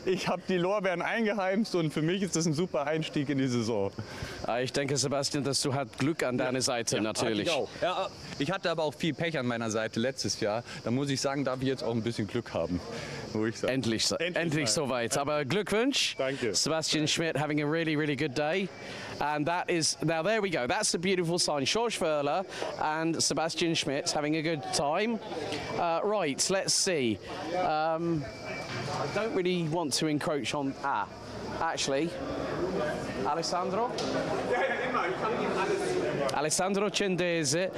Ich habe die Lorbeeren eingeheimst und für mich ist das ein super Einstieg in die Saison. Ich denke, Sebastian, dass du hast Glück an deiner Seite, natürlich. Ich auch. Ja, ich hatte aber auch viel Pech an meiner Seite letztes Jahr. Da muss ich sagen, darf ich jetzt auch ein bisschen Glück haben. Endlich soweit. Aber Glückwunsch. Danke. Sebastian Schmidt having a really, really good day. And that is, now there we go. That's a beautiful sign. George Verler and Sebastian Schmidt having a good time. Right, let's see. I don't really want to encroach on... actually, Alessandro? Alessandro Cendese,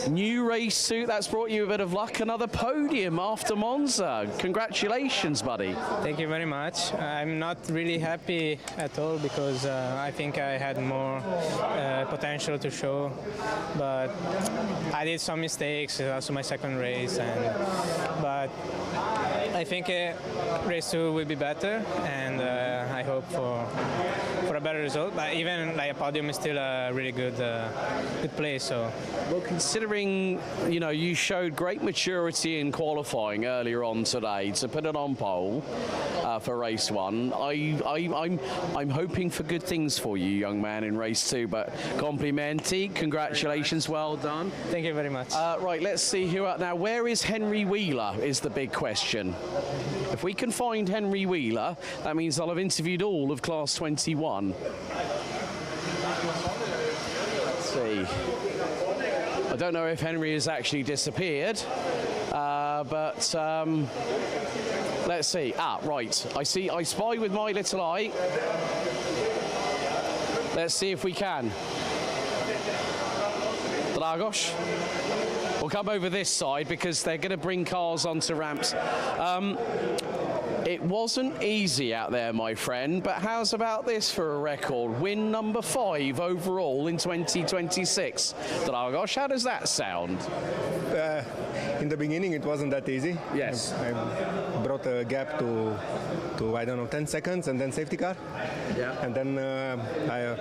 new race suit, that's brought you a bit of luck, another podium after Monza. Congratulations, buddy. Thank you very much. I'm not really happy at all because I think I had more potential to show, but I did some mistakes, also my second race, but I think race 2 will be better, and I hope for a better result. But even like a podium is still a really good place. So, well, considering you showed great maturity in qualifying earlier on today to put it on pole for race 1, I'm hoping for good things for you, young man, in race 2. But complimenti, congratulations, well done. Thank you very much. Right, let's see who now. Where is Henry Wheeler? Is the big question. If we can find Henry Wheeler, that means I'll have interviewed all of Class 21. Let's see. I don't know if Henry has actually disappeared, but let's see. Right. I spy with my little eye. Let's see if we can. Dragos. We'll come over this side because they're going to bring cars onto ramps. It wasn't easy out there, my friend, but how's about this for a record? Win number 5 overall in 2026. Dragos, how does that sound? In the beginning, it wasn't that easy. Yes. I brought a gap to I don't know, 10 seconds and then safety car. Yeah. And then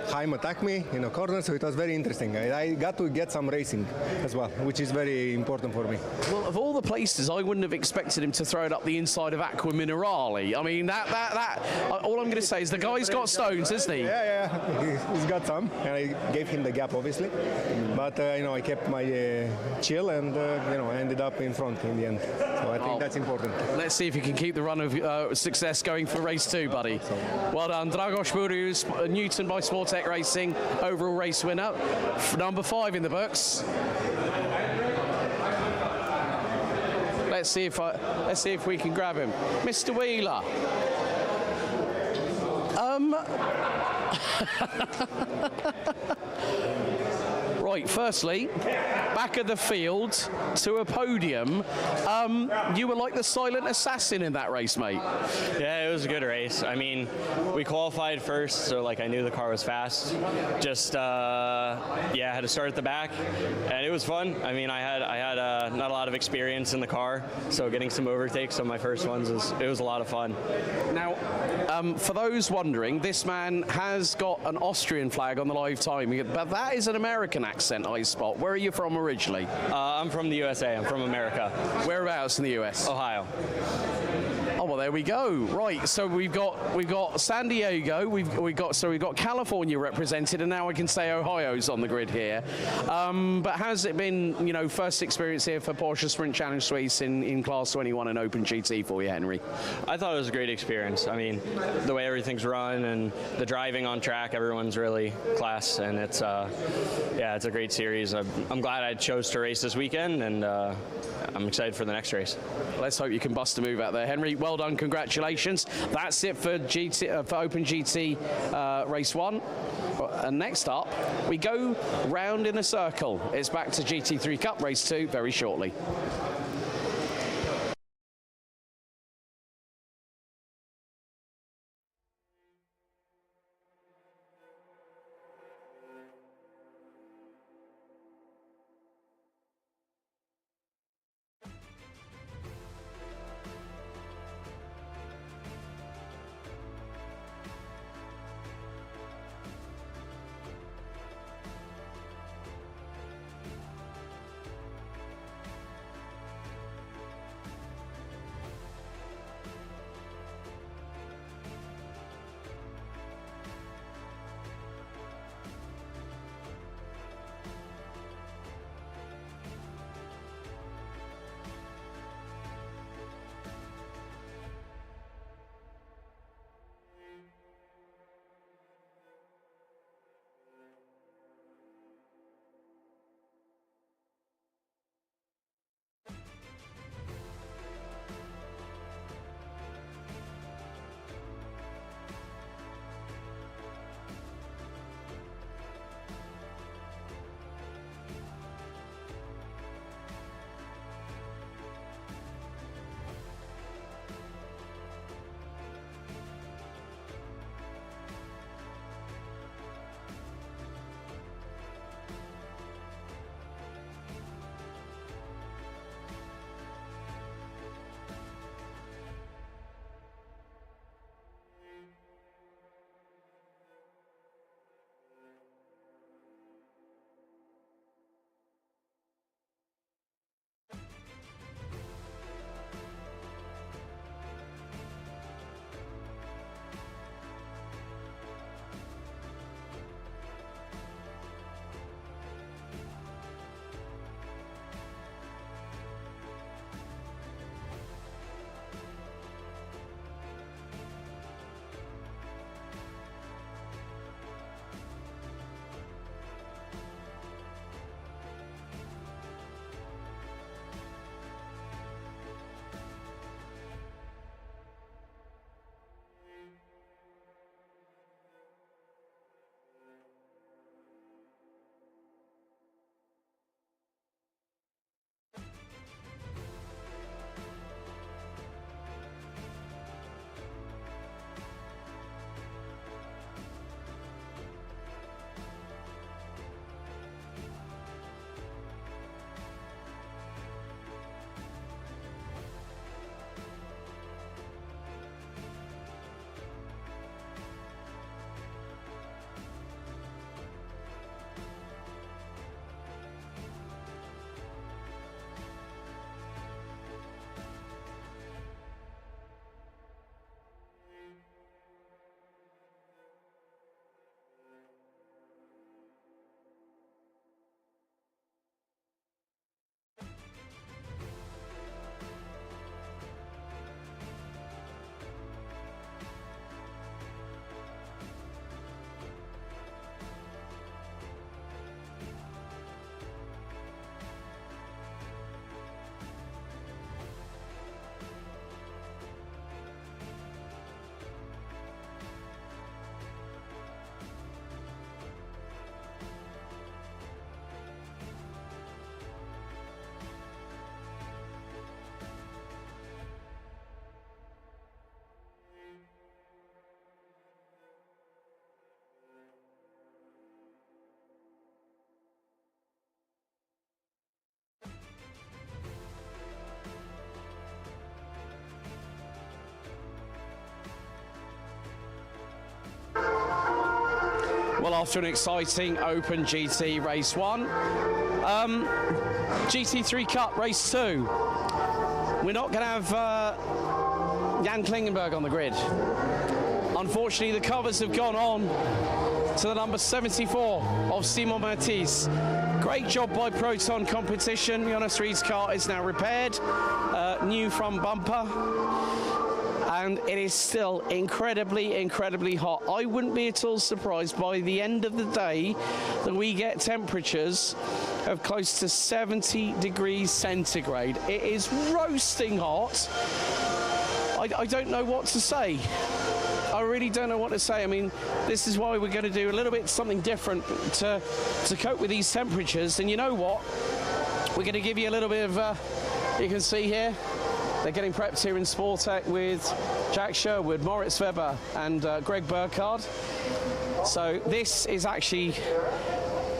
Haim attacked me in a corner, so it was very interesting. I got to get some racing as well, which is very important for me. Well, of all the places, I wouldn't have expected him to throw it up the inside of Aqua Minerale. I mean, that all I'm going to say is the guy's got stones, isn't he? Yeah. He's got some, and I gave him the gap, obviously. But, I kept my chill and, I ended up in front in the end. So I think that's important. Let's see if you can keep the run of success going for race 2, buddy. Well done. Dragos Burius, Newton by Sportec Racing, overall race winner. Number 5 in the books. Let's see if we can grab him. Mr. Wheeler. Right, firstly, back of the field to a podium. You were like the silent assassin in that race, mate. Yeah, it was a good race. I mean, we qualified first, so I knew the car was fast. Just had to start at the back, and it was fun. I mean, I had not a lot of experience in the car, so getting some overtakes on my first ones was a lot of fun. Now, for those wondering, this man has got an Austrian flag on the live timing, but that is an American accent I spot. Where are you from originally? I'm from the USA. I'm from America. Whereabouts in the US? Ohio. Oh, well, there we go. Right, so we've got San Diego, we've got California represented, and now I can say Ohio's on the grid here. But has it been, you know, first experience here for Porsche Sprint Challenge Suisse in Class 21 and Open GT for you, Henry? I thought it was a great experience. I mean, the way everything's run and the driving on track, everyone's really class, and it's it's a great series. I'm glad I chose to race this weekend, and I'm excited for the next race. Let's hope you can bust a move out there, Henry. Well done, congratulations. That's it for for Open GT race 1. And next up, we go round in a circle. It's back to GT3 Cup race 2 very shortly. Well, after an exciting Open GT Race 1, GT3 Cup Race 2. We're not going to have Jan Klingenberg on the grid. Unfortunately, the covers have gone on to the number 74 of Simon Matisse. Great job by Proton Competition. Jonas Reed's car is now repaired, new front bumper, and it is still incredibly, incredibly hot. I wouldn't be at all surprised by the end of the day that we get temperatures of close to 70 degrees centigrade. It is roasting hot. I don't know what to say. I really don't know what to say. I mean, this is why we're going to do a little bit something different to cope with these temperatures. And you know what? We're going to give you a little bit of, you can see here, they're getting prepped here in Sportec with Jack Sherwood, Moritz Weber and Greg Burkhardt. So this is actually,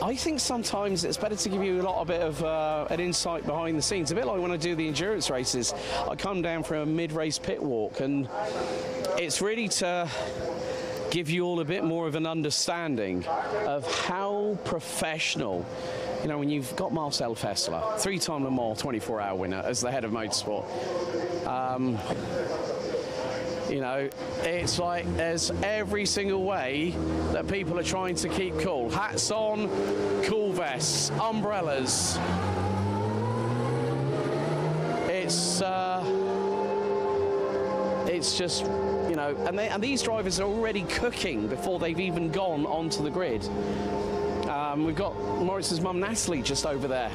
I think sometimes it's better to give you a lot of bit of an insight behind the scenes. A bit like when I do the endurance races. I come down from a mid-race pit walk, and it's really to give you all a bit more of an understanding of how professional, you know, when you've got Marcel Fessler, 3-time Le Mans 24-hour winner as the head of motorsport. You know, it's like there's every single way that people are trying to keep cool. Hats on, cool vests, umbrellas. It's just, you know, and these drivers are already cooking before they've even gone onto the grid. We've got Moritz's mum Natalie just over there.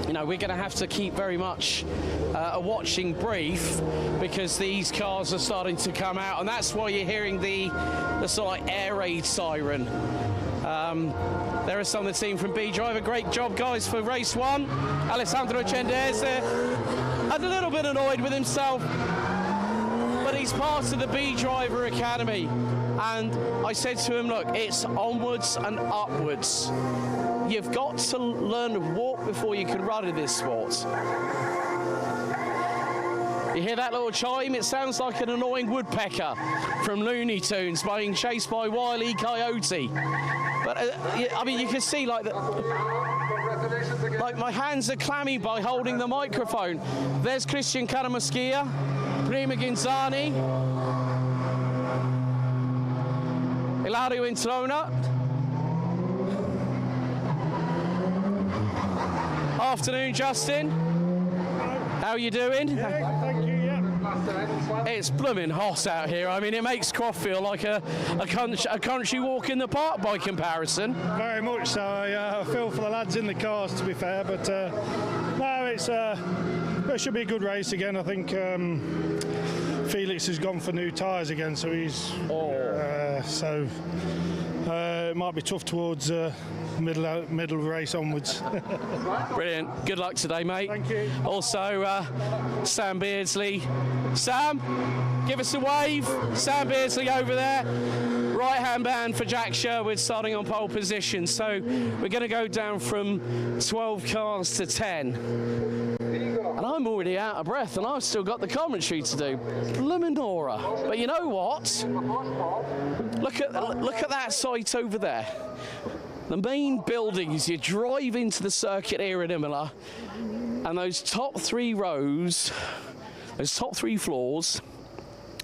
You know, we're going to have to keep very much a watching brief because these cars are starting to come out, and that's why you're hearing the sort of like air raid siren. There is some of the team from B Driver. Great job, guys, for race 1. Alessandro Cendese, a little bit annoyed with himself, but he's part of the B Driver Academy. And I said to him, look, it's onwards and upwards. You've got to learn to walk before you can run in this sport. You hear that little chime? It sounds like an annoying woodpecker from Looney Tunes being chased by Wile E. Coyote. But I mean, you can see like my hands are clammy by holding the microphone. There's Christian Caramoschia, Prima Ginzani, Ilario Introna. Afternoon, Justin. How are you doing? Yeah, thank you, yeah. It's blooming hot out here. I mean, it makes Croft feel like a country walk in the park by comparison. Very much so. I feel for the lads in the cars, to be fair, but no, it should be a good race again. I think Felix has gone for new tyres again, so he's it might be tough towards middle race onwards. Brilliant. Good luck today, mate. Thank you. Also, Sam Beardsley. Sam, give us a wave. Sam Beardsley over there. Right-hand man for Jack Sherwood, starting on pole position. So we're going to go down from 12 cars to 10. And I'm already out of breath, and I've still got the commentary to do. Luminora. But you know what? Look at that site over there. The main buildings, you drive into the circuit here in Imola, and those top 3 rows, those top 3 floors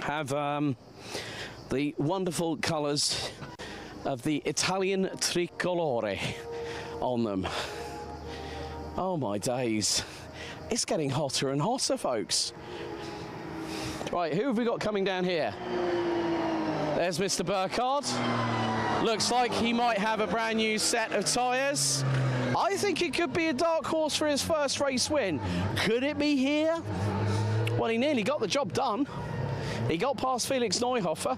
have the wonderful colours of the Italian tricolore on them. Oh my days. It's getting hotter and hotter, folks. Right, who have we got coming down here? There's Mr. Burkhardt. Looks like he might have a brand new set of tyres. I think it could be a dark horse for his first race win. Could it be here? Well, he nearly got the job done. He got past Felix Neuhofer,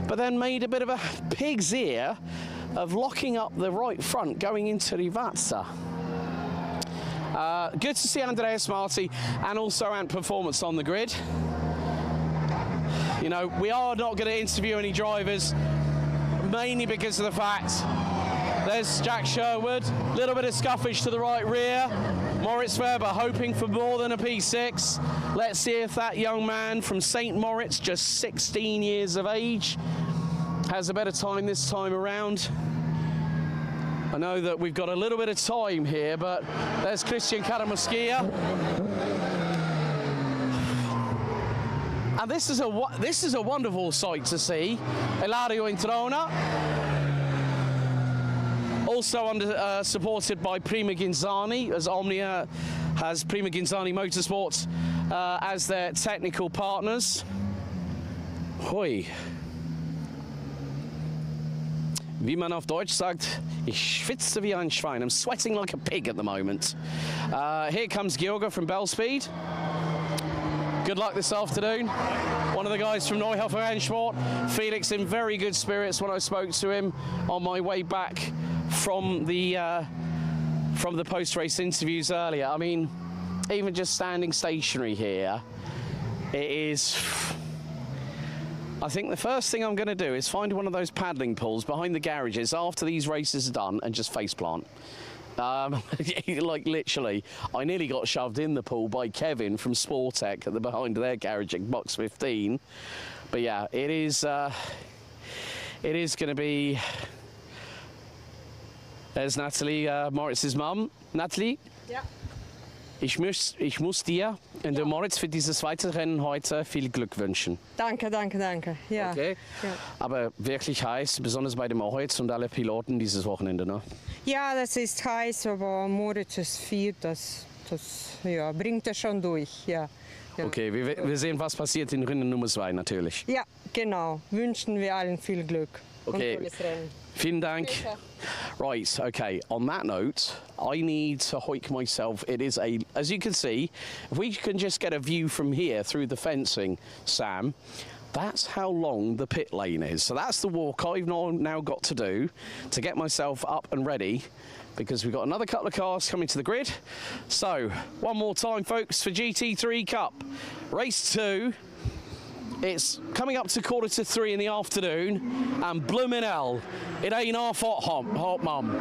but then made a bit of a pig's ear of locking up the right front going into Rivazza. Good to see Andreas Marti and also Ant Performance on the grid. You know, we are not going to interview any drivers, mainly because of the fact there's Jack Sherwood, a little bit of scuffage to the right rear. Moritz Weber hoping for more than a P6. Let's see if that young man from St. Moritz, just 16 years of age, has a better time this time around. I know that we've got a little bit of time here, but there's Christian Caramoschia. And this is a wonderful sight to see. Eladio in Trona. Also supported by Prima Ginzani, as Omnia has Prima Ginzani Motorsports as their technical partners. Hui. Wie man auf Deutsch sagt, ich schwitze wie ein Schwein. I'm sweating like a pig at the moment. Here comes Georga from Bell Speed. Good luck this afternoon. One of the guys from Neuhofer Rennsport. Felix in very good spirits when I spoke to him on my way back from the post-race interviews earlier. I mean, even just standing stationary here, it is... I think the first thing I'm going to do is find one of those paddling pools behind the garages after these races are done and just faceplant. Like literally, I nearly got shoved in the pool by Kevin from Sportec at the behind their garage at box 15. But yeah, it is going to be. There's Natalie, Moritz's mum. Natalie? Ja. Ich muss dir und der Moritz für dieses zweite Rennen heute viel Glück wünschen. Danke, danke, danke. Ja. Okay. Ja. Aber wirklich heiß, besonders bei dem Moritz und alle Piloten dieses Wochenende, ne? Ja, das ist heiß, aber Moritz ist fit, das ja, bringt er schon durch. Ja. Ja. Okay, wir sehen, was passiert in Rennen Nummer 2 natürlich. Ja, genau. Wünschen wir allen viel Glück. Okay. Und tolles Rennen. Vielen Dank. Right, okay, on that note, I need to hoik myself. It is as you can see, if we can just get a view from here through the fencing, Sam, that's how long the pit lane is. So that's the walk I've now got to do to get myself up and ready, because we've got another couple of cars coming to the grid. So, one more time, folks, for GT3 Cup. Race 2. It's coming up to 2:45 in the afternoon, and blooming hell, it ain't half hot, mum.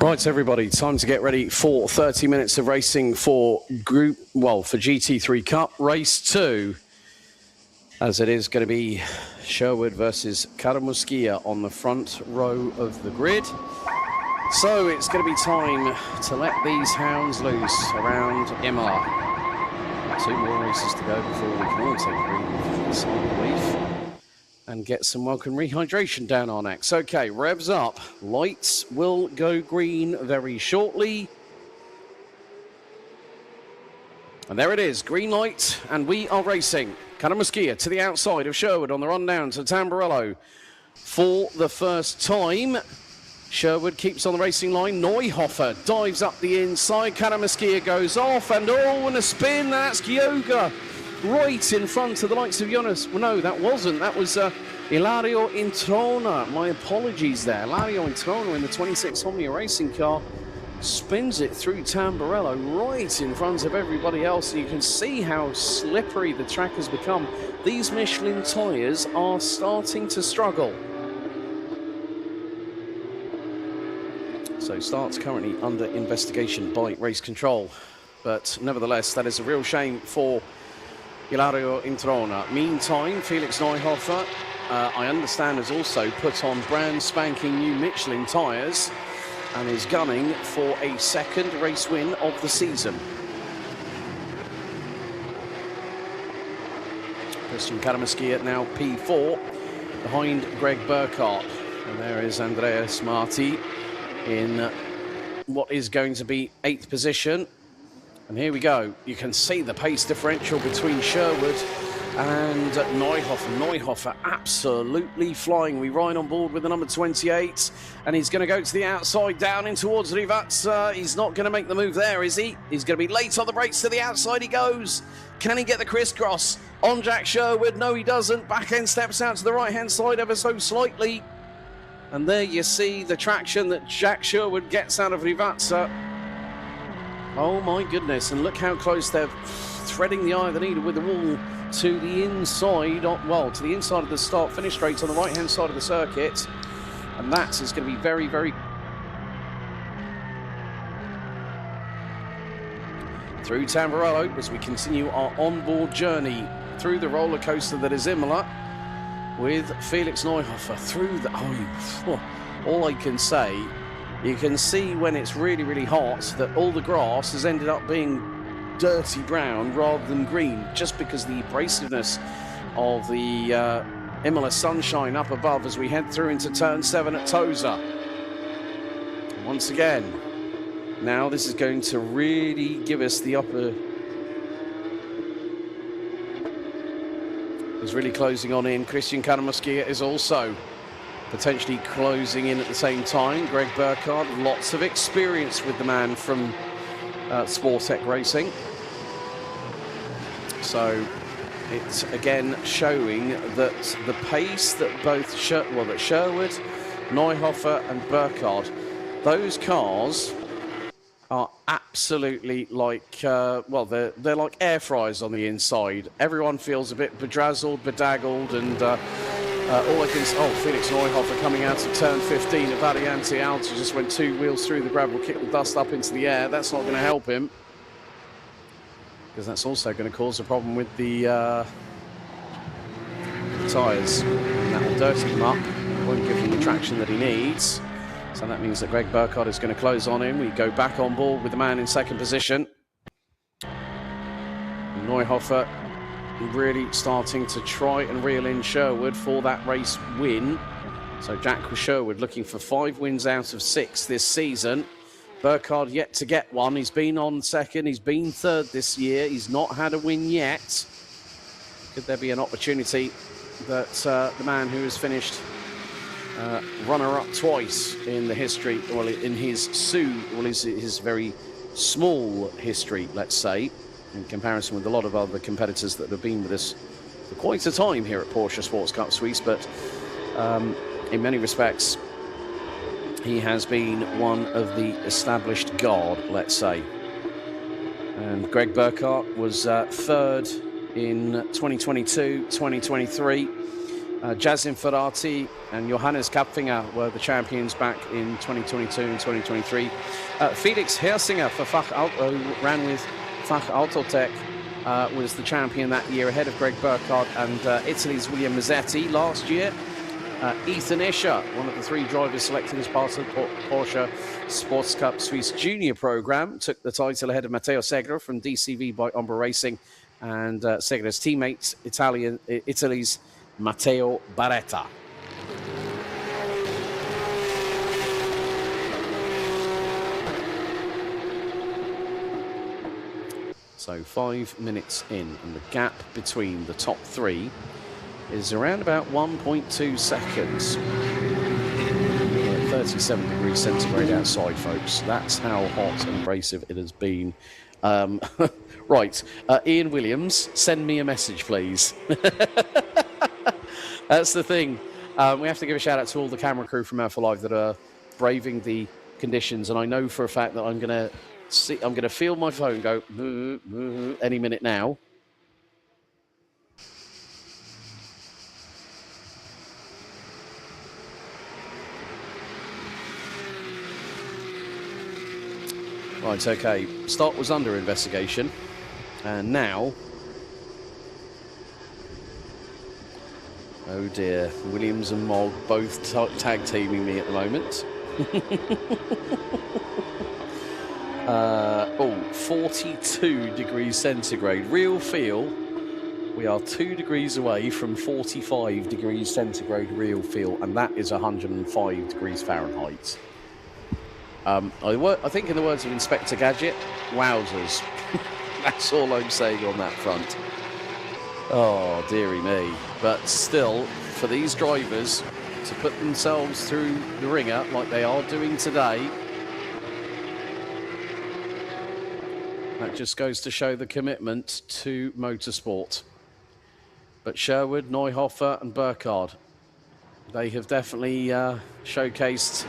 Right, everybody, time to get ready for 30 minutes of racing for GT3 Cup Race 2. As it is going to be Sherwood versus Karamuskia on the front row of the grid. So it's going to be time to let these hounds loose around Imola. 2 more races to go before we can all take a breathe, I believe, and get some welcome rehydration down our necks. Okay, revs up. Lights will go green very shortly. And there it is, green light, and we are racing. Karamuskia to the outside of Sherwood on the run down to Tamburello for the first time. Sherwood keeps on the racing line. Neuhofer dives up the inside. Karamuskia goes off, and and a spin. That's Gioga right in front of the likes of Jonas. Well, no, that wasn't. That was Ilario Introna. My apologies there. Ilario Introna in the 26 Omnia racing car spins it through Tamburello right in front of everybody else. And you can see how slippery the track has become. These Michelin tyres are starting to struggle. So starts currently under investigation by race control. But nevertheless, that is a real shame for Ilario Introna. Meantime, Felix Neuhofer, I understand, has also put on brand spanking new Michelin tyres and is gunning for a second race win of the season. Christian Karamuskia now P4 behind Greg Burkhardt. And there is Andreas Marti in what is going to be 8th position. And here we go. You can see the pace differential between Sherwood and Neuhofer. Neuhofer absolutely flying. We ride on board with the number 28, and he's going to go to the outside, down in towards Rivazza. He's not going to make the move there, is he? He's going to be late on the brakes. To the outside he goes. Can he get the crisscross on Jack Sherwood? No, he doesn't. Back end steps out to the right-hand side ever so slightly. And there you see the traction that Jack Sherwood gets out of Rivazza. Oh my goodness, and look how close they're threading the eye of the needle with the wall to the inside, to the inside of the start-finish straight on the right-hand side of the circuit. And that is going to be very, very... through Tamburello as we continue our onboard journey through the roller coaster that is Imola with Felix Neuhofer through the... all I can say, you can see when it's really, really hot that all the grass has ended up being dirty brown rather than green, just because the abrasiveness of the Imola sunshine up above as we head through into turn 7 at Tosa. Once again, now this is going to really give us the upper... is really closing on in. Christian Karamuskia is also potentially closing in at the same time. Greg Burkhardt, lots of experience with the man from Sportec Racing. So it's again showing that the pace that both that Sherwood, Neuhofer and Burkhardt, those cars are absolutely like, they're like air fryers on the inside. Everyone feels a bit bedazzled, bedaggled, and all I can say, Felix Neuhofer coming out of turn 15 at Variante Alta, just went 2 wheels through the gravel, kicked the dust up into the air. That's not going to help him, because that's also going to cause a problem with the tyres. That will dirty him up, won't give him the traction that he needs. So that means that Greg Burkhardt is going to close on him. We go back on board with the man in 2nd position. Neuhofer really starting to try and reel in Sherwood for that race win. So Jack Sherwood looking for 5 wins out of 6 this season. Burkhardt yet to get one. He's been on 2nd, he's been 3rd this year. He's not had a win yet. Could there be an opportunity that the man who has finished runner-up twice in the history, in his his very small history, let's say, in comparison with a lot of other competitors that have been with us for quite a time here at Porsche Sports Cup Suisse, but in many respects he has been one of the established guard, let's say. And Greg Burkhardt was 3rd in 2022, 2023. Jasin Ferrati and Johannes Kapfinger were the champions back in 2022 and 2023. Felix Hersinger for who ran with Fach Autotech, was the champion that year ahead of Greg Burkhardt and Italy's William Mazzetti last year. Ethan Ischer, one of the 3 drivers selected as part of the Porsche Sports Cup Suisse Junior program, took the title ahead of Matteo Segre from DCV by Umbra Racing and Segre's teammates, Italy's Matteo Barretta. So 5 minutes in, and the gap between the top 3 is around about 1.2 seconds. 37 degrees centigrade outside, folks. That's how hot and abrasive it has been. Right, Ian Williams, send me a message, please. That's the thing. We have to give a shout out to all the camera crew from alphalive that are braving the conditions, and I know for a fact that I'm going to feel my phone go any minute now. Right, okay. Start was under investigation, and now, oh dear, Williams and Mogg both tag teaming me at the moment. 42 degrees centigrade. Real feel, we are 2 degrees away from 45 degrees centigrade real feel, and that is 105 degrees Fahrenheit. I think in the words of Inspector Gadget, wowzers. That's all I'm saying on that front. Oh, dearie me. But still, for these drivers to put themselves through the ringer like they are doing today, that just goes to show the commitment to motorsport. But Sherwood, Neuhofer and Burkhardt, they have definitely showcased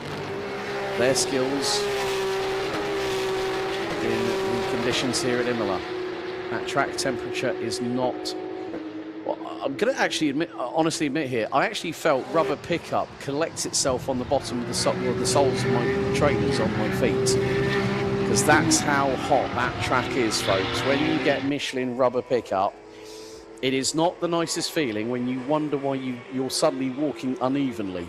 their skills in the conditions here at Imola. That track temperature is not... Well, I'm going to actually honestly admit here, I actually felt rubber pickup collect itself on the bottom of the soles of my trainers on my feet. Because that's how hot that track is, folks. When you get Michelin rubber pickup, it is not the nicest feeling when you wonder why you're suddenly walking unevenly.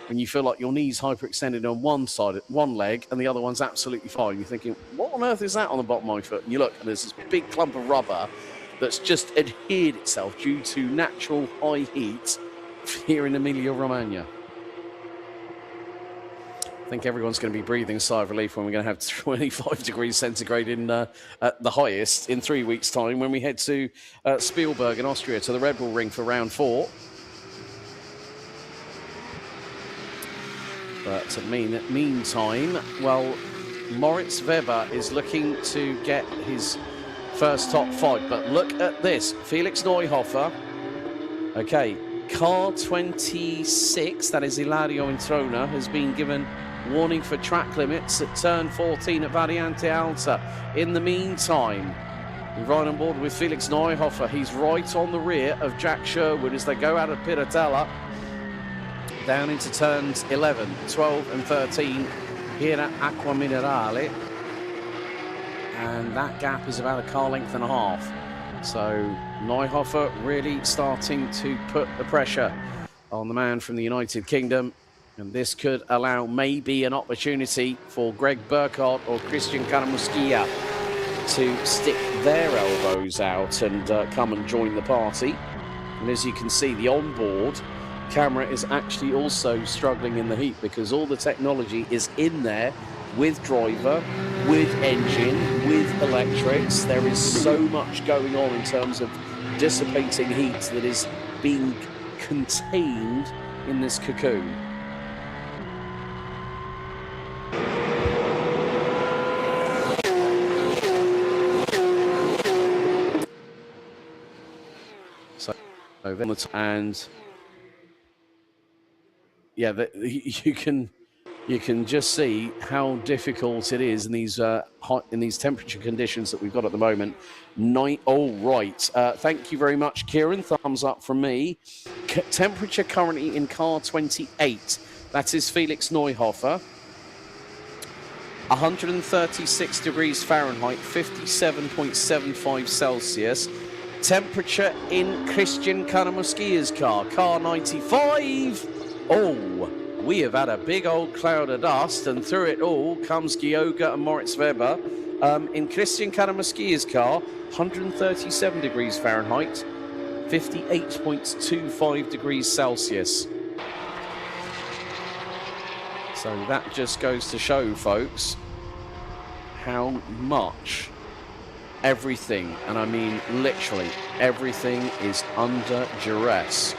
When you feel like your knee's hyperextended on one side, one leg, and the other one's absolutely fine. You're thinking, what on earth is that on the bottom of my foot? And you look, and there's this big clump of rubber that's just adhered itself due to natural high heat here in Emilia-Romagna. I think everyone's going to be breathing a sigh of relief when we're going to have 25 degrees centigrade in at the highest in 3 weeks' time when we head to Spielberg in Austria to the Red Bull Ring for round 4. But meantime, well, Moritz Weber is looking to get his first top 5. But look at this. Felix Neuhofer. Okay, car 26, that is Ilario Introna, has been given warning for track limits at turn 14 at Variante Alta. In the meantime, we ride on board with Felix Neuhofer. He's right on the rear of Jack Sherwood as they go out of Piratella down into turns 11, 12 and 13 here at Acqua Minerale. And that gap is about a car length and a half. So Neuhofer really starting to put the pressure on the man from the United Kingdom. And this could allow maybe an opportunity for Greg Burkhardt or Christian Caramusquilla to stick their elbows out and come and join the party. And as you can see, the onboard camera is actually also struggling in the heat because all the technology is in there with driver, with engine, with electrics. There is so much going on in terms of dissipating heat that is being contained in this cocoon. So and yeah, you can just see how difficult it is in these temperature conditions that we've got at the moment. Oh, right. Thank you very much, Kieran. Thumbs up from me. temperature currently in car 28. That is Felix Neuhofer. 136 degrees Fahrenheit, 57.75 Celsius. Temperature in Christian Kanamuskia's car, car 95. Oh, we have had a big old cloud of dust, and through it all comes Gioga and Moritz Weber. In Christian Kanamuskia's car, 137 degrees Fahrenheit, 58.25 degrees Celsius. So that just goes to show, folks, how much everything, and I mean literally everything, is under duress.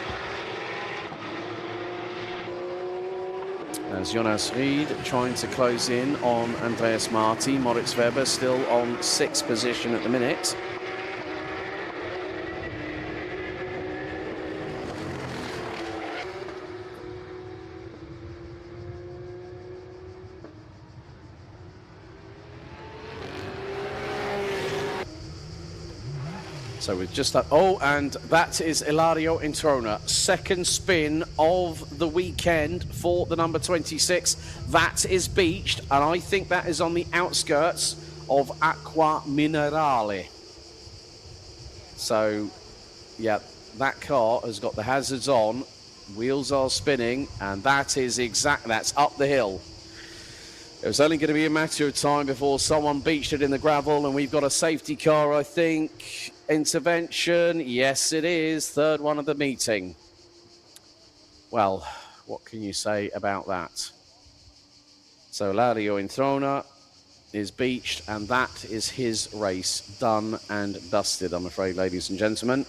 As Jonas Ried trying to close in on Andreas Marti. Moritz Weber still on 6th position at the minute. So we've just and that is Ilario Introna. Second spin of the weekend for the number 26. That is beached, and I think that is on the outskirts of Acqua Minerale. So, yeah, that car has got the hazards on, wheels are spinning, and that is that's up the hill. It was only going to be a matter of time before someone beached it in the gravel, and we've got a safety car, I think. Intervention, yes it is, third one of the meeting. Well, what can you say about that? So Ilario Introna is beached, and that is his race done and dusted, I'm afraid, ladies and gentlemen.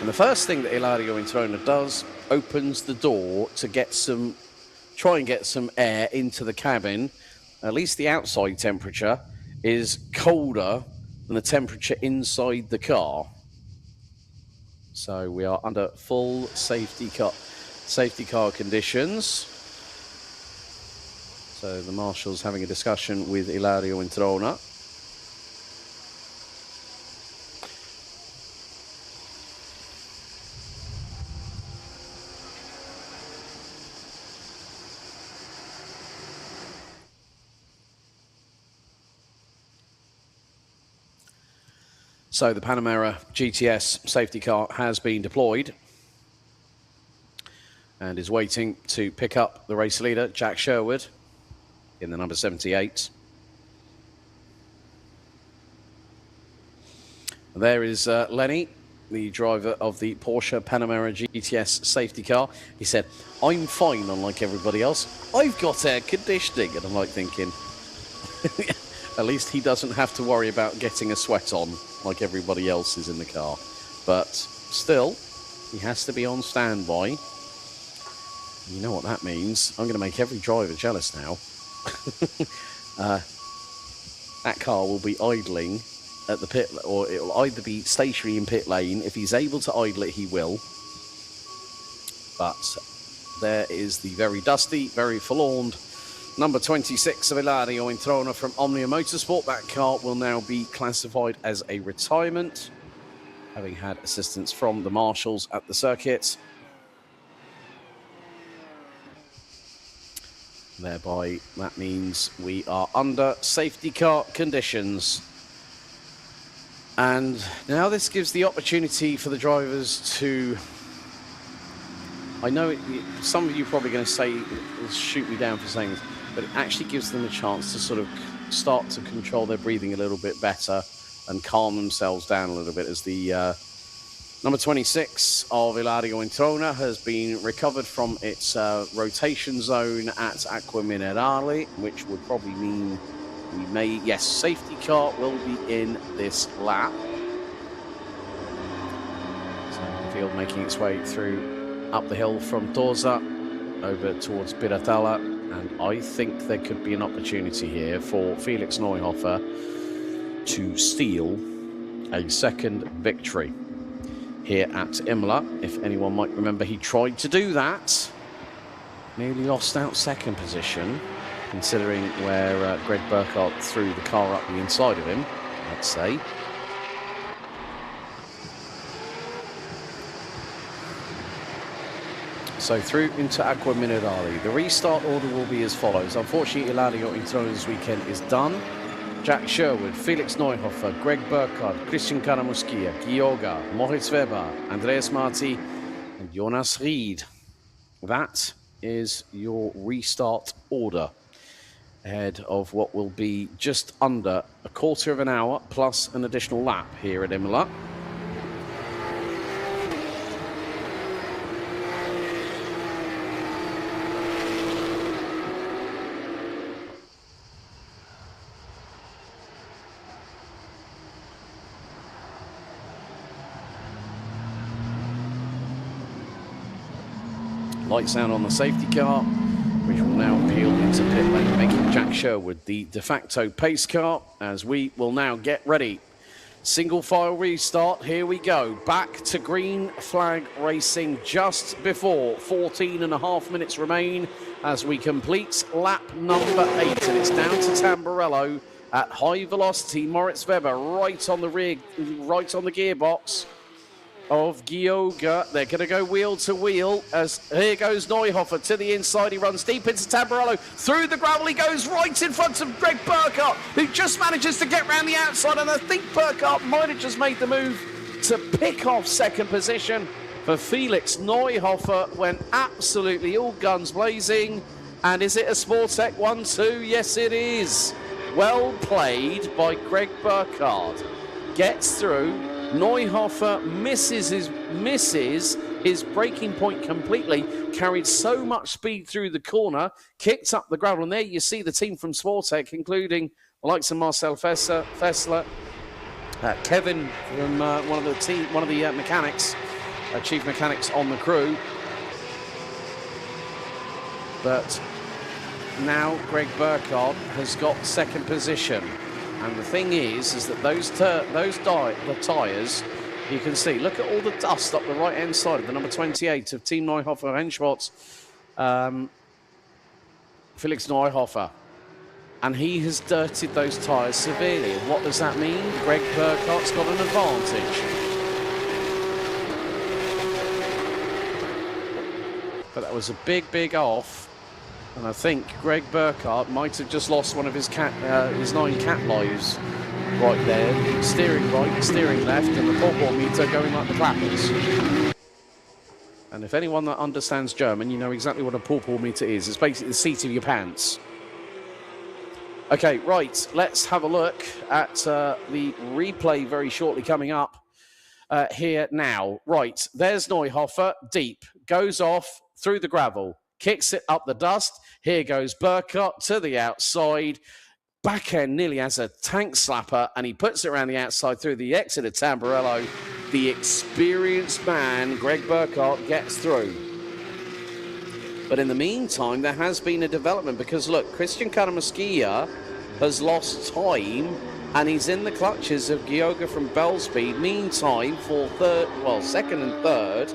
And the first thing that Ilario Introna does, opens the door to try and get some air into the cabin. At least the outside temperature is colder than the temperature inside the car. So we are under full safety car conditions. So the marshal's having a discussion with Ilario Introna. So the Panamera GTS safety car has been deployed and is waiting to pick up the race leader, Jack Sherwood, in the number 78. There is Lenny, the driver of the Porsche Panamera GTS safety car. He said, "I'm fine, unlike everybody else. I've got air conditioning." And I'm like thinking, at least he doesn't have to worry about getting a sweat on like everybody else is in the car. But still, he has to be on standby. You know what that means. I'm going to make every driver jealous now. That car will be idling at the pit, or it will either be stationary in pit lane. If he's able to idle it, he will. But there is the very dusty, very forlorn number 26 of Ilario Introna from Omnia Motorsport. That car will now be classified as a retirement, having had assistance from the marshals at the circuit. Thereby, that means we are under safety car conditions. And now this gives the opportunity for the drivers to... I know some of you are probably going to say, shoot me down for saying this, but it actually gives them a chance to sort of start to control their breathing a little bit better and calm themselves down a little bit, as the number 26 of Ilario Introna has been recovered from its rotation zone at Acqua Minerale, which would probably mean we may, yes, safety car will be in this lap. So the field making its way through up the hill from Torza over towards Piratella. And I think there could be an opportunity here for Felix Neuhofer to steal a second victory here at Imola. If anyone might remember, he tried to do that. Nearly lost out second position, considering where Greg Burkhardt threw the car up the inside of him, let's say. So through into Acqua Minerale. The restart order will be as follows. Unfortunately, Ilario Introno this weekend is done. Jack Sherwood, Felix Neuhofer, Greg Burkhardt, Christian Karamuskia, Gioga, Moritz Weber, Andreas Marti, and Jonas Ried. That is your restart order ahead of what will be just under a quarter of an hour plus an additional lap here at Imola. Light sound on the safety car, which will now peel into pit lane, making Jack Sherwood the de facto pace car as we will now get ready. Single file restart, here we go. Back to green flag racing just before 14.5 minutes remain as we complete lap number 8. And it's down to Tamburello at high velocity. Moritz Weber right on the rear, right on the gearbox of Gioga. They're going to go wheel to wheel as here goes Neuhofer to the inside. He runs deep into Tamburello. Through the gravel he goes right in front of Greg Burkhardt, who just manages to get round the outside. And I think Burkhardt might have just made the move to pick off second position. For Felix Neuhofer went absolutely all guns blazing. And is it a Sportec 1-2? Yes, it is. Well played by Greg Burkhardt. Gets through. Neuhofer misses his braking point completely, carried so much speed through the corner, kicked up the gravel, and there you see the team from Sportec, including the likes of Marcel Fessler, Kevin from one of the mechanics, chief mechanics on the crew. But now Greg Burkhardt has got second position. And the thing is that the tyres, you can see, look at all the dust up the right-hand side of the number 28 of Team Neuhofer Henschwartz, Felix Neuhofer. And he has dirtied those tyres severely. And what does that mean? Greg Burkhardt's got an advantage. But that was a big off. And I think Greg Burkhardt might have just lost one of his 9 cat lives right there. Steering right, steering left, and the pawpaw meter going like the clappers. And if anyone that understands German, you know exactly what a pawpaw meter is. It's basically the seat of your pants. Okay, right, let's have a look at the replay very shortly coming up here now. Right, there's Neuhofer, deep, goes off through the gravel. Kicks it up the dust. Here goes Burkhardt to the outside. Back end nearly has a tank slapper, and he puts it around the outside through the exit of Tamburello. The experienced man, Greg Burkhardt, gets through. But in the meantime, there has been a development because, look, Christian Karamuskia has lost time, and he's in the clutches of Gioga from Bellspeed. Meantime, for second and third,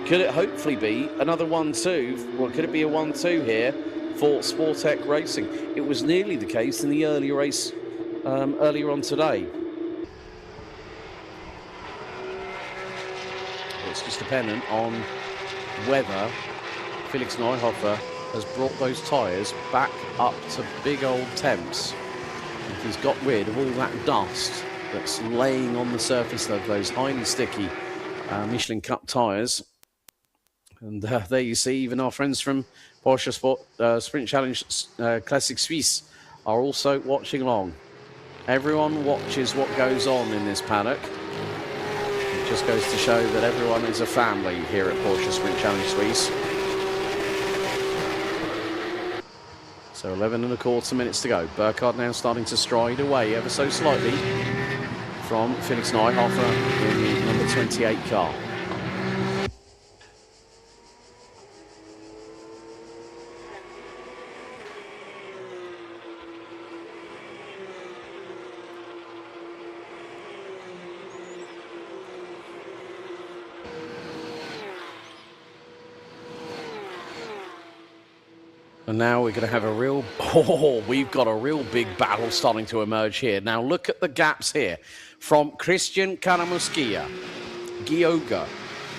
could it hopefully be another 1-2? Well, could it be a 1-2 here for Sportec Racing? It was nearly the case in the earlier race earlier on today. It's just dependent on whether Felix Neuhofer has brought those tyres back up to big old temps. If he's got rid of all that dust that's laying on the surface of those highly sticky Michelin Cup tyres. And there you see, even our friends from Porsche Sprint Challenge Classic Suisse are also watching along. Everyone watches what goes on in this paddock. It just goes to show that everyone is a family here at Porsche Sprint Challenge Suisse. So 11.25 minutes to go. Burkhardt now starting to stride away ever so slightly from Felix Neuhofer in the number 28 car. And now we're going to have a real, we've got a real big battle starting to emerge here. Now look at the gaps here. From Christian Karamuskia, Gioga,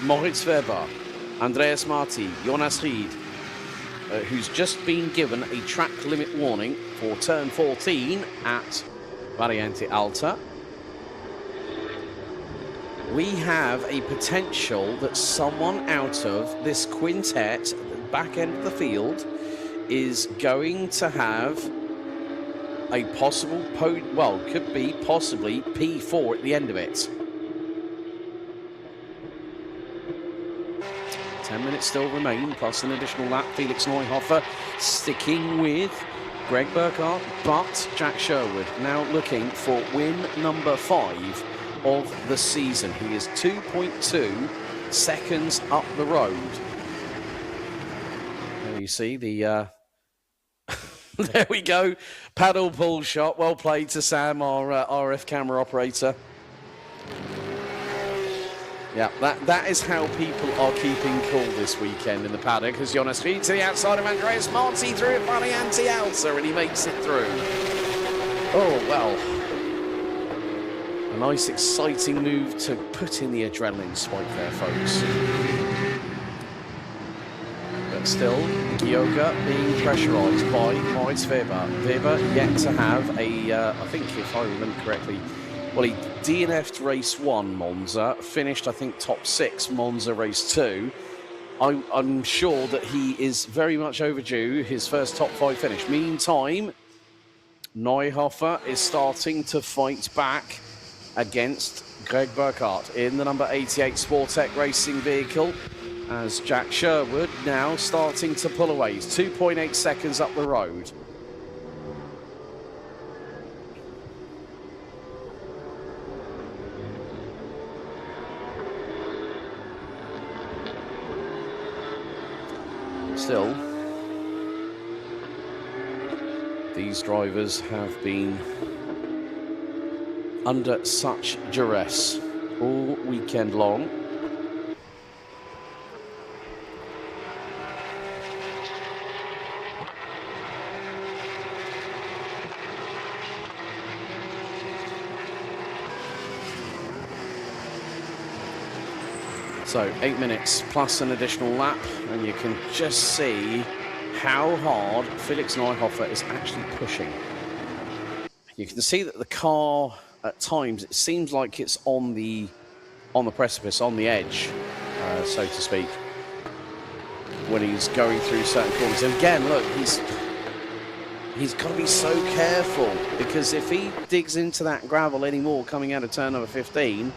Moritz Weber, Andreas Marti, Jonas Ried, who's just been given a track limit warning for turn 14 at Variante Alta. We have a potential that someone out of this quintet at the back end of the field is going to have a possible, could be possibly P4 at the end of it. 10 minutes still remain, plus an additional lap. Felix Neuhofer sticking with Greg Burkhardt, but Jack Sherwood now looking for win number 5 of the season. He is 2.2 seconds up the road. There you see the... there we go. Paddle pull shot. Well played to Sam, our RF camera operator. Yeah, that is how people are keeping cool this weekend in the paddock, as Jonas Ried to the outside of Andreas Marti through at Variante Alta, and he makes it through. Oh, well. A nice, exciting move to put in the adrenaline spike there, folks. But still, Gioga being pressurised by Moritz Weber. Weber yet to have a, I think if I remember correctly, well, he DNF'd race 1, Monza, finished, I think, top 6, Monza race 2. I'm sure that he is very much overdue his first top 5 finish. Meantime, Neuhofer is starting to fight back against Greg Burkhardt in the number 88 Sportec racing vehicle, as Jack Sherwood now starting to pull away. He's 2.8 seconds up the road. Still, these drivers have been under such duress all weekend long. So 8 minutes plus an additional lap, and you can just see how hard Felix Neuhofer is actually pushing. You can see that the car, at times, it seems like it's on the precipice, on the edge, so to speak, when he's going through certain corners. And again, look, he's got to be so careful, because if he digs into that gravel anymore coming out of turn number 15,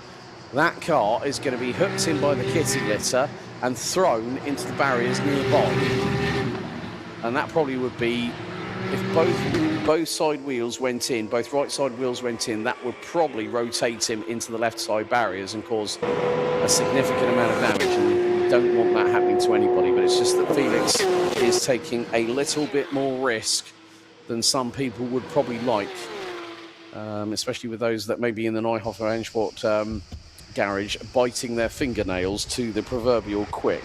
that car is going to be hooked in by the kitty litter and thrown into the barriers nearby. And that probably would be, if both side wheels went in, both right side wheels went in, that would probably rotate him into the left side barriers and cause a significant amount of damage. And we don't want that happening to anybody, but it's just that Felix is taking a little bit more risk than some people would probably like, especially with those that may be in the Neuhofer Rennsport garage biting their fingernails to the proverbial quick.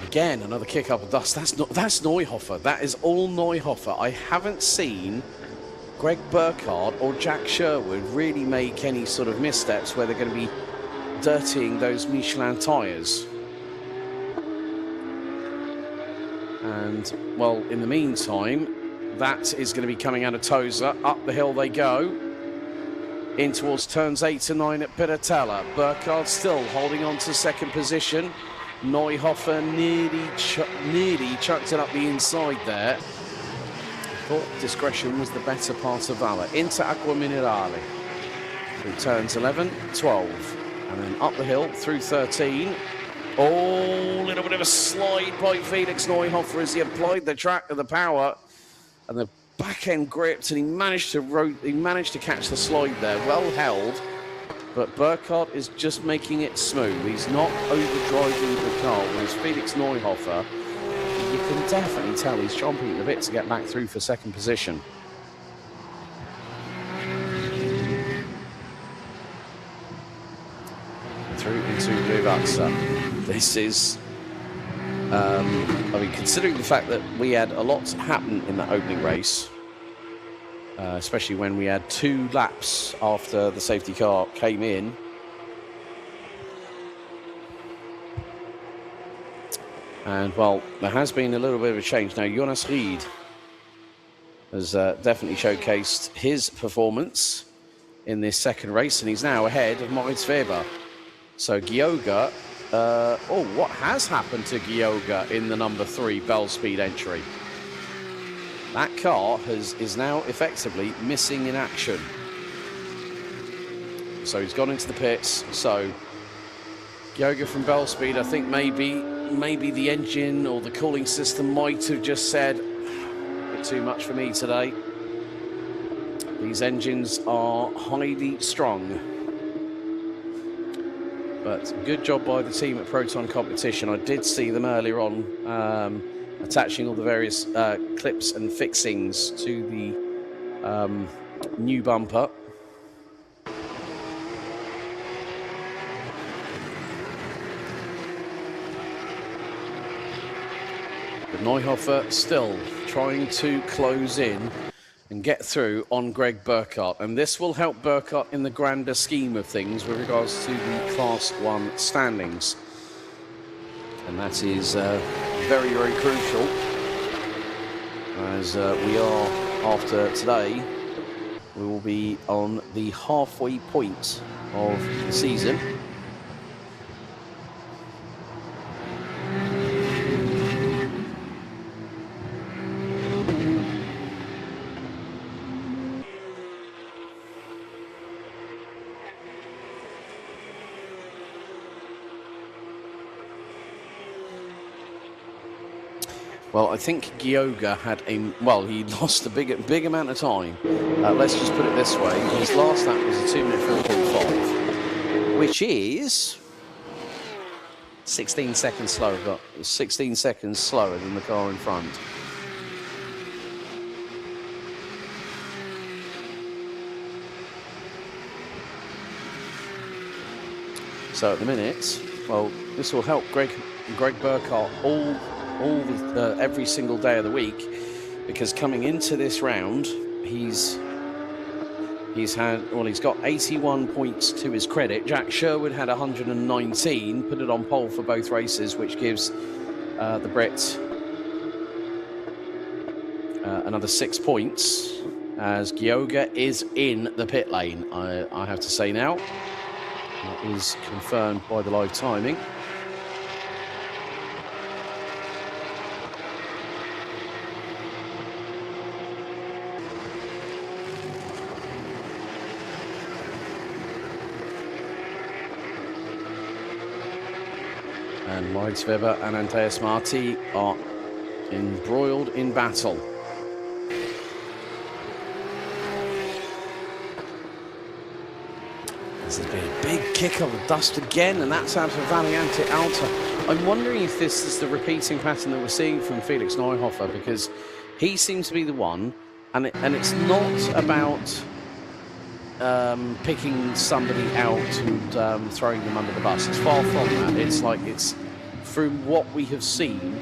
Again, another kick up of dust. That's Neuhofer. That is all Neuhofer. I haven't seen Greg Burkhardt or Jack Sherwood really make any sort of missteps where they're going to be dirtying those Michelin tyres. And, well, in the meantime, that is going to be coming out of Tosa. Up the hill they go, in towards turns 8 and 9 at Piratella. Burkhardt still holding on to second position. Neuhofer nearly chucked it up the inside there. Thought discretion was the better part of valour. Into Acqua Minerale. Through turns 11, 12. And then up the hill through 13. Oh, a little bit of a slide by Felix Neuhofer as he applied the power. And the back end gripped, and he managed to catch the slide there. Well held, but Burkhardt is just making it smooth. He's not overdriving the car. Whereas Felix Neuhofer, you can definitely tell he's chomping at the bit to get back through for second position. Through into Rivazza. This is. I mean, considering the fact that we had a lot happen in that opening race, especially when we had 2 laps after the safety car came in. And, well, there has been a little bit of a change. Now, Jonas Ried has definitely showcased his performance in this second race, and he's now ahead of Moritz Weber. So Gioga, what has happened to Gioga in the number 3 Bell Speed entry? That car is now effectively missing in action. So he's gone into the pits. So Gioga from Bell Speed, I think maybe the engine or the cooling system might have just said, a bit too much for me today. These engines are highly strong. But good job by the team at Proton Competition. I did see them earlier on attaching all the various clips and fixings to the new bumper. But Neuhofer still trying to close in and get through on Greg Burkhardt. And this will help Burkhardt in the grander scheme of things with regards to the Class 1 standings. And that is very, very crucial, as we are, after today, we will be on the halfway point of the season. Well, I think Gioga had he lost a big amount of time. Let's just put it this way. His last lap was a 2-minute 4.5, which is 16 seconds slower, 16 seconds slower than the car in front. So at the minute, well, this will help Greg Burkhardt every single day of the week, because coming into this round, he's got 81 points to his credit. Jack Sherwood had 119, put it on pole for both races, which gives the Brit another 6 points, as Gioga is in the pit lane, I have to say now. That is confirmed by the live timing. And Moritz Weber and Andreas Marti are embroiled in battle. There's a big kick of the dust again, and that's out of Variante Alta. I'm wondering if this is the repeating pattern that we're seeing from Felix Neuhofer, because he seems to be the one, and it's not about picking somebody out and throwing them under the bus. It's far from that. It's like, it's from what we have seen.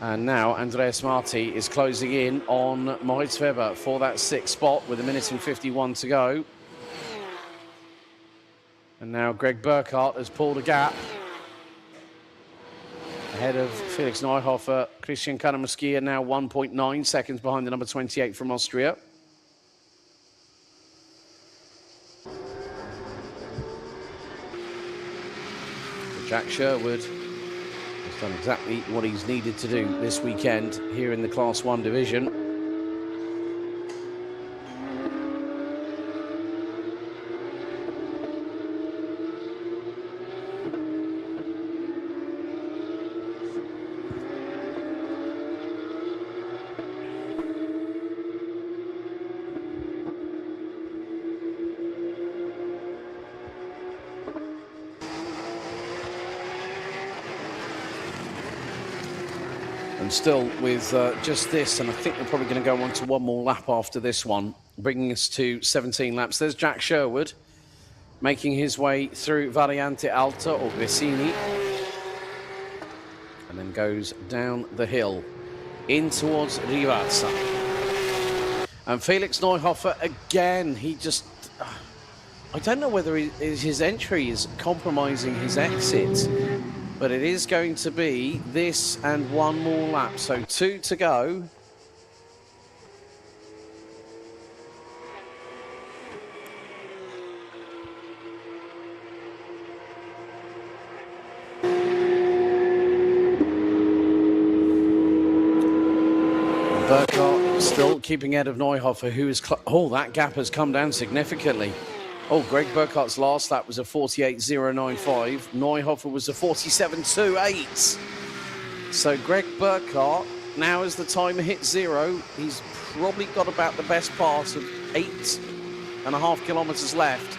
And now Andreas Marti is closing in on Moritz Weber for that 6th spot with 1:51 to go. And now Greg Burkhardt has pulled a gap ahead of Felix Neuhofer. Christian Kanamuskia now 1.9 seconds behind the number 28 from Austria. Jack Sherwood has done exactly what he's needed to do this weekend here in the Class 1 division. And still with just this, and I think we're probably going to go on to one more lap after this one, bringing us to 17 laps. There's Jack Sherwood making his way through Variante Alta, or Gresini, and then goes down the hill in towards Rivazza. And Felix Neuhofer again, he just, I don't know whether his entry is compromising his exit, but it is going to be this and one more lap. So 2 to go. Burkhardt still keeping ahead of Neuhofer, who is... Oh, that gap has come down significantly. Oh, Greg Burkhardt's last lap was a 48.095. Neuhofer was a 47.28. So Greg Burkhardt, now as the timer hits 0, he's probably got about the best part of 8.5 kilometres left.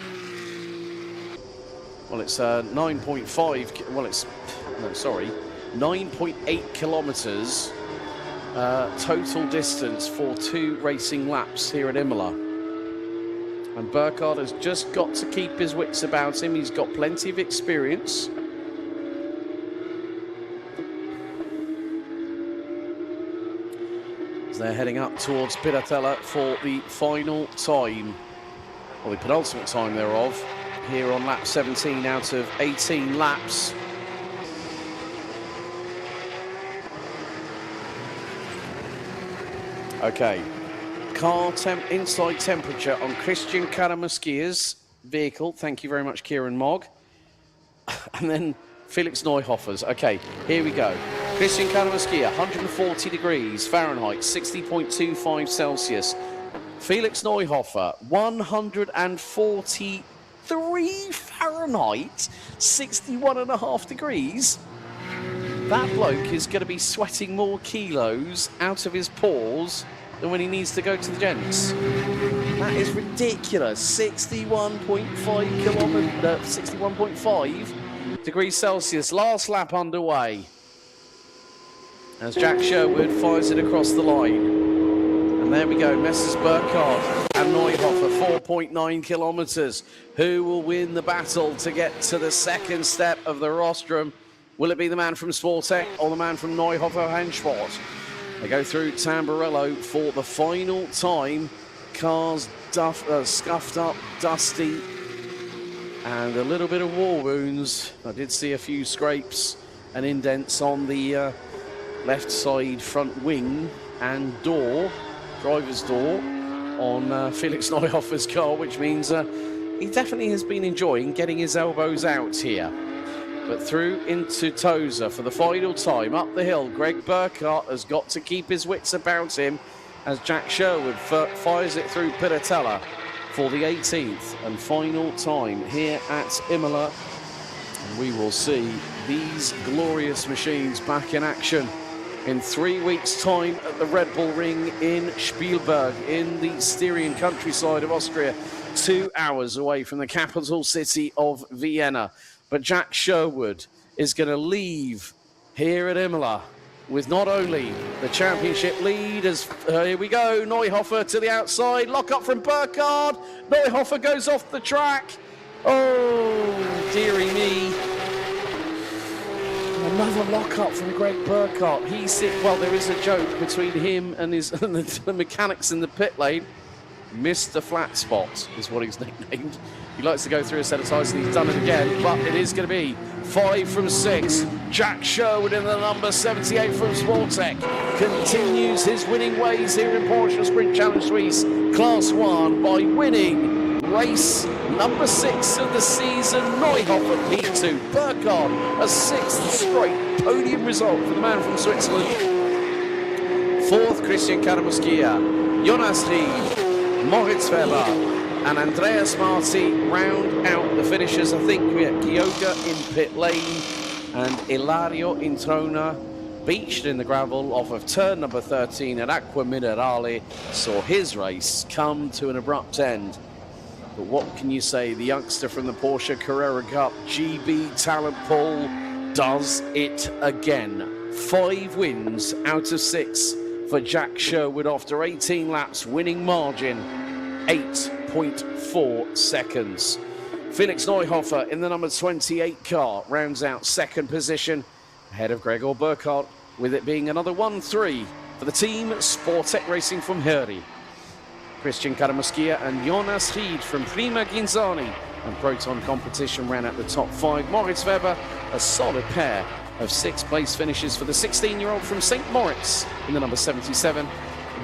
Well, it's 9.5... Well, it's... No, sorry. 9.8 kilometres total distance for 2 racing laps here at Imola. And Burkhardt has just got to keep his wits about him. He's got plenty of experience. As they're heading up towards Piratella for the final time, or the penultimate time thereof, here on lap 17 out of 18 laps. Okay, car inside temperature on Christian Karamuskia's vehicle. Thank you very much, Kieran Mogg. And then Felix Neuhofer's. Okay, here we go. Christian Karamuskia, 140 degrees Fahrenheit, 60.25 Celsius. Felix Neuhofer, 143 Fahrenheit, 61.5 degrees. That bloke is going to be sweating more kilos out of his pores than when he needs to go to the gents. That is ridiculous. 61.5 degrees Celsius. Last lap underway. As Jack Sherwood fires it across the line. And there we go. Messrs Burkhardt and Neuhofer, 4.9 kilometres. Who will win the battle to get to the second step of the rostrum? Will it be the man from Sportec or the man from Neuhofer Handsport? They go through Tamburello for the final time. Cars scuffed up, dusty, and a little bit of war wounds. I did see a few scrapes and indents on the left side front wing and door, driver's door, on Felix Neuhofer's car, which means he definitely has been enjoying getting his elbows out here. But through into Tosa for the final time. Up the hill, Greg Burkhardt has got to keep his wits about him as Jack Sherwood fires it through Piratella for the 18th and final time here at Imola. And we will see these glorious machines back in action in 3 weeks' time at the Red Bull Ring in Spielberg in the Styrian countryside of Austria, 2 hours away from the capital city of Vienna. But Jack Sherwood is going to leave here at Imola with not only the championship lead as, here we go, Neuhofer to the outside, lock up from Burkhardt, Neuhofer goes off the track. Oh, dearie me. Another lock up from Greg Burkhardt. Well, there is a joke between him and the mechanics in the pit lane. Mr. Flat Spot is what he's nicknamed. He likes to go through a set of tyres and he's done it again, but it is going to be 5 from 6. Jack Sherwood in the number 78 from Sportec continues his winning ways here in Porsche Sprint Challenge Suisse Class 1 by winning race number 6 of the season. Neuhofer P2, Burkhardt a 6th straight podium result for the man from Switzerland. 4th, Christian Karamuskia, Jonas Ried, Moritz Weber and Andreas Marti round out the finishers. I think we had Kyoga in pit lane and Ilario Introna beached in the gravel off of turn number 13 at Acqua Minerale saw his race come to an abrupt end. But what can you say? The youngster from the Porsche Carrera Cup GB talent pool does it again. 5 wins out of 6 for Jack Sherwood after 18 laps, winning margin 8.4 seconds. Felix Neuhofer in the number 28 car rounds out second position ahead of Gregor Burkhardt, with it being another 1-3 For the team, Sportec Racing from Heri. Christian Karamuskia and Jonas Ried from Prima Ginzani and Proton Competition ran at the top 5. Moritz Weber, a solid pair of 6th place finishes for the 16-year-old from St. Moritz in the number 77.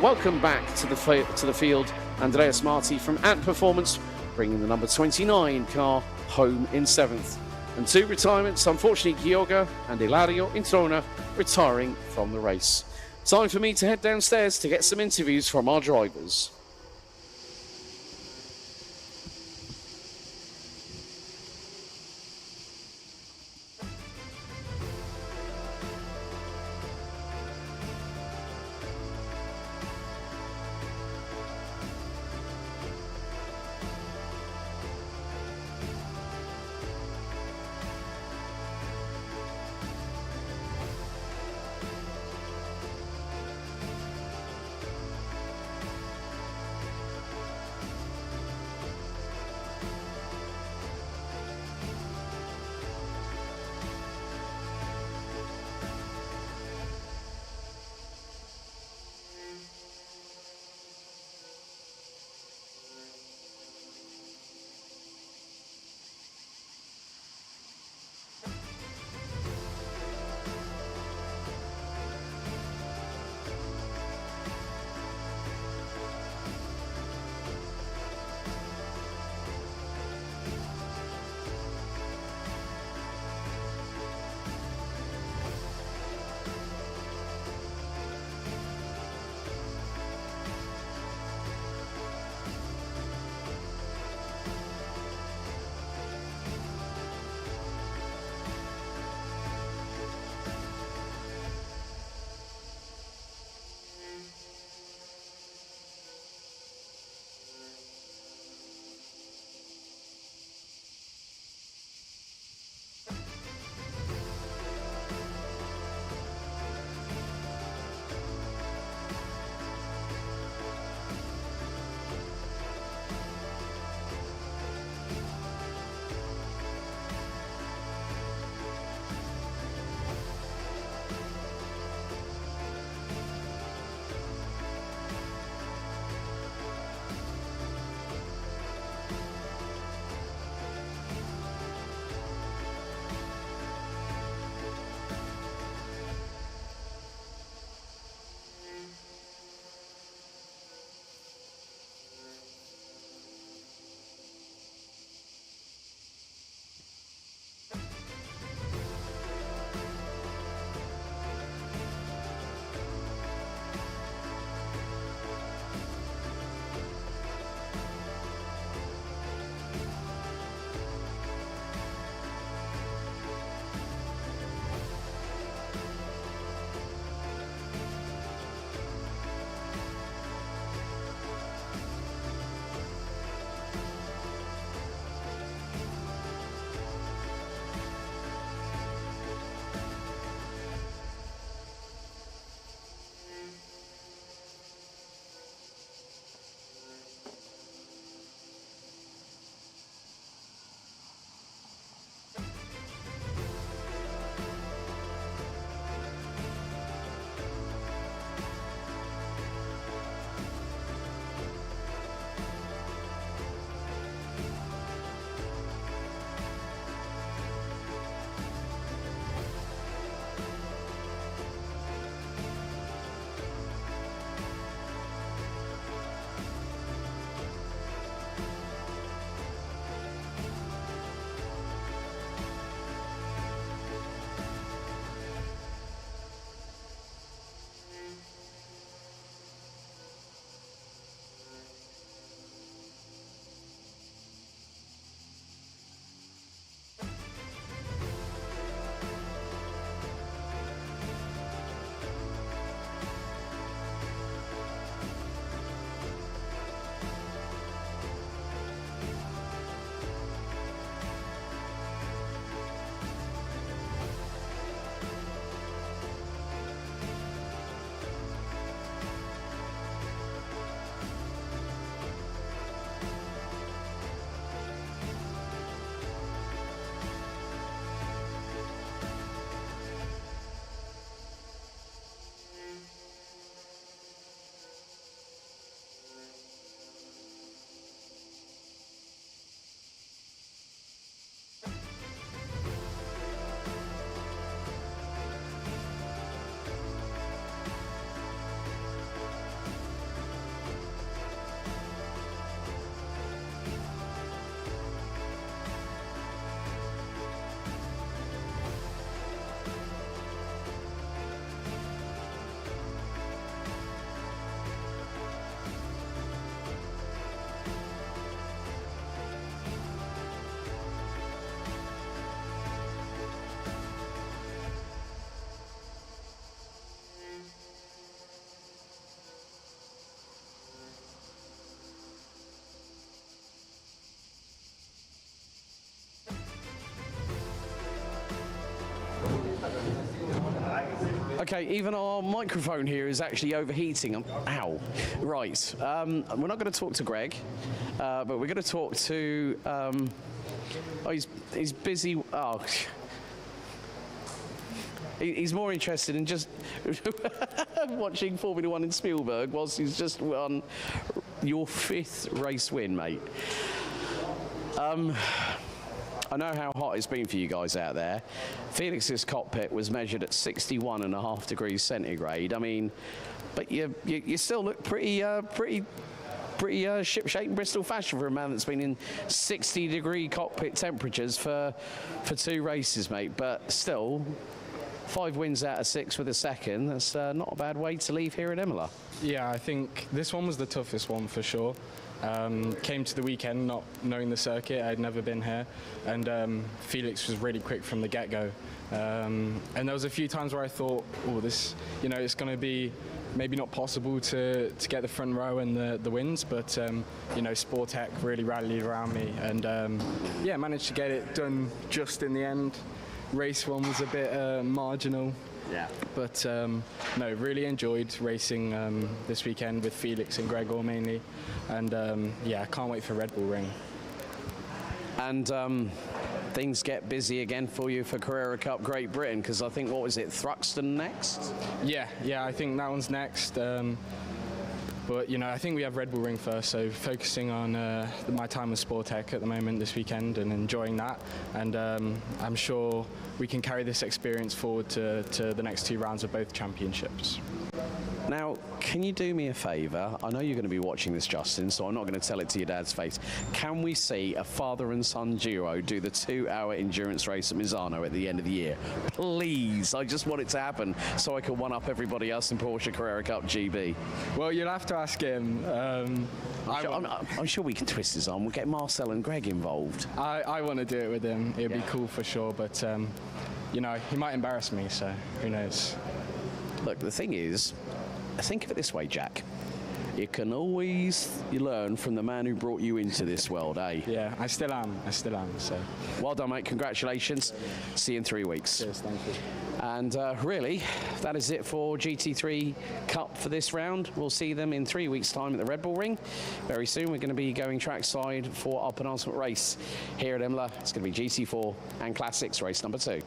Welcome back to the field, Andreas Marti from Ant Performance, bringing the number 29 car home in 7th. And 2 retirements, unfortunately, Gioga and Ilario Introna retiring from the race. Time for me to head downstairs to get some interviews from our drivers. Okay, even our microphone here is actually overheating. Ow. Right. We're not going to talk to Greg, but we're going to talk to... he's busy... Oh... He's more interested in just watching Formula One in Spielberg whilst he's just won your 5th race win, mate. I know how hot it's been for you guys out there. Felix's cockpit was measured at 61.5 degrees centigrade. I mean, but you still look pretty ship-shape in Bristol fashion for a man that's been in 60-degree cockpit temperatures for 2 races, mate. But still, 5 wins out of 6 with a second. That's not a bad way to leave here at Imola. Yeah, I think this one was the toughest one for sure. Came to the weekend not knowing the circuit. I'd never been here, and Felix was really quick from the get-go. And there was a few times where I thought, oh, this, it's going to be maybe not possible to get the front row and the wins, but Sportec really rallied around me, and yeah, managed to get it done just in the end. Race 1 was a bit marginal. Yeah. But no, really enjoyed racing this weekend with Felix and Gregor mainly, and yeah, I can't wait for Red Bull Ring. And things get busy again for you for Carrera Cup Great Britain, because I think, what was it, Thruxton next? Yeah, I think that one's next. But I think we have Red Bull Ring first, so focusing on my time with Sportec at the moment this weekend and enjoying that, and I'm sure we can carry this experience forward to the next 2 rounds of both championships. Now, can you do me a favour? I know you're going to be watching this, Justin, so I'm not going to tell it to your dad's face. Can we see a father and son duo do the 2-hour endurance race at Misano at the end of the year? Please, I just want it to happen so I can one-up everybody else in Porsche Carrera Cup GB. Well, you'll have to ask him. I'm sure we can twist his arm. We'll get Marcel and Greg involved. I want to do it with him. It'd be cool for sure, but he might embarrass me, so who knows. Look, the thing is, think of it this way, Jack. You can always learn from the man who brought you into this world, eh? Yeah, I still am, so. Well done, mate. Congratulations. See you in 3 weeks. Cheers, thank you. And really, that is it for GT3 Cup for this round. We'll see them in 3 weeks' time at the Red Bull Ring. Very soon, we're going to be going trackside for our penultimate race here at Imola. It's going to be GT4 and Classics race number 2.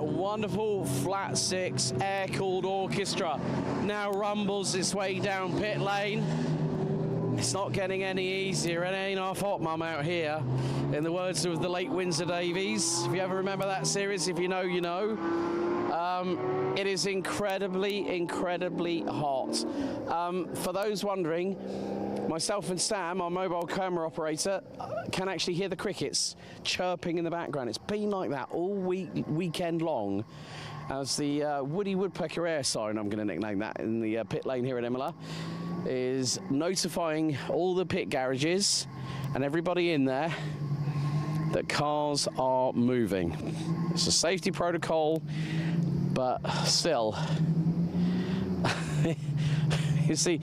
that wonderful flat six air-cooled orchestra now rumbles its way down pit lane. It's not getting any easier. It ain't half hot, mum, out here. In the words of the late Windsor Davies. If you ever remember that series, if you know, you know. It is incredibly, incredibly hot. For those wondering, myself and Sam, our mobile camera operator, can actually hear the crickets chirping in the background. It's been like that all weekend long, as the Woody Woodpecker air siren, I'm going to nickname that, in the pit lane here at Imola, is notifying all the pit garages and everybody in there that cars are moving. It's a safety protocol, but still. You see,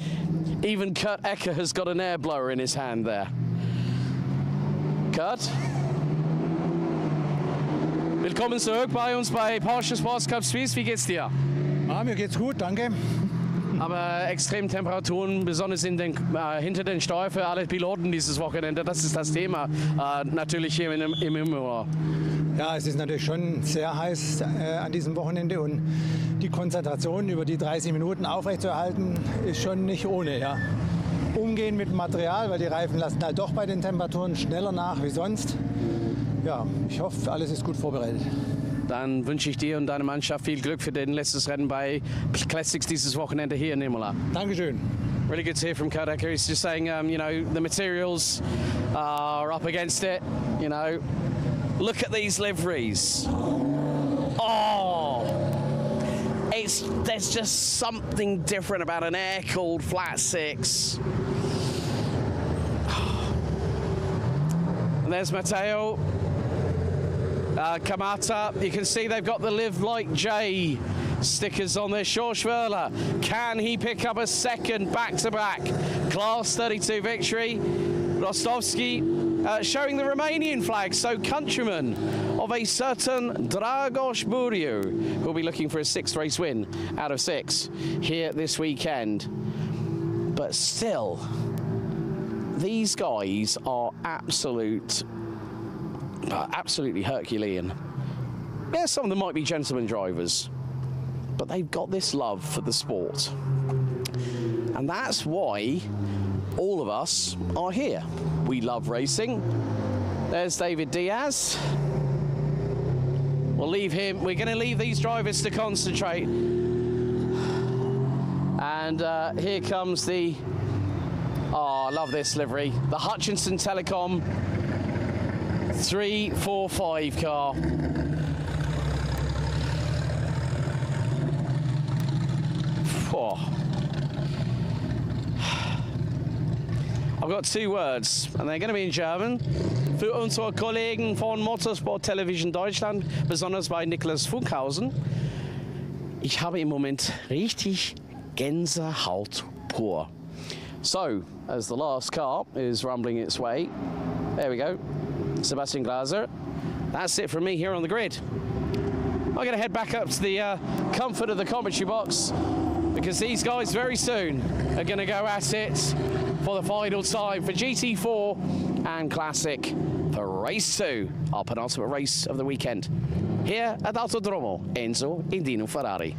even Kurt Ecker has got an air blower in his hand there. Kurt? Willkommen zurück bei uns bei Porsche Sports Cup Suisse. Wie geht's dir? Mir geht's gut, danke. Aber Extremtemperaturen, besonders hinter den Steuer für alle Piloten dieses Wochenende, das ist das Thema natürlich hier im Imola. Ja, es ist natürlich schon sehr heiß an diesem Wochenende und die Konzentration über die 30 Minuten aufrechtzuerhalten ist schon nicht ohne. Ja. Umgehen mit dem Material, weil die Reifen lassen halt doch bei den Temperaturen schneller nach wie sonst. Ja, ich hoffe, alles ist gut vorbereitet. Dann wünsche ich dir und deiner Mannschaft viel Glück für den letztes Rennen bei Classics dieses Wochenende hier in Imola. Dankeschön. Really good to hear from Kurt Ecker. He's just saying, you know, the materials are up against it. You know, look at these liveries. Oh, there's just something different about an air-cooled flat six. And there's Matteo. Kamata, you can see they've got the Live Like J stickers on their Schorschwerler. Can he pick up a second back-to-back Class 32 victory? Rostovsky showing the Romanian flag, so countryman of a certain Dragos Buriu, who'll be looking for a 6th race win out of 6 here this weekend. But still, these guys are absolutely Herculean. Yeah, some of them might be gentleman drivers, but they've got this love for the sport. And that's why all of us are here. We love racing. There's David Diaz. We'll leave him. We're going to leave these drivers to concentrate. And here comes the, I love this livery, the Hutchinson Telecom 345 car. Oh. I've got 2 words, and they're going to be in German. Für unsere Kollegen von Motorsport Television Deutschland, besonders bei Niklas Funkhausen. Ich habe im Moment richtig Gänsehaut pur. So, as the last car is rumbling its way, there we go. Sebastian Glaser. That's it from me here on the grid. I'm going to head back up to the comfort of the commentary box, because these guys very soon are going to go at it for the final time for GT4 and Classic for race 2, our penultimate race of the weekend, here at Autodromo Enzo Indino Ferrari.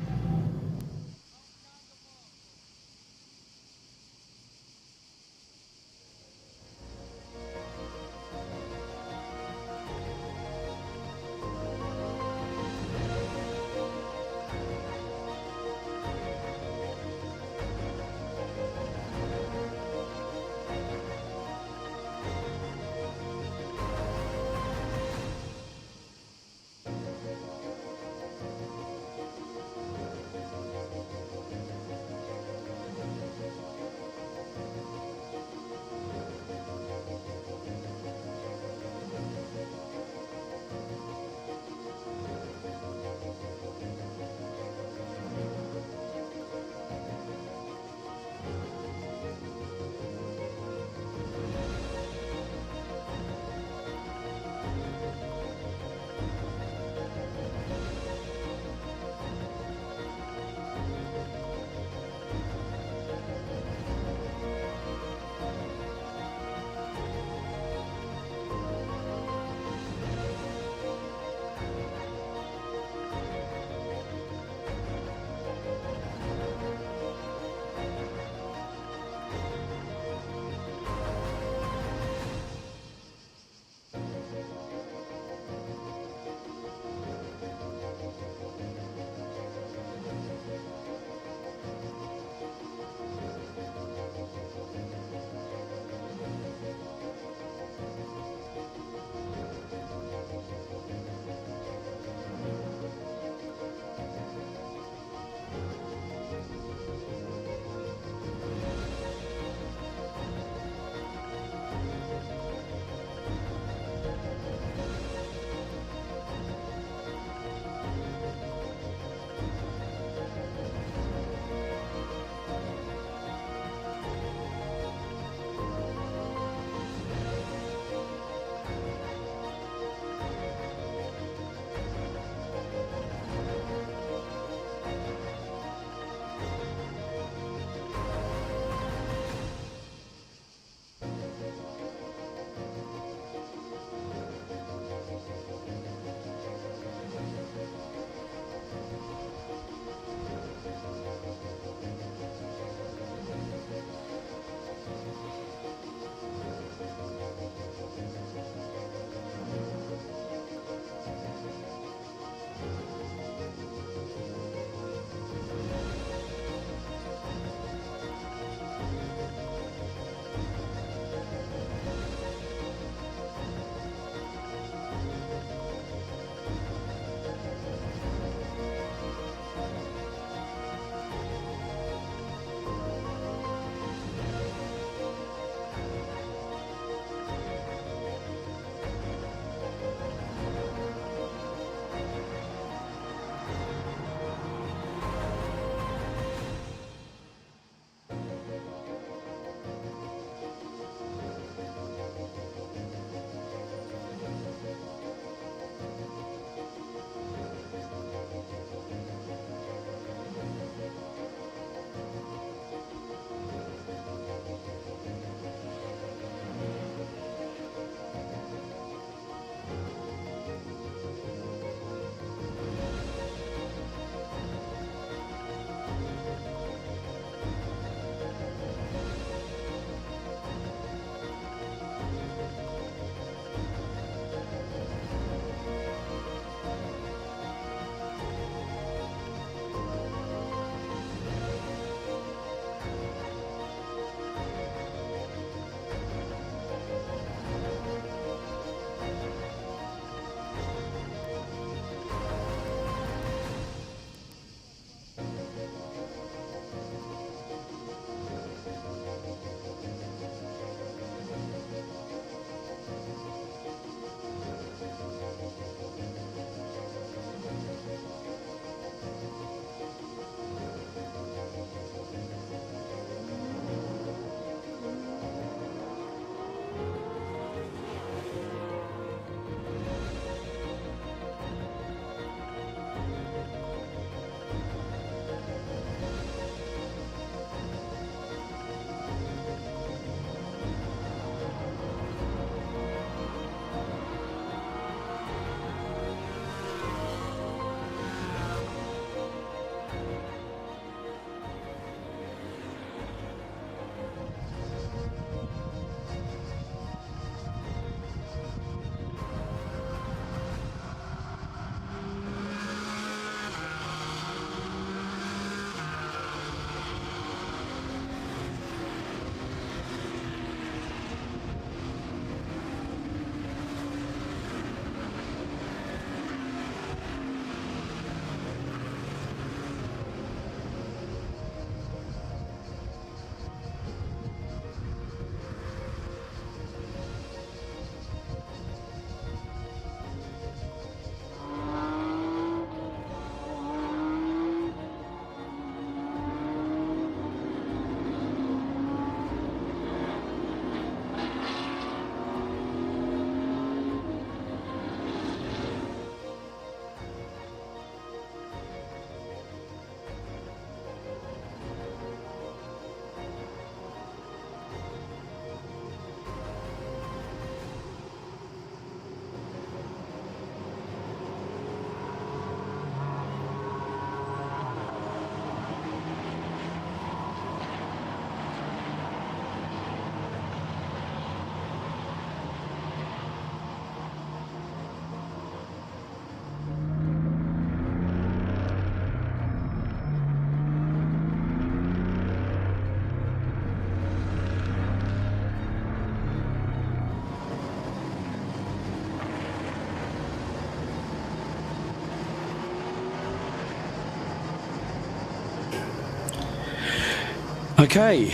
Okay,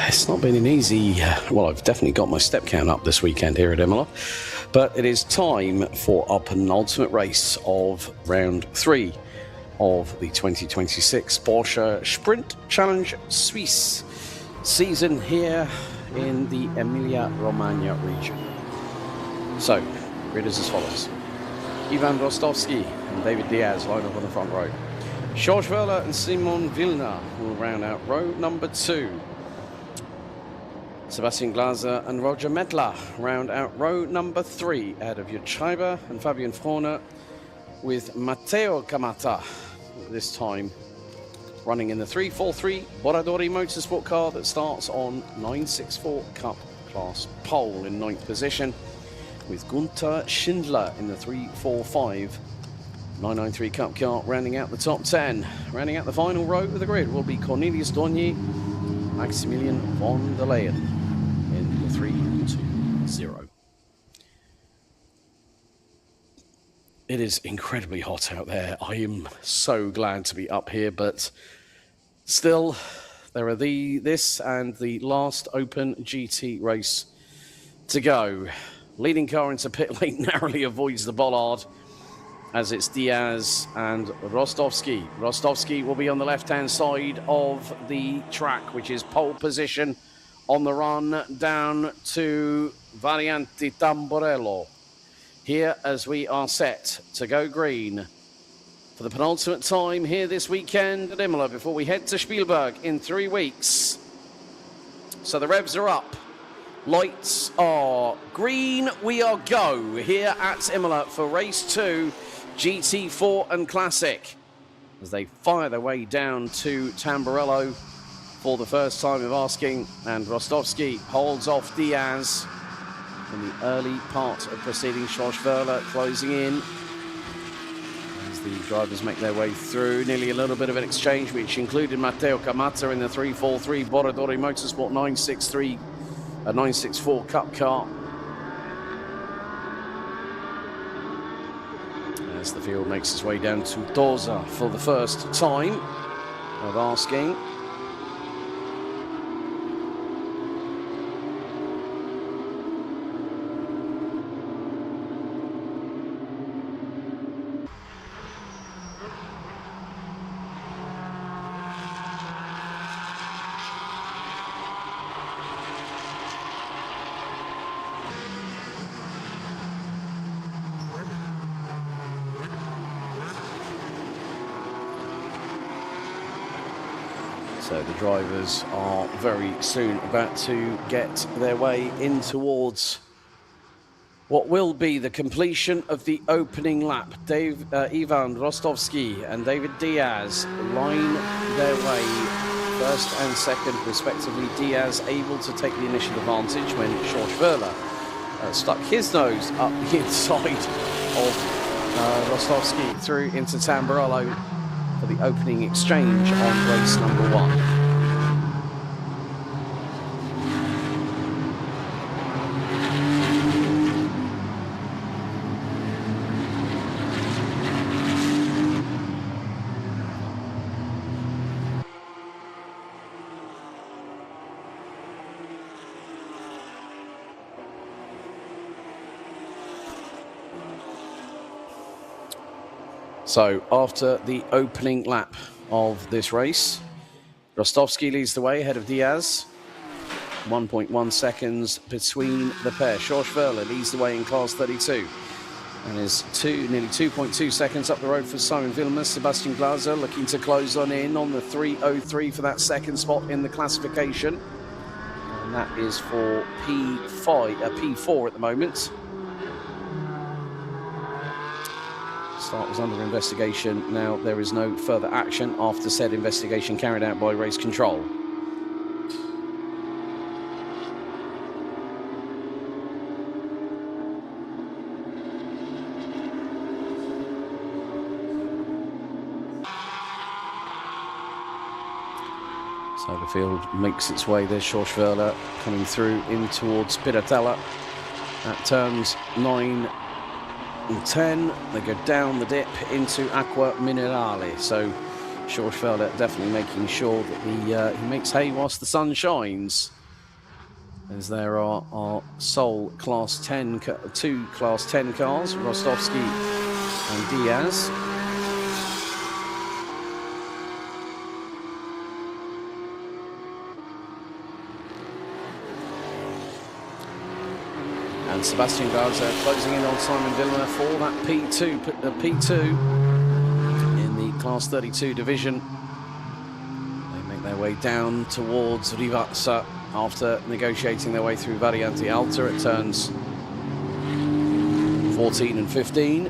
it's not been an easy, well, I've definitely got my step count up this weekend here at Imola, but it is time for our penultimate race of round 3 of the 2026 Porsche Sprint Challenge Suisse season here in the Emilia-Romagna region. So, grid is as follows. Ivan Rostovsky and David Diaz line up on the front row. George Verler and Simon Vilna will round out row number 2. Sebastian Glaser and Roger Medler round out row number 3 ahead of Jutta Schreiber and Fabian Frohner, with Matteo Camata this time running in the 343 Boradori Motorsport car that starts on 964 Cup class pole in 9th position, with Gunther Schindler in the 345 993 Cup car rounding out the top 10. Rounding out the final row of the grid will be Cornelius Dornier, Maximilian von der Leyen in the 320. It is incredibly hot out there. I am so glad to be up here, but still, there are this and the last Open GT race to go. Leading car into pit lane narrowly avoids the bollard, as it's Diaz and Rostovsky. Rostovsky will be on the left-hand side of the track, which is pole position on the run down to Variante Tamburello. Here as we are set to go green for the penultimate time here this weekend at Imola before we head to Spielberg in 3 weeks. So the revs are up. Lights are green. We are go here at Imola for race 2. GT4 and Classic, as they fire their way down to Tamburello for the first time of asking, and Rostovsky holds off Diaz in the early part of proceeding. George Verler closing in as the drivers make their way through. Nearly a little bit of an exchange, which included Matteo Camata in the 343 Boradori Motorsport 964 Cup car. As the field makes its way down to Tosa for the first time of asking. So the drivers are very soon about to get their way in towards what will be the completion of the opening lap. Ivan Rostovsky and David Diaz line their way first and second respectively. Diaz able to take the initial advantage when George Verler stuck his nose up the inside of Rostovsky through into Tamburello for the opening exchange on race number 1. So after the opening lap of this race, Rostovsky leads the way ahead of Diaz. 1.1 seconds between the pair. George Verler leads the way in class 32 and is nearly 2.2 seconds up the road for Simon Vilma. Sebastian Glaser looking to close on in on the 303 for that second spot in the classification. And that is for P4 at the moment. Start was under investigation. Now there is no further action after said investigation carried out by race control. So the field makes its way. There's George Verler coming through in towards Piratella at turns 9 and 10. They go down the dip into Acqua Minerale. So Schwarzwälder definitely making sure that he makes hay whilst the sun shines. As there are our sole Class 10, two Class 10 cars, Rostovsky and Diaz. And Sebastian Garza closing in on Simon Villeneuve for that P2 in the Class 32 division. They make their way down towards Rivazza after negotiating their way through Variante Alta at turns 14 and 15.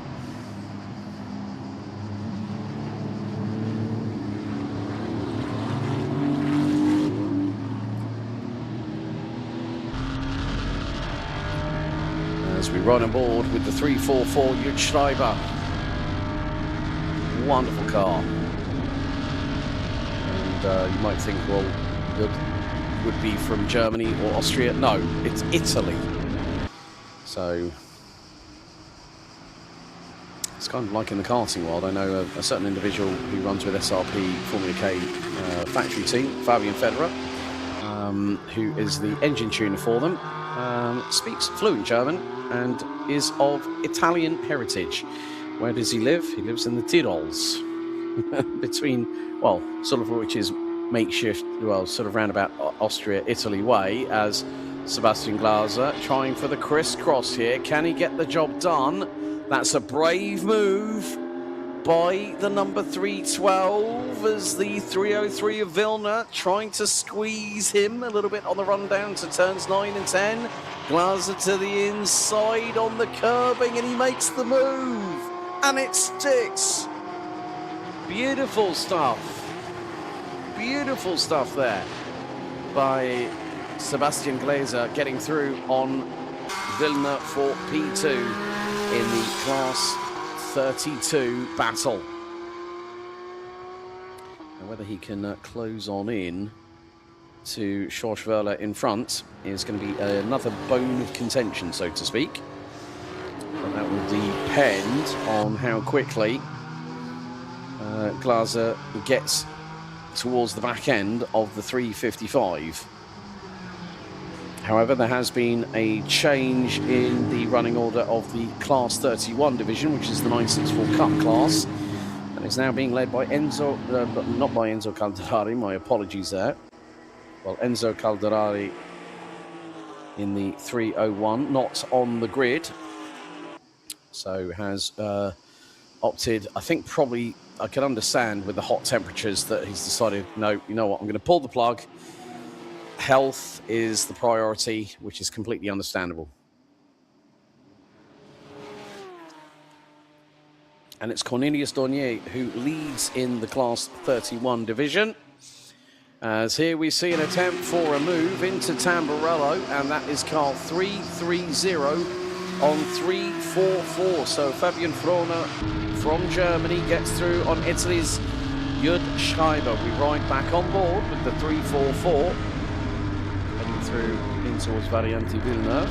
As we run aboard with the 344 Jud Schreiber. Wonderful car. And you might think, well, Jud would be from Germany or Austria. No, it's Italy. So it's kind of like in the karting world. I know a certain individual who runs with SRP Formula K factory team, Fabian Federer, who is the engine tuner for them, speaks fluent German and is of Italian heritage. Where does he live? He lives in the Tyrols, between, well, sort of, which is makeshift, well, sort of roundabout Austria, Italy way, as Sebastian Glaser trying for the crisscross here. Can he get the job done? That's a brave move by the number 312 as the 303 of Vilna trying to squeeze him a little bit on the run down to turns 9 and 10. Glaser to the inside on the curbing and he makes the move and it sticks. Beautiful stuff. Beautiful stuff there by Sebastian Glaser getting through on Vilna for P2 in the Class 32 battle. And whether he can close on in to Schwarzwälder in front is going to be another bone of contention, so to speak. But that will depend on how quickly Glaser gets towards the back end of the 355. However, there has been a change in the running order of the Class 31 division, which is the 964 Cup class, and it's now being led by Enzo, not by Enzo Calderari, my apologies there. Well, Enzo Calderari in the 301, not on the grid, so has opted, I think probably, I can understand with the hot temperatures that he's decided, no, you know what, I'm going to pull the plug. Health is the priority, which is completely understandable. And it's Cornelius Dornier who leads in the Class 31 division. As here we see an attempt for a move into Tamburello, and that is car 330 on 344. So Fabian Frohner from Germany gets through on Italy's Jud Schreiber. We ride back on board with the 344. Heading through in towards Variante Villeneuve.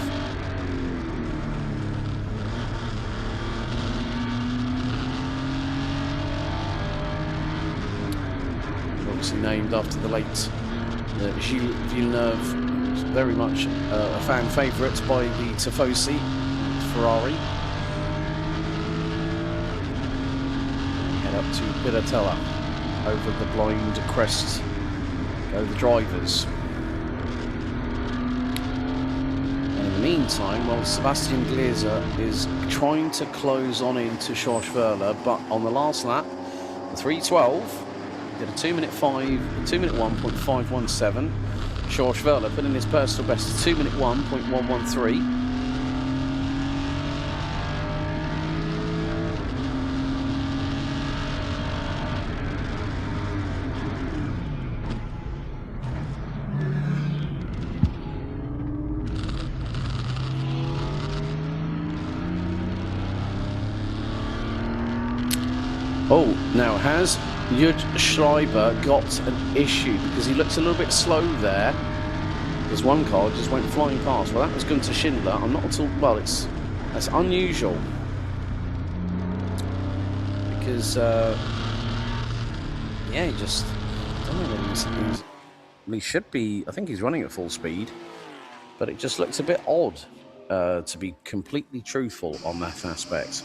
Obviously named after the late Gilles Villeneuve, very much a fan favourite by the Tifosi Ferrari. Head up to Piratella, over the blind crest go the drivers. And in the meantime, well, Sebastian Glaser is trying to close on into Schwarzwälder, but on the last lap, the 312 did a 2-minute 1.517. Schwarzwälder put in his personal best, 2-minute 1.113. Oh, now has Jud Schreiber got an issue because he looks a little bit slow there. There's one car just went flying past. Well, that was Gunther Schindler. I'm not at all, well, that's unusual because Yeah, he just, I don't know whether he should be, I think he's running at full speed, but it just looks a bit odd, to be completely truthful on that aspect.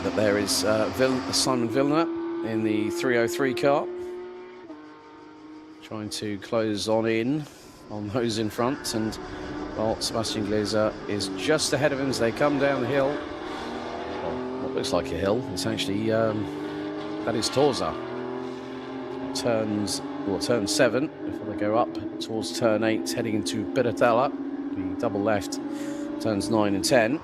But there is Simon Villeneuve in the 303 car, trying to close on those in front, and well, Sebastian Glaser is just ahead of him as they come down the hill. Well, what looks like a hill, it's actually, that is Torza. Turn 7, before they go up towards turn 8, heading into Piratella, the double left, turns 9 and 10.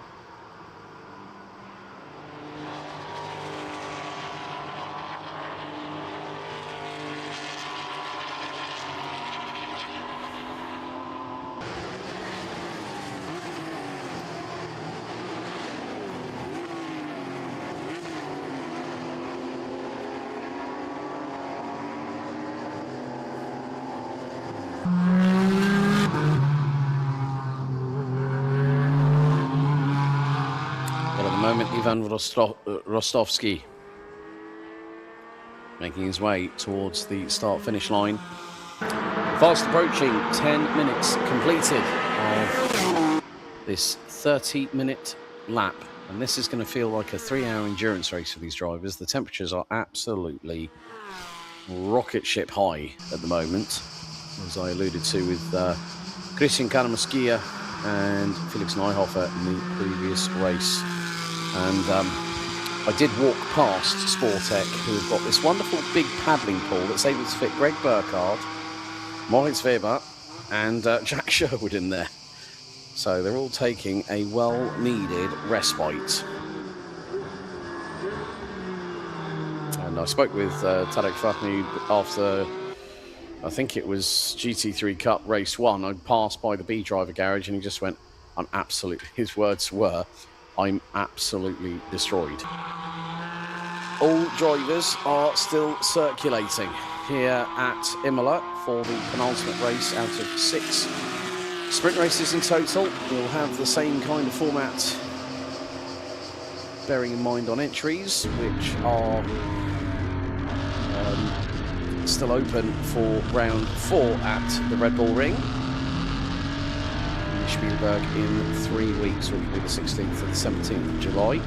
Ivan Rostovsky making his way towards the start-finish line. Fast approaching 10 minutes completed of this 30-minute lap. And this is going to feel like a 3-hour endurance race for these drivers. The temperatures are absolutely rocket ship high at the moment, as I alluded to with Christian Karamaskia and Felix Neuhofer in the previous race. And I did walk past Sportec, who have got this wonderful big paddling pool that's able to fit Greg Burkhardt, Moritz Weber, and Jack Sherwood in there. So they're all taking a well-needed respite. And I spoke with Tarek Fahmy after, I think it was GT3 Cup Race 1. I passed by the B driver garage and he just went, his words were, I'm absolutely destroyed. All drivers are still circulating here at Imola for the penultimate race out of 6 sprint races in total. We'll have the same kind of format, bearing in mind on entries, which are still open for round 4 at the Red Bull Ring. Spielberg in 3 weeks, which will be the 16th and the 17th of July.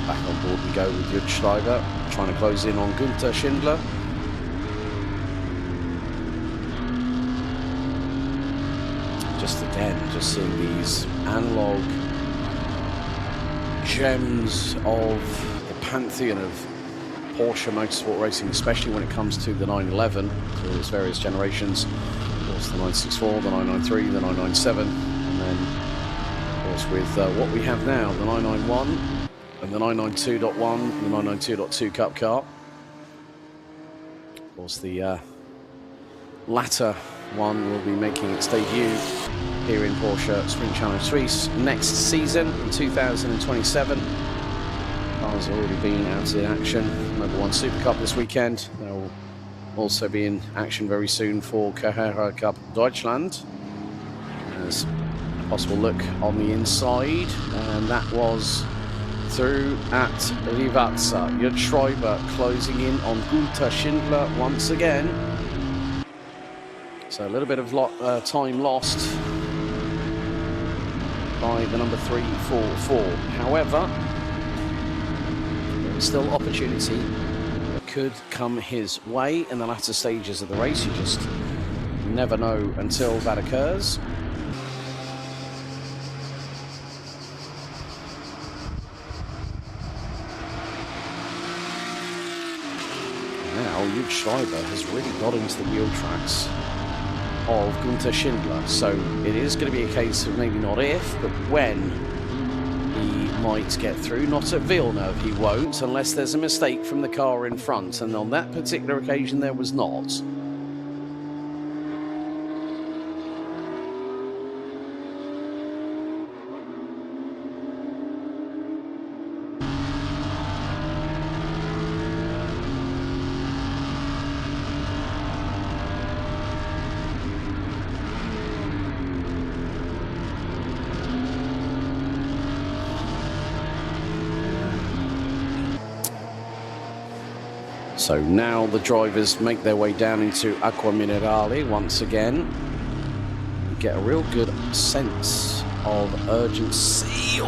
Back on board we go with Jürgen Schreiber, trying to close in on Günther Schindler. Just seeing these analog gems of pantheon of Porsche motorsport racing, especially when it comes to the 911 through its various generations. Of course, the 964, the 993, the 997, and then, of course, with what we have now, the 991 and the 992.1 and the 992.2 Cup car. Of course, the latter one will be making its debut here in Porsche Sprint Challenge Suisse next season in 2027. Cars have already been out in action. Number 1 Super Cup this weekend. There will also be in action very soon for Carrera Cup Deutschland. There's a possible look on the inside, and that was through at Rivazza. Jürgen Schreiber closing in on Günther Schindler once again. So a little bit of time lost by the number 344. However, there is still opportunity that could come his way in the latter stages of the race. You just never know until that occurs. Now, Jürgen Schreiber has really got into the wheel tracks of Günther Schindler, so it is going to be a case of maybe not if, but when he might get through. Not at Villeneuve, he won't, unless there's a mistake from the car in front, and on that particular occasion there was not. So now the drivers make their way down into Acqua Minerale once again. You get a real good sense of urgency.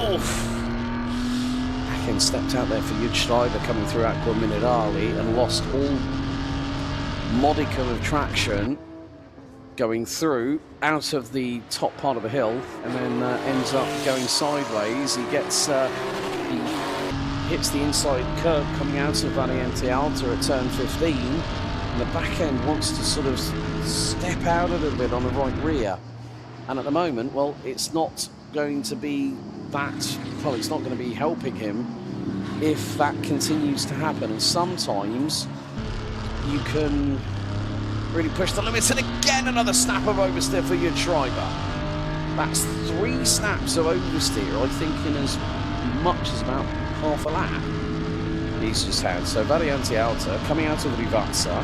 Back-end stepped out there for Schreiber coming through Acqua Minerale and lost all modicum of traction going through out of the top part of the hill, and then ends up going sideways. He gets he hits the inside curb coming out of Variante Alta at turn 15, and the back end wants to sort of step out a little bit on the right rear, and at the moment, well, it's not going to be that, well, it's not going to be helping him if that continues to happen. And sometimes you can really push the limits, and again another snap of oversteer for Schreiber. That's 3 snaps of oversteer, I think, in as much as about half a lap he's just had. So Variante Alta coming out of Rivazza,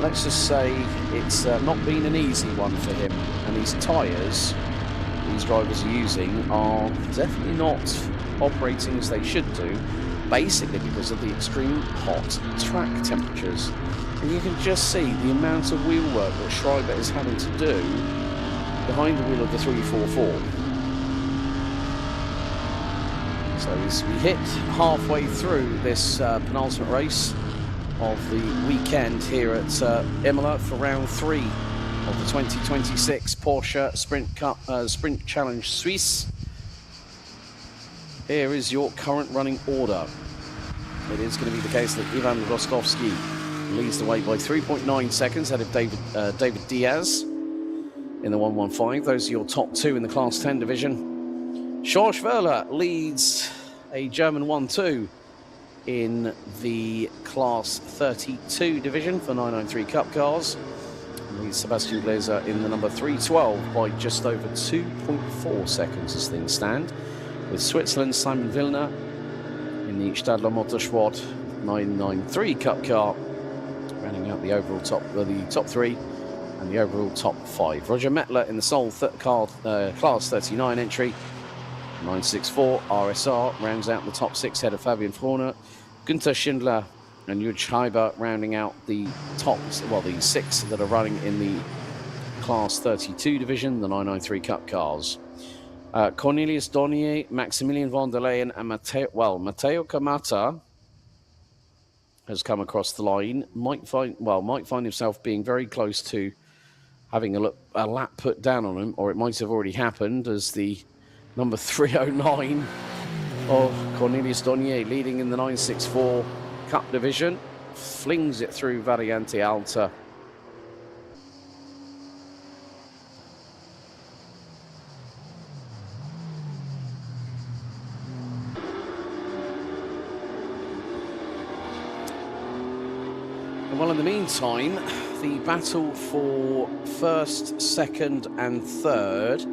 let's just say it's not been an easy one for him, and these tyres these drivers are using are definitely not operating as they should do, basically because of the extreme hot track temperatures. And you can just see the amount of wheel work that Schreiber is having to do behind the wheel of the 344. So as we hit halfway through this penultimate race of the weekend here at Imola for round 3 of the 2026 Porsche Sprint Challenge Suisse, here is your current running order. It is going to be the case that Ivan Rostovsky leads the way by 3.9 seconds ahead of David Diaz in the 115. Those are your top 2 in the Class 10 division. George Verler leads a German 1-2 in the Class 32 division for 993 Cup cars. Leads Sebastian Glaser in the number 312 by just over 2.4 seconds as things stand, with Switzerland's Simon Villeneuve in the Stadler Motorsport 993 Cup car, rounding out the overall top 3 and the overall top 5. Roger Mettler in the sole Class 39 entry, 964 RSR, rounds out the top 6 ahead of Fabian Frohner. Günther Schindler and Jürgen Schreiber rounding out the tops, well, the 6 that are running in the Class 32 division, the 993 Cup cars. Cornelius Dornier, Maximilian von der Leyen, and Matteo Camata has come across the line. Might find himself being very close to having a lap put down on him, or it might have already happened, as the number 309 of Cornelius Dornier, leading in the 964 Cup division, flings it through Variante Alta. Well, in the meantime, the battle for first, second and third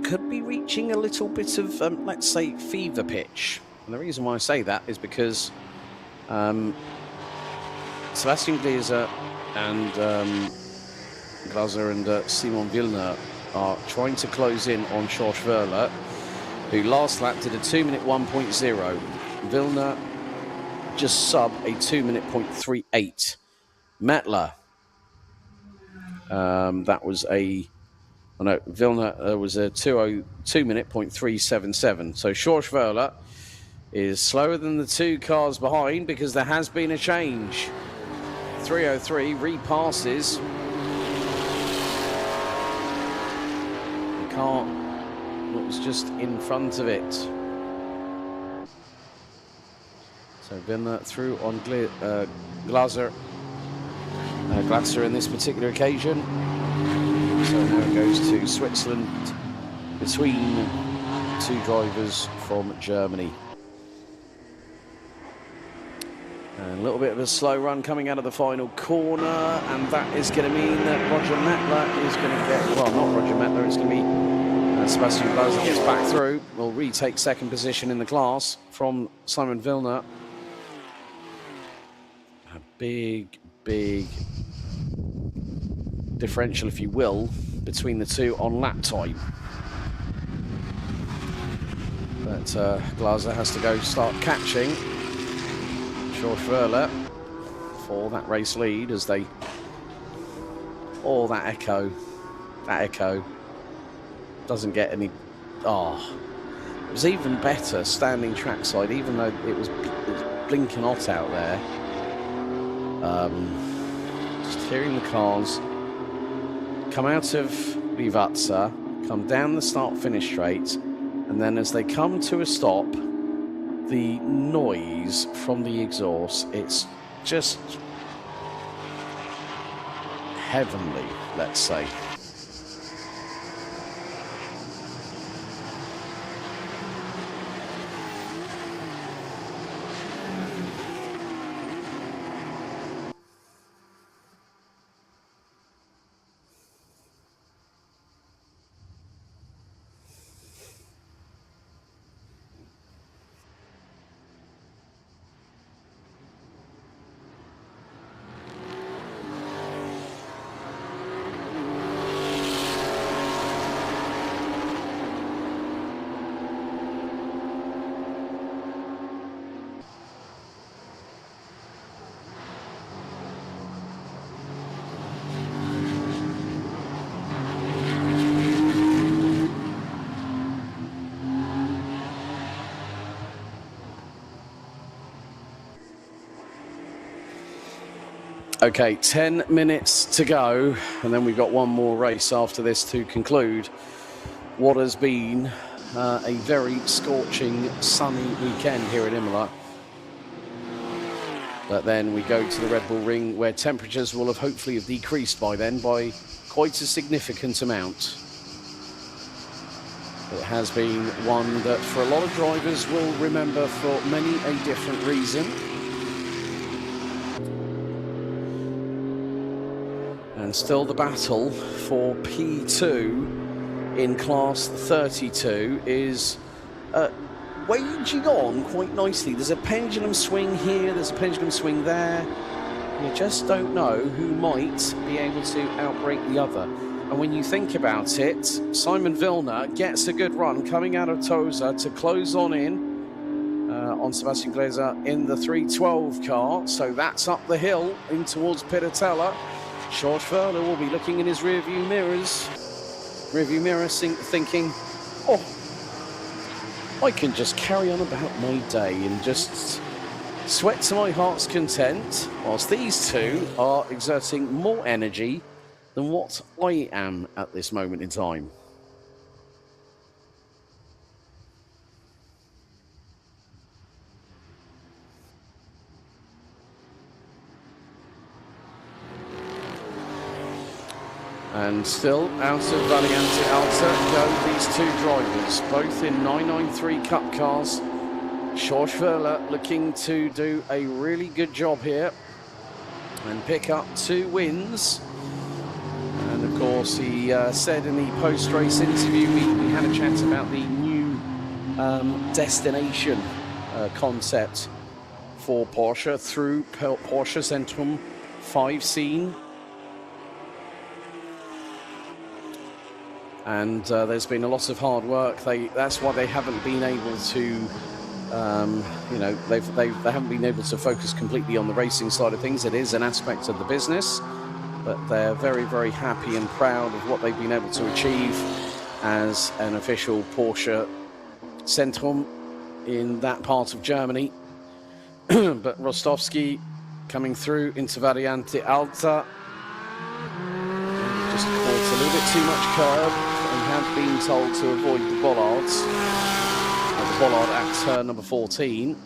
could be reaching a little bit of, let's say, fever pitch. And the reason why I say that is because Sebastian Glaser and Simon Villeneuve are trying to close in on George Verler, who last lap did a 2-minute 1.0. Villeneuve just sub a 2-minute 0.38. Mettler, that was Villeneuve was a 2-minute 0.377. So George Verler is slower than the 2 cars behind because there has been a change. 303 repasses the car that was just in front of it. So Villeneuve through on Glaser in this particular occasion. So now it goes to Switzerland between 2 drivers from Germany. And a little bit of a slow run coming out of the final corner, and that is going to mean that Roger Mettler is going to get, well, not Roger Mettler, it's going to be Sebastian Glaser gets back through, will retake second position in the class from Simon Villeneuve. A big differential, if you will, between the 2 on lap time. But Glaser has to go start catching Schorschwerler for that race lead as they... Oh, that echo. That echo doesn't get any... Oh, it was even better standing trackside, even though it was blinking hot out there. Just hearing the cars come out of Livazza, come down the start-finish straight, and then as they come to a stop, the noise from the exhaust, it's just heavenly, let's say. Okay, 10 minutes to go, and then we've got one more race after this to conclude what has been a very scorching, sunny weekend here at Imola. But then we go to the Red Bull Ring, where temperatures will have hopefully decreased by then by quite a significant amount. It has been one that for a lot of drivers will remember for many a different reason. And still the battle for P2 in class 32 is waging on quite nicely. There's a pendulum swing here, there's a pendulum swing there. You just don't know who might be able to outbreak the other. And when you think about it, Simon Vilna gets a good run coming out of Tosa to close on in on Sebastian Glazer in the 312 car. So that's up the hill in towards Piratella. Schorschwerler will be looking in his rearview mirror thinking, oh, I can just carry on about my day and just sweat to my heart's content, whilst these two are exerting more energy than what I am at this moment in time. And still out of Valiante Alta go these two drivers, both in 993 Cup cars. Schorschwerler looking to do a really good job here and pick up 2 wins. And of course, he said in the post-race interview, we had a chat about the new destination concept for Porsche through Porsche Zentrum 5 scene. And there's been a lot of hard work. That's why they haven't been able to, you know, they haven't been able to focus completely on the racing side of things. It is an aspect of the business, but they're very, very happy and proud of what they've been able to achieve as an official Porsche Zentrum in that part of Germany. But Rostovsky coming through into Variante Alta. Just caught a little bit too much curb. Have been told to avoid the bollards. The bollard at turn number 14.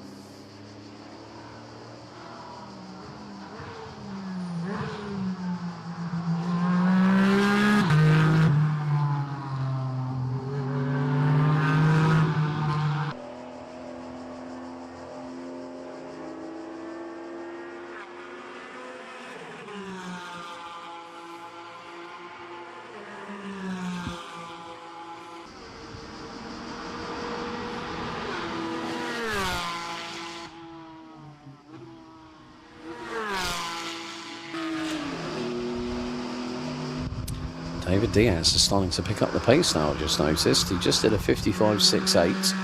David Diaz is starting to pick up the pace now, I just noticed. He just did a 55.68.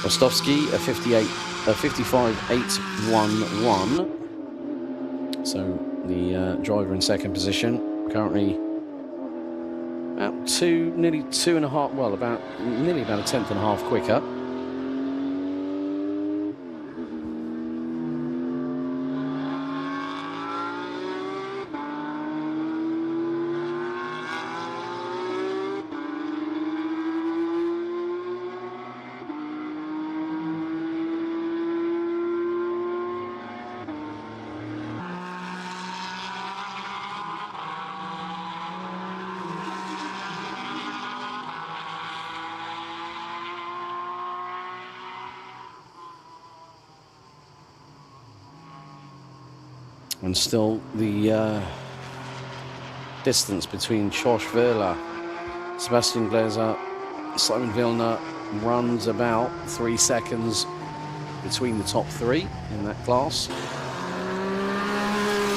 Rostovsky a 58 55.811. So the driver in second position, currently about nearly 2.5, well, nearly about a tenth and a half quicker. And still the distance between Josh Verla, Sebastian Gläser, Simon Vilna runs about 3 seconds between the top three in that class.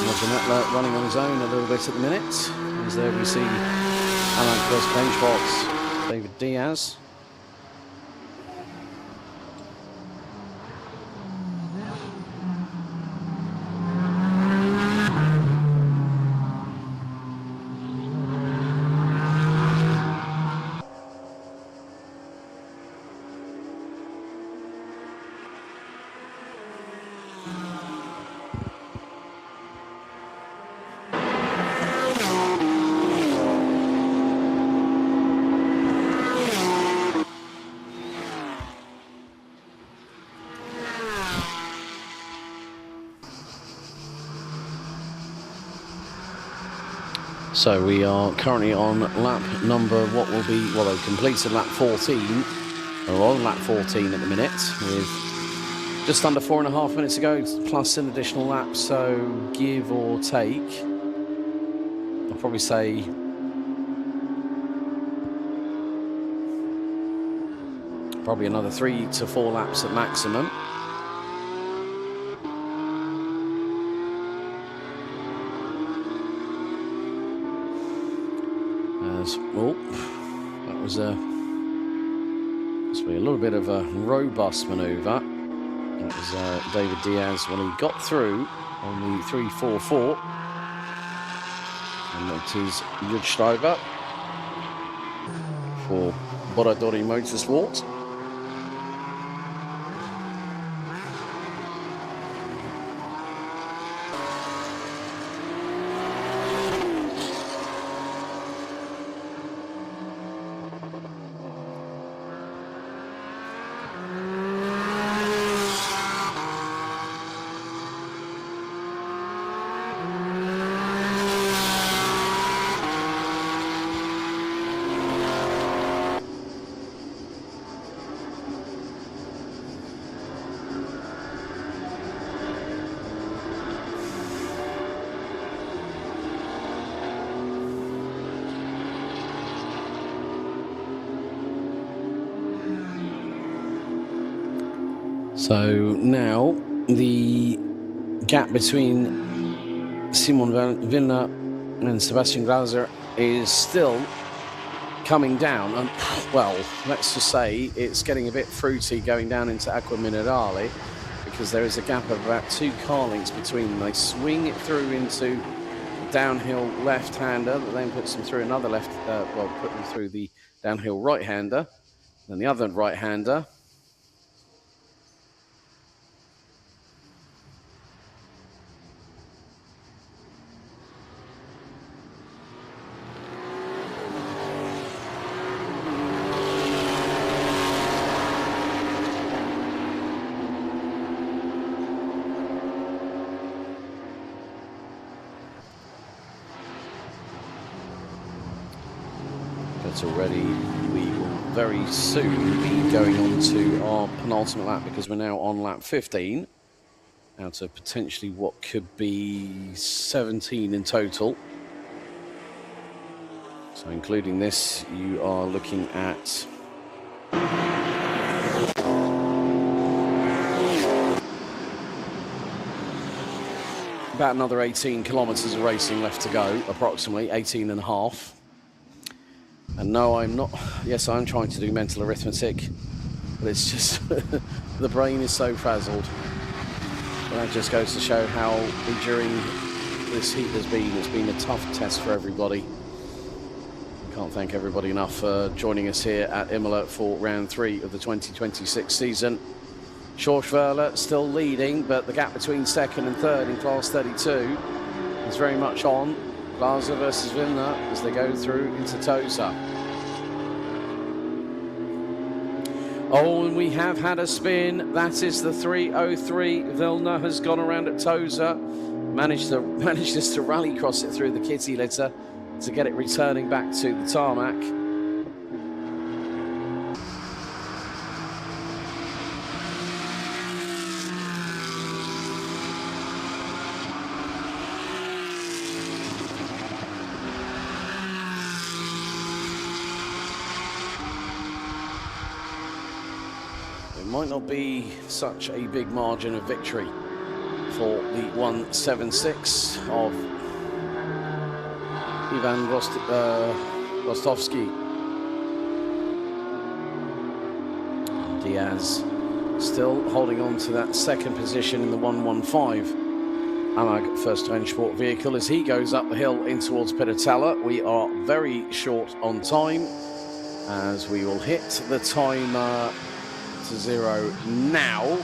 Roger Mettler running on his own a little bit at the minute. As there we see Alain Benchbox, David Diaz. So we are currently on lap number, what will be, well, they've completed lap 14, or on lap 14 at the minute, with just under 4.5 minutes to go, plus an additional lap, so give or take, I'll probably say probably another 3 to 4 laps at maximum. Oh, that was a little bit of a robust manoeuvre. That was David Diaz when he got through on the 344. And that is Judge Steiber for Boradori Motorsport. So now the gap between Simon Vilna and Sebastian Gläser is still coming down. And, well, let's just say it's getting a bit fruity going down into Acqua Minerale, because there is a gap of about 2 car lengths between them. They swing it through into downhill left-hander that then puts them through another put them through the downhill right-hander, then the other right-hander. Already, we will very soon be going on to our penultimate lap, because we're now on lap 15 out of potentially what could be 17 in total. So including this, you are looking at about another 18 kilometers of racing left to go, approximately 18 and a half. And no, I'm not. Yes, I'm trying to do mental arithmetic, but it's just the brain is so frazzled. And that just goes to show how enduring this heat has been. It's been a tough test for everybody. Can't thank everybody enough for joining us here at Imola for round 3 of the 2026 season. Schorschwerler still leading, but the gap between second and third in class 32 is very much on. Glaser versus Vilna as they go through into Tosa. Oh, and we have had a spin. That is the 303. Vilna has gone around at Tosa. Managed just to rally cross it through the kitty litter to get it returning back to the tarmac. It might not be such a big margin of victory for the 176 of Ivan Rostovsky. Diaz still holding on to that second position in the 115 Amag First Range Sport vehicle as he goes up the hill in towards Piratella. We are very short on time as we will hit the timer to 0 now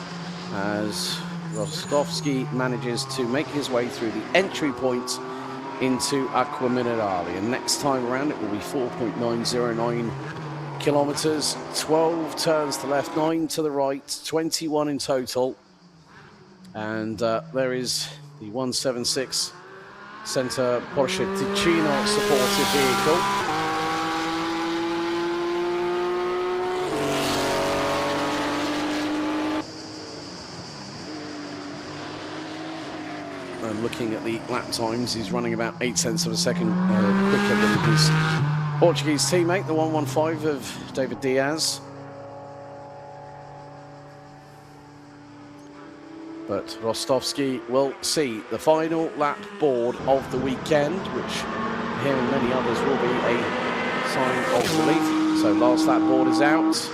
as Rostovsky manages to make his way through the entry point into Acqua Minerale. And next time around it will be 4.909 kilometers, 12 turns to the left, 9 to the right, 21 in total. And there is the 176 Center Porsche Ticino supported vehicle. Looking at the lap times, he's running about 8 tenths of a second quicker than his Portuguese teammate, the 115 of David Diaz. But Rostovsky will see the final lap board of the weekend, which for him and many others will be a sign of relief. So last lap board is out.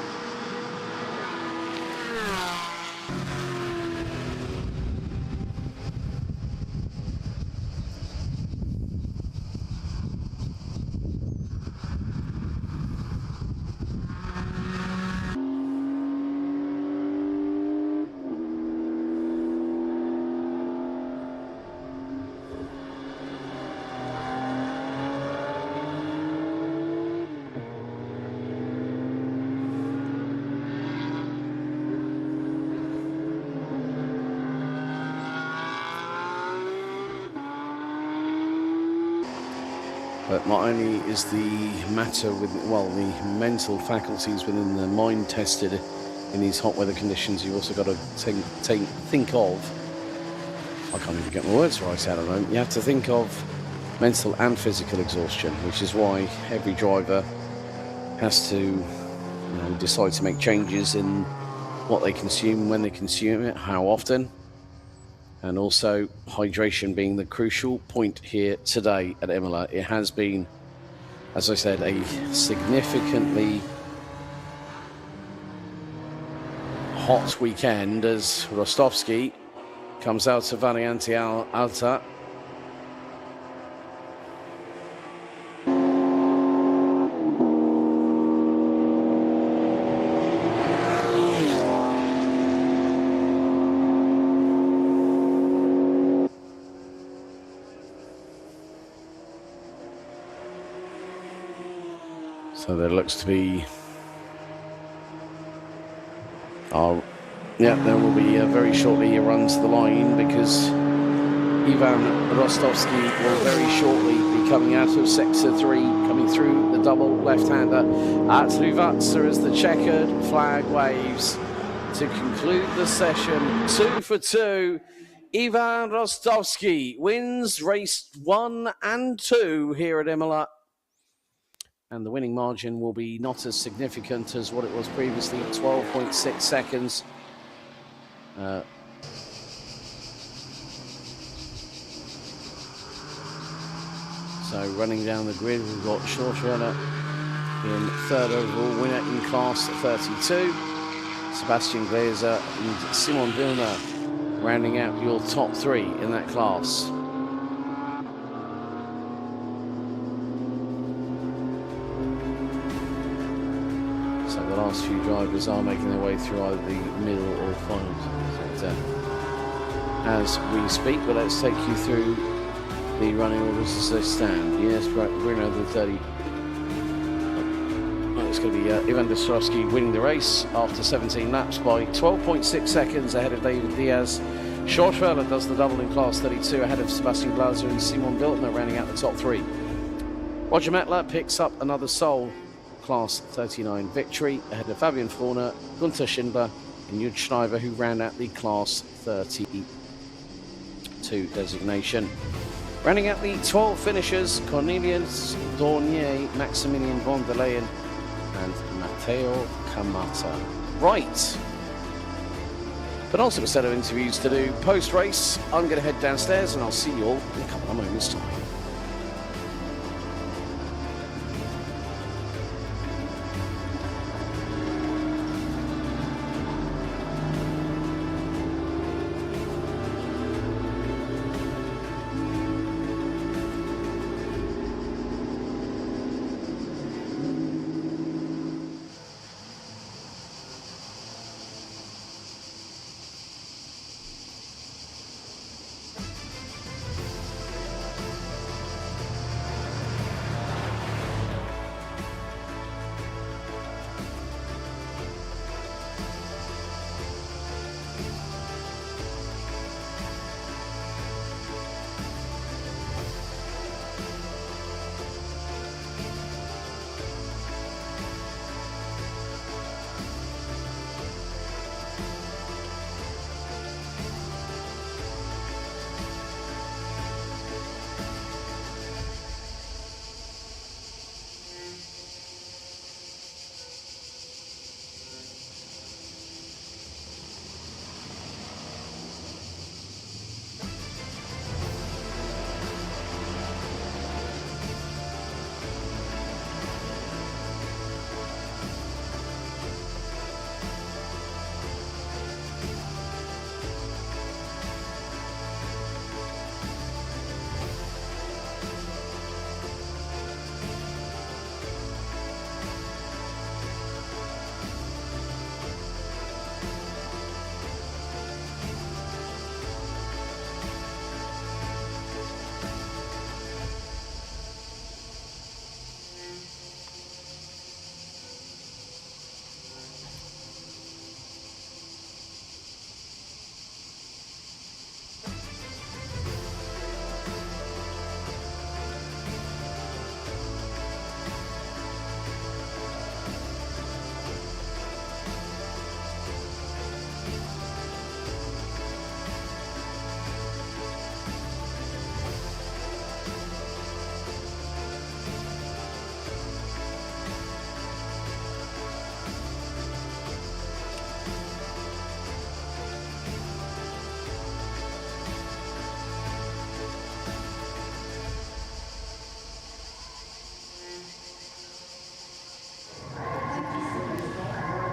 But not only is the matter with, well, the mental faculties within the mind tested in these hot weather conditions, you've also got to think of, I can't even get my words right at the moment, you have to think of mental and physical exhaustion, which is why every driver has to decide to make changes in what they consume, when they consume it, how often. And also hydration being the crucial point here today at Imola. It has been, as I said, a significantly hot weekend as Rostovsky comes out of Variante Alta. So there looks to be, there will be very shortly a run to the line because Ivan Rostovsky will very shortly be coming out of sector 3, coming through the double left-hander at Luvatsa as the checkered flag waves to conclude the session. 2 for 2. Ivan Rostovsky wins race 1 and 2 here at Imola. And the winning margin will be not as significant as what it was previously, 12.6 seconds. So running down the grid, we've got Schorschwerler in third overall, winner in class 32. Sebastian Glaser and Simon Vilna rounding out your top 3 in that class. So the last few drivers are making their way through either the middle or finals as we speak, but let's take you through the running orders as they stand. Yes, Bruno, the 30. It's going to be Ivan Destrovsky winning the race after 17 laps by 12.6 seconds ahead of David Diaz. Schortfeller does the double in class 32 ahead of Sebastian Glaser and Simon Wiltner rounding out the top 3. Roger Mettler picks up another sole class 39 victory ahead of Fabian Forner, Gunther Schindler and Jud Schneiver, who round out the class 32 designation. Rounding out the 12 finishers, Cornelius Dornier, Maximilian von der Leyen and Matteo Camata. Right. Penultimate set of interviews to do post-race. I'm going to head downstairs and I'll see you all in a couple of moments' time.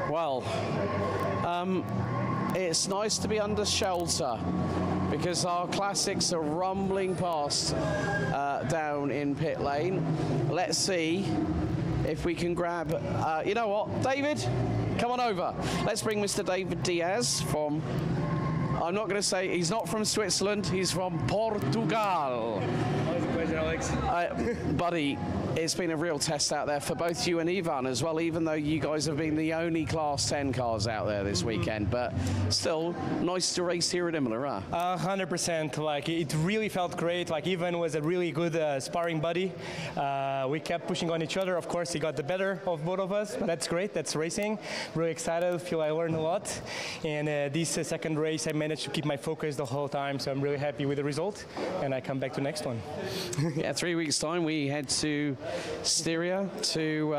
Well, it's nice to be under shelter because our classics are rumbling past down in pit lane. Let's see if we can grab, you know what, David, come on over. Let's bring Mr. David Diaz from, I'm not going to say, he's not from Switzerland, he's from Portugal. Always a pleasure, Alex. Buddy, it's been a real test out there for both you and Ivan as well, even though you guys have been the only Class 10 cars out there this weekend, but still nice to race here at Imola, huh? 100%. Like, it really felt great. Like, Ivan was a really good sparring buddy. We kept pushing on each other. Of course, he got the better of both of us, but that's great. That's racing. Really excited. Feel I learned a lot. And this second race, I managed managed to keep my focus the whole time, so I'm really happy with the result, and I come back to next one. Yeah, 3 weeks' time we head to Styria, to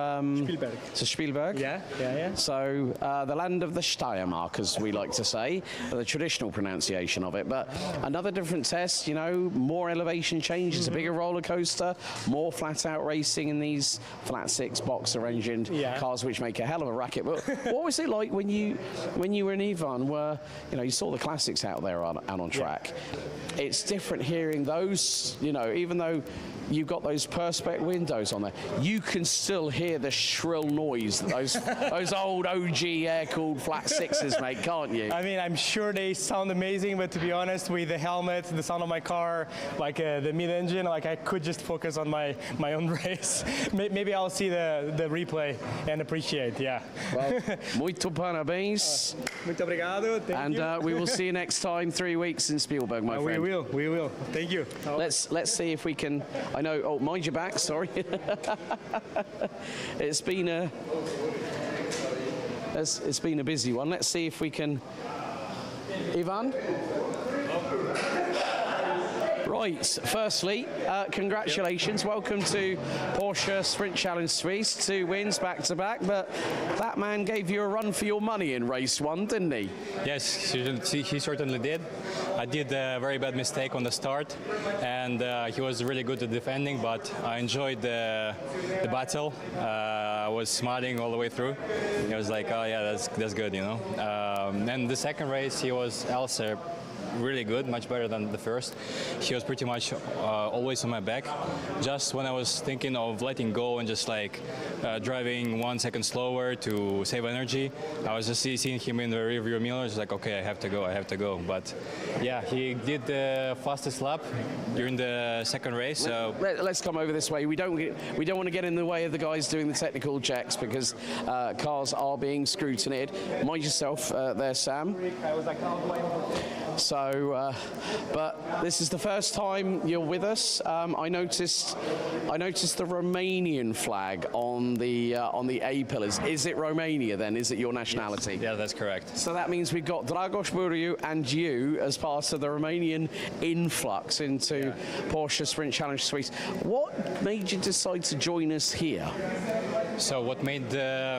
Spielberg. Yeah. So the land of the Steiermark, as we like to say, the traditional pronunciation of it. But another different test, you know, more elevation changes, a bigger roller coaster, more flat-out racing in these flat six boxer-engined cars, which make a hell of a racket. But what was it like when you were in Ivan? Where you saw the classics out there out on track. It's different hearing those. You know, even though you've got those perspex windows on there, you can still hear the shrill noise that those old OG air-cooled flat sixes make, can't you? I mean, I'm sure they sound amazing, but to be honest, with the helmet, the sound of my car, like the mid-engine, like I could just focus on my own race. Maybe I'll see the replay and appreciate. Yeah. Well, muito parabéns. Muito obrigado. Thank you. And we will see you next time, 3 weeks in Spielberg, my friend. We will. Thank you. Let's see if we can. I know. Oh, mind your back. Sorry. It's been a busy one. Let's see if we can. Ivan. Right, firstly, congratulations. Welcome to Porsche Sprint Challenge Suisse. 2 wins back-to-back, but that man gave you a run for your money in race 1, didn't he? Yes, he certainly did. I did a very bad mistake on the start, and he was really good at defending, but I enjoyed the battle. I was smiling all the way through. It was like, oh yeah, that's good, you know. And the second race, he was also really good, much better than the first. He was pretty much always on my back. Just when I was thinking of letting go and just like driving 1 second slower to save energy, I was just seeing him in the rearview mirror. It's like, okay, I have to go. But yeah, he did the fastest lap during the second race. So let's come over this way. We don't want to get in the way of the guys doing the technical checks because cars are being scrutinized. Mind yourself there, Sam. So, but this is the first time you're with us. I noticed the Romanian flag on the A pillars. Is it Romania then? Is it your nationality? Yes. Yeah, that's correct. So that means we've got Dragoș Buriu and you as part of the Romanian influx into Porsche Sprint Challenge Suisse. What made you decide to join us here? So what made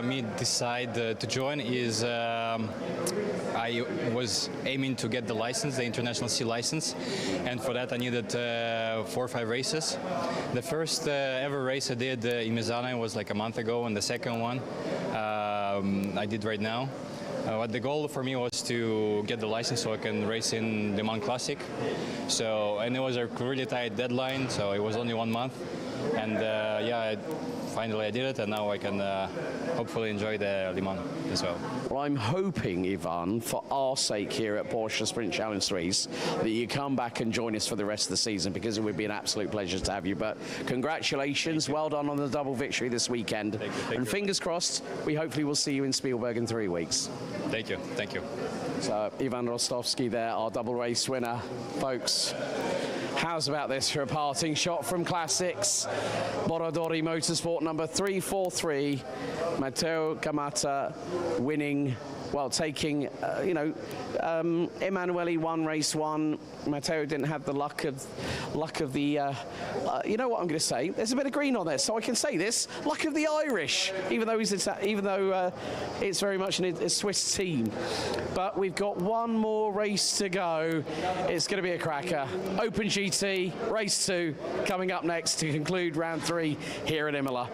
me decide to join is I was aiming to get the license, the International C license, and for that I needed 4 or 5 races. The first ever race I did in Misano was like a month ago, and the second one I did right now. But the goal for me was to get the license so I can race in Le Mans Classic. So, and it was a really tight deadline, so it was only 1 month. And finally I did it, and now I can hopefully enjoy the Le Mans as well. Well, I'm hoping, Ivan, for our sake here at Porsche Sprint Challenge Suisse, that you come back and join us for the rest of the season, because it would be an absolute pleasure to have you. But congratulations, well done on the double victory this weekend. Thank you. Fingers crossed, we hopefully will see you in Spielberg in 3 weeks. Thank you. So, Ivan Rostovsky there, our double race winner. Folks, how's about this for a parting shot from Classics? Borodori Motorsport number 343. Matteo Camata winning, well, taking, Emanuele won race 1. Matteo didn't have the luck of the, you know what I'm going to say? There's a bit of green on there, so I can say this: luck of the Irish, even though it's very much a Swiss team. But we've got one more race to go. It's going to be a cracker. Open GT race 2 coming up next to conclude round 3 here at Imola.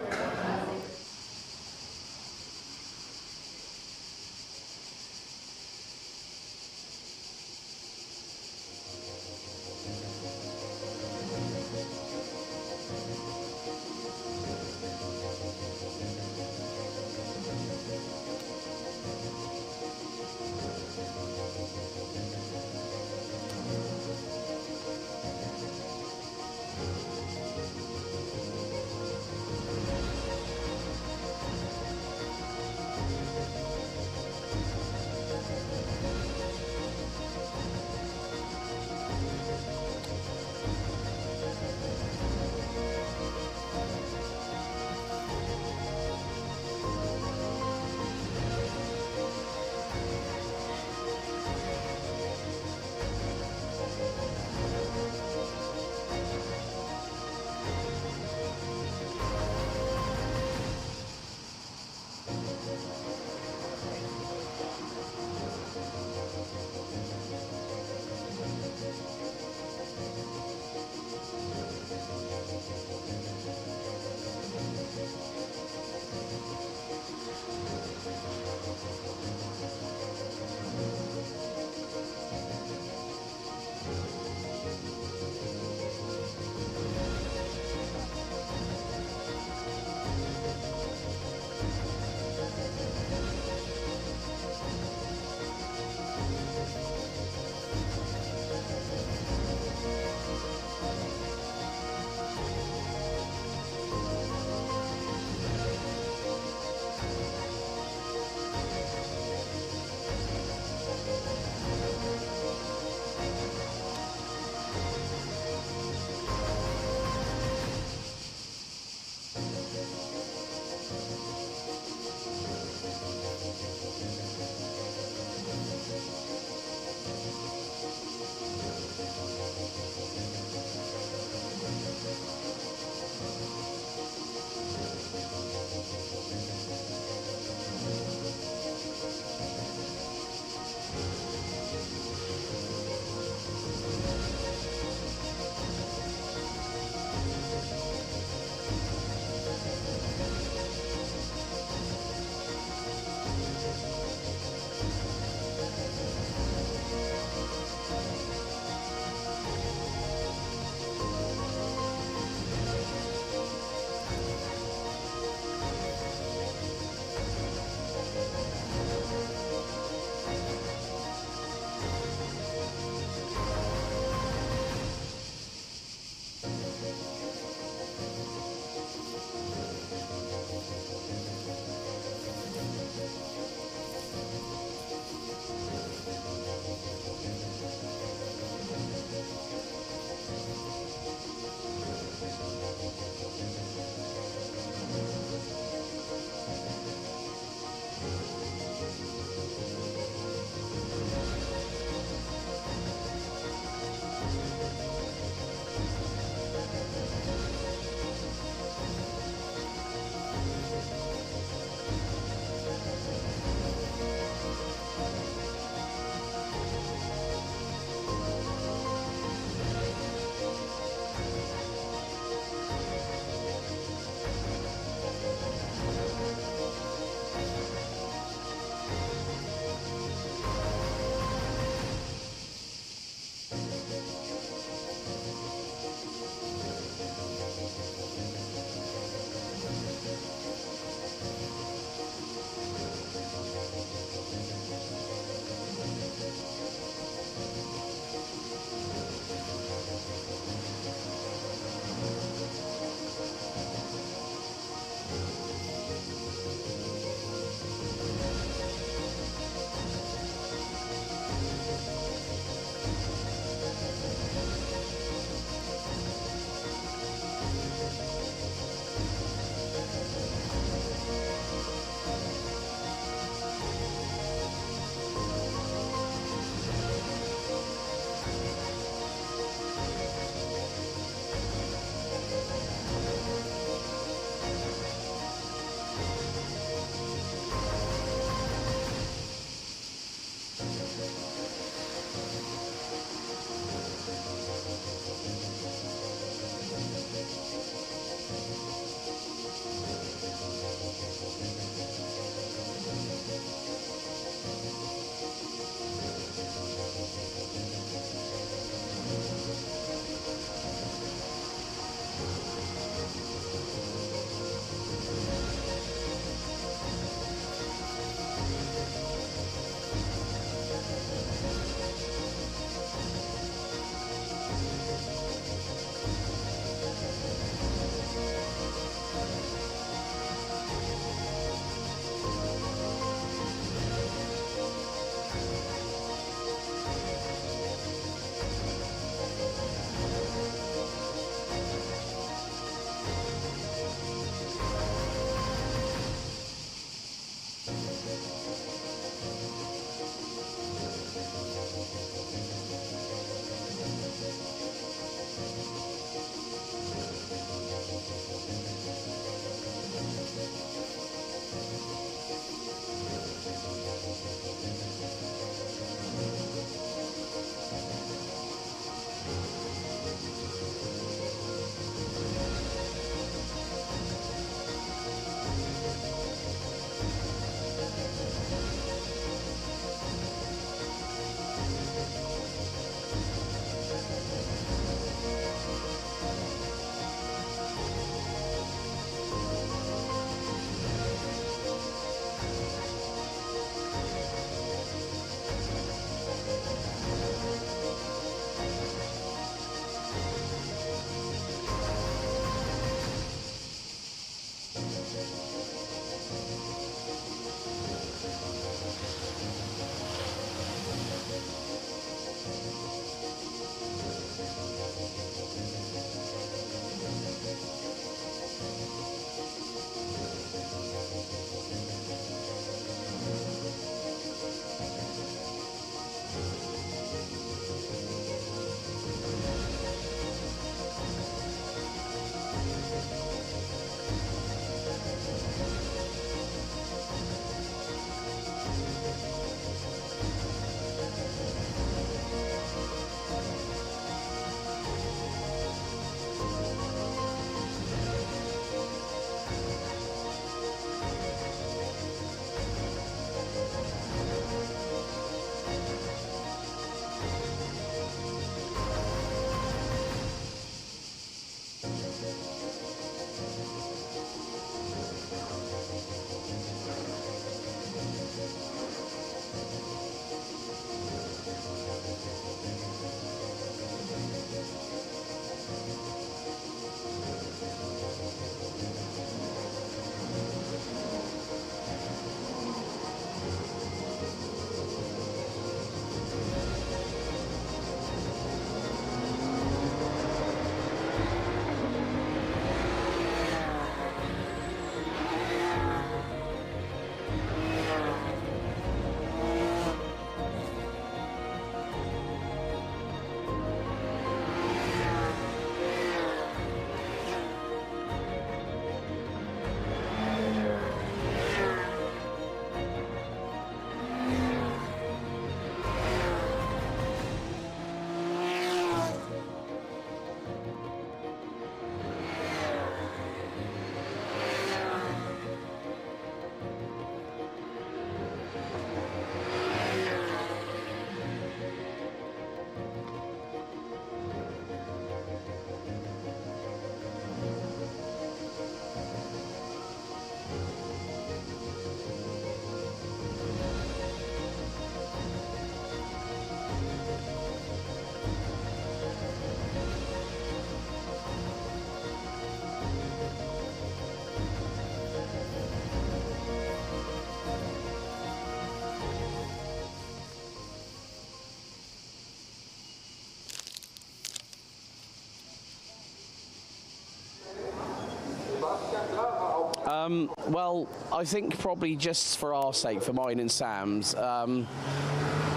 Well, I think probably just for our sake, for mine and Sam's,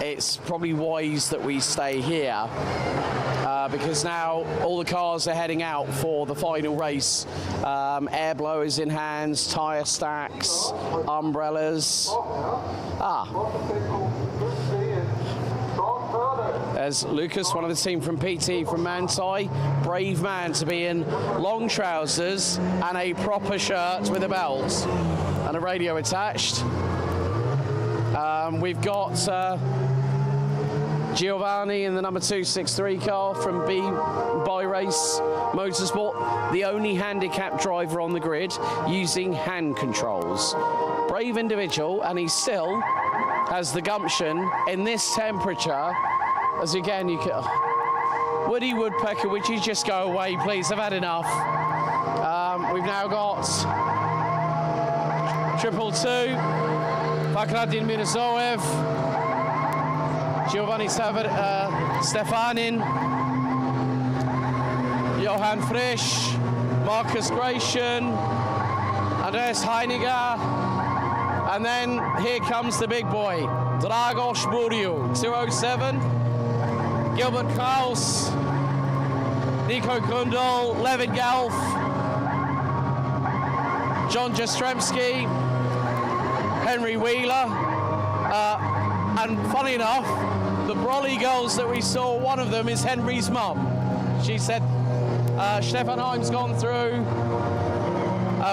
it's probably wise that we stay here because now all the cars are heading out for the final race. Air blowers in hands, tyre stacks, umbrellas. There's Lucas, one of the team from PT from Manti. Brave man to be in long trousers and a proper shirt with a belt and a radio attached. We've got Giovanni in the number 263 car from B by Race Motorsport, the only handicap driver on the grid using hand controls. Brave individual, and he still has the gumption in this temperature. As again, you can. Woody Woodpecker, would you just go away, please? I've had enough. We've now got 222, Fakradin Mirzoev, Giovanni Stefanin, Johan Frisch, Marcus Gratian, Andreas Heiniger, and then here comes the big boy, Dragos Buriu, 207, Gilbert Kraus, Nico Grundl, Levin Galf, John Jastrzemski, Henry Wheeler, and funny enough, the Brolly girls that we saw, one of them is Henry's mum. She said Stefan Heim's gone through.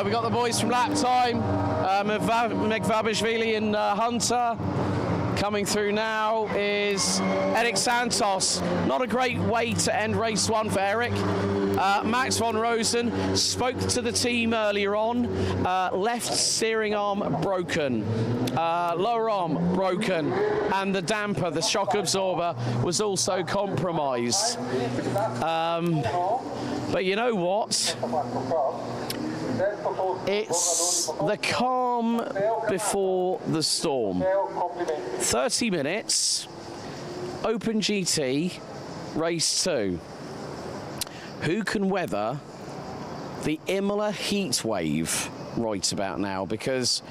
We got the boys from Lap Time, Megvabishvili and Hunter. Coming through now is Eric Santos. Not a great way to end race one for Eric. Max von Rosen spoke to the team earlier on. Left steering arm broken, lower arm broken, and the damper, the shock absorber, was also compromised. But you know what? It's the calm before the storm. 30 minutes, Open GT, race 2. Who can weather the Imola heat wave right about now? Because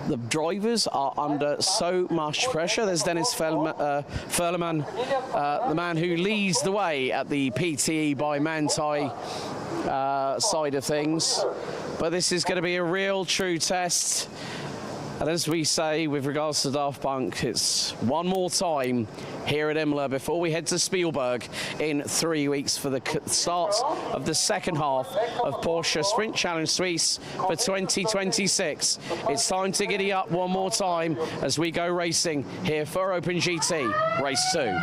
the drivers are under so much pressure. There's Dennis Furleman, the man who leads the way at the PTE by Manti side of things. But this is going to be a real true test. And as we say with regards to Daft Punk, it's one more time here at Imola before we head to Spielberg in 3 weeks for the start of the second half of Porsche Sprint Challenge Suisse for 2026. It's time to giddy up one more time as we go racing here for Open GT Race 2.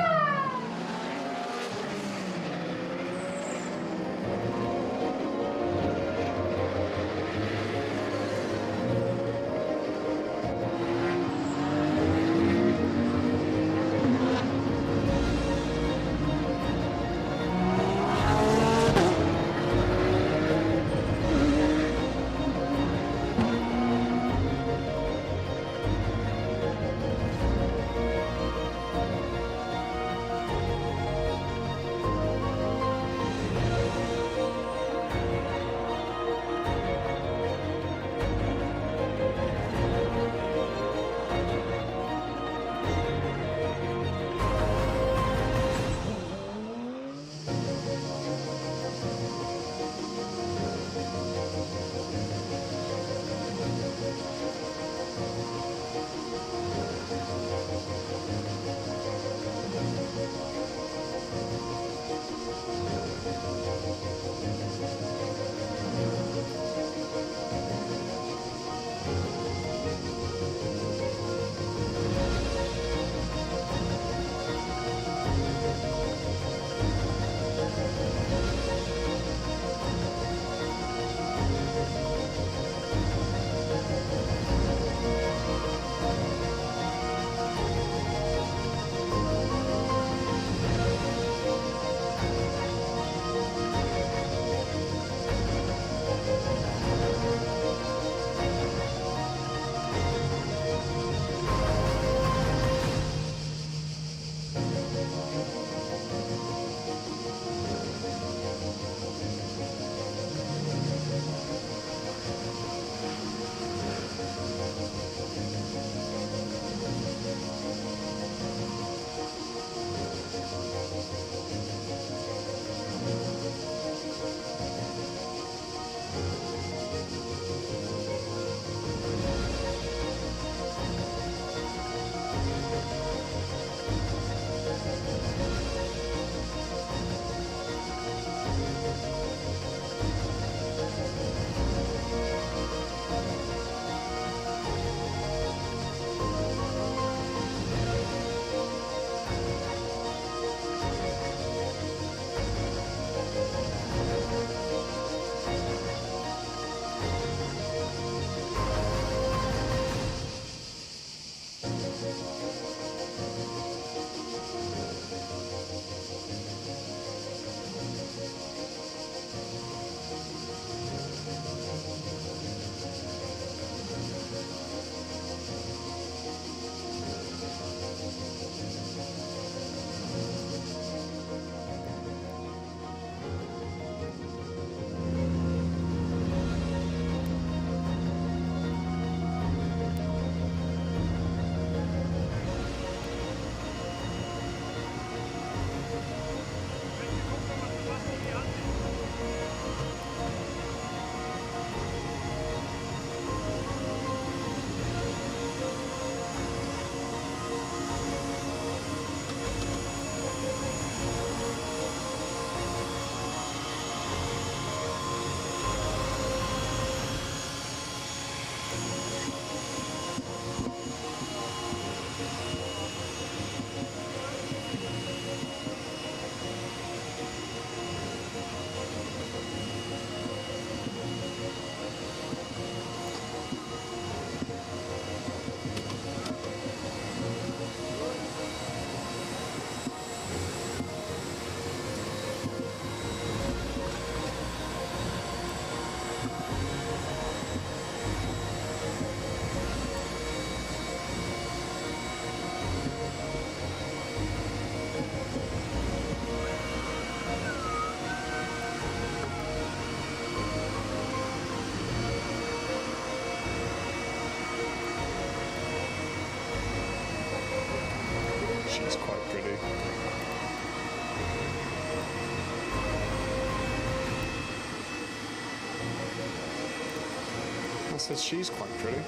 says she's quite pretty.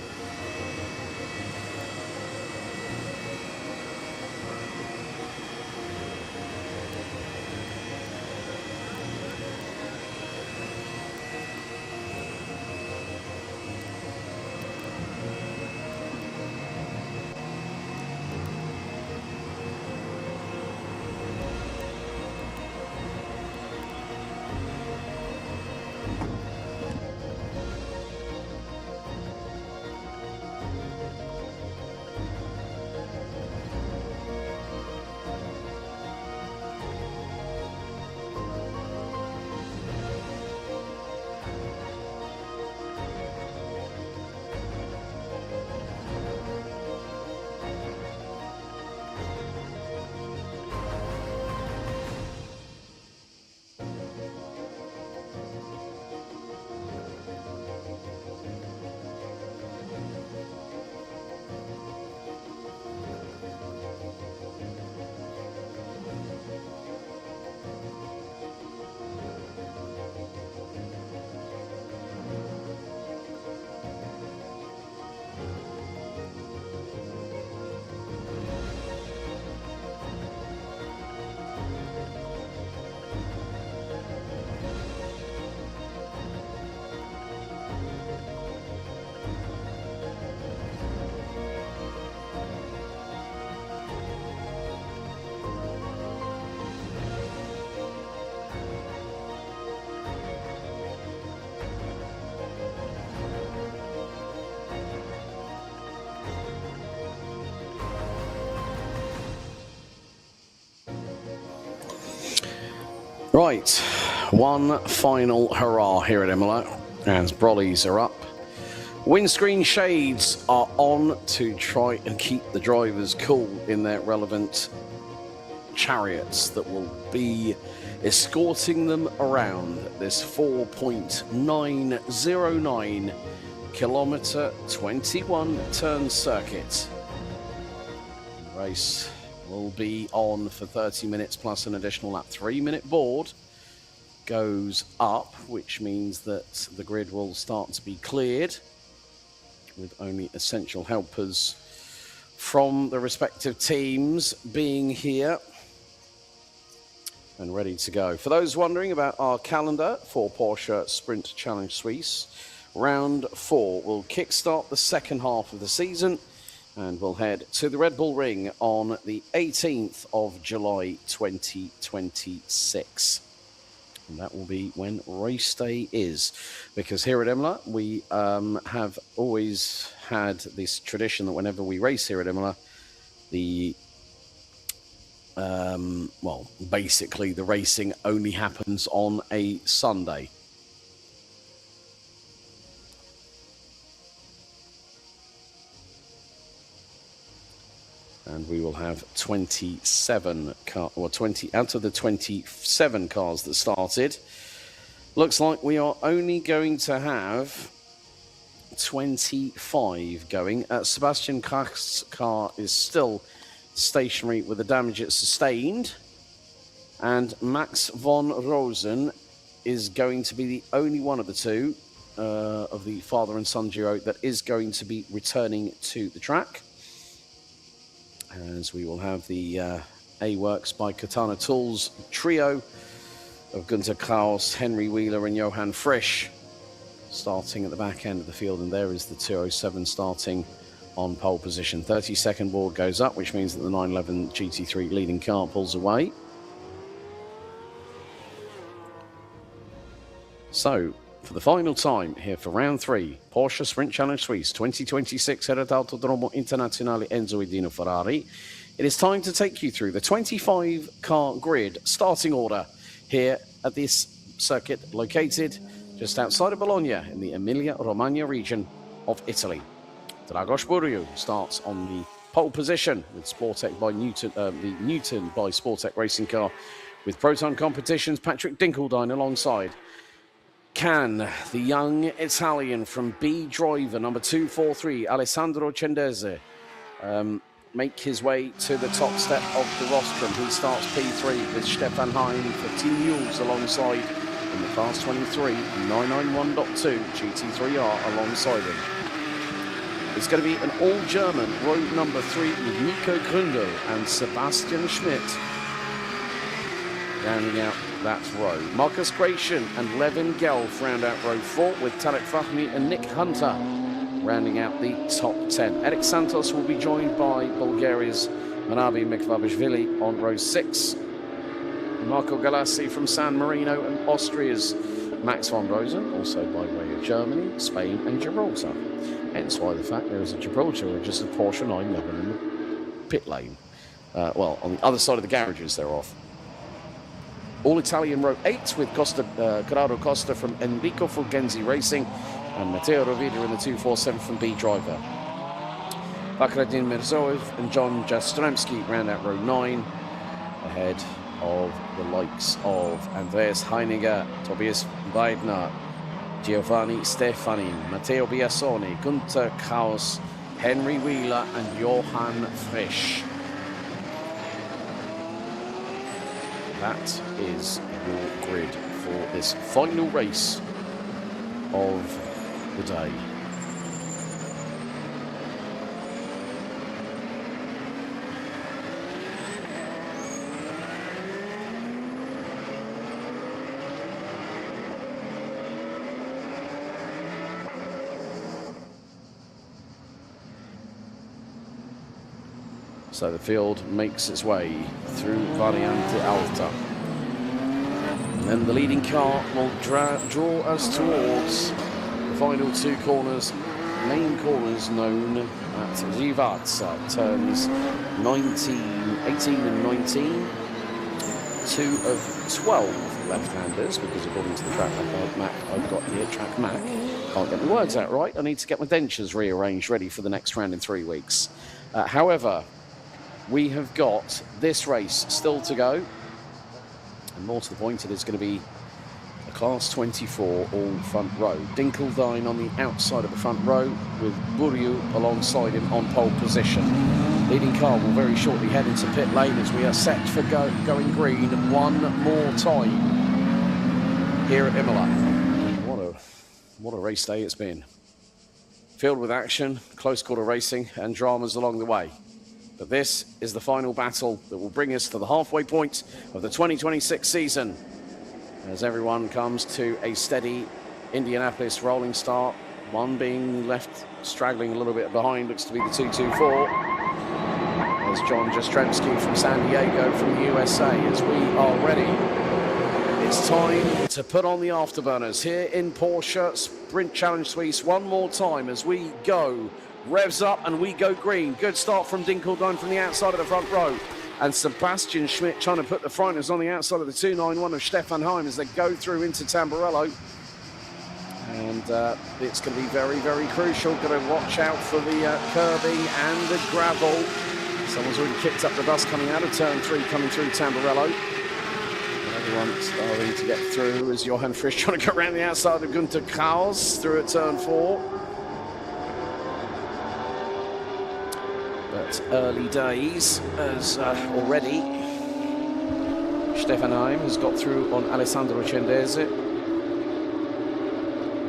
Right, one final hurrah here at Imola as brollies are up. Windscreen shades are on to try and keep the drivers cool in their relevant chariots that will be escorting them around this 4.909 kilometre 21 turn circuit. The race will be on for 30 minutes plus an additional lap. 3-minute board goes up, which means that the grid will start to be cleared with only essential helpers from the respective teams being here and ready to go. For those wondering about our calendar for Porsche Sprint Challenge Suisse, round 4 will kickstart the second half of the season and we'll head to the Red Bull Ring on the 18th of July 2026. And that will be when race day is. Because here at Imola, we have always had this tradition that whenever we race here at Imola, basically the racing only happens on a Sunday. And we will have 27 20 out of the 27 cars that started. Looks like we are only going to have 25 going. Sebastian Krach's car is still stationary with the damage it sustained. And Max von Rosen is going to be the only one of the two of the father and son duo that is going to be returning to the track. As we will have the A-Works by Katana Tools trio of Gunther Kraus, Henry Wheeler and Johann Frisch starting at the back end of the field. And there is the 207 starting on pole position. 30-second board goes up, which means that the 911 GT3 leading car pulls away. So, for the final time here for round 3, Porsche Sprint Challenge Suisse 2026 here at Autodromo Internazionale Enzo e Dino Ferrari. It is time to take you through the 25-car grid starting order here at this circuit located just outside of Bologna in the Emilia-Romagna region of Italy. Dragos Buriu starts on the pole position with Sportec by Newton, the Newton by Sportec racing car with Proton Competitions Patrick Dinkeldine alongside. Can the young Italian from B Driver, number 243, Alessandro Cendese, make his way to the top step of the rostrum? He starts P3 with Stefan Hein for Team Mules alongside in the Class 23 991.2 GT3R alongside him. It's going to be an all-German row number 3 with Nico Gründel and Sebastian Schmidt rounding out that row. Marcus Gratian and Levin Gelf round out row 4 with Tarek Fahmy and Nick Hunter rounding out the top 10. Eric Santos will be joined by Bulgaria's Manabi Mikvabishvili on row 6. Marco Galassi from San Marino and Austria's Max von Rosen, also by way of Germany, Spain and Gibraltar. Hence why the fact there is a Gibraltar registered Porsche 911 in the pit lane. Well, on the other side of the garages they're off. All Italian row 8 with Corrado Costa from Enrico Fulgenzi Racing and Matteo Rovida in the 247 from B Driver. Fakhreddin Mirzoev and John Jastrzemski round out row 9 ahead of the likes of Andreas Heiniger, Tobias Weidner, Giovanni Stefani, Matteo Biasoni, Gunther Kraus, Henry Wheeler and Johann Frisch. That is your grid for this final race of the day. So the field makes its way through Variante Alta. And then the leading car will draw us towards the final 2 corners, main corners known at Rivazza, turns 18 and 19. 2 of 12 left-handers, because according to the track map I've got here, track Mac, can't get the words out right. I need to get my dentures rearranged, ready for the next round in 3 weeks. However, we have got this race still to go, and more to the point, it is going to be a Class 24 all front row. Dinkeldine on the outside of the front row with Buryu alongside him on pole position. Leading car will very shortly head into pit lane as we are set for going green one more time here at Imola. What a race day it's been. Filled with action, close quarter racing and dramas along the way. But this is the final battle that will bring us to the halfway point of the 2026 season, as everyone comes to a steady Indianapolis rolling start. One being left straggling a little bit behind, looks to be the 224. There's John Jastrzemski from San Diego from the USA as we are ready. It's time to put on the afterburners here in Porsche Sprint Challenge Suisse one more time as we go. Revs up and we go green. Good start from Dinkeldine from the outside of the front row. And Sebastian Schmidt trying to put the frighteners on the outside of the 291 of Stefan Heim as they go through into Tamburello. And it's going to be very, very crucial. Got to watch out for the curbing and the gravel. Someone's already kicked up the dust coming out of turn 3, coming through Tamburello. Everyone starting to get through as Johann Frisch trying to go around the outside of Gunther Kraus through at turn 4. But early days as already Stefan Heim has got through on Alessandro Cendese.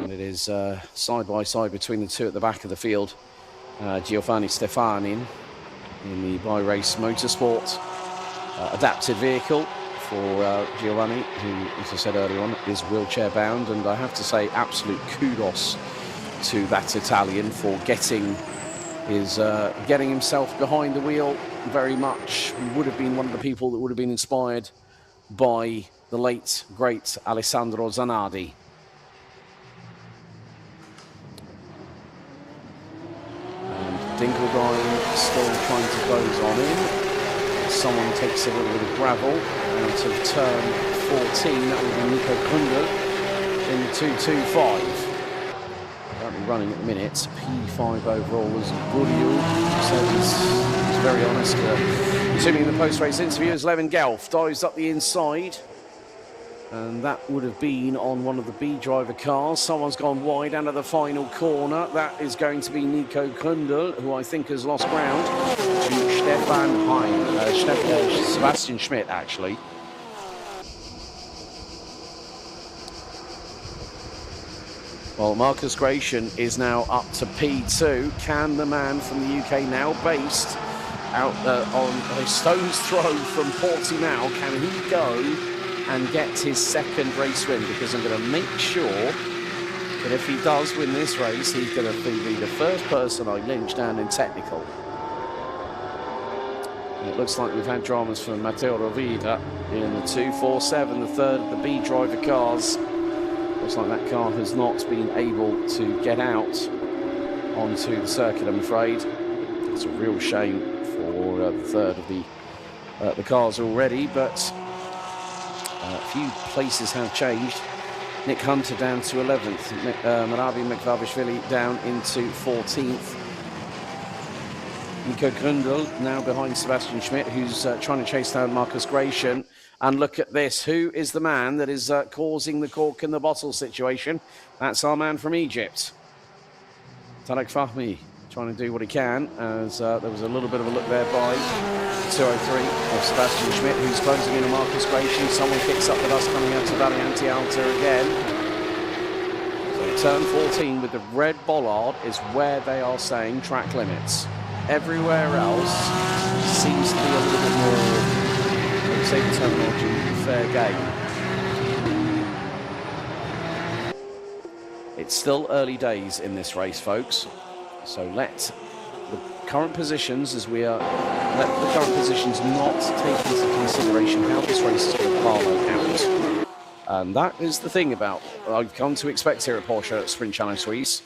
And it is side by side between the two at the back of the field. Giovanni Stefanin in the Bi-Race Motorsport adapted vehicle for Giovanni, who, as I said earlier on, is wheelchair bound. And I have to say absolute kudos to that Italian for getting himself behind the wheel very much. He would have been one of the people that would have been inspired by the late, great Alessandro Zanardi. And Dinkeldine still trying to close on in. Someone takes a little bit of gravel out of turn 14. That would be Nico Kunder in the 225. Currently running at the minute. P5 overall was Buryu. So he's very honest. Assuming in the post-race interview as Levin Gelf dives up the inside. And that would have been on one of the B driver cars. Someone's gone wide out of the final corner. That is going to be Nico Kundel, who I think has lost ground to Stefan Heim. Sebastian Schmidt, actually. Well, Marcus Gratian is now up to P2. Can the man from the UK, now based out on a stone's throw from Portimao, can he go and get his second race win? Because I'm going to make sure that if he does win this race, he's going to be the first person I lynch down in technical. And it looks like we've had dramas from Matteo Rovida in the 247, the third of the B driver cars. Looks like that car has not been able to get out onto the circuit, I'm afraid. It's a real shame for the third of the cars already, but a few places have changed. Nick Hunter down to 11th, Marabi Mekvabishvili down into 14th. Nico Grundl now behind Sebastian Schmidt, who's trying to chase down Marcus Gratian. And look at this. Who is the man that is causing the cork in the bottle situation? That's our man from Egypt. Tarek Fahmy trying to do what he can, as there was a little bit of a look there by 203 of Sebastian Schmidt, who's closing in on Marcus Gratian. Someone kicks up the dust coming out to Variante Alta again. So turn 14 with the red bollard is where they are saying track limits. Everywhere else seems to be a little bit more, let's say the terminology, fair game. It's still early days in this race, folks. So let the current positions, let the current positions not take into consideration how this race is going to parlay out. And that is the thing about I've come to expect here at Porsche Sprint Challenge Suisse,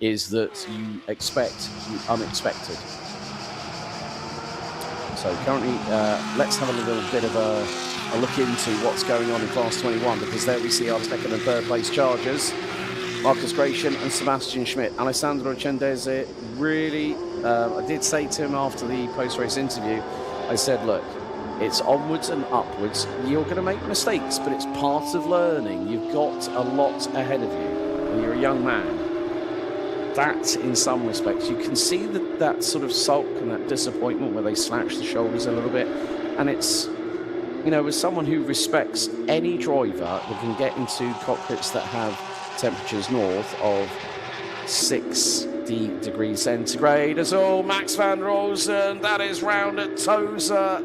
is that you expect the unexpected. So currently, let's have a little bit of a look into what's going on in Class 21, because there we see our second and third place chargers, Marcus Gratian and Sebastian Schmidt. Alessandro Cendese really, I did say to him after the post-race interview, I said, look, it's onwards and upwards. You're going to make mistakes, but it's part of learning. You've got a lot ahead of you, and you're a young man. That, in some respects, you can see that sort of sulk and that disappointment where they slouch the shoulders a little bit. And it's, you know, as someone who respects any driver that can get into cockpits that have temperatures north of 60 degrees centigrade, as all Max van Rosen, that is round at Tosa.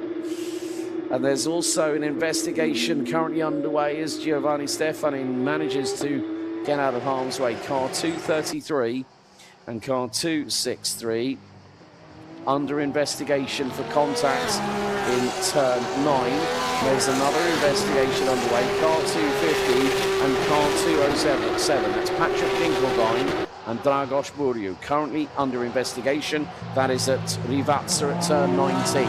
And there's also an investigation currently underway as Giovanni Stefani manages to get out of harm's way. Car 233 and car 263 under investigation for contact in turn 9. There's another investigation underway, car 250 and car 207. That's Patrick Dinkelbein and Dragos Buriu, currently under investigation. That is at Rivazza at turn 19.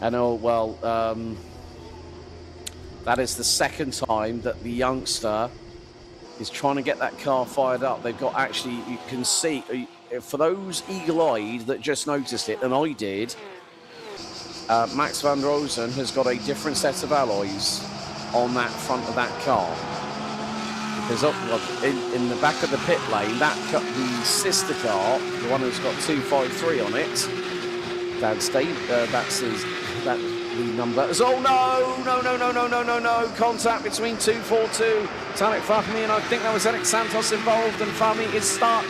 And oh, well, that is the second time that the youngster is trying to get that car fired up. They've got, actually, you can see, for those eagle-eyed that just noticed it, and I did, Max van Rosen has got a different set of alloys on that front of that car. Because in the back of the pit lane, the sister car, the one who's got 253 on it, that's the number. Oh no! Contact between 242, Tarek Fahmy, and I think that was Eric Santos involved, and Fahmy is stuck.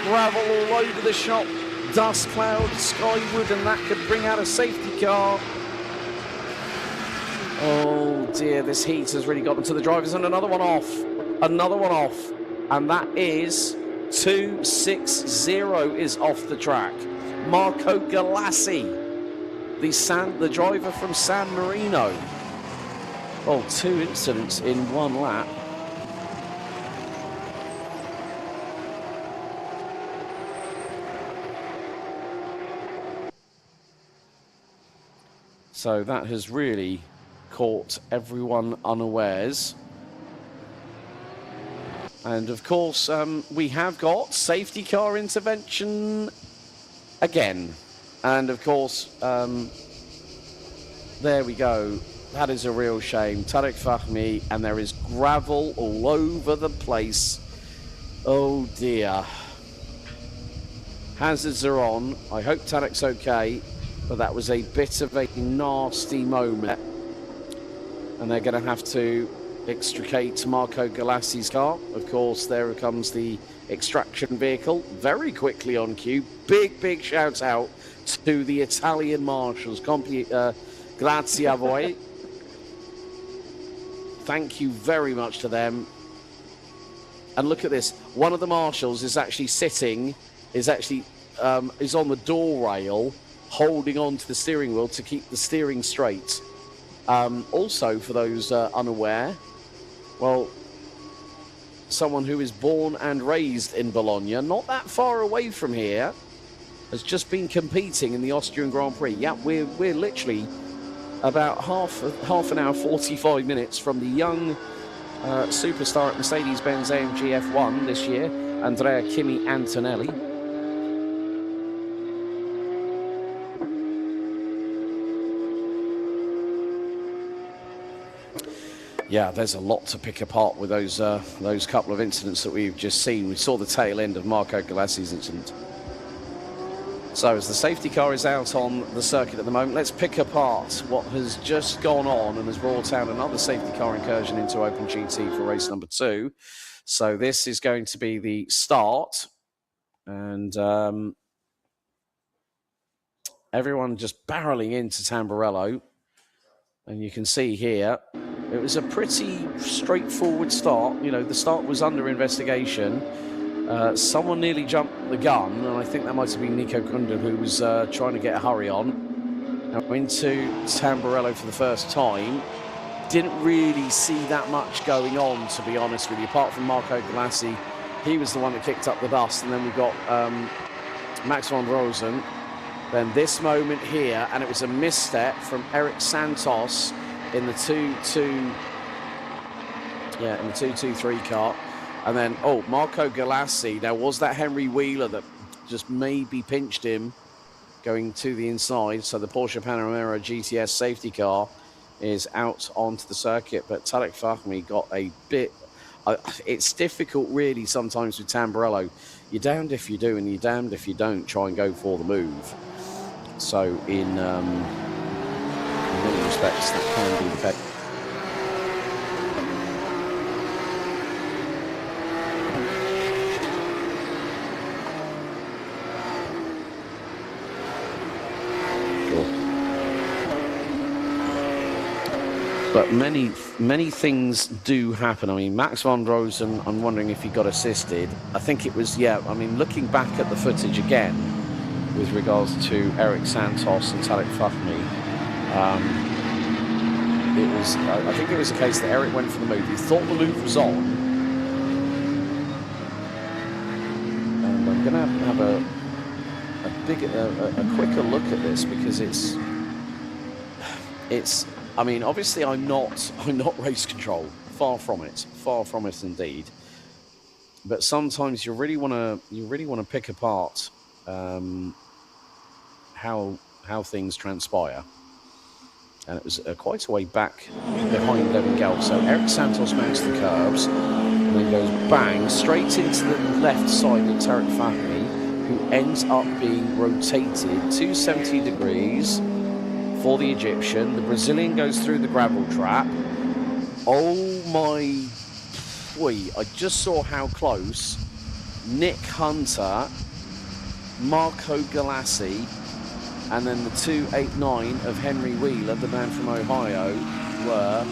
Gravel all over the shop, dust cloud skyward, and that could bring out a safety car. Oh dear, this heat has really gotten to the drivers, and another one off, and that is 260 is off the track. Marco Galassi, the driver from San Marino. Oh, 2 incidents in 1 lap. So that has really caught everyone unawares. And of course, we have got safety car intervention again. And of course, there we go. That is a real shame. Tarek Fahmy, and there is gravel all over the place. Oh dear. Hazards are on. I hope Tarek's okay, but that was a bit of a nasty moment. And they're going to have to extricate Marco Galassi's car. Of course, there comes the extraction vehicle very quickly on cue. Big shout out to the Italian marshals. Grazie a voi. Thank you very much to them. And look at this. One of the marshals is actually sitting, is on the door rail, holding on to the steering wheel to keep the steering straight. Also, for those unaware, well, someone who is born and raised in Bologna, not that far away from here, has just been competing in the Austrian Grand Prix. Yeah, we're literally about half an hour, 45 minutes from the young superstar at Mercedes-Benz AMG F1 this year, Andrea Kimi Antonelli. Yeah, there's a lot to pick apart with those couple of incidents that we've just seen. We saw the tail end of Marco Galassi's incident. So as the safety car is out on the circuit at the moment, let's pick apart what has just gone on and has brought out another safety car incursion into Open GT for race number 2. So this is going to be the start. And everyone just barreling into Tamburello. And you can see here, it was a pretty straightforward start. You know, the start was under investigation. Someone nearly jumped the gun, and I think that might have been Nico Kunda, who was trying to get a hurry on. Now into Tamburello for the first time. Didn't really see that much going on, to be honest with you, apart from Marco Galassi. He was the one that kicked up the dust, and then we've got Max van Rosen. Then this moment here, and it was a misstep from Eric Santos in the 2-2-3 car. And then, Marco Galassi. Now, was that Henry Wheeler that just maybe pinched him going to the inside? So the Porsche Panamera GTS safety car is out onto the circuit. But Tarek Fahmy got a bit... it's difficult, really, sometimes with Tamburello. You're damned if you do and you're damned if you don't try and go for the move. So in many respects, that can be the case. But many things do happen. I mean, Max van Rosen, I'm wondering if he got assisted. I think it was, I mean, looking back at the footage again with regards to Eric Santos and Tarek Fahmy, I think it was a case that Eric went for the move. He thought the move was on. And I'm going to have a quicker look at this because it's I mean, obviously, I'm not race control. Far from it indeed. But sometimes you really want to pick apart how things transpire. And it was quite a way back behind Levin Gelb. So Eric Santos mounts the curbs and then goes bang straight into the left side of Tarek Fahmy, who ends up being rotated 270 degrees. For the Egyptian. The Brazilian goes through the gravel trap. Oh my... I just saw how close Nick Hunter, Marco Galassi, and then the 289 of Henry Wheeler, the man from Ohio, were.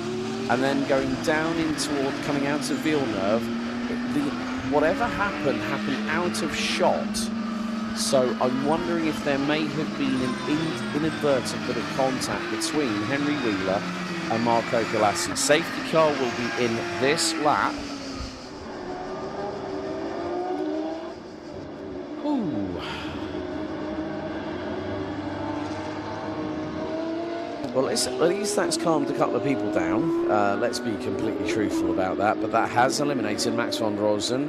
And then going down in toward coming out of Villeneuve, whatever happened out of shot. So I'm wondering if there may have been an inadvertent bit of contact between Henry Wheeler and Marco Galassi. Safety car will be in this lap. Ooh. Well, at least that's calmed a couple of people down. Let's be completely truthful about that. But that has eliminated Max van Rosen,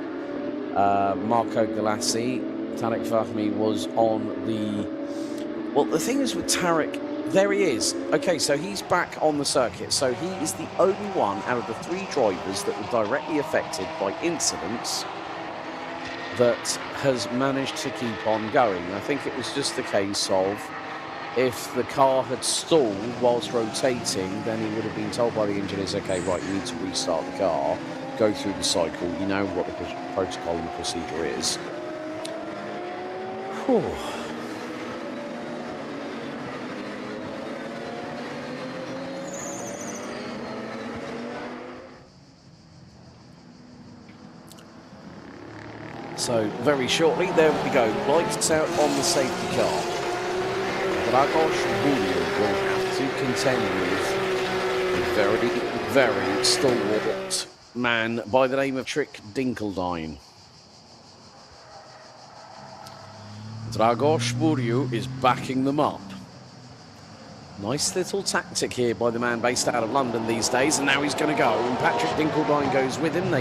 Marco Galassi. Tarek Fahmy was on the... Well, the thing is with Tarek, there he is. Okay, so he's back on the circuit. So he is the only one out of the 3 drivers that were directly affected by incidents that has managed to keep on going. I think it was just a case of if the car had stalled whilst rotating, then he would have been told by the engineers, okay, right, you need to restart the car, go through the cycle, you know what the protocol and procedure is. Whew. So very shortly, there we go, lights out on the safety car. Dragos Bulio will have to contend with a very, very stalwart man by the name of Trick Dinkeldine. Dragos Bulio is backing them up. Nice little tactic here by the man based out of London these days, and now he's going to go, and Patrick Dinkeldine goes with him.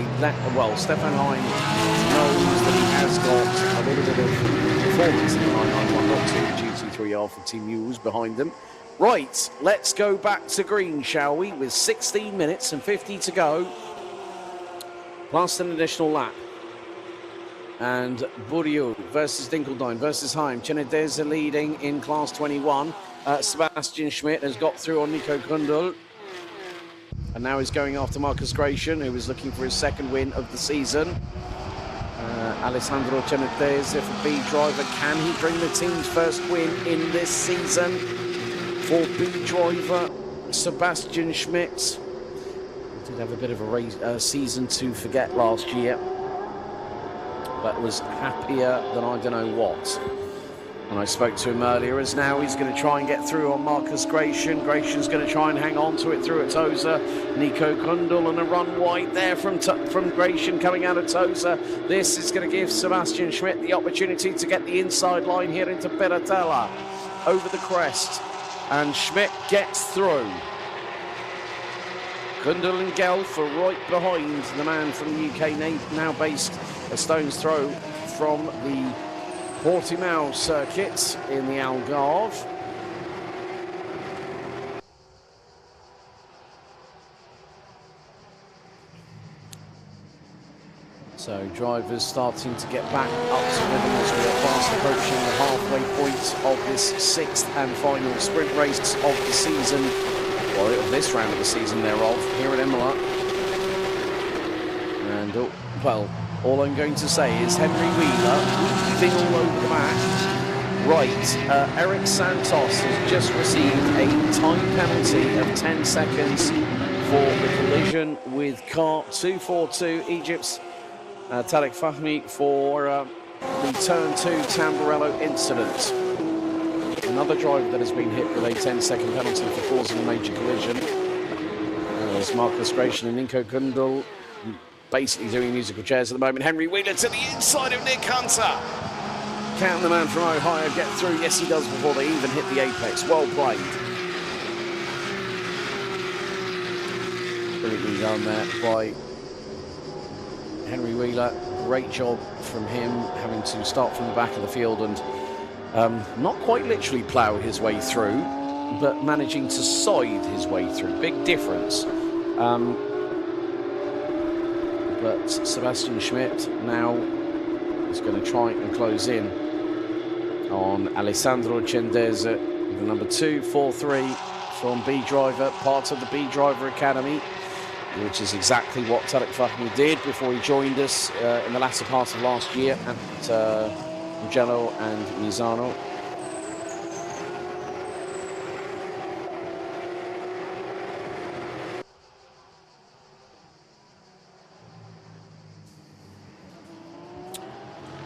Stefan Heim knows that he has got a little bit of performance in the 991.2 GT3R for Team Mules behind them. Right, let's go back to green, shall we, with 16 minutes and 50 to go, plus an additional lap. And Bourdieu versus Dinkeldine versus Heim. Chenedez leading in class 21. Sebastian Schmidt has got through on Nico Kundl. And now he's going after Marcus Gratian, who is looking for his second win of the season. Alessandro Chenedez, if a B driver, can he bring the team's first win in this season? For B driver Sebastian Schmidt. He did have a bit of a season to forget last year, but was happier than I don't know what. And I spoke to him earlier, as now he's going to try and get through on Marcus Gratian. Gratian's going to try and hang on to it through at Tosa. Nico Kundl and a run wide there from Gratian coming out of Tosa. This is going to give Sebastian Schmidt the opportunity to get the inside line here into Beratella over the crest. And Schmidt gets through. Kundl and Gelf are right behind the man from the UK, now based a stone's throw from the Portimao circuit in the Algarve. So drivers starting to get back up to rhythm as we are fast approaching the halfway point of this sixth and final sprint race of the season, or of this round of the season thereof, here at Imola. And, well, all I'm going to say is Henry Wheeler weaving all over the back. Right, Eric Santos has just received a time penalty of 10 seconds for the collision with car 242, Egypt's Tarek Fahmy, for the turn 2 Tamburello incident. Another driver that has been hit with a 10-second penalty for causing a major collision. There's Marcus Gratian and Nico Kundl basically doing musical chairs at the moment. Henry Wheeler to the inside of Nick Hunter. Can the man from Ohio get through? Yes, he does, before they even hit the apex. Well played. Brilliantly done there by Henry Wheeler. Great job from him, having to start from the back of the field and not quite literally plough his way through, but managing to side his way through. Big difference. But Sebastian Schmidt now is going to try and close in on Alessandro Cendese, the number 243 from B Driver, part of the B Driver Academy, which is exactly what Tarek Fahmy did before he joined us in the latter part of last year at Mugello and Misano.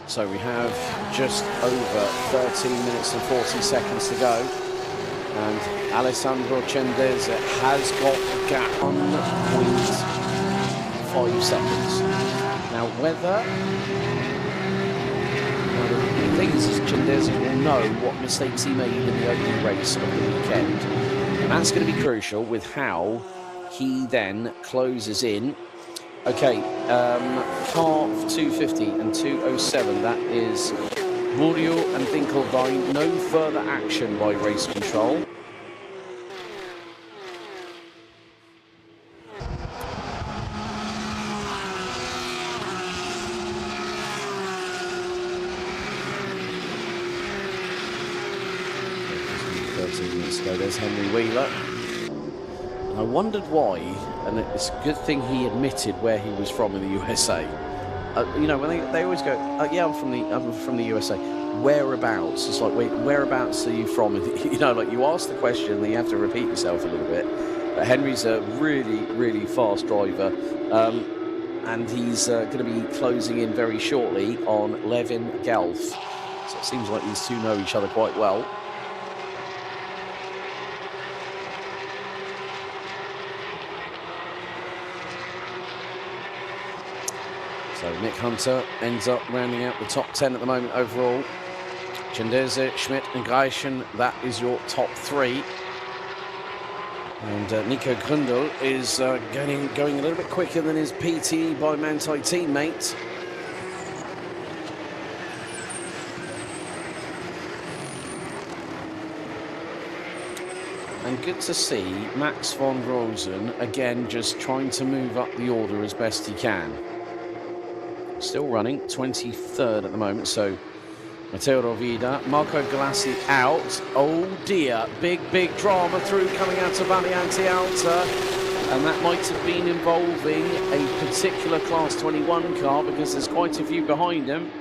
So we have just over 13 minutes and 40 seconds to go. And Alessandro Cendese has got a gap on 0.5 seconds. Now whether... the thing is Cendese will know what mistakes he made in the opening race of the weekend. And that's going to be crucial with how he then closes in. Okay, car 250 and 207, that is Bourdieu and Dinkeldine. No further action by race control. 2 minutes ago. There's Henry Wheeler. And I wondered why, and it's a good thing he admitted where he was from in the USA. You know, when they always go, yeah, I'm from the USA. Whereabouts? It's like, wait, whereabouts are you from? You know, like you ask the question, then you have to repeat yourself a little bit. But Henry's a really, really fast driver. And he's going to be closing in very shortly on Levin Gelf. So it seems like these two know each other quite well. So Nick Hunter ends up rounding out the top 10 at the moment overall. Chendese, Schmidt and Greichen, that is your top 3. And Nico Grundl is going a little bit quicker than his PT by Manthey teammate. And good to see Max von Rosen again just trying to move up the order as best he can. Still running, 23rd at the moment, so Matteo Rovida, Marco Galassi out. Oh dear, big drama through coming out of Variante Alta. And that might have been involving a particular Class 21 car because there's quite a few behind him.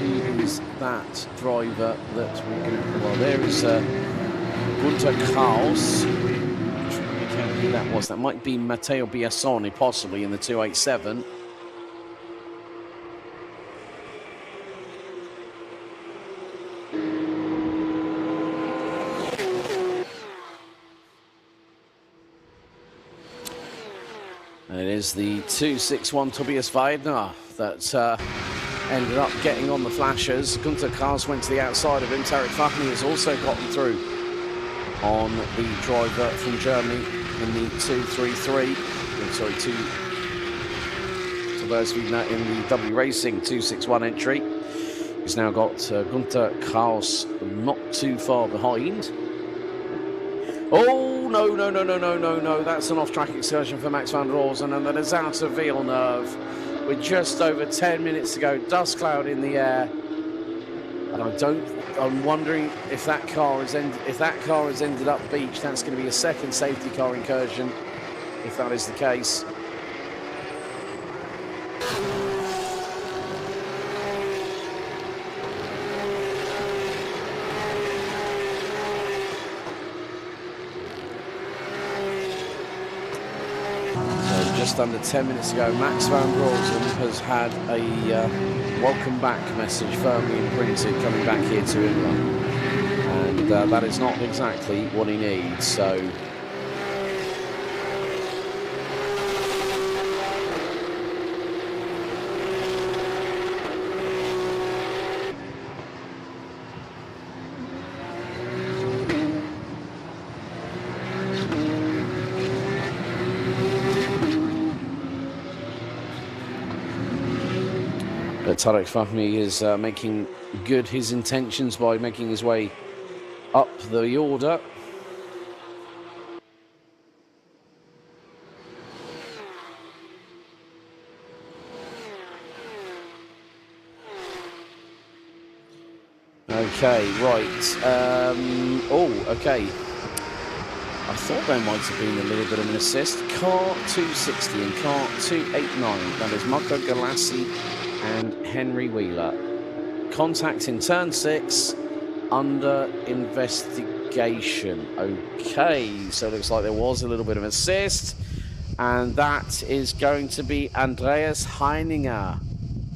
Who is that driver that we're going to... Well, there is Gunter Kraus. Who that was. That might be Matteo Biasoni, possibly, in the 287. And it is the 261 Tobias Weidner that ended up getting on the flashers. Gunter Kraus went to the outside of him. Tarek Fahmy has also gotten through on the driver from Germany in the 233. Sorry, Tobias Weidner in the W Racing 261 entry. He's now got Gunter Kraus not too far behind. Oh, no. That's an off-track excursion for Max van Rosen, and that is out of Villeneuve with just over 10 minutes to go. Dust cloud in the air. And I'm wondering if that car has ended up beached. That's going to be a second safety car incursion, if that is the case. Just under 10 minutes ago, Max van Rosen has had a welcome back message firmly imprinted coming back here to Imola, and that is not exactly what he needs. So Tarek Fahmy is making good his intentions by making his way up the order. Okay, right. Okay. I thought there might have been a little bit of an assist. Car 260 and car 289. That is Marco Galassi and Henry Wheeler. Contact in turn 6, under investigation. Okay, so it looks like there was a little bit of assist, and that is going to be Andreas Heininger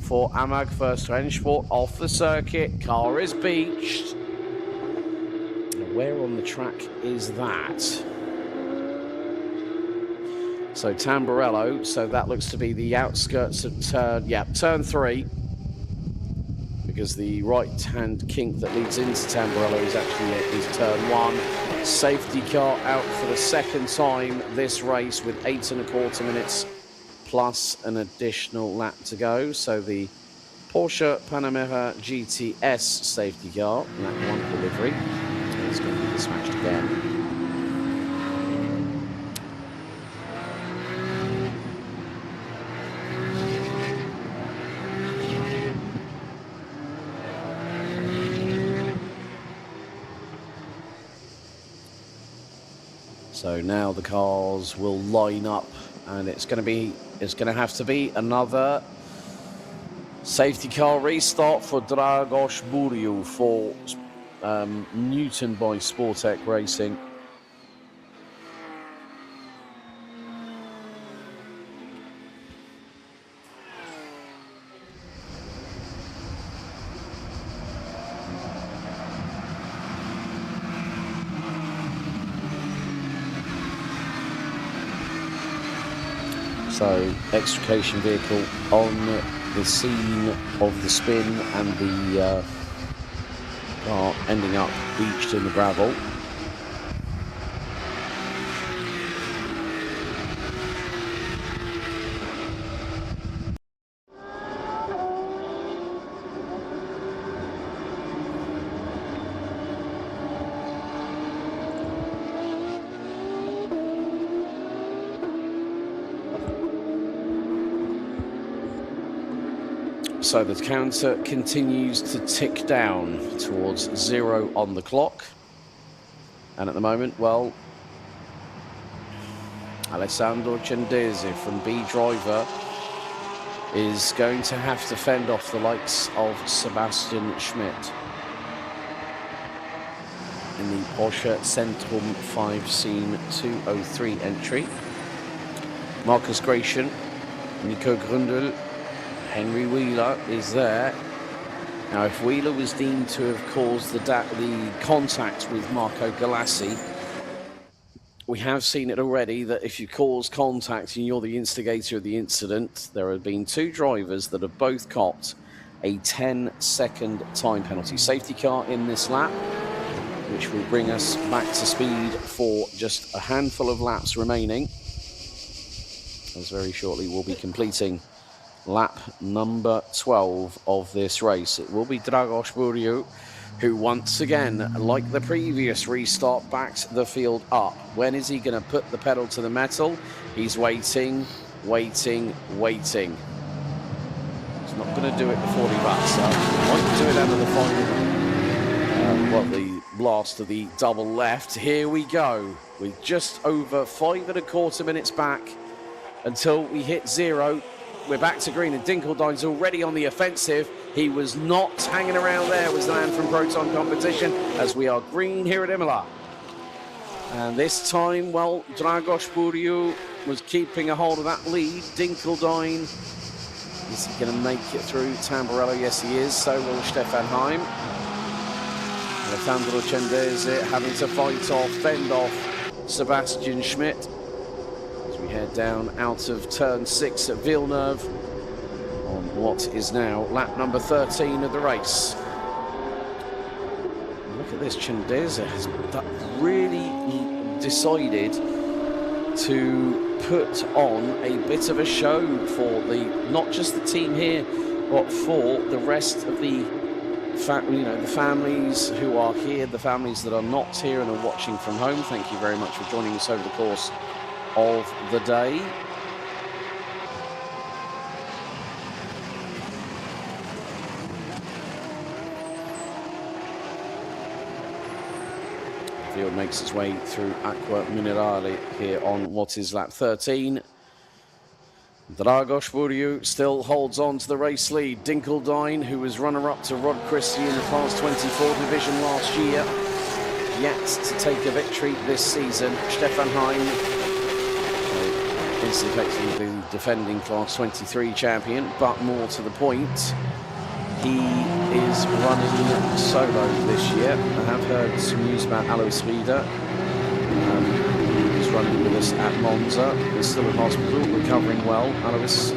for AMAG First Rennsport off the circuit. Car is beached. Where on the track is that? So Tamburello, so that looks to be the outskirts of turn 3, because the right-hand kink that leads into Tamburello is actually turn 1. Safety car out for the second time this race with 8.25 minutes plus an additional lap to go. So the Porsche Panamera GTS safety car, lap 1 delivery, is going to be smashed again. So now the cars will line up, and it's going to have to be another safety car restart for Dragos Buriu for Newton by Sportec Racing. So, extrication vehicle on the scene of the spin, and the car ending up beached in the gravel. So the counter continues to tick down towards 0 on the clock. And at the moment, well, Alessandro Cendese from B Driver is going to have to fend off the likes of Sebastian Schmidt in the Porsche Centrum 5 Scene 203 entry. Marcus Gratian, Nico Grundl, Henry Wheeler is there. Now, if Wheeler was deemed to have caused the contact with Marco Galassi, we have seen it already that if you cause contact and you're the instigator of the incident, there have been 2 drivers that have both copped a 10-second time penalty. Safety car in this lap, which will bring us back to speed for just a handful of laps remaining, as very shortly we'll be completing lap number 12 of this race. It will be Dragos Buriu, who once again, like the previous restart, backed the field up. When is he going to put the pedal to the metal? He's waiting, waiting, waiting. He's not going to do it before he backs up. He might do it out of the final, the blast of the double left. Here we go, with just over 5.25 minutes back until we hit 0. We're back to green, and Dinkeldine's already on the offensive. He was not hanging around there, was the man from Proton Competition, as we are green here at Imola. And this time, well, Dragos Buriu was keeping a hold of that lead. Dinkeldine, is he going to make it through Tamburello? Yes, he is. So will Stefan Heim. Alessandro Cendese having to fight off, fend off Sebastian Schmidt. We head down out of turn 6 at Villeneuve on what is now lap number 13 of the race. Look at this, Cendese has really decided to put on a bit of a show for not just the team here, but for the rest of the the families who are here, the families that are not here and are watching from home. Thank you very much for joining us over the course of the day. The field makes its way through Acqua Minerale here on what is lap 13. Dragos Buriu still holds on to the race lead. Dinkeldine, who was runner-up to Rod Christie in the Class 24 division last year, yet to take a victory this season. Stefan Heim is effectively the defending Class 23 champion, but more to the point, he is running solo this year. I have heard some news about Alois Rieder. He's running with us at Monza. He's still in hospital, recovering well. Alois,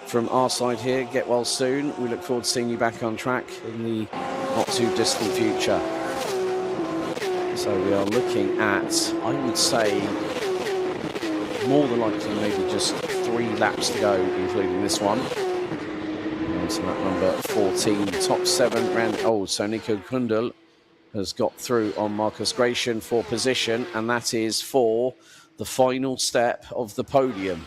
from our side here, get well soon. We look forward to seeing you back on track in the not too distant future. So we are looking at, I would say, more than likely maybe just 3 laps to go, including this one. And so lap number 14, top 7 round. Oh, so Nico Grundl has got through on Marcus Gratian for position, and that is for the final step of the podium.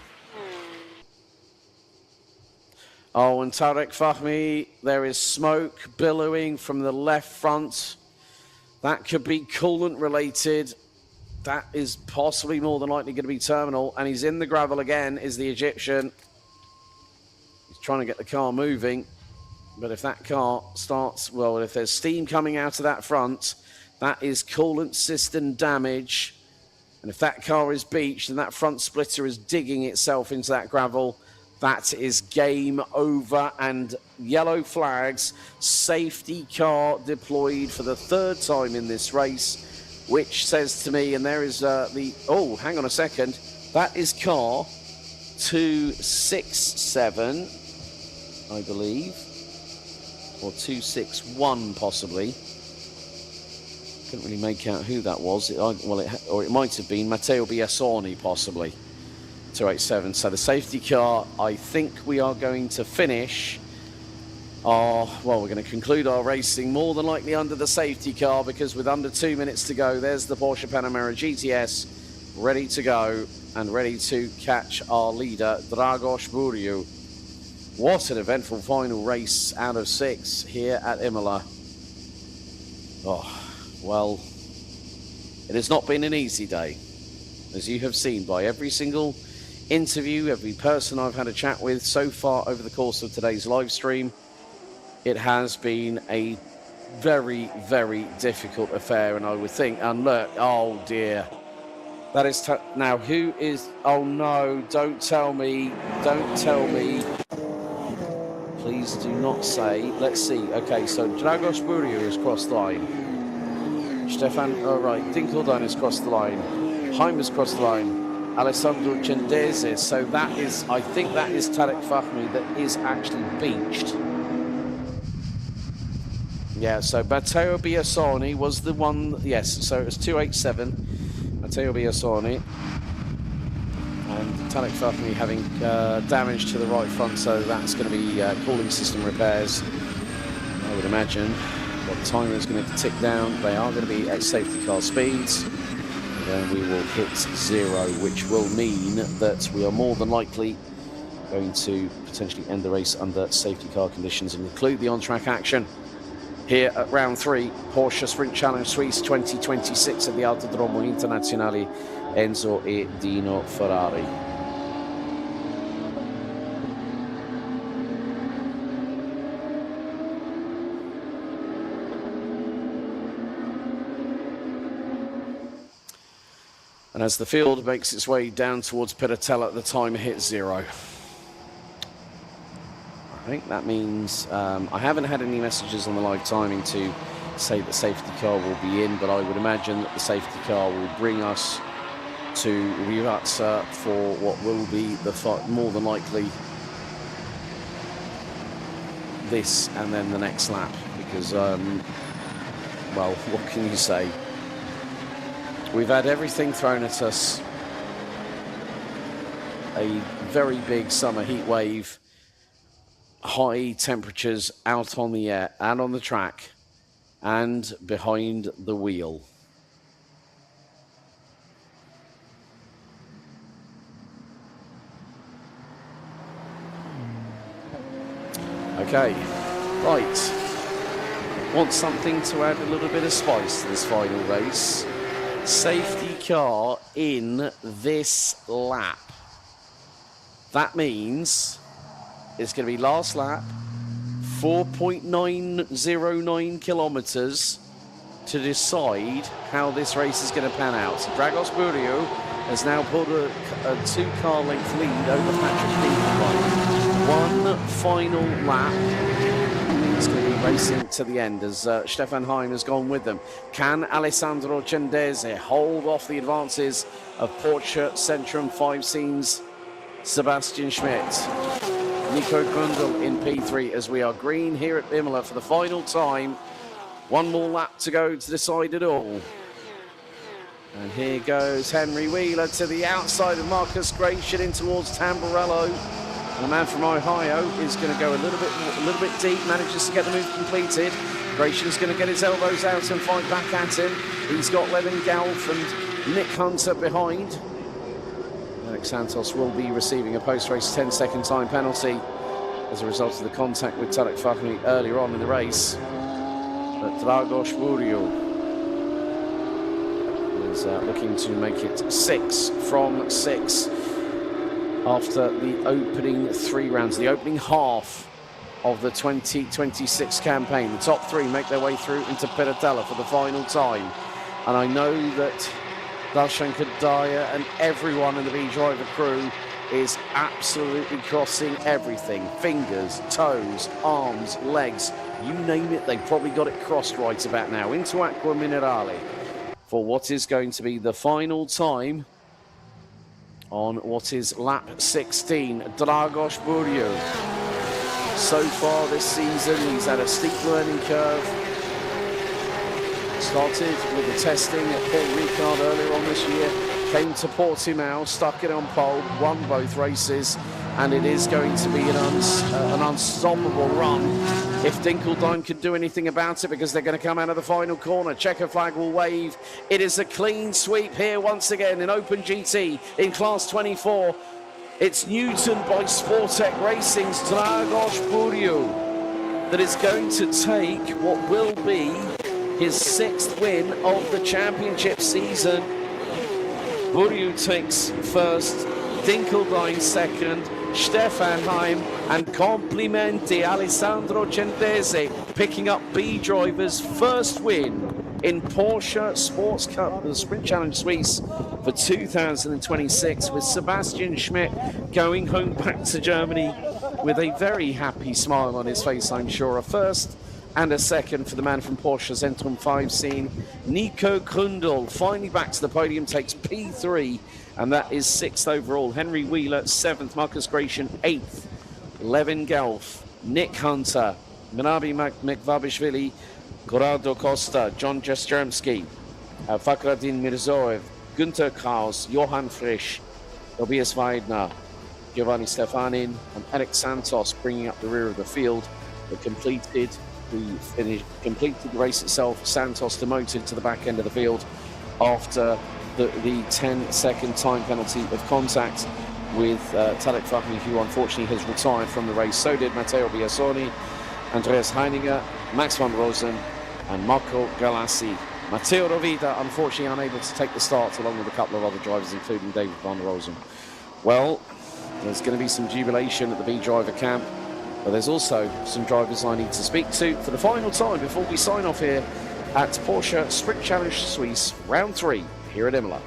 Oh, and Tarek Fahmy, there is smoke billowing from the left front. That could be coolant related. That is possibly more than likely going to be terminal, and he's in the gravel again, is the Egyptian. He's trying to get the car moving, but if that car starts, well, if there's steam coming out of that front, that is coolant system damage. And if that car is beached and that front splitter is digging itself into that gravel, that is game over. And yellow flags, safety car deployed for the third time in this race, which says to me, and there is oh, hang on a second, that is car 267, I believe, or 261 possibly. Couldn't really make out who that was. Or it might have been Matteo Biasoni, possibly. 287. So the safety car, I think we are going to finish we're going to conclude our racing more than likely under the safety car, because with under 2 minutes to go, there's the Porsche Panamera GTS ready to go and ready to catch our leader, Dragos Buriu. What an eventful final race out of 6 here at Imola. Well, it has not been an easy day, as you have seen by every single interview, every person I've had a chat with so far over the course of today's live stream. It has been a very, very difficult affair, and I would think, and look, oh dear, that is, now who is, oh no, don't tell me, please do not say, let's see, okay, so Dragos Buriu has crossed the line. Dinkeldine has crossed the line. Heim has crossed the line. Alessandro Cendese. So that is, I think that is Tarek Fahmy that is actually beached. Yeah, so Matteo Biasoni was the one, yes, so it was 287. Matteo Biasoni. And Tarek Fahmy having damage to the right front, so that's going to be cooling system repairs, I would imagine. The timer is going to tick down. They are going to be at safety car speeds. And then we will hit 0, which will mean that we are more than likely going to potentially end the race under safety car conditions and conclude the on-track action here at round 3, Porsche Sprint Challenge Suisse 2026 at the Autodromo Internazionale Enzo e Dino Ferrari. And as the field makes its way down towards Piratella, the timer hits 0. I think that means I haven't had any messages on the live timing to say that safety car will be in, but I would imagine that the safety car will bring us to Rivazza for what will be the more than likely this and then the next lap, because well, what can you say? We've had everything thrown at us. A very big summer heat wave, high temperatures out on the air and on the track and behind the wheel. Okay, right. Want something to add a little bit of spice to this final race. Safety car in this lap. That means it's going to be last lap, 4.909 kilometers to decide how this race is going to pan out. So Dragos Buriu has now pulled a 2-car length lead over Patrick Dinkelbein. One final lap. It's going to be racing to the end as Stefan Heim has gone with them. Can Alessandro Cendese hold off the advances of Porsche Centrum 5 Scenes Sebastian Schmidt? Nico Grundl in P3 as we are green here at Imola for the final time. One more lap to go to decide it all. And here goes Henry Wheeler to the outside of Marcus Gratian in towards Tamburello. And the man from Ohio is going to go a little bit deep, manages to get the move completed. Gratian's going to get his elbows out and fight back at him. He's got Levin Galf and Nick Hunter behind. Alex Santos will be receiving a post-race 10-second time penalty as a result of the contact with Tarek Fahmy earlier on in the race. But Dragos Buriu He's looking to make it 6 from 6 after the opening 3 rounds, the opening half of the 2026 campaign. The top 3 make their way through into Piratella for the final time. And I know that Darshan Kadaya and everyone in the B-Driver crew is absolutely crossing everything. Fingers, toes, arms, legs, you name it, they've probably got it crossed right about now. Into Acqua Minerale for what is going to be the final time on what is lap 16. Dragos Buriu. So far this season, he's had a steep learning curve. Started with the testing at Paul Ricard earlier on this year, came to Portimao, stuck it on pole, won both races, and it is going to be an unstoppable run if Dinkeldime can do anything about it, because they're going to come out of the final corner. Checker flag will wave. It is a clean sweep here once again in Open GT in Class 24. It's Newton by Sportec Racing's Dragos Buriu that is going to take what will be his 6th win of the championship season. Buriu takes first, Dinkeldine second, Stefan Heim and Complimenti Alessandro Cendese picking up B-Driver's first win in Porsche Sports Cup, the Sprint Challenge Suisse for 2026, with Sebastian Schmidt going home back to Germany with a very happy smile on his face, I'm sure. A first and a second for the man from Porsche Zentrum 5 scene. Nico Grundl finally back to the podium, takes P3, and that is 6th overall. Henry Wheeler 7th, Marcus Gratian 8th, Levin Gelf, Nick Hunter, Minabi Mekvabishvili, Corrado Costa, John Jastrzemski, Fakhradin Mirzoev, Günther Kraus, Johann Frisch, Tobias Weidner, Giovanni Stefanin and Eric Santos bringing up the rear of the field. They completed the race itself. Santos demoted to the back end of the field after the 10-second time penalty of contact with Tarek Fahmy, who unfortunately has retired from the race. So did Matteo Biasoni, Andreas Heininger, Max van Rosen and Marco Galassi. Matteo Rovida unfortunately unable to take the start, along with a couple of other drivers including David van Rosen. Well, there's going to be some jubilation at the B-Driver camp, but there's also some drivers I need to speak to for the final time before we sign off here at Porsche Sprint Challenge Suisse Round 3 here at Imola.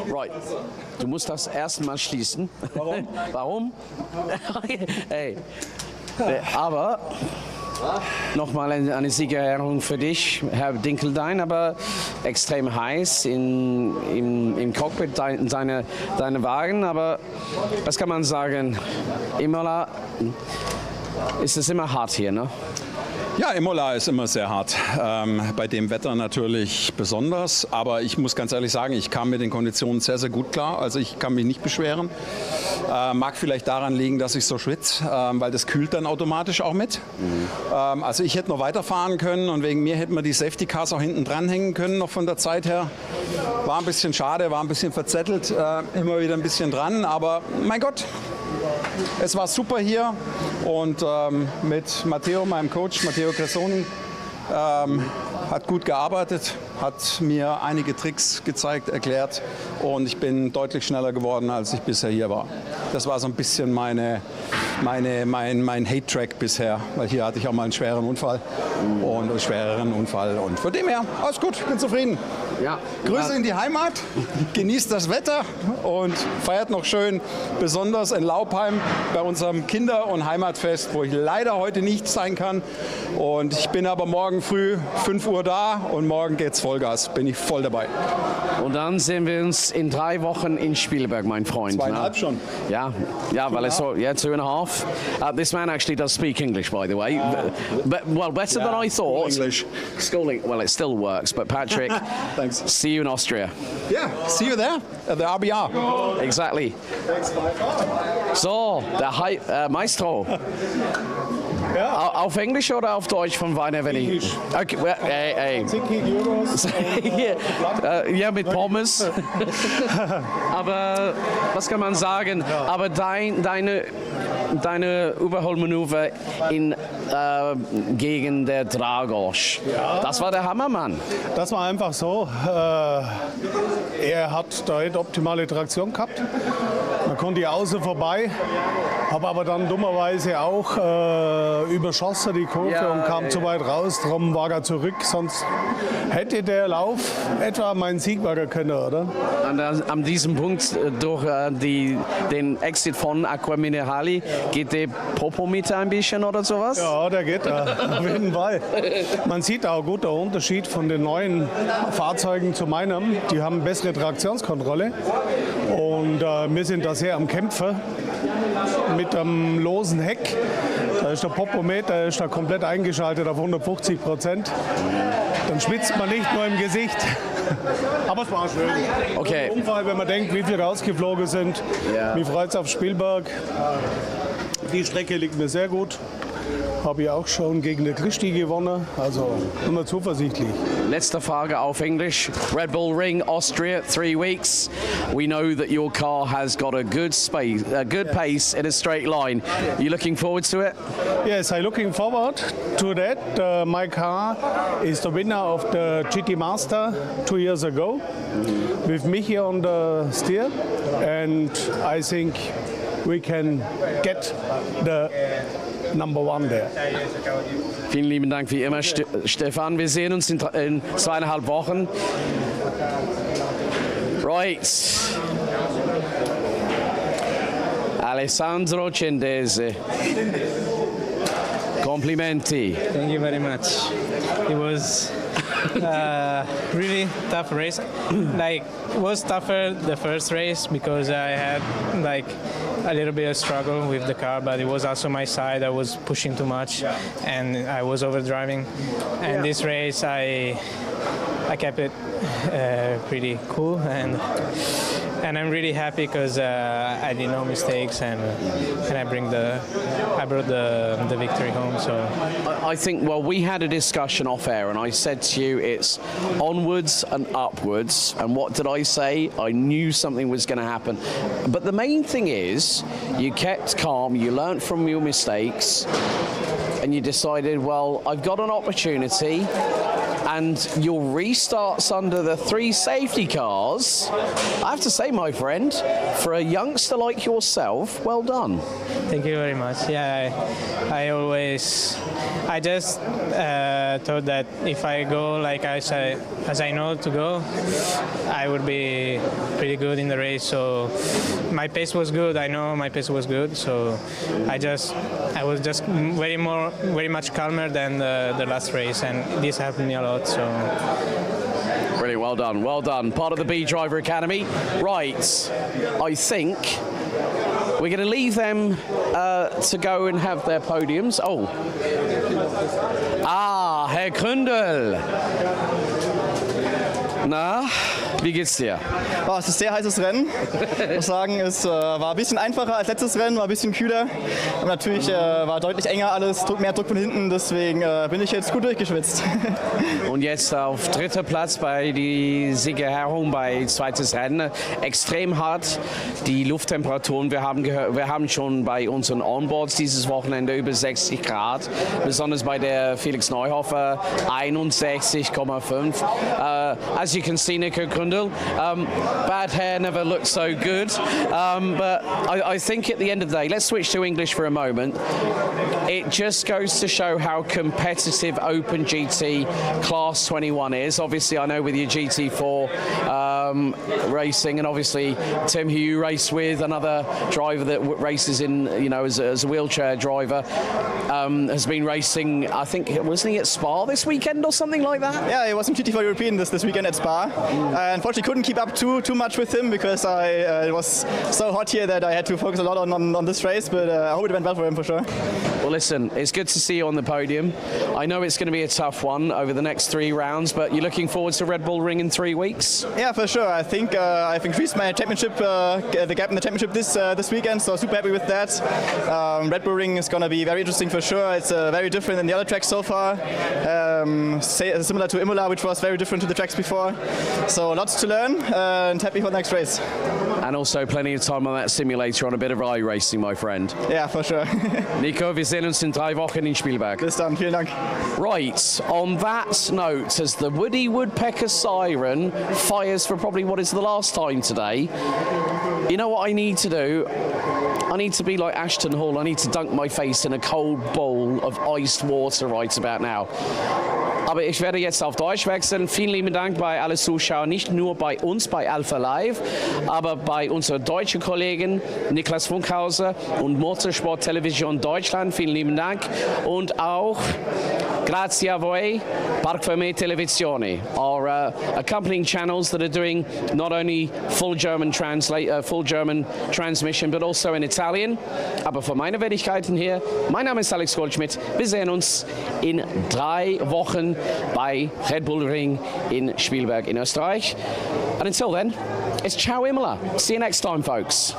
Right. Du musst das erstmal schließen. Warum? Warum? Hey. Aber nochmal eine Siegerehrung für dich, Herr Dinkeldein, aber extrem heiß im Cockpit, deine Wagen. Aber was kann man sagen? Imola ist es immer hart hier, ne? Ja, Imola ist immer sehr hart. Bei dem Wetter natürlich besonders. Aber ich muss ganz ehrlich sagen, ich kam mit den Konditionen sehr, sehr gut klar. Also ich kann mich nicht beschweren. Mag vielleicht daran liegen, dass ich so schwitze, weil das kühlt dann automatisch auch mit. Also ich hätte noch weiterfahren können und wegen mir hätten wir die Safety Cars auch hinten dran hängen können, noch von der Zeit her. War ein bisschen schade, war ein bisschen verzettelt, immer wieder ein bisschen dran. Aber mein Gott, es war super hier und mit Matteo, meinem Coach, Matteo Cressoni, hat gut gearbeitet, hat mir einige Tricks gezeigt, erklärt und ich bin deutlich schneller geworden, als ich bisher hier war. Das war so ein bisschen mein Hate-Track bisher, weil hier hatte ich auch mal einen schwereren Unfall und von dem her, alles gut, ich bin zufrieden. Ja. Grüße in die Heimat, genießt das Wetter und feiert noch schön, besonders in Laupheim bei unserem Kinder- und Heimatfest, wo ich leider heute nicht sein kann. Und ich bin aber morgen früh 5 Uhr da und morgen geht's Vollgas, bin ich voll dabei. Und dann sehen wir uns in 3 Wochen in Spielberg, mein Freund. 2,5 schon. Yeah, weil it's 2.5. This man actually does speak English, by the way. But, well, better than I thought. English. Schooling, well, it still works. But Patrick, thanks. See you in Austria. Yeah, see you there at the RBR. Exactly. So, der Maestro. Ja. Auf Englisch oder auf Deutsch von Weiner, wenn ich? Okay, well, hey. Ja, mit Pommes. Aber was kann man sagen? Ja. Aber deine Überholmanöver gegen der Dragos, das war der Hammermann. Das war einfach so. Er hat da optimale Traktion gehabt. Man konnte die Außen vorbei, habe aber dann dummerweise auch überschossen die Kurve und kam zu weit raus. Darum war er zurück. Sonst hätte der Lauf etwa mein Sieg werden können, oder? An diesem Punkt durch den Exit von Aqua Minerali geht der Popo mit ein bisschen oder sowas? Ja, der geht auf jeden Fall. Man sieht auch gut den Unterschied von den neuen Fahrzeugen zu meinem. Die haben bessere Traktionskontrolle und wir sind da sehr am Kämpfen mit einem losen Heck. Da ist der Popometer ist da komplett eingeschaltet auf 150%. Dann schwitzt man nicht nur im Gesicht. Aber es war schön. Okay. Ein Unfall, wenn man denkt, wie viele rausgeflogen sind. Ja. Mich freut es auf Spielberg. Die Strecke liegt mir sehr gut. Habe ich auch schon gegen den Christi gewonnen, also immer zuversichtlich. Letzte Frage auf Englisch. Red Bull Ring, Austria, 3 weeks. We know that your car has got a good pace in a straight line. Are you looking forward to it? Yes, I'm looking forward to that. My car is the winner of the GT Master 2 years ago, with Michi on the steer, and I think we can get the number 1 there. Vielen lieben Dank wie immer, Stefan. Wir sehen uns in 2,5 Wochen. Right. Alessandro Cendese. Complimenti. Thank you very much. It was really tough race. Like, it was tougher the first race because I had like a little bit of struggle with the car, but it was also my side. I was pushing too much and I was overdriving. And this race I kept it pretty cool and I'm really happy because I did no mistakes and I brought the victory home. So I think, well, we had a discussion off air and I said to you it's onwards and upwards, and what did I say? I knew something was going to happen. But the main thing is you kept calm, you learnt from your mistakes and you decided, well, I've got an opportunity and your restarts under the 3 safety cars. I have to say, my friend, for a youngster like yourself, well done. Thank you very much. Yeah, I just thought that if I go like as I know to go, I would be pretty good in the race. So my pace was good. I know my pace was good. So I was just very much calmer than the last race, and this helped me a lot. So. Really well done, well done. Part of the B Driver Academy. Right, I think we're going to leave them to go and have their podiums. Oh. Ah, Herr Gründel. Na, wie geht's dir? Oh, es ist ein sehr heißes Rennen. Ich muss sagen, es war ein bisschen einfacher als letztes Rennen, war ein bisschen kühler. Und natürlich war deutlich enger alles, mehr Druck von hinten, deswegen bin ich jetzt gut durchgeschwitzt. Und jetzt auf 3. Platz bei die Siegerehrung bei zweites Rennen. Extrem hart, die Lufttemperaturen. Wir haben schon bei unseren Onboards dieses Wochenende über 60 Grad. Besonders bei der Felix Neuhofer 61,5. As you can see, Nico Gründel, bad hair never looked so good. But I think at the end of the day, let's switch to English for a moment. It just goes to show how competitive Open GT Class 21 is. Obviously, I know with your GT4 racing, and obviously Tim, who you race with, another driver that races in, as a wheelchair driver, has been racing. I think, wasn't he at Spa this weekend or something like that? Yeah, he was in GT4 European this weekend at Spa. Unfortunately, couldn't keep up too much with him because it was so hot here that I had to focus a lot on this race. But I hope it went well for him for sure. Well, listen, it's good to see you on the podium. I know it's going to be a tough one over the next 3 rounds, but you're looking forward to Red Bull Ring in 3 weeks? Yeah, for sure. I think I've increased my championship, the gap in the championship this weekend, so super happy with that. Red Bull Ring is going to be very interesting for sure. It's very different than the other tracks so far. Similar to Imola, which was very different to the tracks before. So lots to learn and happy for the next race. And also plenty of time on that simulator on a bit of iRacing, my friend. Yeah, for sure. Nico, wir sehen uns in 3 Wochen in Spielberg. Bis dann, vielen Dank. Right, on that note, as the Woody Woodpecker siren fires for probably what is the last time today, you know what I need to do? I need to be like Ashton Hall. I need to dunk my face in a cold bowl of iced water right about now. Aber ich werde jetzt auf Deutsch wechseln. Vielen lieben Dank bei allen Zuschauern, nicht nur bei uns, bei alphalive, aber bei unseren deutschen Kollegen Niklas Funkhauser und Motorsport Television Deutschland. Vielen lieben Dank. Und auch grazie a voi, Park4Me Televisione, our accompanying channels that are doing not only full German transmission, but also in Italian. Aber für meine Wenigkeiten hier, mein Name ist Alex Goldschmidt. Wir sehen uns in 3 Wochen bei Red Bull Ring in Spielberg in Österreich. And until then, it's ciao Imola. See you next time, folks.